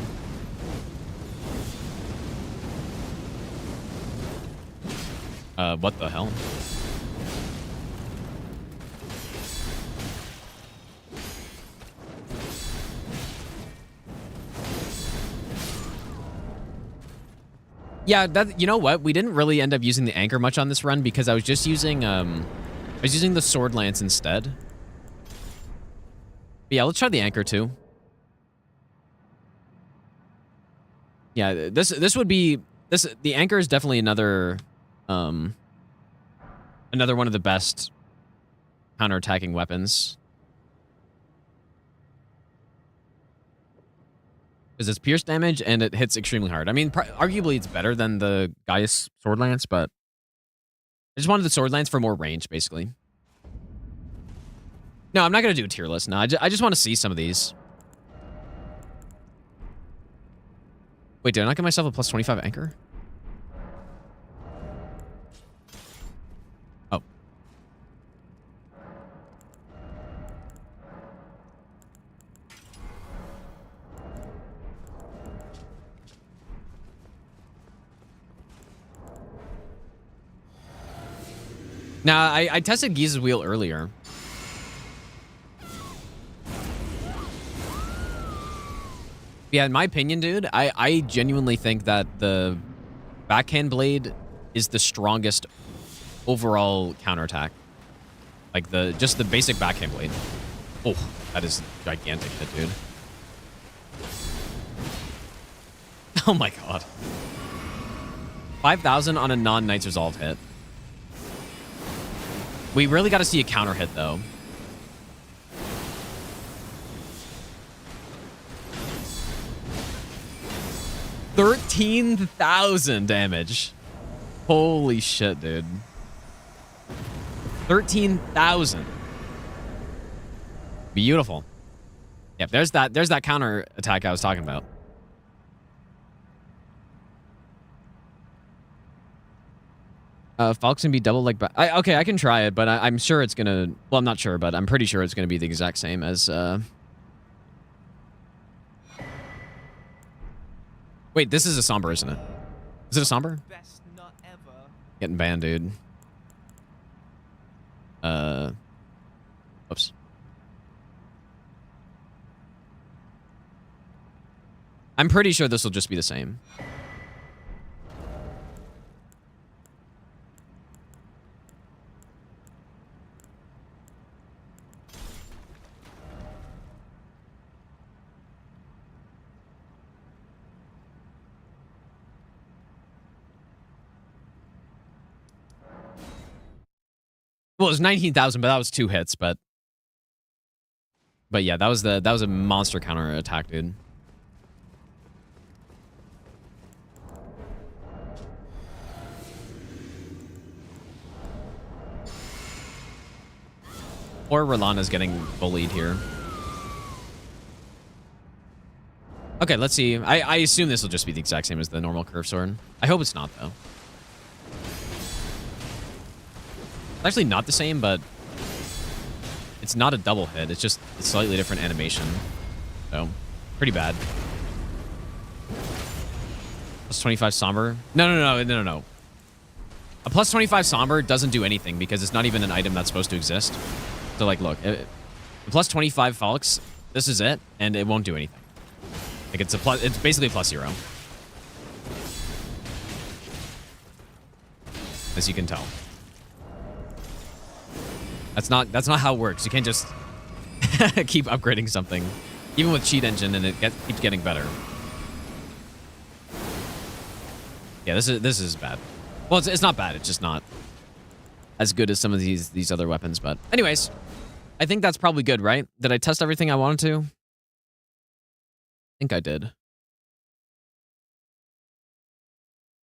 What the hell? Yeah, that, you know what? We didn't really end up using the anchor much on this run because I was just using the sword lance instead. But yeah, let's try the anchor too. Yeah, this would be the anchor is definitely another one of the best counterattacking weapons. Because it's pierce damage and it hits extremely hard. I mean, arguably it's better than the Gaius Sword Lance, but I just wanted the Sword Lance for more range, basically. No, I'm not going to do a tier list. No, I just want to see some of these. Wait, did I not get myself a plus 25 anchor? Oh. Now, I tested Giza's wheel earlier. Yeah, in my opinion, dude, I genuinely think that the backhand blade is the strongest overall counterattack. Like just the basic backhand blade. Oh, that is gigantic hit, dude. Oh my god. 5,000 on a non-Knight's Resolve hit. We really got to see a counter hit, though. $13,000 damage. Holy shit, dude. 13,000. Beautiful. Yep, there's that counter attack I was talking about. Falcon can be double like... okay, I can try it, but I'm sure it's gonna... Well, I'm not sure, but I'm pretty sure it's gonna be the exact same as... Wait, this is a Somber, isn't it? Is it a Somber? Best nut ever. Getting banned, dude. Oops. I'm pretty sure this will just be the same. Well, it was 19,000, but that was 2 hits, but yeah, that was a monster counter attack, dude. Poor Rolana's getting bullied here. Okay, let's see. I assume this will just be the exact same as the normal curve sword. I hope it's not, though. It's actually not the same, but it's not a double hit. It's just a slightly different animation. So, pretty bad. Plus 25 Somber. No. A plus 25 Somber doesn't do anything because it's not even an item that's supposed to exist. So, like, look. The plus 25 Falx, this is it, and it won't do anything. Like, it's basically plus 0. As you can tell. That's not how it works. You can't just keep upgrading something. Even with cheat engine, and it keeps getting better. Yeah, this is bad. Well, it's not bad. It's just not as good as some of these other weapons. But anyways, I think that's probably good, right? Did I test everything I wanted to? I think I did.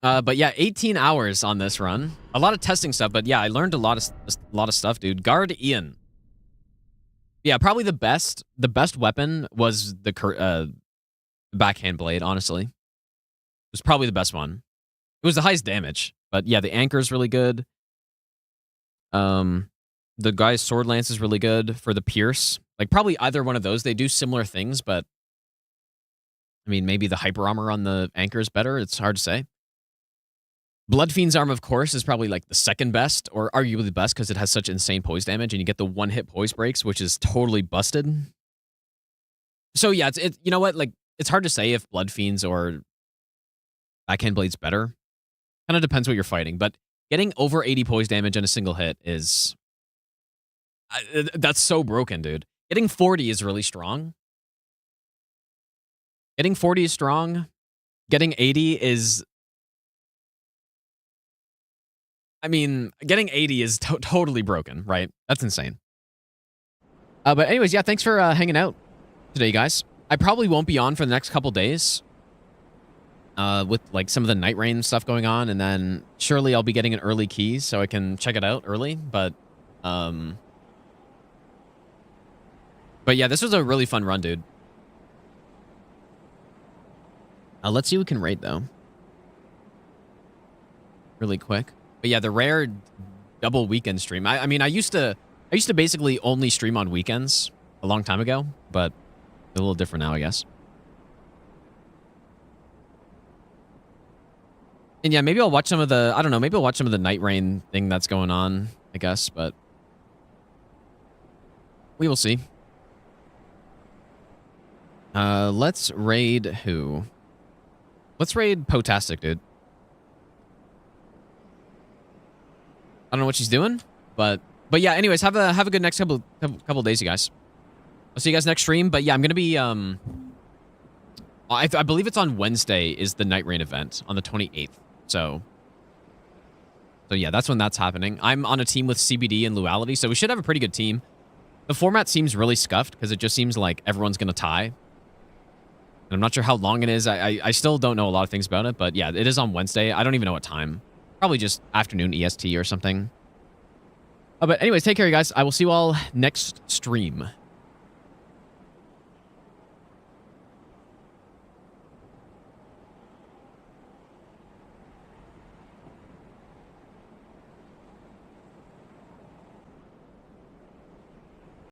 But yeah, 18 hours on this run. A lot of testing stuff, but yeah, I learned a lot of stuff, dude. Guard Ian. Yeah, probably the best weapon was the backhand blade, honestly. It was probably the best one. It was the highest damage, but yeah, the anchor is really good. The guy's sword lance is really good for the pierce. Like, probably either one of those. They do similar things, but I mean, maybe the hyper armor on the anchor is better. It's hard to say. Bloodfiend's arm, of course, is probably like the second best, or arguably the best, because it has such insane poise damage, and you get the one-hit poise breaks, which is totally busted. So yeah, it's you know what? Like, it's hard to say if Bloodfiend's or backhand blade's better. Kind of depends what you're fighting, but getting over 80 poise damage in a single hit is that's so broken, dude. Getting 40 is really strong. Getting 40 is strong. Getting 80 is... I mean, getting 80 is totally broken, right? That's insane. But anyways, yeah, thanks for hanging out today, guys. I probably won't be on for the next couple days with like some of the Night Rain stuff going on, and then surely I'll be getting an early key so I can check it out early. But yeah, this was a really fun run, dude. Let's see who we can raid though, really quick. But yeah, the rare double weekend stream. I mean, I used to basically only stream on weekends a long time ago, but a little different now, I guess. And yeah, maybe I'll watch some of the, I don't know, maybe I'll watch some of the Night Rain thing that's going on, I guess, but we will see. Let's raid who? Let's raid Potastic, dude. I don't know what she's doing, but yeah. Anyways, have a good next couple days, you guys. I'll see you guys next stream. But yeah, I'm gonna be I believe it's on Wednesday is the Night Rain event on the 28th. So yeah, that's when that's happening. I'm on a team with CBD and Luality, so we should have a pretty good team. The format seems really scuffed because it just seems like everyone's gonna tie. And I'm not sure how long it is. I still don't know a lot of things about it, but yeah, it is on Wednesday. I don't even know what time. Probably just afternoon EST or something. But anyways, take care, you guys. I will see you all next stream.